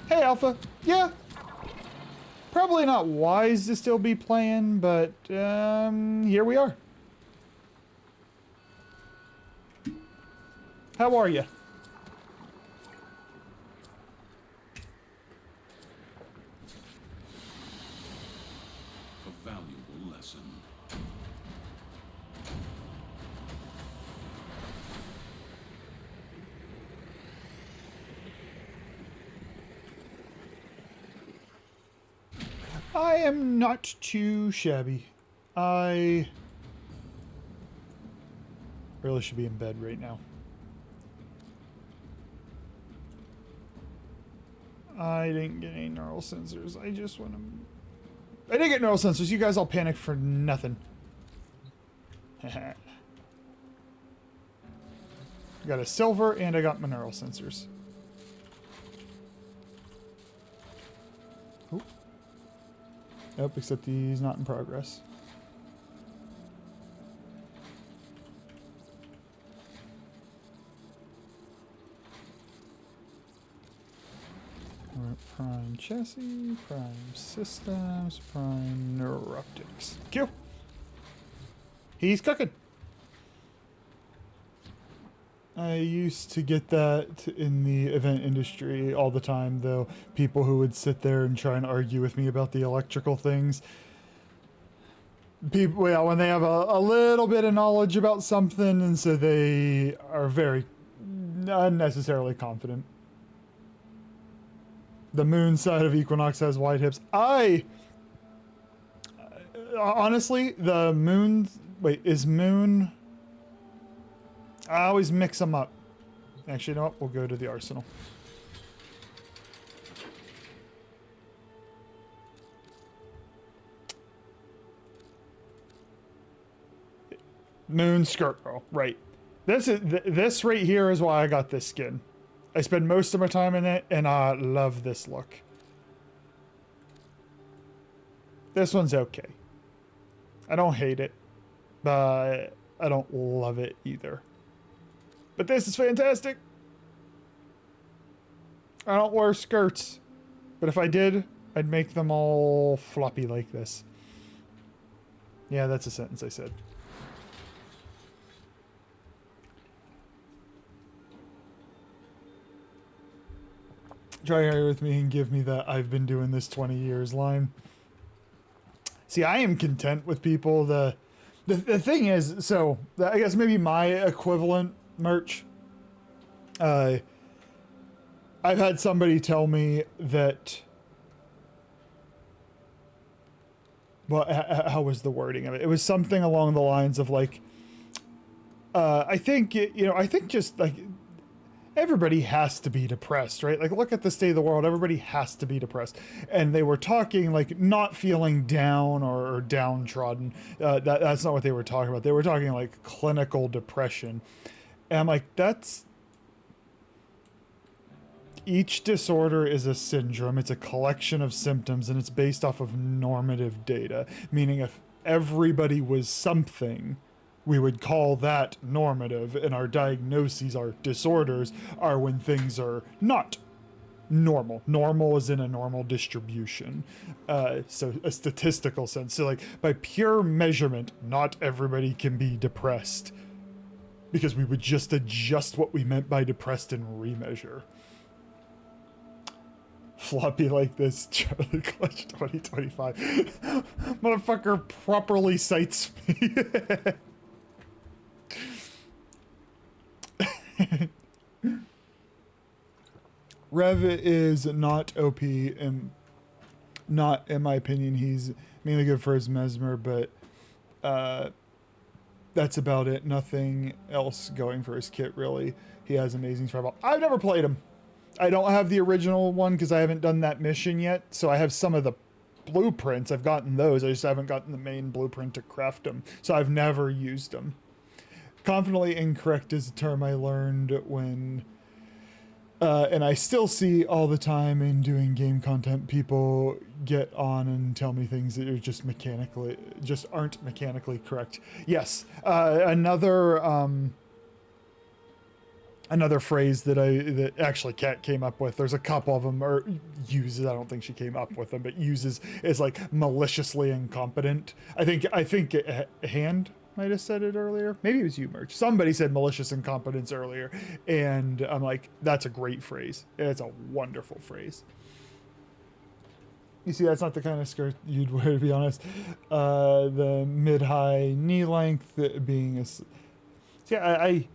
Hey, Alpha. Yeah. Probably not wise to still be playing, but here we are. How are you?
A valuable lesson.
I am not too shabby. I really should be in bed right now. I didn't get any neural sensors. I just want to... I didn't get neural sensors. You guys all panicked for nothing. Got a silver and I got my neural sensors. Oop. Nope, except he's not in progress. Prime chassis, prime systems, prime neuroptics. Q. He's cooking. I used to get that in the event industry all the time, though. People who would sit there and try and argue with me about the electrical things. People, yeah, when they have a little bit of knowledge about something, and so they are very unnecessarily confident. The moon side of Equinox has wide hips. Honestly, the moon... Wait, is moon... I always mix them up. Actually, you know what? We'll go to the arsenal. Moon skirt girl, right. This right here is why I got this skin. I spend most of my time in it, and I love this look. This one's okay. I don't hate it, but I don't love it either. But this is fantastic. I don't wear skirts, but if I did, I'd make them all floppy like this. Yeah, that's a sentence I said. Try harder with me and give me that I've been doing this 20 years line. See, I am content with people. The thing is, so I guess maybe my equivalent merch. I've had somebody tell me that. Well, how was the wording of it? It was something along the lines of like. I think I think just like. Everybody has to be depressed, right? Like, look at the state of the world. Everybody has to be depressed. And they were talking, like, not feeling down or downtrodden. That's not what they were talking about. They were talking, like, clinical depression. And I'm like, that's... Each disorder is a syndrome. It's a collection of symptoms, and it's based off of normative data. Meaning if everybody was something... we would call that normative, and our diagnoses, our disorders, are when things are not normal. Normal is in a normal distribution. So a statistical sense. So like, by pure measurement, not everybody can be depressed. Because we would just adjust what we meant by depressed and remeasure. Floppy like this, Charlie Clutch 2025. Motherfucker properly cites me. Rev is not OP, and not in my opinion. He's mainly good for his mesmer, but that's about it. Nothing else going for his kit, really. He has amazing fireball. I've never played him. I don't have the original one because I haven't done that mission yet. So I have some of the blueprints. I've gotten those. I just haven't gotten the main blueprint to craft them. So I've never used them. Confidently incorrect is a term I learned when... and I still see all the time in doing game content, people get on and tell me things that are just aren't mechanically correct. Yes, another phrase that actually Kat came up with. There's a couple of them, or uses. I don't think she came up with them, but uses is like maliciously incompetent. I think Hand might have said it earlier. Maybe it was you, Merch. Somebody said malicious incompetence earlier, and I'm like, that's a great phrase. It's a wonderful phrase. You see, that's not the kind of skirt you'd wear, to be honest. The mid-high knee length being a... See, I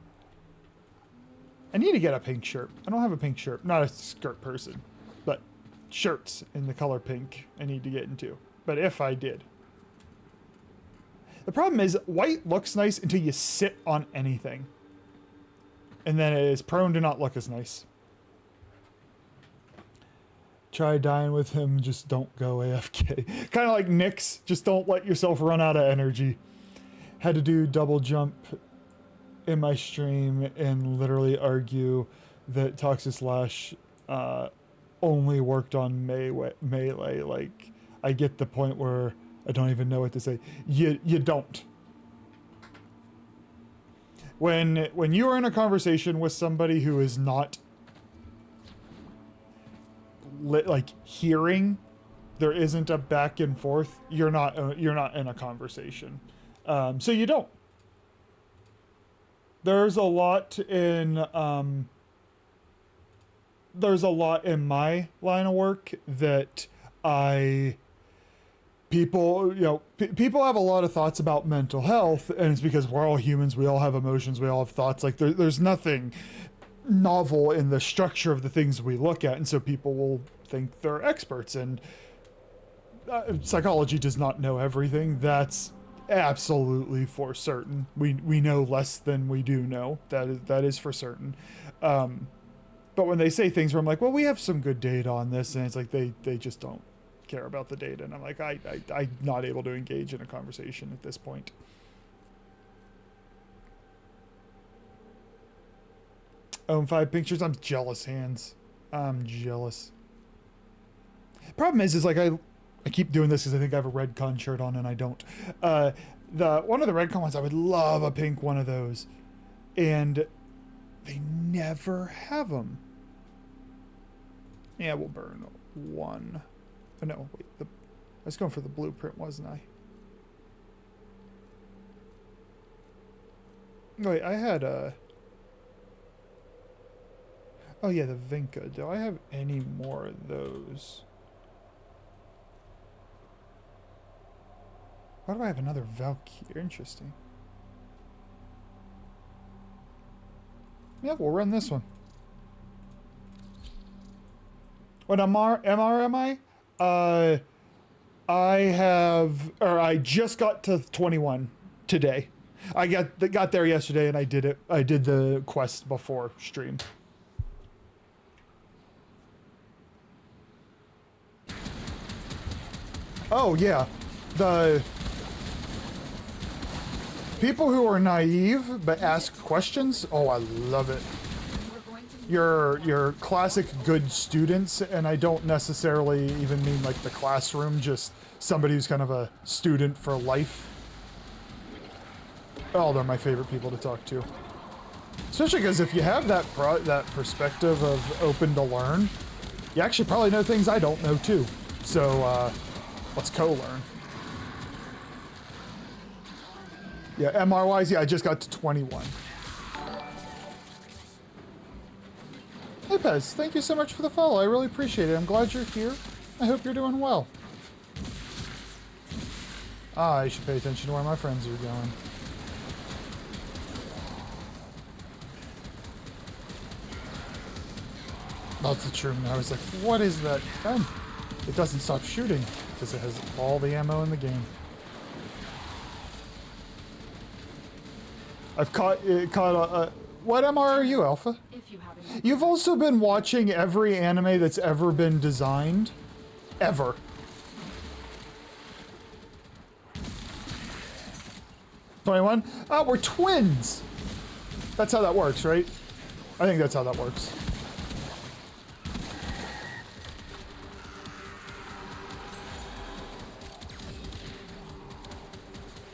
need to get a pink shirt. I don't have a pink shirt. I'm not a skirt person, but shirts in the color pink I need to get into. But if I did... The problem is, white looks nice until you sit on anything. And then it is prone to not look as nice. Try dying with him, just don't go AFK. Kind of like Nyx, just don't let yourself run out of energy. Had to do double jump in my stream and literally argue that Toxic Slash only worked on melee. Like, I get the point where I don't even know what to say. You don't. When you are in a conversation with somebody who is not like hearing, there isn't a back and forth. You're not in a conversation. So you don't. There's a lot in my line of work that people have a lot of thoughts about mental health, and it's because we're all humans, we all have emotions, we all have thoughts. Like there's nothing novel in the structure of the things we look at, and so people will think they're experts, and psychology does not know everything. That's absolutely for certain. We know less than we do know. That is for certain. But when they say things where I'm like, well, we have some good data on this, and it's like they just don't care about the data, and I'm like, I'm not able to engage in a conversation at this point. Own 5 pictures. I'm jealous, Hands. I'm jealous. Problem is like I keep doing this because I think I have a Redcon shirt on and I don't. One of the Redcon ones, I would love a pink one of those, and they never have them. Yeah, we'll burn one. Oh, no, wait. I was going for the blueprint, wasn't I? Wait, I had a... Oh yeah, the Vinca. Do I have any more of those? Why do I have another Valkyrie? Interesting. Yeah, we'll run this one. What MR am I? I just got to 21 today. I got there yesterday and I did it. I did the quest before stream. Oh yeah, the people who are naive but ask questions. Oh, I love it. You're classic good students, and I don't necessarily even mean like the classroom, just somebody who's kind of a student for life. Oh, they're my favorite people to talk to. Especially because if you have that perspective of open to learn, you actually probably know things I don't know too. So let's co-learn. Yeah, MR-wise, yeah, I just got to 21. Hey Pez, thank you so much for the follow. I really appreciate it. I'm glad you're here. I hope you're doing well. I should pay attention to where my friends are going. That's the true. I was like, what is that gun? It doesn't stop shooting because it has all the ammo in the game. I've caught what MR are you, Alpha? You've also been watching every anime that's ever been designed. Ever. '21? Oh, we're twins! That's how that works, right? I think that's how that works.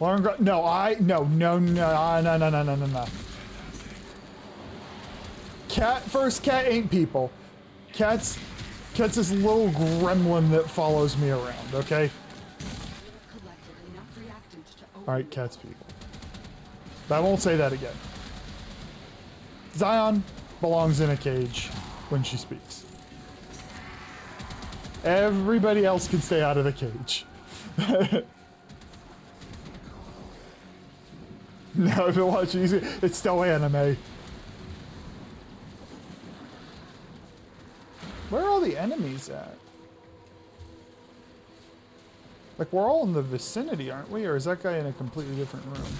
Lauren no. First cat ain't people. Cat's this little gremlin that follows me around, okay? Alright, cat's people. But I won't say that again. Zion belongs in a cage when she speaks. Everybody else can stay out of the cage. No, if you watch easy, it's still anime. Where are all the enemies at? Like, we're all in the vicinity, aren't we? Or is that guy in a completely different room?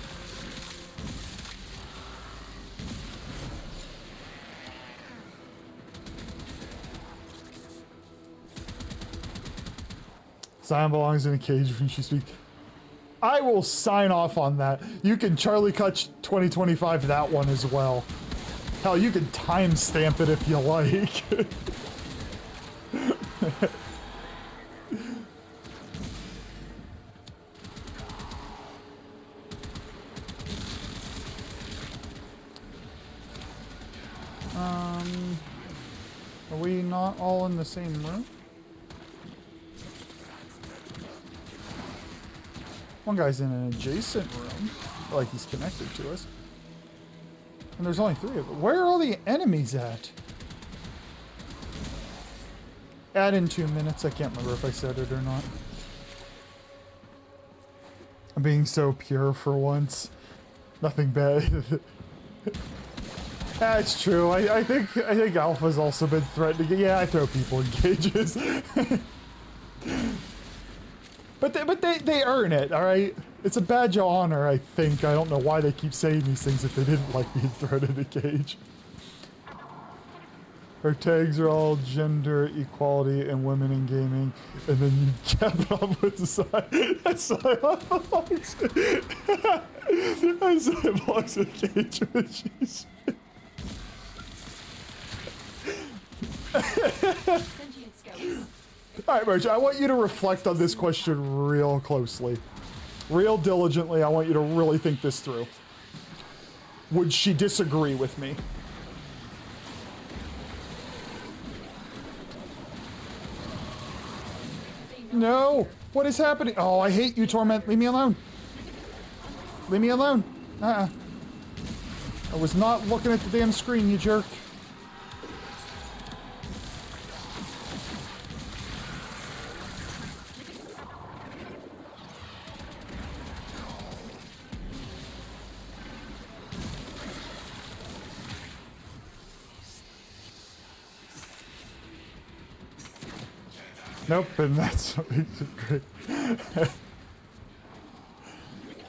Zion belongs in a cage when she speaks. I will sign off on that. You can Charlie Kutch 2025 that one as well. Hell, you can timestamp it if you like. Are we not all in the same room? One guy's in an adjacent room, like he's connected to us. And there's only 3 of them. Where are all the enemies at? Add in 2 minutes. I can't remember if I said it or not. I'm being so pure for once. Nothing bad. That's true. I think Alpha's also been threatening. Yeah, I throw people in cages. But they earn it, all right? It's a badge of honor, I think. I don't know why they keep saying these things if they didn't like being thrown in a cage. Her tags are all gender equality and women in gaming, and then you cap it off with the side. That's belongs in a cage when she's. Alright, Merch, I want you to reflect on this question real closely. Real diligently, I want you to really think this through. Would she disagree with me? No! What is happening? Oh, I hate you, Torment. Leave me alone. Leave me alone. I was not looking at the damn screen, you jerk. Nope, and that's what makes it great.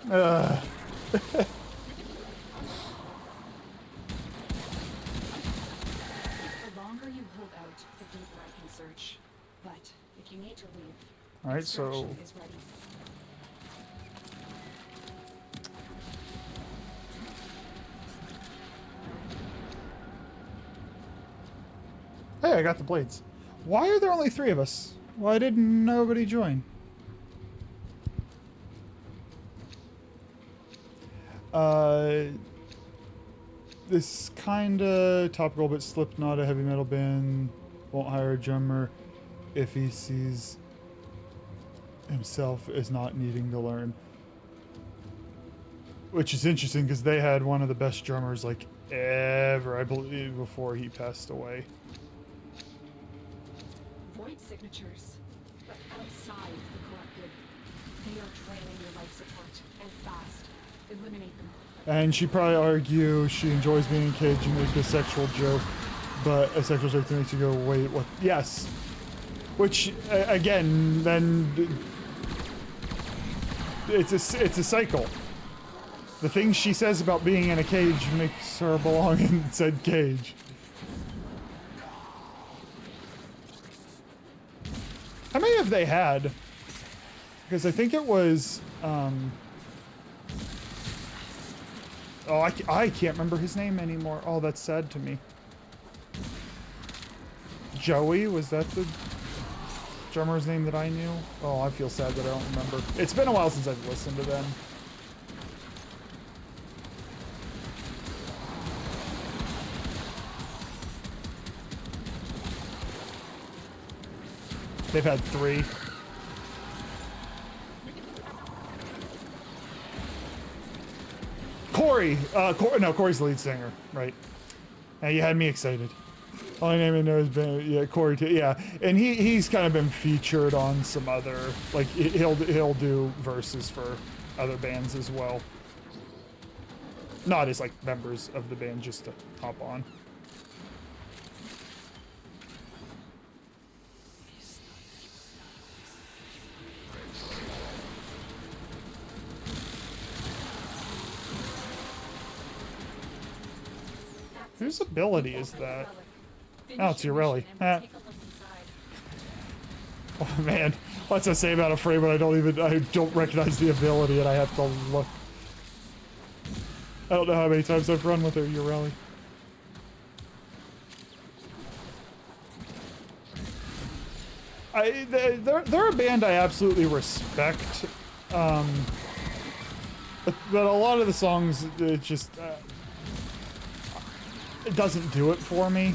The
longer you hold out, the deeper I can search. But if you need to leave,
alright, so
is ready.
hey, I got the blades. Why are there only 3 of us? Why didn't nobody join? This kinda topical, but Slipknot, a heavy metal band, won't hire a drummer if he sees himself as not needing to learn. Which is interesting because they had one of the best drummers like ever, I believe, before he passed away.
Void signatures, but outside the collective. They are draining your life support, and fast. Eliminate them.
And she'd probably argue she enjoys being in a cage and make a sexual joke, but a sexual joke that makes you go, wait, what? Yes. Which, again, then it's a cycle. The things she says about being in a cage makes her belong in said cage. How many have they had? Because I think it was, oh, I can't remember his name anymore. Oh, that's sad to me. Joey, was that the drummer's name that I knew? Oh, I feel sad that I don't remember. It's been a while since I've listened to them. They've had 3. Corey! No, Corey's the lead singer, right. Now you had me excited. Only name I know has been, yeah, Corey, yeah. And he's kind of been featured on some other, like, he'll do verses for other bands as well. Not as, like, members of the band, just to hop on. Whose ability is that? Oh, it's Urelli. Oh man, what's I say about a frame when I don't recognize the ability and I have to look. I don't know how many times I've run with her, Urelli. They're a band I absolutely respect, but a lot of the songs, it just, it doesn't do it for me.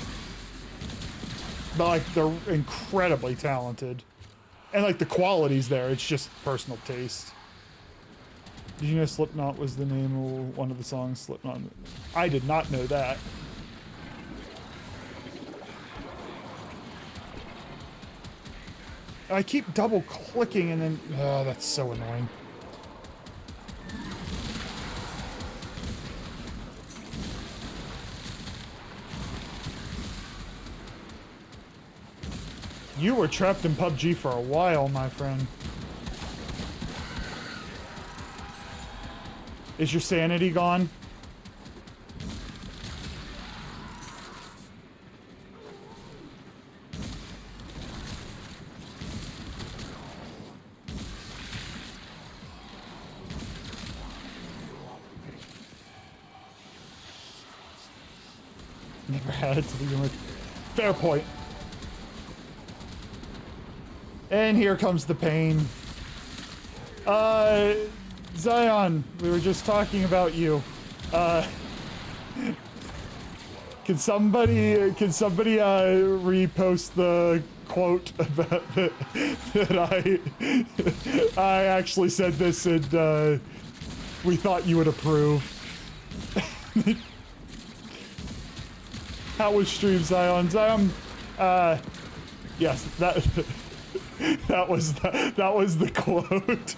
But like, they're incredibly talented. And like, the quality's there, it's just personal taste. Did you know Slipknot was the name of one of the songs? Slipknot. I did not know that. I keep double clicking and then, oh, that's so annoying. You were trapped in PUBG for a while, my friend. Is your sanity gone? Never had it to begin with. Fair point. And here comes the pain. Zion, we were just talking about you. Can somebody repost the quote about that I actually said this and we thought you would approve. How was stream, Zion? Zion, yes, that was the quote.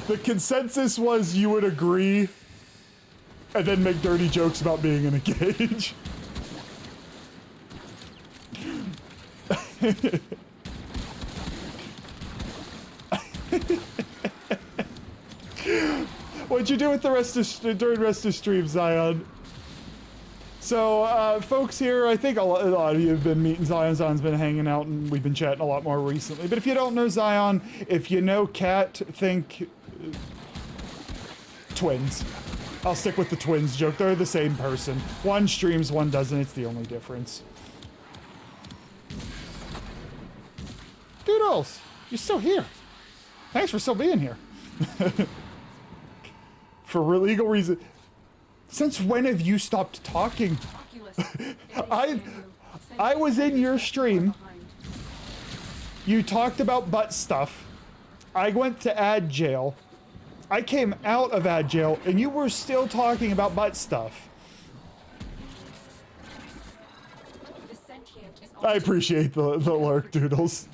The consensus was you would agree and then make dirty jokes about being in a cage. What'd you do with the rest of during rest of stream, Zion? So, folks here, I think a lot of you have been meeting Zion. Zion's been hanging out, and we've been chatting a lot more recently. But if you don't know Zion, if you know Kat, think twins. I'll stick with the twins joke. They're the same person. One streams, one doesn't. It's the only difference. Doodles, you're still here. Thanks for still being here. For legal reason. Since when have you stopped talking? I was in your stream. You talked about butt stuff. I went to ad jail. I came out of ad jail and you were still talking about butt stuff. I appreciate the lurk, Doodles.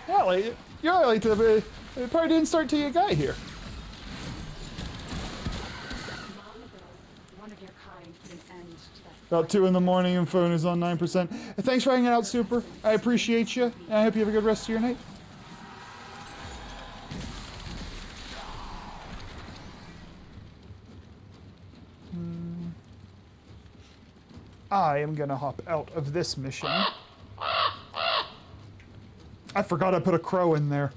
Yeah, like, you're like it probably didn't start till you got here.
Long ago, one of your kind put an end to that
About 2 in the morning and phone is on 9%. Thanks for hanging out, Super. I appreciate you. And I hope you have a good rest of your night. I am gonna hop out of this mission. I forgot I put a crow in there.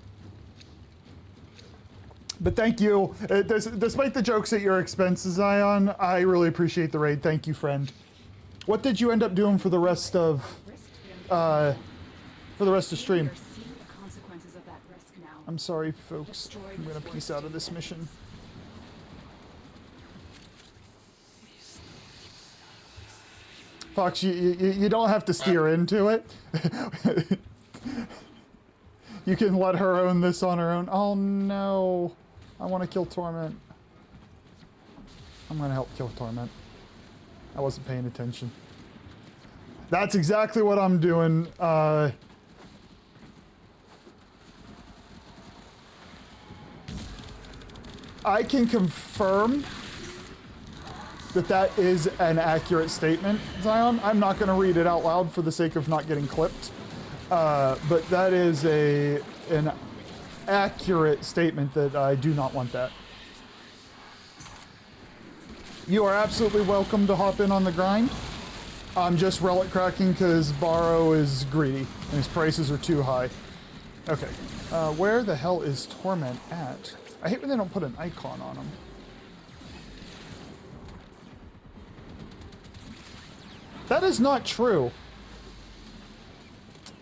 But thank you. Despite the jokes at your expense, Zion, I really appreciate the raid. Thank you, friend. What did you end up doing for the rest of stream? I'm sorry, folks. I'm gonna peace out of this mission. Fox, you don't have to steer into it. You can let her own this on her own. Oh no. I want to kill Torment. I'm gonna help kill Torment. I wasn't paying attention. That's exactly what I'm doing. I can confirm that is an accurate statement, Zion. I'm not going to read it out loud for the sake of not getting clipped. But that is an accurate statement that I do not want that. You are absolutely welcome to hop in on the grind. I'm just relic cracking because Barrow is greedy and his prices are too high. Okay, where the hell is Torment at? I hate when they don't put an icon on him. That is not true.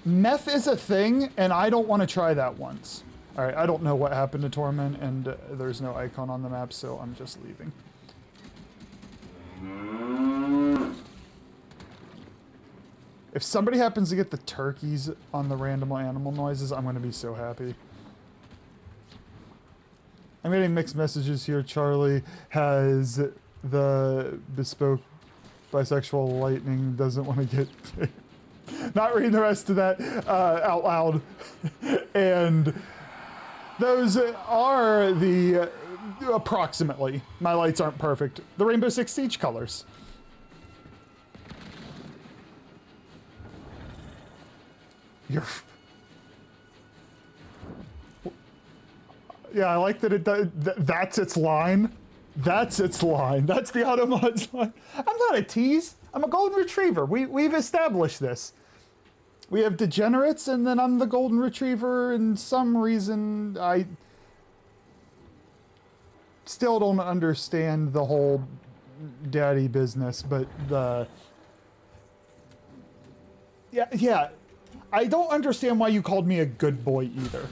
Meth is a thing, and I don't want to try that once. Alright, I don't know what happened to Torment, and there's no icon on the map, so I'm just leaving. If somebody happens to get the turkeys on the random animal noises, I'm going to be so happy. I'm getting mixed messages here. Charlie has the bespoke bisexual lightning, doesn't want to get... Not reading the rest of that out loud. And those are the approximately. My lights aren't perfect. The Rainbow Six Siege colors. You're... Yeah, I like that it does. That's its line. That's its line. That's the Automod's line. I'm not a tease. I'm a golden retriever. We've established this. We have degenerates, and then I'm the golden retriever, and some reason I still don't understand the whole daddy business, but the... Yeah. I don't understand why you called me a good boy either.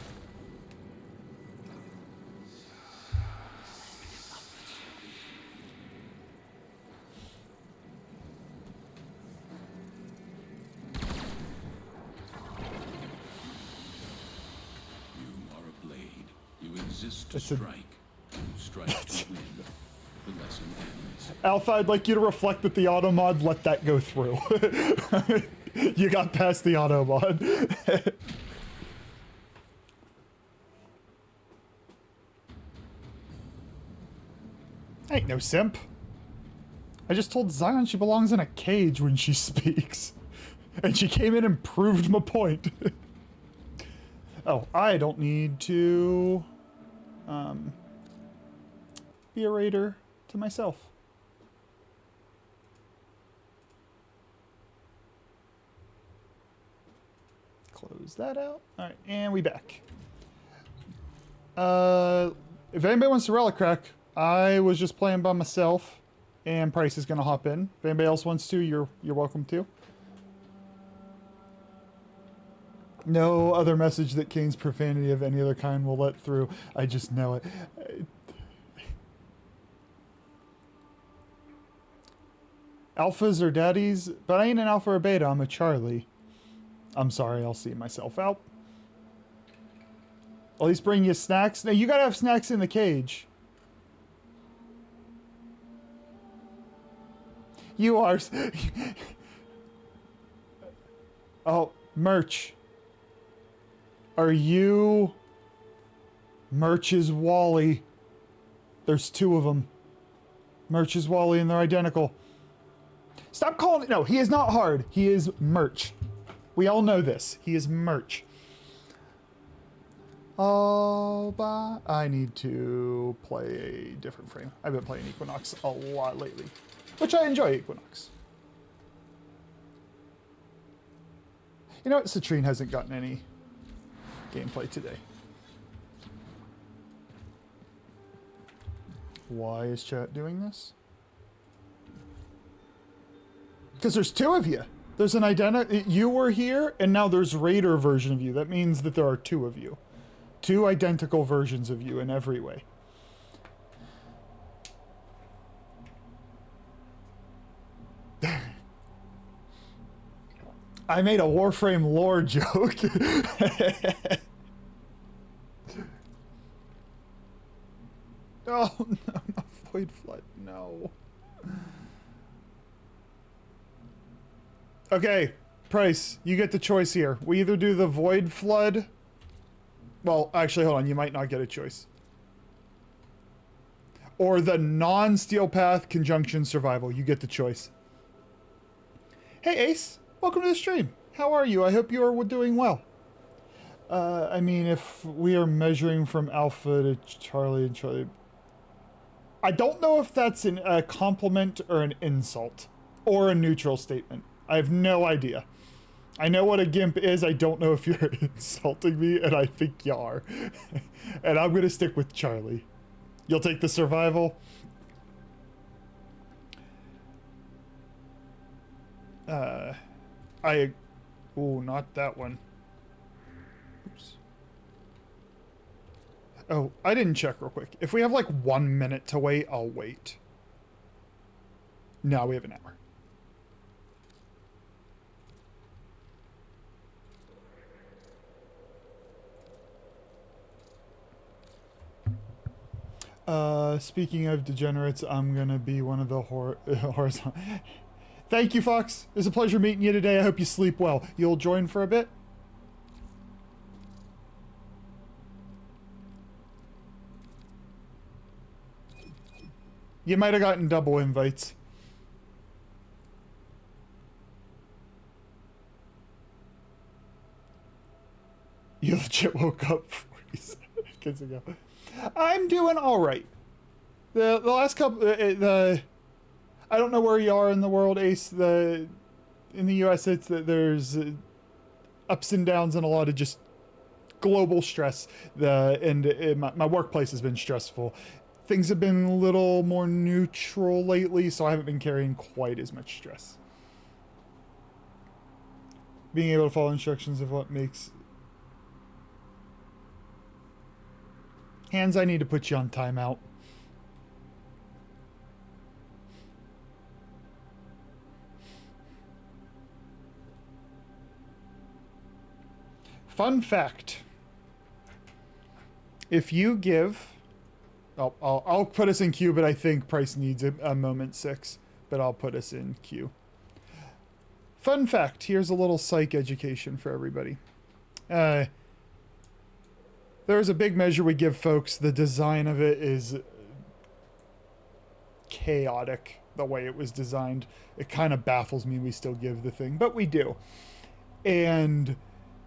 To strike. Strike to win. The lesson ends.
Alpha, I'd like you to reflect that the automod let that go through. You got past the automod. I ain't no simp. I just told Zion she belongs in a cage when she speaks. And she came in and proved my point. Oh, I don't need to... be a raider to myself. Close that out. Alright, and we back. If anybody wants to relic crack, I was just playing by myself, and Price is gonna hop in. If anybody else wants to, you're welcome to. No other message that Kane's profanity of any other kind will let through. I just know it. Alphas are daddies, but I ain't an alpha or beta, I'm a Charlie. I'm sorry, I'll see myself out. At least bring you snacks. No, you gotta have snacks in the cage. You are... Oh, merch. Are you... Merch is Wally. There's two of them. Merch is Wally and they're identical. Stop calling it. No, he is not hard. He is merch. We all know this. He is merch. Oh, but I need to play a different frame. I've been playing Equinox a lot lately, which I enjoy Equinox. You know what? Citrine hasn't gotten any gameplay today. Why is chat doing this? Because there's two of you. There's an you were here, and now there's Raider version of you. That means that there are two of you. Two identical versions of you in every way. I made a Warframe lore joke. Oh, no, not Void Flood, no. Okay, Price, you get the choice here. We either do the Void Flood. Well, actually, hold on, you might not get a choice. Or the non-Steel Path Conjunction Survival. You get the choice. Hey, Ace. Welcome to the stream. How are you? I hope you are doing well. I mean, if we are measuring from Alpha to Charlie and Charlie... I don't know if that's a compliment or an insult. Or a neutral statement. I have no idea. I know what a GIMP is. I don't know if you're insulting me, and I think you are. And I'm going to stick with Charlie. You'll take the survival? Oh, not that one. Oops. Oh, I didn't check real quick. If we have like 1 minute to wait, I'll wait. No, we have an hour. Speaking of degenerates, I'm gonna be one of the horizontal. Thank you, Fox. It was a pleasure meeting you today. I hope you sleep well. You'll join for a bit? You might have gotten double invites. You legit woke up 40 seconds ago. I'm doing all right. The last couple, I don't know where you are in the world, Ace. In the U.S., it's that there's ups and downs and a lot of just global stress. My workplace has been stressful. Things have been a little more neutral lately, so I haven't been carrying quite as much stress. Being able to follow instructions of what makes... Hands, I need to put you on timeout. Fun fact. If you give... Oh, I'll put us in queue, but I think Price needs a moment 6. But I'll put us in queue. Fun fact. Here's a little psych education for everybody. There's a big measure we give folks. The design of it is chaotic, the way it was designed. It kind of baffles me we still give the thing, but we do. And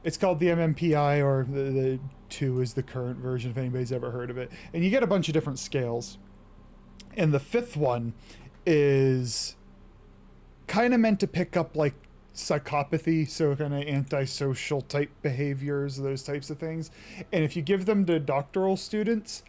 it's called the MMPI, or the 2 is the current version, if anybody's ever heard of it. And you get a bunch of different scales. And the 5th one is kind of meant to pick up, like, psychopathy, so kind of antisocial type behaviors, those types of things. And if you give them to doctoral students,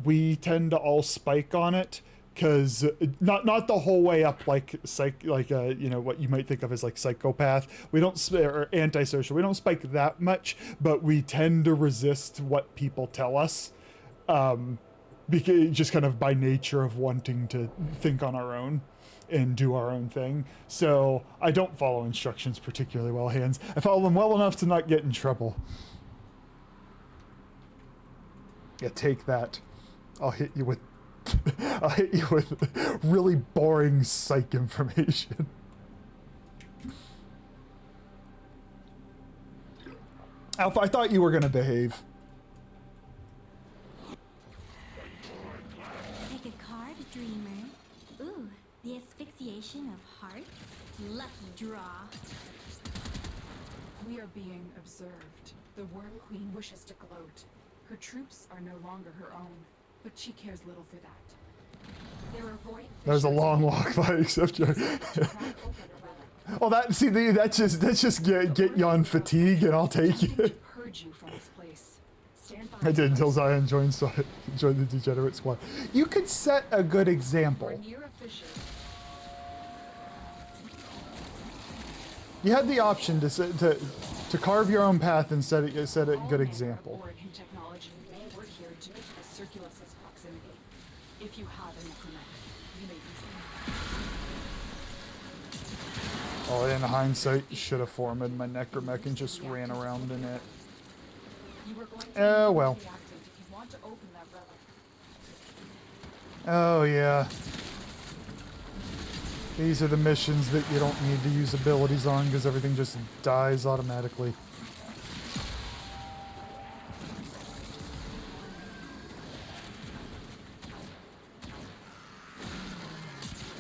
we tend to all spike on it, because not the whole way up like you know, what you might think of as like psychopath. We don't, or antisocial. We don't spike that much, but we tend to resist what people tell us, because just kind of by nature of wanting to think on our own and do our own thing. So I don't follow instructions particularly well, Hands. I follow them well enough to not get in trouble. Yeah, take that. I'll hit you with really boring psych information. Alpha, I thought you were gonna behave.
Pick a card, dreamer. Ooh, The asphyxiation of hearts? Lucky draw.
We are being observed. The Worm Queen wishes to gloat. Her troops are no longer her own, but she cares little for that. There are void
There's a long walk by, except you. Oh, that just get you on fatigue, and I'll take it.
Purge you from this place. Stand by.
I did until Zion joined the Degenerate Squad. You could set a good example.
We're near a fissure.
You had the option to carve your own path and set a good example.
Origin technology may work here due to the Circulus's proximity. If you have a necromancer, you may use it.
Oh, in hindsight, you should have formed my necromech and just ran around in it. Oh well. Oh yeah. These are the missions that you don't need to use abilities on because everything just dies automatically.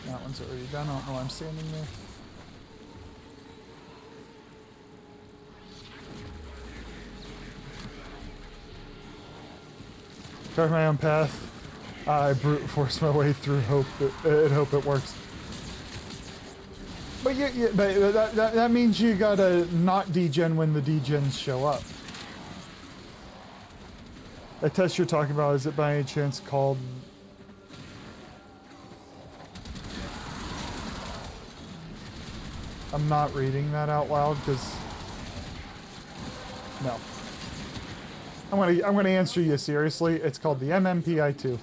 That one's already done. I don't know why I'm standing there. Carve my own path. I brute force my way through hope it works. But that means you gotta not degen when the degens show up. The test you're talking about, is it by any chance called... I'm not reading that out loud because... No. I'm gonna answer you seriously. It's called the MMPI-2.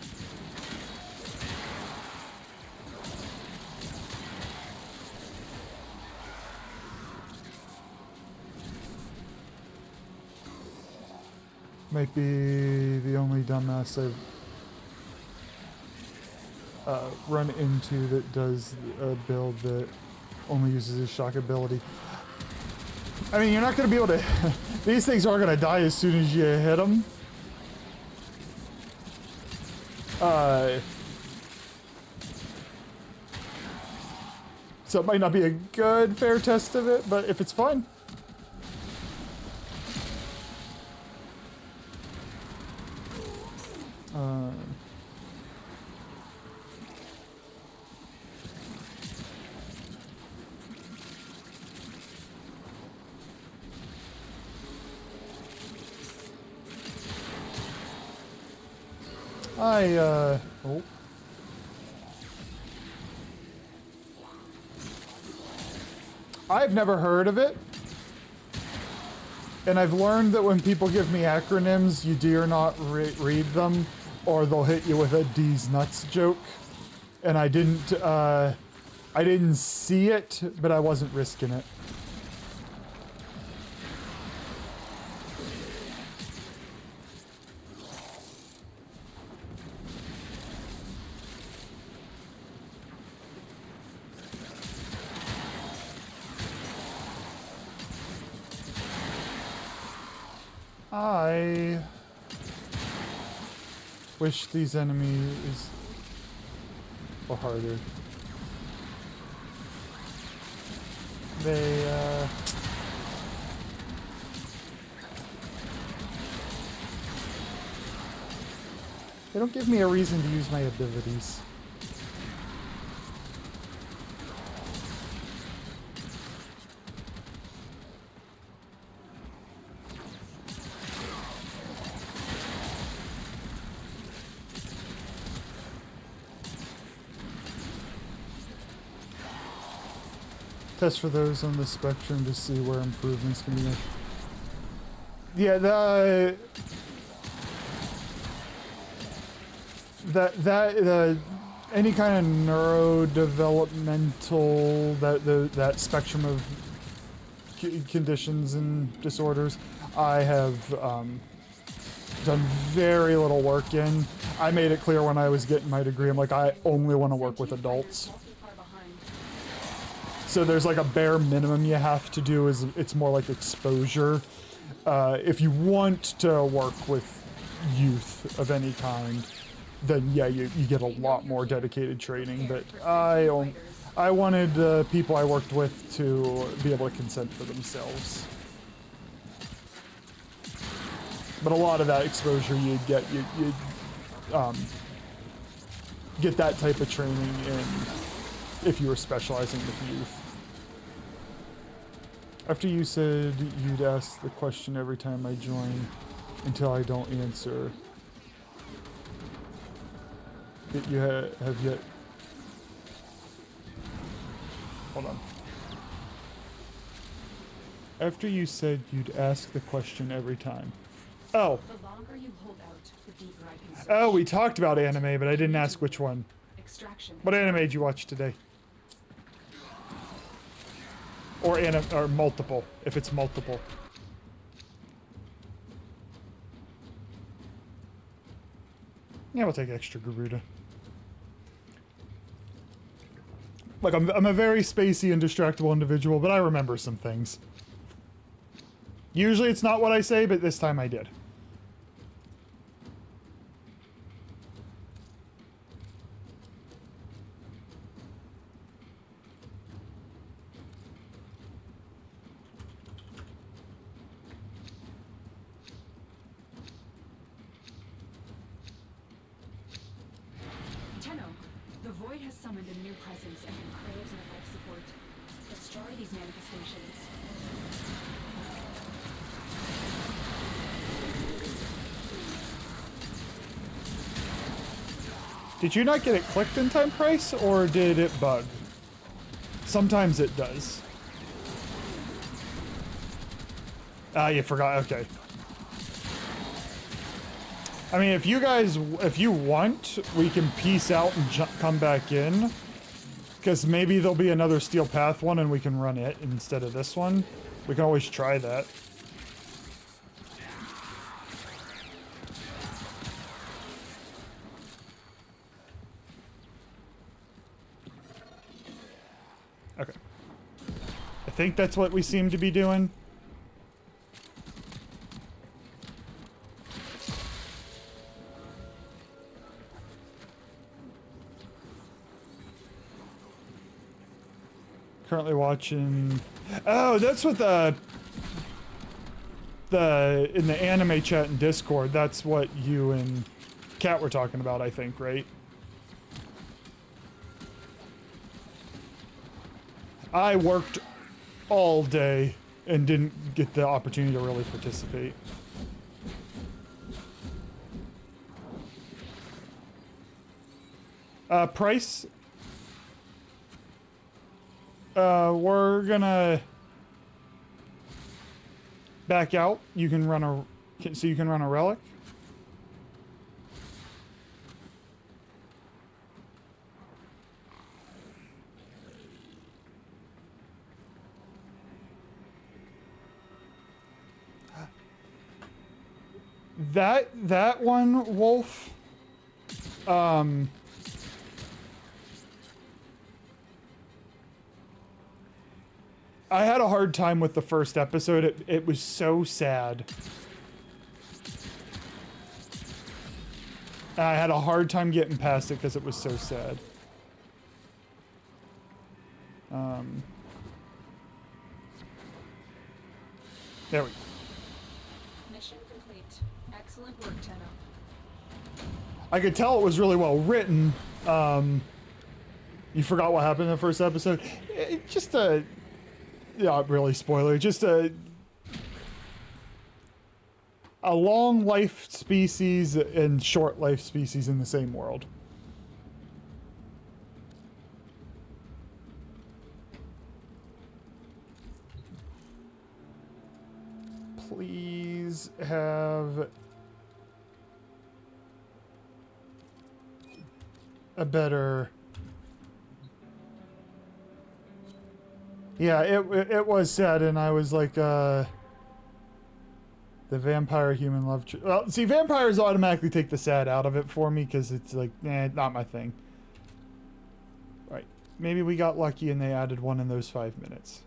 Might be the only dumbass I've run into that does a build that only uses his shock ability. I mean, you're not going to be able to... These things are going to die as soon as you hit them. So it might not be a good, fair test of it, but if it's fun... Oh. I've never heard of it. And I've learned that when people give me acronyms, you dare not read them, or they'll hit you with a D's nuts joke. And I didn't see it, but I wasn't risking it. I wish these enemies were harder. They don't give me a reason to use my abilities. Test for those on the spectrum to see where improvements can be made. Yeah, any kind of neurodevelopmental, that spectrum of conditions and disorders, I have done very little work in. I made it clear when I was getting my degree, I'm like, I only want to work with adults. So there's like a bare minimum you have to do, is it's more like exposure. If you want to work with youth of any kind, then yeah, you get a lot more dedicated training. But I wanted the people I worked with to be able to consent for themselves. But a lot of that exposure you'd get, you'd get that type of training if you were specializing with youth. After you said you'd ask the question every time I join until I don't answer, that you have yet... Hold on. After you said you'd ask the question every time. Oh.
The longer you hold out, the deeper I can search.
Oh, we talked about anime, but I didn't ask which one.
Extraction.
What anime did you watch today? Or multiple, if it's multiple. Yeah, we'll take extra Garuda. Like, I'm a very spacey and distractible individual, but I remember some things. Usually it's not what I say, but this time I did.
Tenno, the Void has summoned a new presence and craves our life support. Destroy these manifestations.
Did you not get it clicked in time, Price, or did it bug? Sometimes it does. Ah, you forgot, okay. I mean, if you want, we can peace out and come back in. Because maybe there'll be another Steel Path one and we can run it instead of this one. We can always try that. Okay. I think that's what we seem to be doing. Currently watching... Oh, that's what in the anime chat and Discord, that's what you and Kat were talking about, I think, right? I worked all day and didn't get the opportunity to really participate. Price? We're gonna back out. You can run a relic. That one, Wolf. I had a hard time with the first episode. It was so sad. I had a hard time getting past it because it was so sad. There we go.
Mission complete. Excellent work, Tenno.
I could tell it was really well written. You forgot what happened in the first episode. Just a... Not really spoiler, just a long life species and short life species in the same world. Please have a better... Yeah, it was sad, and I was like, the vampire human love... Well, see, vampires automatically take the sad out of it for me, because it's like, not my thing. Right. Maybe we got lucky and they added one in those 5 minutes.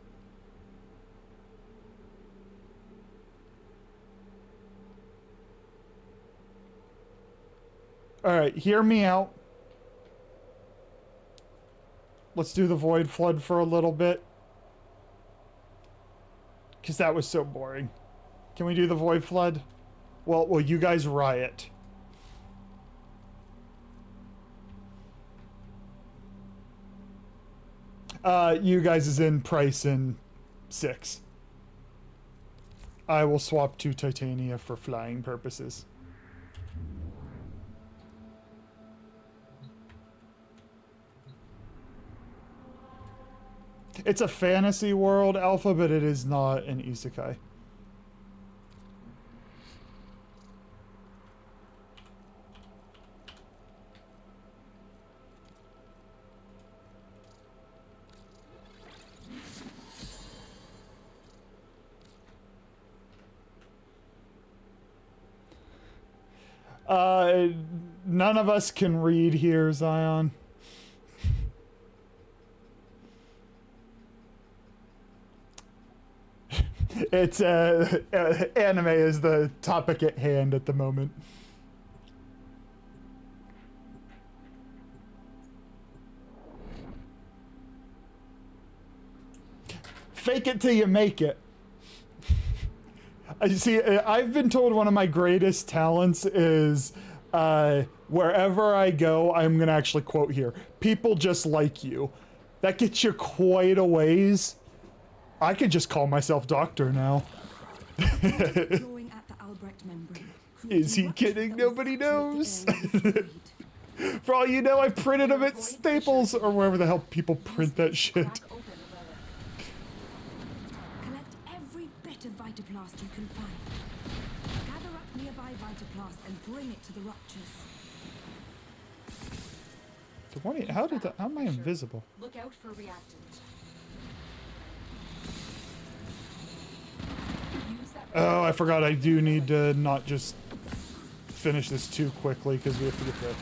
Alright, hear me out. Let's do the Void Flood for a little bit. Because that was so boring. Can we do the Void Flood? Well, you guys riot. You guys is in price in 6. I will swap to Titania for flying purposes. It's a fantasy world alpha, but it is not an isekai. None of us can read here, Zion. It's anime is the topic at hand at the moment. Fake it till you make it. I see. I've been told one of my greatest talents is wherever I go, I'm gonna actually quote here. People just like you. That gets you quite a ways. I could just call myself Doctor now. Is he kidding? Nobody knows. For all you know, I printed them at Staples or wherever the hell people print that shit.
Collect every bit of Vitaplast you can find. Gather up nearby Vitaplast and bring it to the ruptures.
How am I invisible?
Look out for reactant.
Oh, I forgot I do need to not just finish this too quickly because we have to get the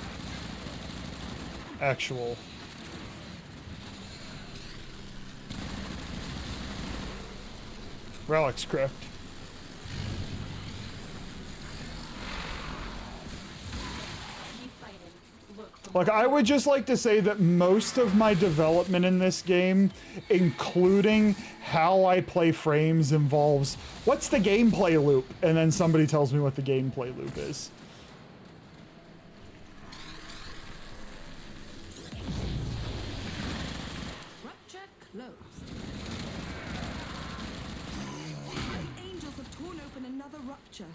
actual relics correct. Like, I would just like to say that most of my development in this game, including how I play frames, involves what's the gameplay loop? And then somebody tells me what the gameplay loop is.
Rupture closed. The angels have torn open another rupture.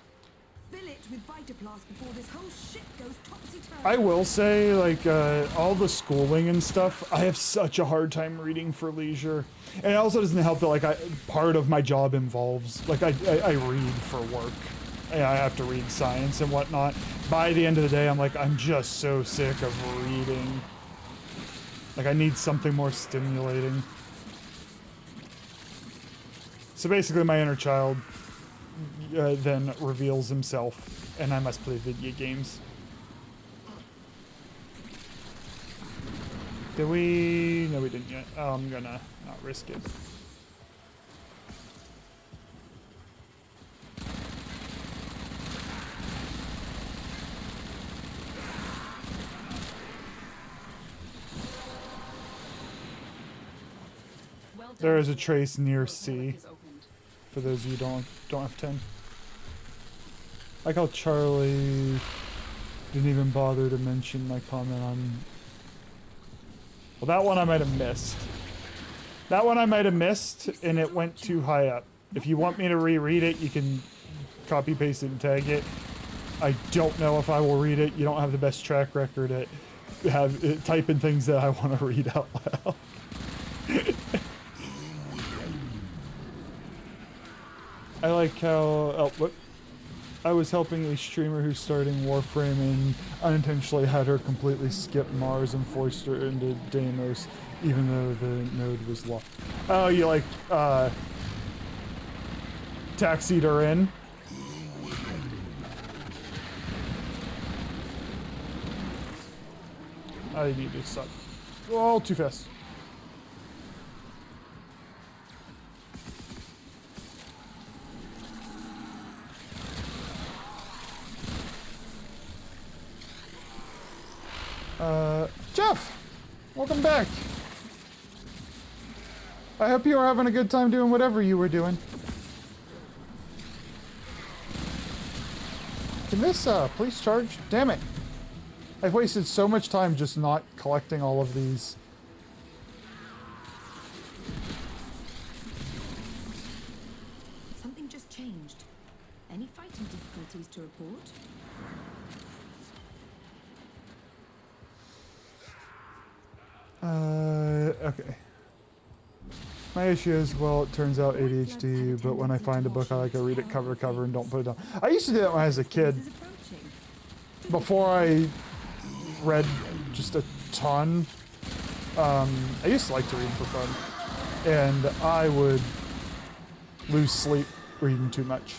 Fill it with Vitaplast before this whole shit goes topsy-turvy.
I will say, like, all the schooling and stuff, I have such a hard time reading for leisure. And it also doesn't help that, like, part of my job involves, like, I read for work. I have to read science and whatnot. By the end of the day, I'm like, I'm just so sick of reading. Like, I need something more stimulating. So basically, my inner child then reveals himself, and I must play video games. Did we? No, we didn't yet. Oh, I'm gonna not risk it. There is a trace near C. For those of you who don't have 10. Like how Charlie didn't even bother to mention my comment on. Well, that one I might have missed. That one I might have missed, and it went too high up. If you want me to reread it, you can copy paste it and tag it. I don't know if I will read it. You don't have the best track record at typing things that I want to read out loud. I like how, oh, look, I was helping a streamer who's starting Warframe and unintentionally had her completely skip Mars and forced her into Deimos, even though the node was locked. Oh, you like, taxied her in? I need to stop. Oh, too fast. Jeff! Welcome back! I hope you were having a good time doing whatever you were doing. Can this, please charge? Damn it! I've wasted so much time just not collecting all of these.
Something just changed. Any fighting difficulties to report?
Okay. My issue is, well, it turns out ADHD, but when I find a book I like, I read it cover to cover and don't put it down. I used to do that when I was a kid. Before I read just a ton, I used to like to read for fun. And I would lose sleep reading too much.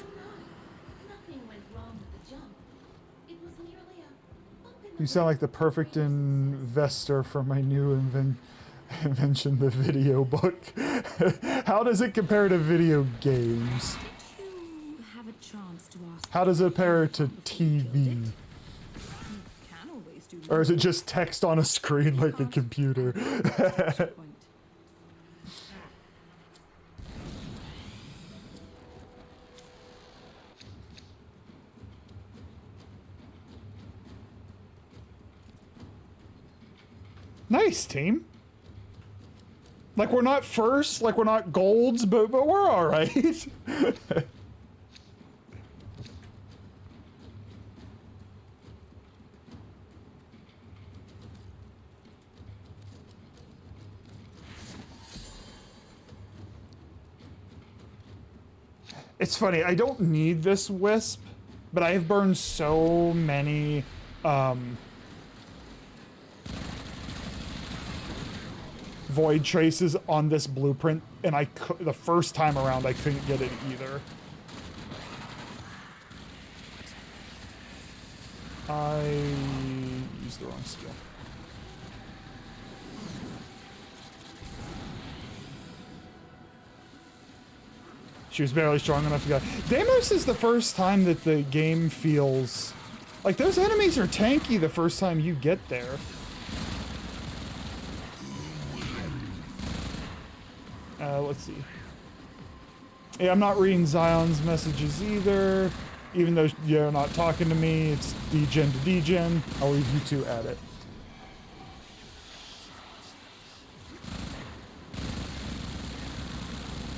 You sound like the perfect investor for my new invention, the video book. How does it compare to video games? How does it compare to TV? Or is it just text on a screen like a computer? Nice, team. Like, we're not first, like, we're not golds, but we're alright. It's funny, I don't need this wisp, but I have burned so many, void traces on this blueprint, and the first time around I couldn't get it either. I used the wrong skill. She was barely strong enough to go. Deimos is the first time that the game feels like those enemies are tanky the first time you get there. Let's see. Yeah, I'm not reading Zion's messages either. Even though you're not talking to me, it's degen to degen. I'll leave you two at it.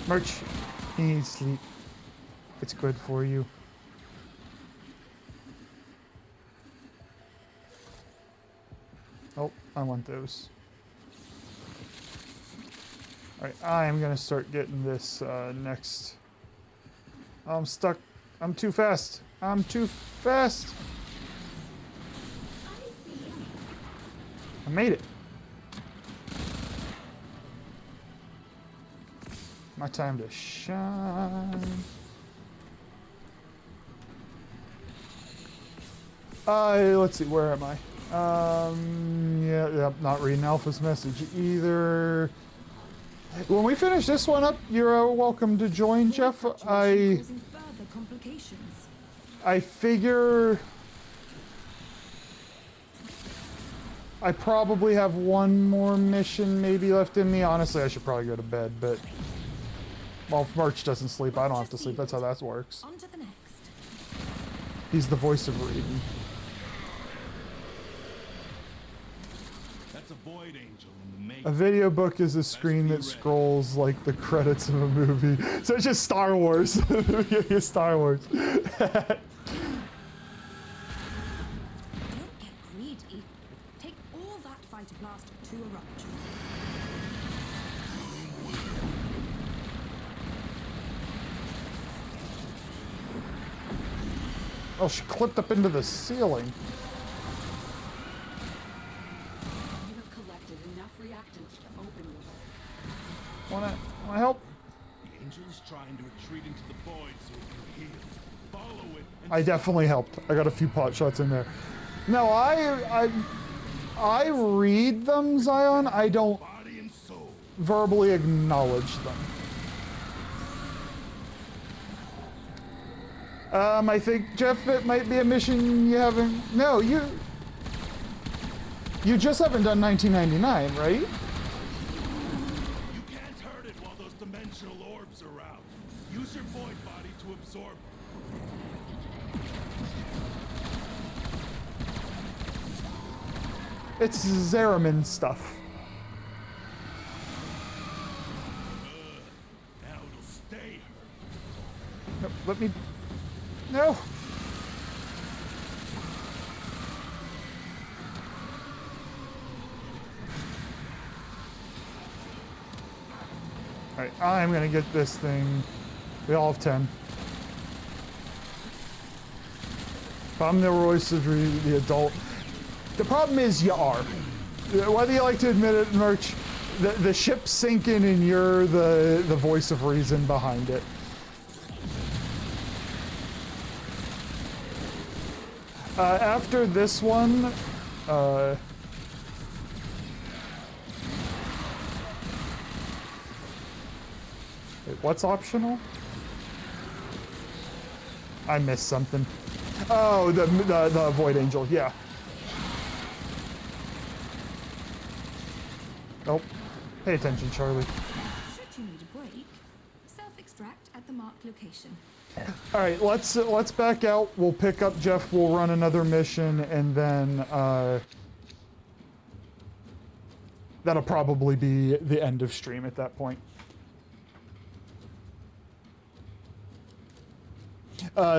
Merch, you need sleep. It's good for you. Oh, I want those. Alright, I am gonna start getting this next. I'm stuck. I'm too fast. I'm too fast. I made it. My time to shine. Let's see, where am I? Yeah, not reading Alpha's message either. When we finish this one up, you're welcome to join, Jeff. I figure I probably have one more mission maybe left in me. Honestly, I should probably go to bed, but well, if March doesn't sleep, I don't have to sleep. That's how that works. He's the voice of reading.
That's a void angel in the making.
A video book is a screen that scrolls like the credits of a movie. So it's just Star Wars. It's Star Wars.
Don't get greedy. Take all that fighter blast to a rupture.
Oh, she clipped up into the ceiling.
You have collected enough reactants to open your
Wanna help?
The angel is trying to retreat into the void so it can heal. Follow it.
I definitely helped. I got a few pot shots in there. No, I read them, Zion. I don't verbally acknowledge them. I think, Jeff, it might be a mission you haven't... No, you... You just haven't done 1999, right?
You can't hurt it while those dimensional orbs are out. Use your void body to absorb.
It's Zeramin stuff.
Now it'll stay hurt.
No, let me... No! Alright, I'm gonna get this thing. We all have 10. If I'm the Roy Sidri, the adult. The problem is you are. Whether you like to admit it, Merch, the ship's sinking and you're the voice of reason behind it. After this one, wait, what's optional? I missed something. Oh, the Void Angel, yeah. Nope. Pay attention, Charlie.
Should you need a break, self-extract at the marked location.
All right, let's back out. We'll pick up Jeff. We'll run another mission, and then that'll probably be the end of stream at that point.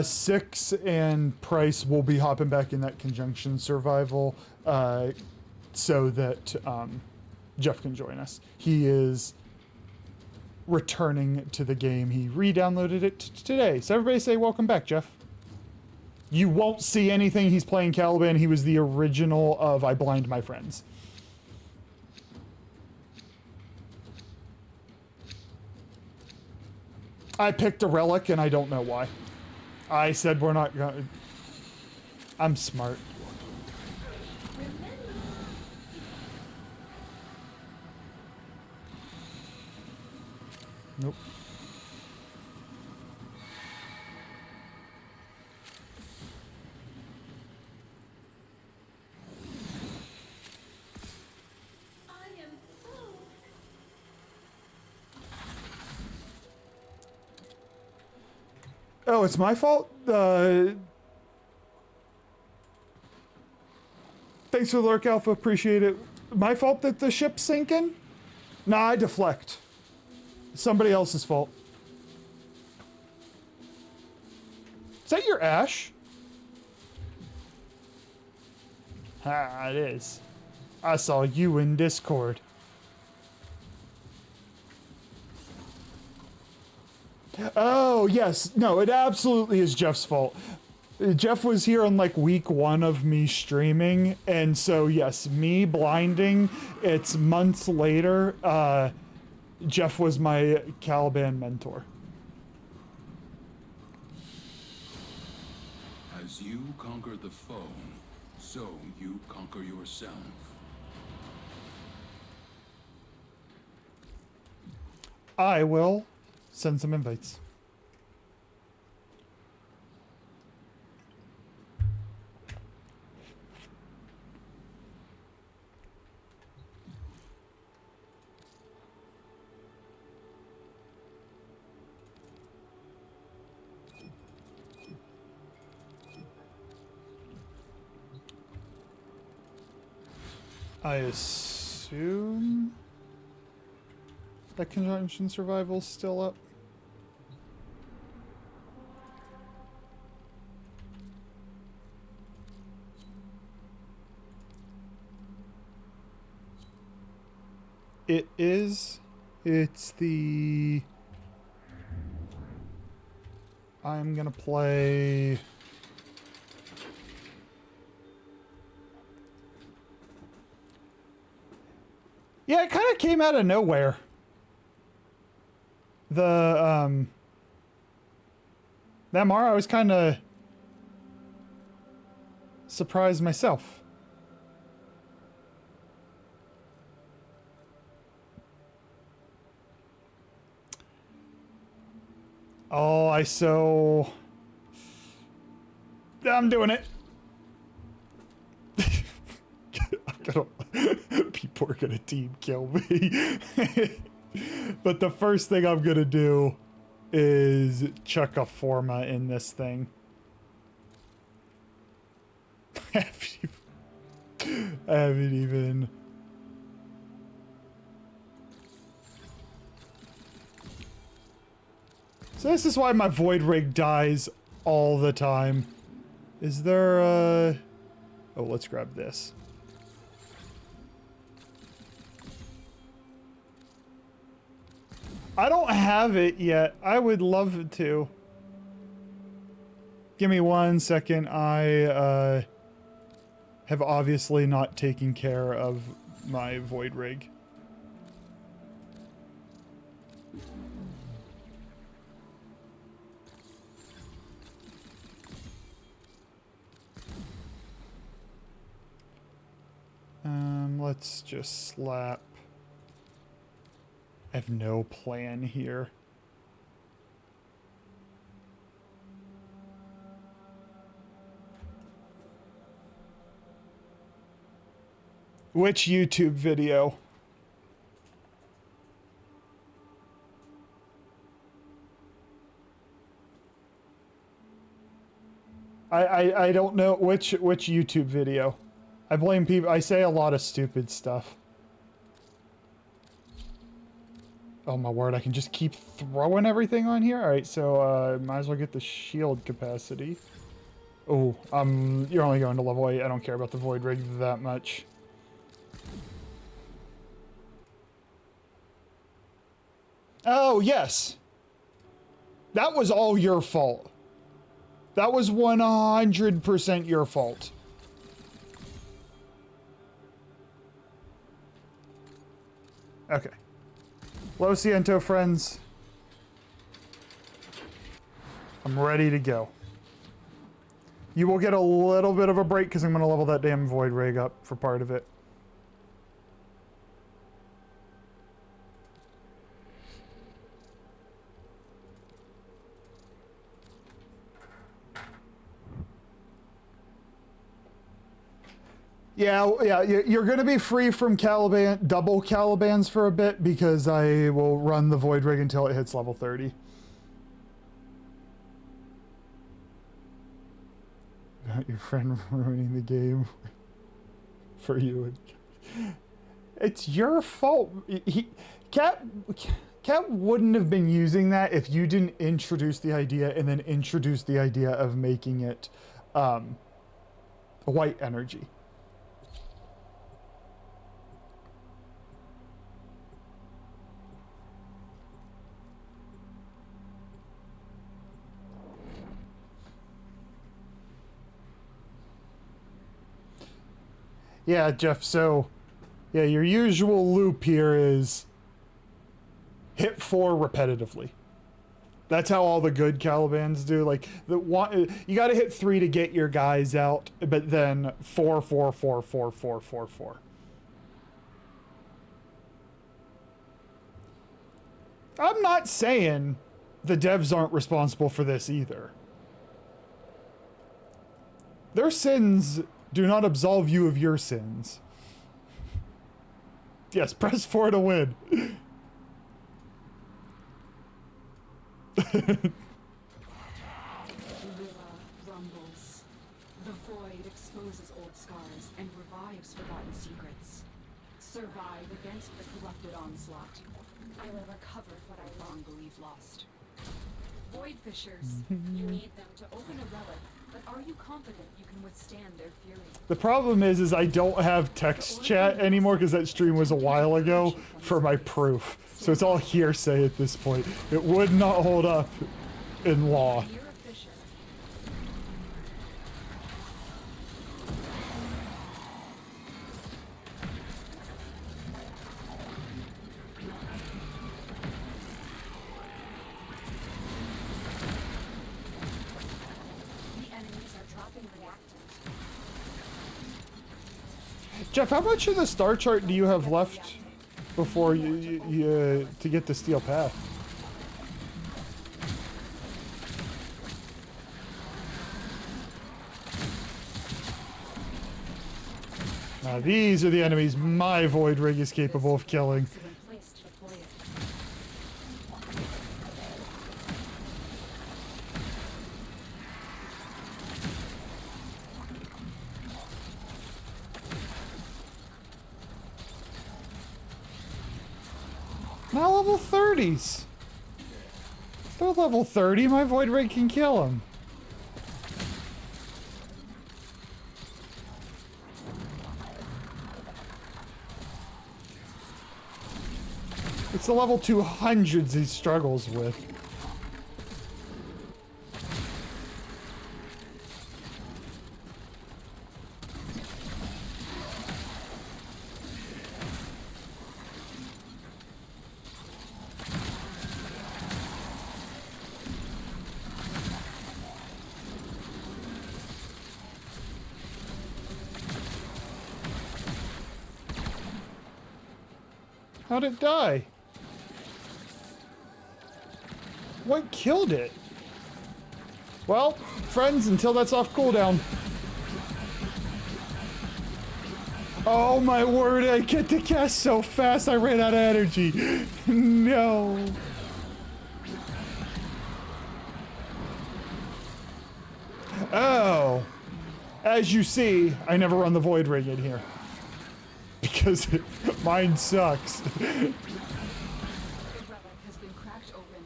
Six and Price will be hopping back in that conjunction survival, so that Jeff can join us. He is returning to the game. He re-downloaded it today. So everybody say welcome back, Jeff. You won't see anything. He's playing Caliban. He was the original of I Blind My Friends. I picked a relic and I don't know why. I said we're not going. I'm smart. Nope. Oh, it's my fault? Thanks for the lurk, Alpha. Appreciate it. My fault that the ship's sinking? Nah, I deflect. Somebody else's fault. Is that your Ash? Ah, it is. I saw you in Discord. Oh, yes. No, it absolutely is Jeff's fault. Jeff was here on like week 1 of me streaming, and so yes, me blinding, it's months later. Jeff was my Caliban mentor.
As you conquer the foe, so you conquer yourself.
I will send some invites. I assume that conjunction survival's still up. It is. It's the... I'm gonna play... Yeah, it kind of came out of nowhere. That Mara, I was kind of surprised myself. Oh, I'm doing it. people are gonna team kill me. But the first thing I'm gonna do is chuck a Forma in this thing. I haven't even... So this is why my Void Rig dies all the time. Is there a... Oh, let's grab this. I don't have it yet. I would love to. Give me 1 second. I have obviously not taken care of my Void Rig. Let's just slap. I have no plan here. Which YouTube video? I don't know which YouTube video. I blame people. I say a lot of stupid stuff. Oh my word, I can just keep throwing everything on here? Alright, so might as well get the shield capacity. Oh, you're only going to level 8. I don't care about the Void Rig that much. Oh, yes. That was all your fault. That was 100% your fault. Okay. Lo siento, friends. I'm ready to go. You will get a little bit of a break because I'm going to level that damn Void Rig up for part of it. Yeah, you're going to be free from Caliban, double Calibans for a bit because I will run the Void Rig until it hits level 30. Not your friend ruining the game for you. It's your fault. Cat wouldn't have been using that if you didn't introduce the idea and then introduce the idea of making it white energy. Yeah, Jeff, so, yeah, your usual loop here is hit 4 repetitively. That's how all the good Calibans do. Like, you gotta hit 3 to get your guys out, but then 4, 4, 4, 4, 4, 4, 4. I'm not saying the devs aren't responsible for this either. Their sins do not absolve you of your sins. Yes, press 4 to win.
Rumbles. The void exposes old scars and revives forgotten secrets. Survive against the corrupted onslaught. I will recover what I long believe lost. Void fishers, you need them to open a relic, but are you confident you can withstand their fury?
The problem is I don't have text chat anymore because that stream was a while ago for my proof. So it's all hearsay at this point. It would not hold up in law. Jeff, how much of the star chart do you have left before you to get the steel path? Now these are the enemies my Void Ring is capable of killing. Now level 30s. They're level 30, my Void Ring can kill them. It's the level 200s he struggles with. How'd it die? What killed it? Well, friends, until that's off cooldown. Oh my word, I get to cast so fast I ran out of energy. No. Oh. As you see, I never run the Void Ring in here. Because mine sucks.
The relic has been cracked open.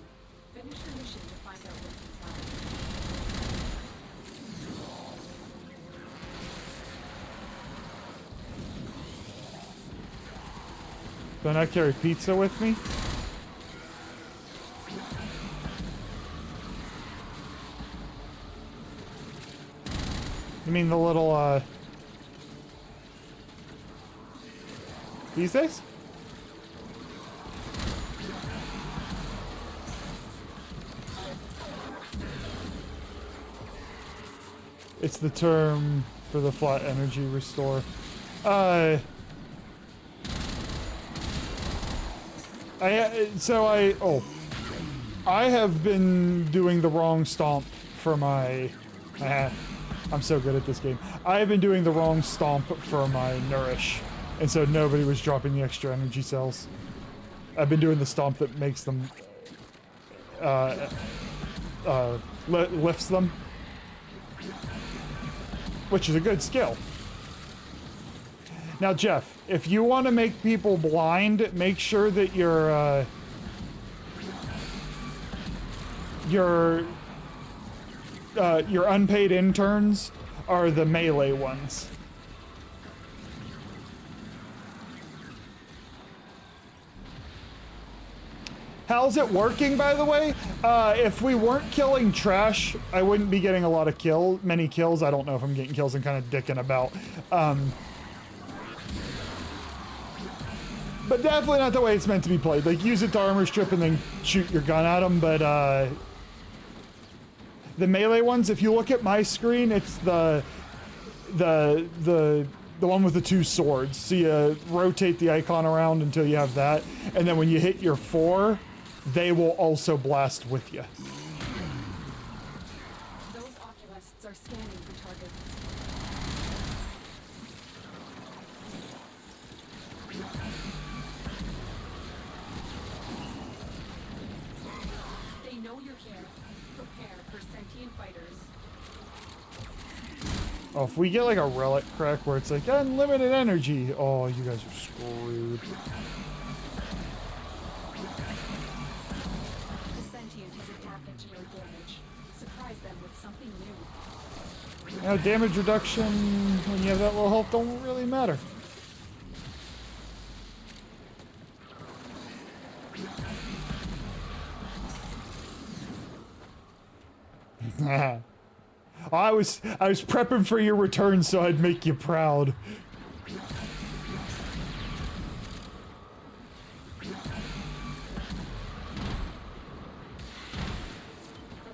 Finish your mission to find out what's inside.
Don't I carry pizza with me? You mean the little, these days? It's the term for the flat energy restore. I have been doing the wrong stomp for my, I'm so good at this game. I have been doing the wrong stomp for my nourish. And so nobody was dropping the extra energy cells. I've been doing the stomp that makes them, lifts them. Which is a good skill. Now, Jeff, if you want to make people blind, make sure that your unpaid interns are the melee ones. How's it working, by the way? If we weren't killing trash, I wouldn't be getting a lot of many kills. I don't know if I'm getting kills. I'm kind of dicking about. But definitely not the way it's meant to be played. Like, use it to armor strip and then shoot your gun at them. But the melee ones, if you look at my screen, it's the one with the two swords. So you rotate the icon around until you have that. And then when you hit your 4, they will also blast with you.
Those oculists are scanning for targets. They know you're here. Prepare for sentient fighters.
Oh, if we get like a relic crack where it's like unlimited energy, oh, you guys are screwed.
The sentient has adapted to your damage. Surprise them with something new.
Now, damage reduction when you have that low health don't really matter. I was prepping for your return so I'd make you proud.
The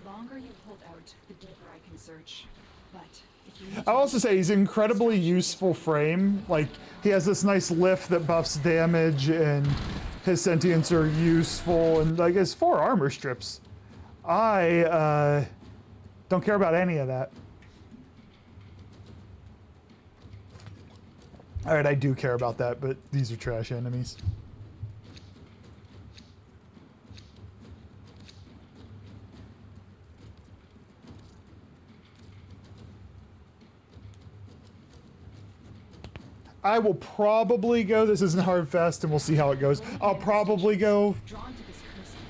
longer you hold out, the deeper I can search. But if you need
I'll also say he's incredibly useful frame. Like, he has this nice lift that buffs damage, and his sentients are useful, and like his 4 armor strips. I don't care about any of that. Alright, I do care about that, but these are trash enemies. I will probably go, this isn't hard fast and we'll see how it goes. I'll probably go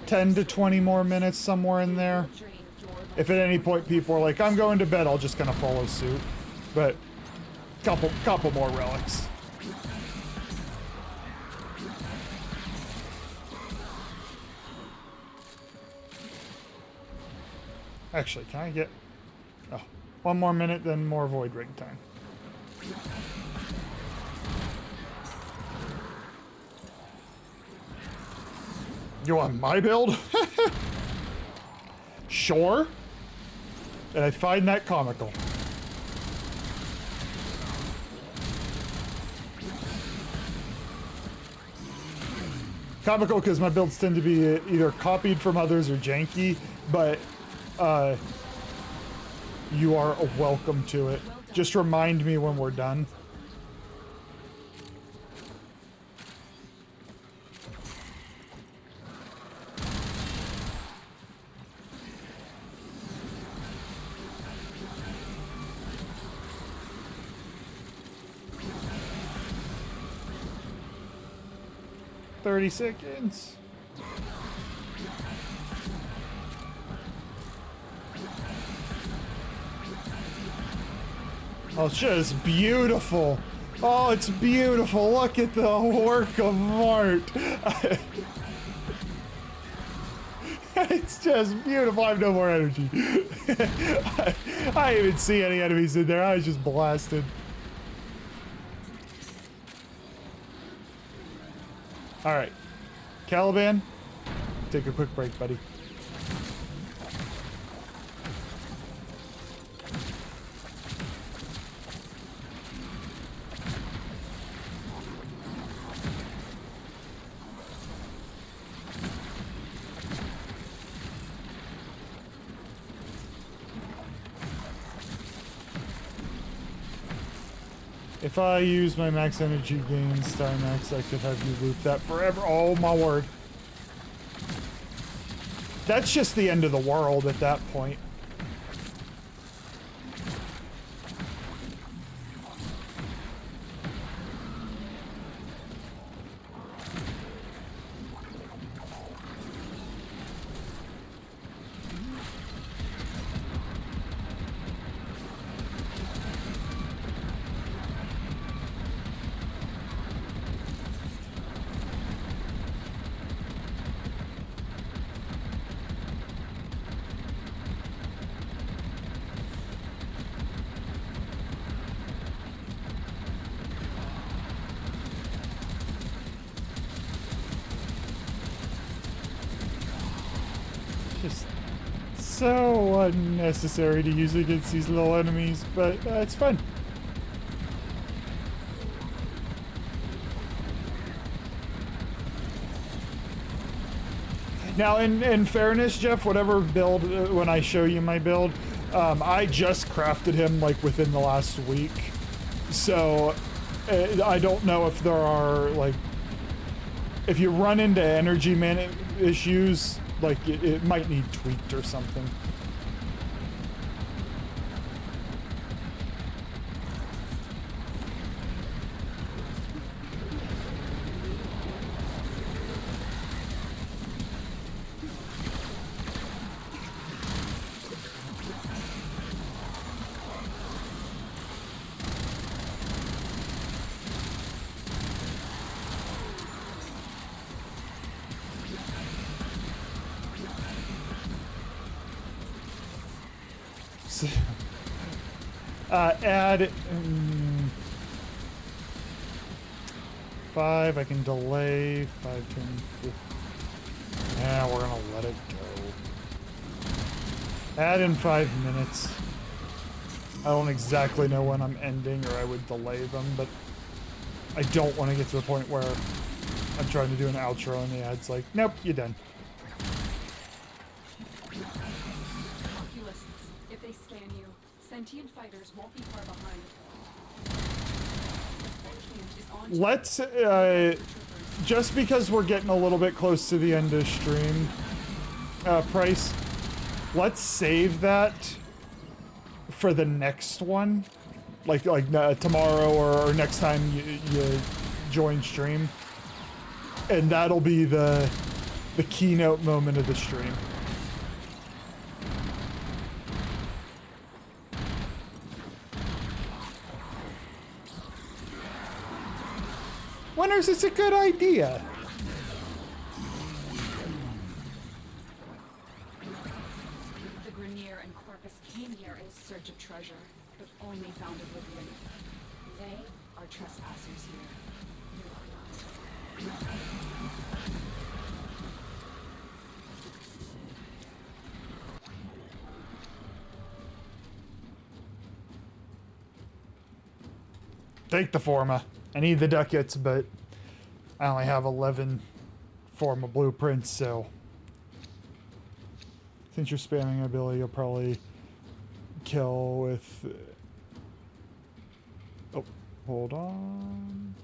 10 to 20 more minutes somewhere in there. If at any point people are like, I'm going to bed, I'll just kind of follow suit. But, couple more relics. Actually, can I get... Oh, one more minute, then more void ring time. You want my build? Sure. And I find that comical. Comical because my builds tend to be either copied from others or janky, but you are welcome to it. Just remind me when we're done. "30 seconds. Oh, it's just beautiful. Oh, it's beautiful. Look at the work of art. It's just beautiful. I have no more energy. I didn't even see any enemies in there. I was just blasted. All right, Caliban, take a quick break, buddy. If I use my max energy gains time max, I could have you loop that forever. Oh my word. That's just the end of the world at that point. Just so unnecessary to use against these little enemies, but it's fun. Now, in fairness, Jeff, whatever build, when I show you my build, I just crafted him like within the last week. So I don't know if there are like, if you run into energy issues, like it might need tweaked or something. Add 5, I can delay 5, 10, 15. Yeah, we're gonna let it go. Add in 5 minutes. I don't exactly know when I'm ending, or I would delay them, but I don't want to get to the point where I'm trying to do an outro and the ad's like, nope, you're done.
Oculists, if they scan you, sentient fighters won't be far behind.
let's, just because we're getting a little bit close to the end of stream, price, let's save that for the next one. Like tomorrow or next time you join stream. And that'll be the keynote moment of the stream. Winners, it's a good idea.
The Grenier and Corpus came here in search of treasure, but only found oblivion. They are trespassers here. You are not.
Take the Forma. I need the ducats, but I only have 11 Forma blueprints, so since you're spamming ability, you'll probably kill with... Oh, hold on.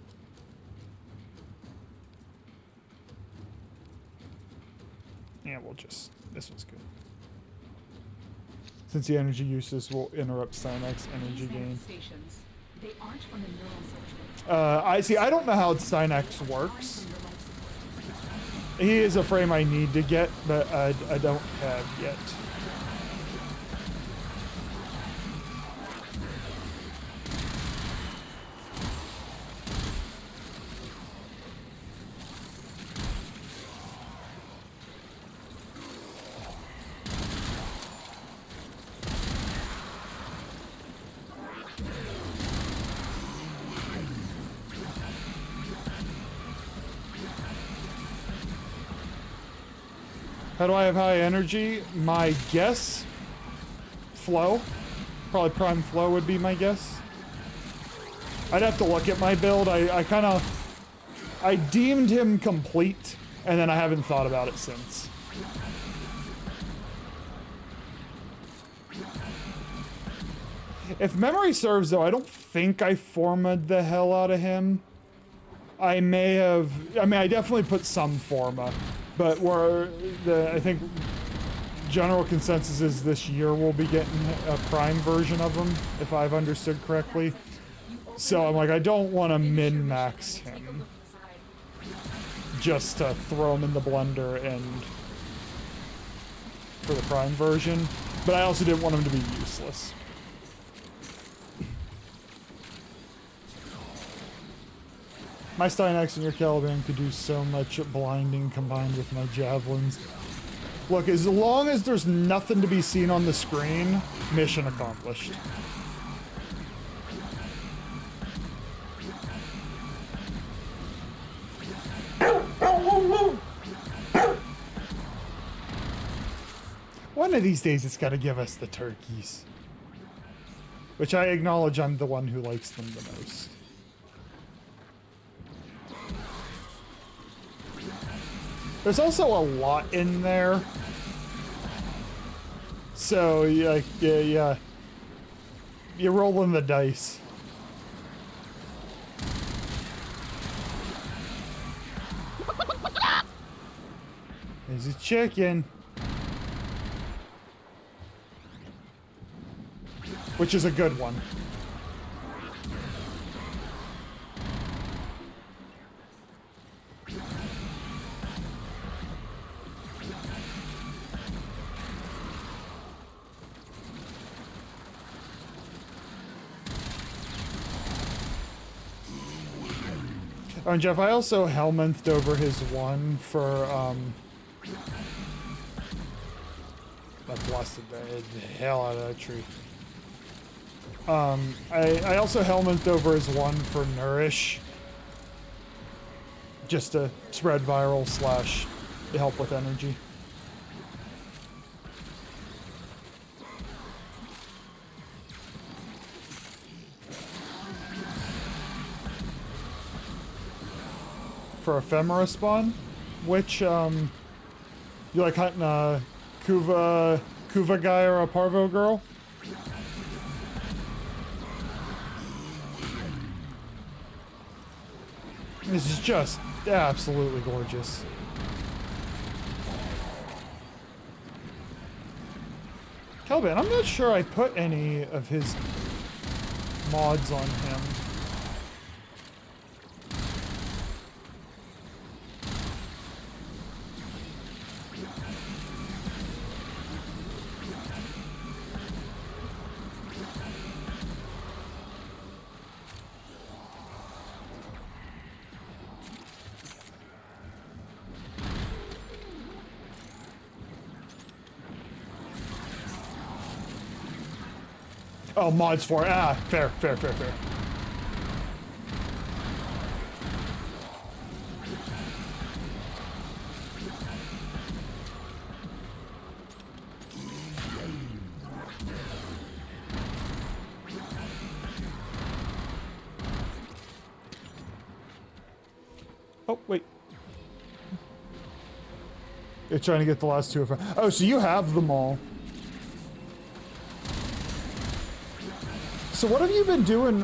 Yeah, we'll just... This one's good. Since the energy uses will interrupt Synapse energy gain.
They aren't from the neural substrate.
I see. I don't know how Synax works. He is a frame I need to get, but I don't have yet. How do I have high energy? My guess? Flow? Probably Prime Flow would be my guess. I'd have to look at my build. I deemed him complete, and then I haven't thought about it since. If memory serves, though, I don't think I Forma'd the hell out of him. I may have... I mean, I definitely put some Forma. But I think general consensus is this year we'll be getting a Prime version of him, if I've understood correctly. So I'm like, I don't want to min-max him just to throw him in the blender and for the Prime version. But I also didn't want him to be useless. My Stynax and your Caliban could do so much blinding combined with my javelins. Look, as long as there's nothing to be seen on the screen, mission accomplished. One of these days it's got to give us the turkeys. Which I acknowledge I'm the one who likes them the most. There's also a lot in there. So, yeah. You're rolling the dice. There's a chicken. Which is a good one. Oh, and Jeff, I also Helminthed over his one for, that blasted the hell out of that tree. I also Helminthed over his one for Nourish. Just to spread viral / help with energy. For ephemera spawn, which you like hunting a Kuva guy or a Parvo girl? This is just absolutely gorgeous. Caliban, I'm not sure I put any of his mods on him. Oh, mods for it. Ah, fair. Oh, wait. You're trying to get the last two of them. Oh, so you have them all. So what have you been doing,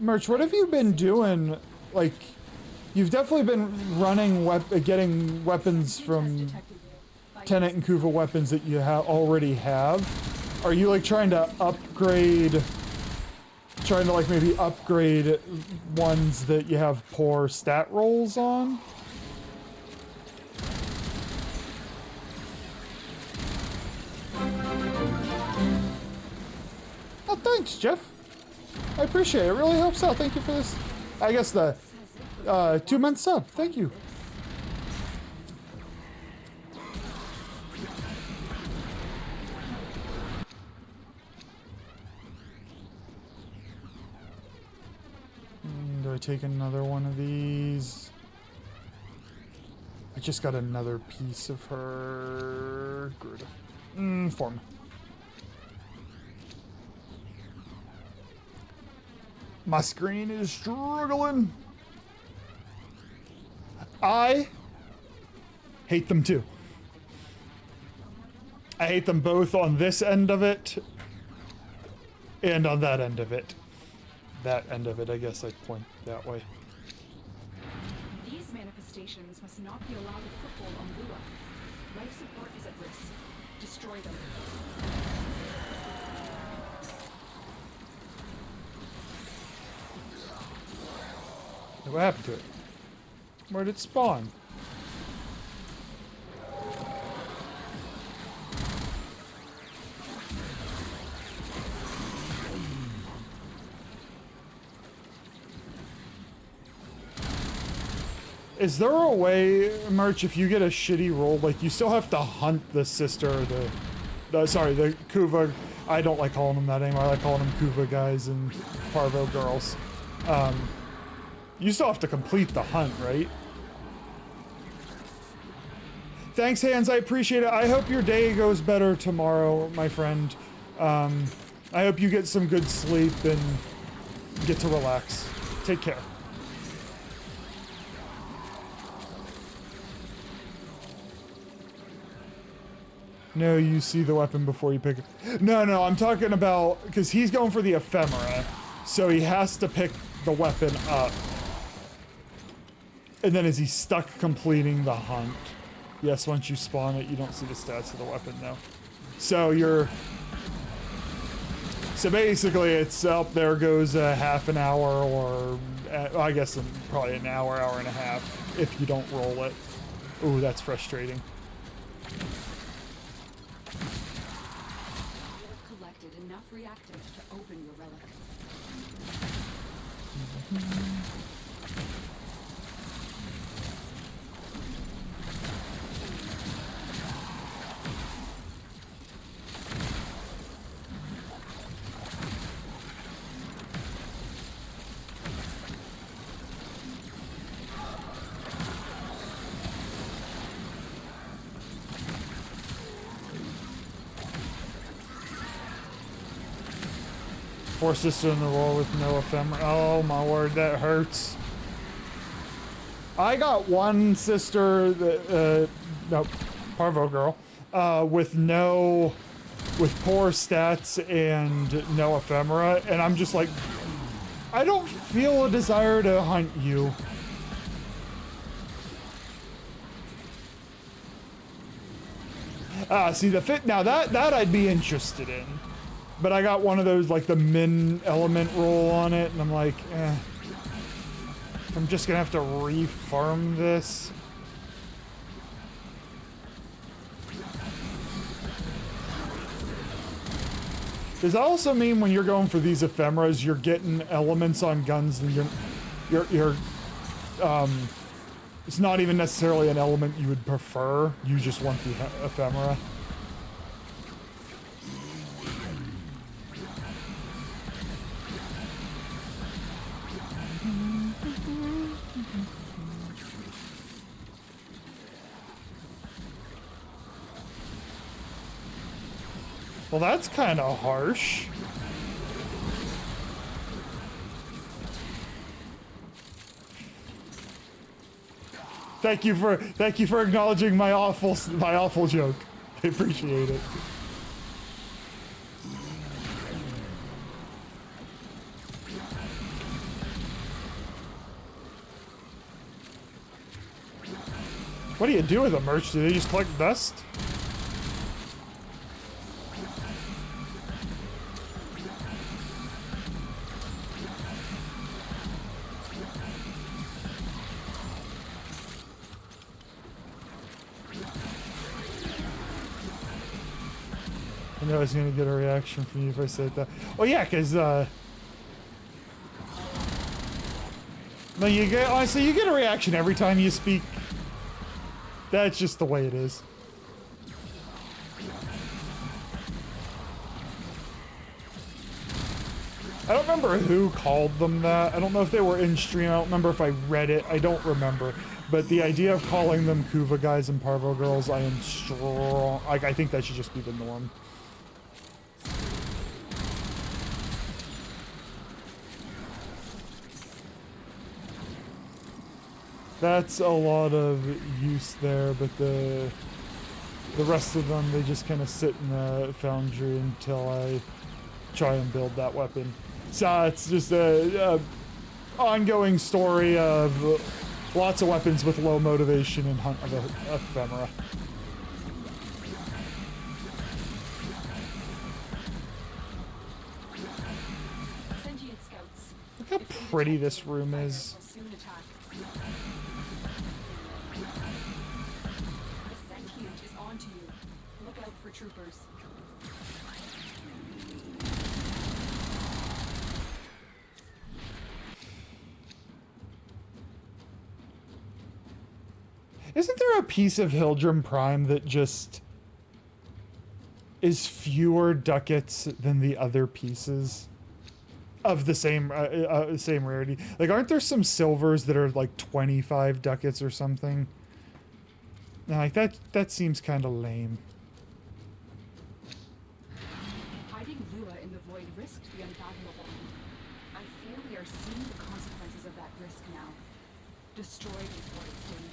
Merch, what have you been doing, like, you've definitely been running, getting weapons from Tenet and Kuva weapons that you already have. Are you, like, trying to like, maybe upgrade ones that you have poor stat rolls on? Oh, thanks, Jeff. I appreciate it. It really helps out. Thank you for this. I guess the 2-month sub. Thank you. Do I take another one of these? I just got another piece of her. Good. Form. My screen is struggling. I hate them too. I hate them both on this end of it and on that end of it. That end of it, I guess I'd point that way.
These manifestations must not be allowed a foothold on Lua. Life support is at risk. Destroy them.
What happened to it? Where did it spawn? Is there a way, Merch, if you get a shitty roll, like, you still have to hunt the sister, sorry, the Kuva, I don't like calling them that anymore, I like calling them Kuva guys and Parvo girls. You still have to complete the hunt, right? Thanks, Hans, I appreciate it. I hope your day goes better tomorrow, my friend. I hope you get some good sleep and get to relax. Take care. No, you see the weapon before you pick it. No, I'm talking about, because he's going for the ephemera, so he has to pick the weapon up. And then is he stuck completing the hunt? Yes, once you spawn it, you don't see the stats of the weapon, no. So so basically it's up, there goes a half an hour, or I guess probably an hour, hour and a half, if you don't roll it. Ooh, that's frustrating.
Enough reactants to open your relic.
Four sister in the roll with no ephemera. Oh my word, that hurts. I got one sister that, no, Parvo girl, with poor stats and no ephemera, and I'm just like, I don't feel a desire to hunt you. Ah, see the fit now that I'd be interested in, but I got one of those like the min element roll on it, and I'm like, I'm just gonna have to refarm this. Does that also mean when you're going for these ephemeras, you're getting elements on guns and you're it's not even necessarily an element you would prefer, you just want the ephemera? Well, that's kind of harsh. Thank you for acknowledging my awful joke. I appreciate it. What do you do with them, Merch? Do they just collect dust? I know I was gonna get a reaction from you if I said that. Oh yeah, cause no, you get honestly you get a reaction every time you speak. That's just the way it is. I don't remember who called them that. I don't know if they were in stream. I don't remember if I read it. I don't remember. But the idea of calling them Kuva guys and Parvo girls, I am strong. Like, I think that should just be the norm. That's a lot of use there, but the rest of them, they just kind of sit in the foundry until I try and build that weapon. So it's just a ongoing story of lots of weapons with low motivation and hunt of ephemera.
Sentient scouts.
Look how pretty this room is.
Troopers.
Isn't there a piece of Hildrum Prime that just is fewer ducats than the other pieces of the same rarity? Like, aren't there some silvers that are like 25 ducats or something? Now, like that seems kind of lame.
Destroy before it's doing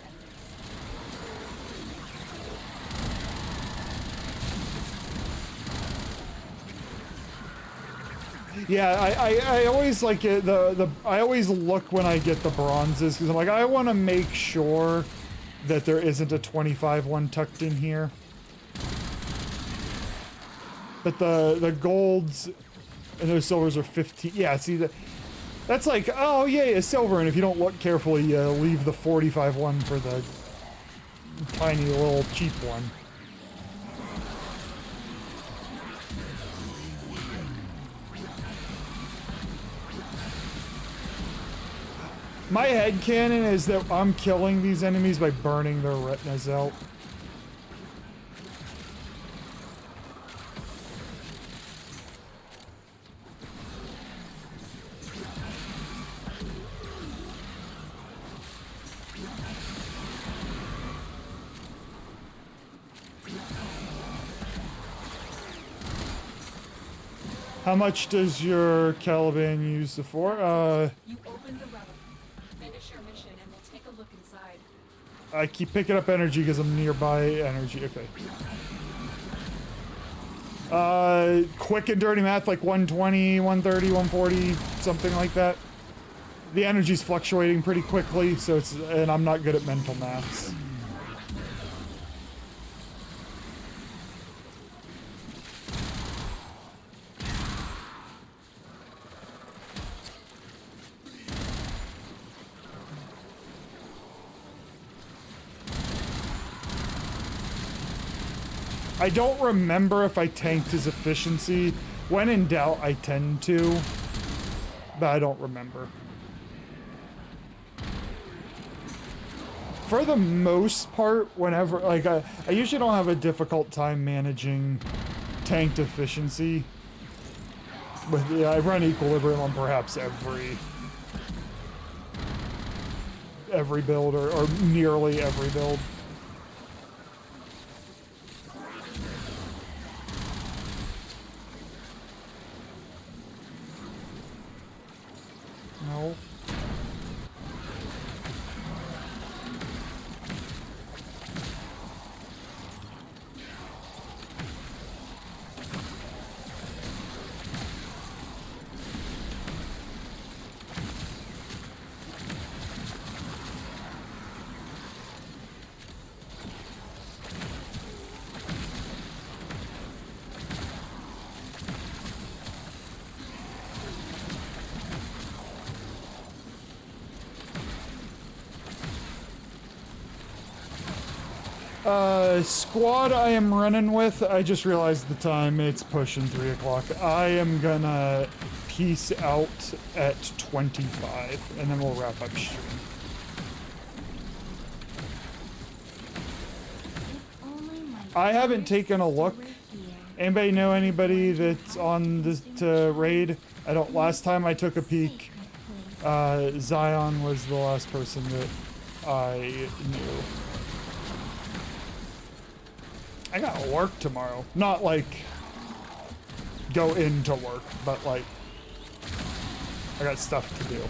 benefits.
Yeah, I always like it. I always look when I get the bronzes because I'm like, I want to make sure that there isn't a 25 one tucked in here. But the golds and those silvers are 15. Yeah, see that. That's like, oh yeah, a silver, and if you don't look carefully, you leave the 45 one for the tiny little cheap one. My headcanon is that I'm killing these enemies by burning their retinas out. How much does your Caliban use the for?
You open the relic. Finish your mission and we'll take a look inside.
I keep picking up energy because I'm nearby energy. Okay. Quick and dirty math, like 120, 130, 140, something like that. The energy's fluctuating pretty quickly, so it's, and I'm not good at mental maths. I don't remember if I tanked his efficiency. When in doubt, I tend to, but I don't remember. For the most part, whenever, like, I usually don't have a difficult time managing tanked efficiency. But yeah, I run equilibrium on perhaps every build, or nearly every build. No. Squad I am running with, I just realized the time, it's pushing 3 o'clock. I am gonna peace out at 25, and then we'll wrap up stream. I haven't taken a look. Anybody know anybody that's on this raid? I don't, last time I took a peek, Zion was the last person that I knew. I gotta work tomorrow. Not like go into work, but like I got stuff to do.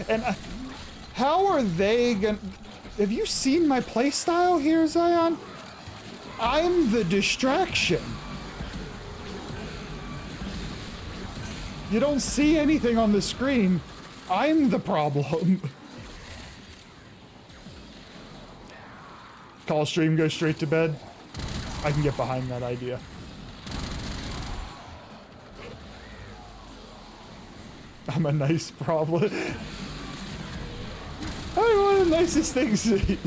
And how are they gonna... Have you seen my playstyle here, Zion? I'm the distraction. You don't see anything on the screen. I'm the problem. Call stream, go straight to bed. I can get behind that idea. I'm a nice problem. One of the nicest things that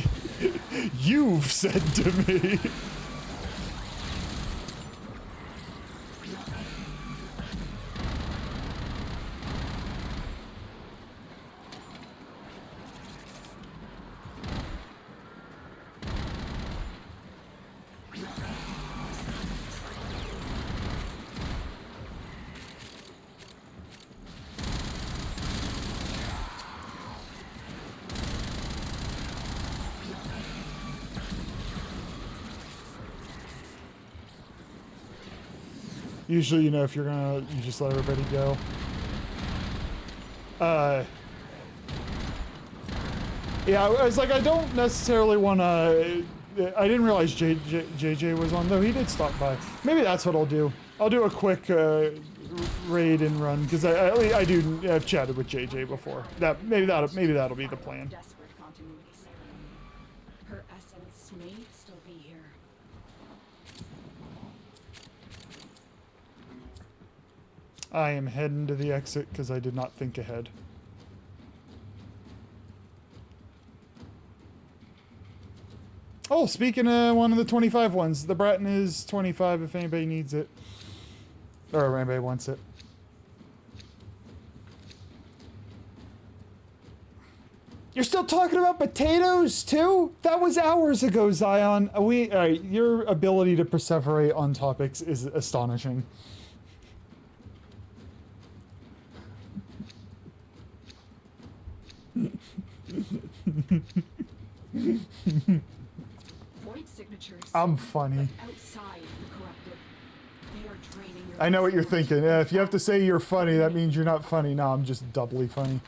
you've said to me. Usually, you know, if you're gonna, you just let everybody go. Yeah, I was like, I don't necessarily want to... I didn't realize JJ was on, though. He did stop by. Maybe that's what I'll do. I'll do a quick raid and run, because I've chatted with JJ before. Maybe that'll be the plan.
Her essence may still be here.
I am heading to the exit because I did not think ahead. Oh, speaking of one of the 25 ones, the Bratton is 25 if anybody needs it. Or anybody wants it. You're still talking about potatoes, too? That was hours ago, Zion. Your ability to perseverate on topics is astonishing.
Void signatures.
I'm funny.
Outside the corrupted. They are draining your...
I know what you're thinking. Yeah, if you have to say you're funny, that means you're not funny. No, I'm just doubly funny.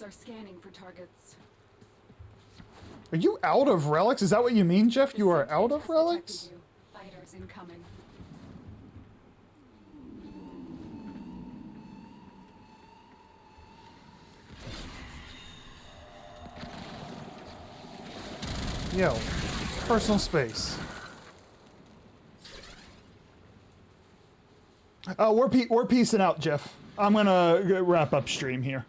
are scanning for targets.
Are you out of relics? Is that what you mean, Jeff? You are out of
Has
relics?
detected you. Fighters incoming.
Yo, personal space. We're peacing out, Jeff. I'm gonna wrap up stream here.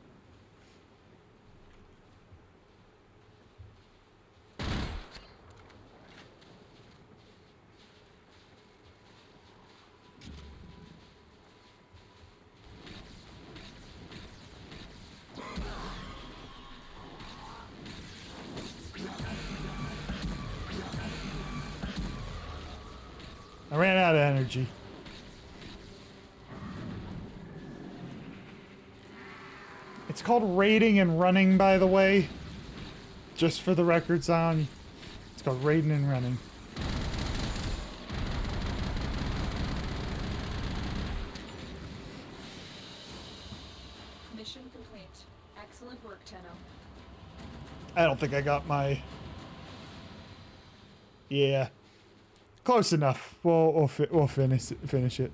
I ran out of energy. It's called raiding and running, by the way. Just for the record, Zion. It's called raiding and running.
Mission complete. Excellent work, Tenno.
I don't think I got my... Yeah. Close enough. We'll finish it.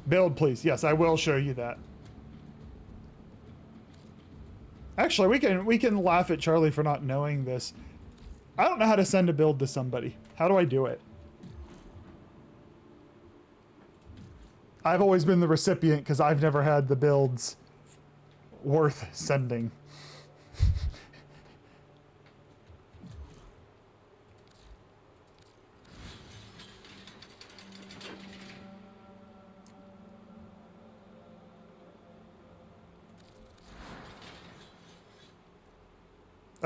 Build, please. Yes, I will show you that. Actually, we can laugh at Charlie for not knowing this. I don't know how to send a build to somebody. How do I do it? I've always been the recipient because I've never had the builds worth sending.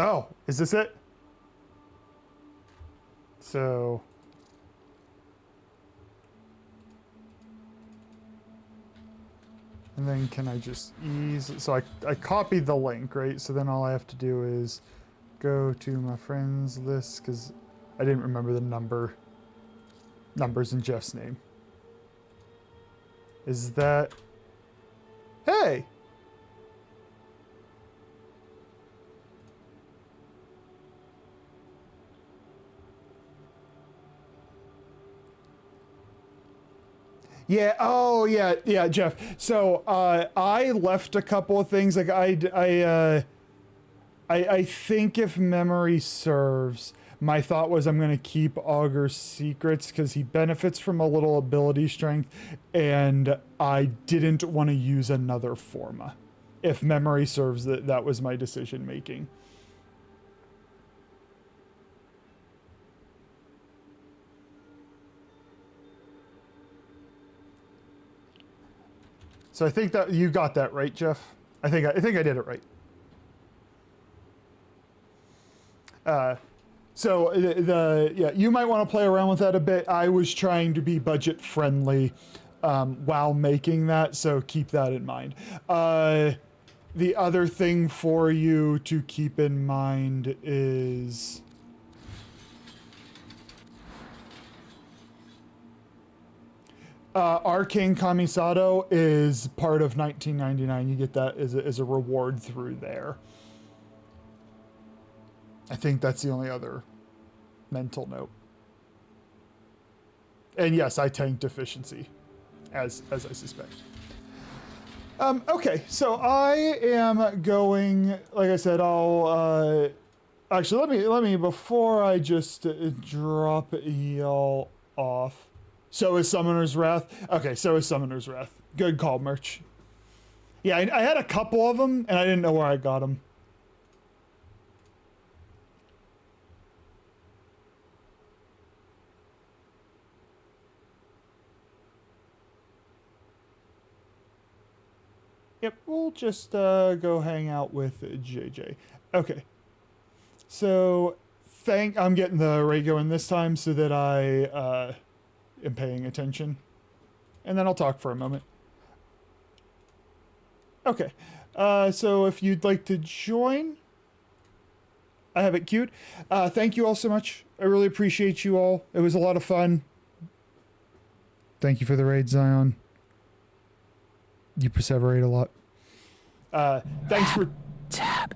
Oh, is this it? So... And then can I just ease... So I copied the link, right? So then all I have to do is go to my friends list, because I didn't remember the numbers in Jeff's name. Is that... Hey! Yeah. Oh, yeah. Yeah, Jeff. So I left a couple of things. Like I think if memory serves, my thought was I'm going to keep Augur's secrets because he benefits from a little ability strength, and I didn't want to use another forma. If memory serves, that was my decision making. So I think that you got that right, Jeff. I think I did it right. So yeah, you might want to play around with that a bit. I was trying to be budget friendly while making that, so keep that in mind. The other thing for you to keep in mind is... Arcane Kamisado is part of 1999. You get that as a reward through there. I think that's the only other mental note. And yes, I tanked efficiency, as I suspect. Okay, so I am going, like I said, I'll, actually, let me, before I just drop y'all off. So is Summoner's Wrath. Okay, so is Summoner's Wrath. Good call, Merch. Yeah, I had a couple of them, and I didn't know where I got them. Yep, we'll just go hang out with JJ. Okay. So, I'm getting the rate going this time so that I am paying attention. And then I'll talk for a moment. Okay. So if you'd like to join, I have it queued. Thank you all so much. I really appreciate you all. It was a lot of fun. Thank you for the raid, Zion. You perseverate a lot. Thanks for...
Tap.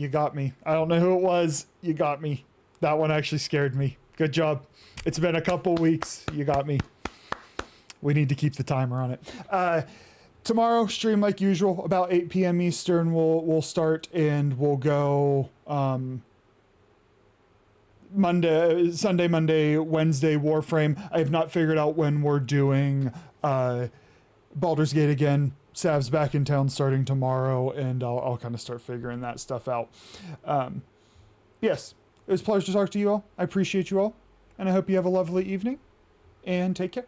You got me. I don't know who it was. You got me. That one actually scared me. Good job. It's been a couple weeks. You got me. We need to keep the timer on it. Tomorrow, stream like usual, about 8 p.m. Eastern. We'll start and we'll go Sunday, Monday, Wednesday, Warframe. I have not figured out when we're doing Baldur's Gate again. Sav's back in town starting tomorrow, and I'll kind of start figuring that stuff out. Yes, it was a pleasure to talk to you all. I appreciate you all, and I hope you have a lovely evening, and take care.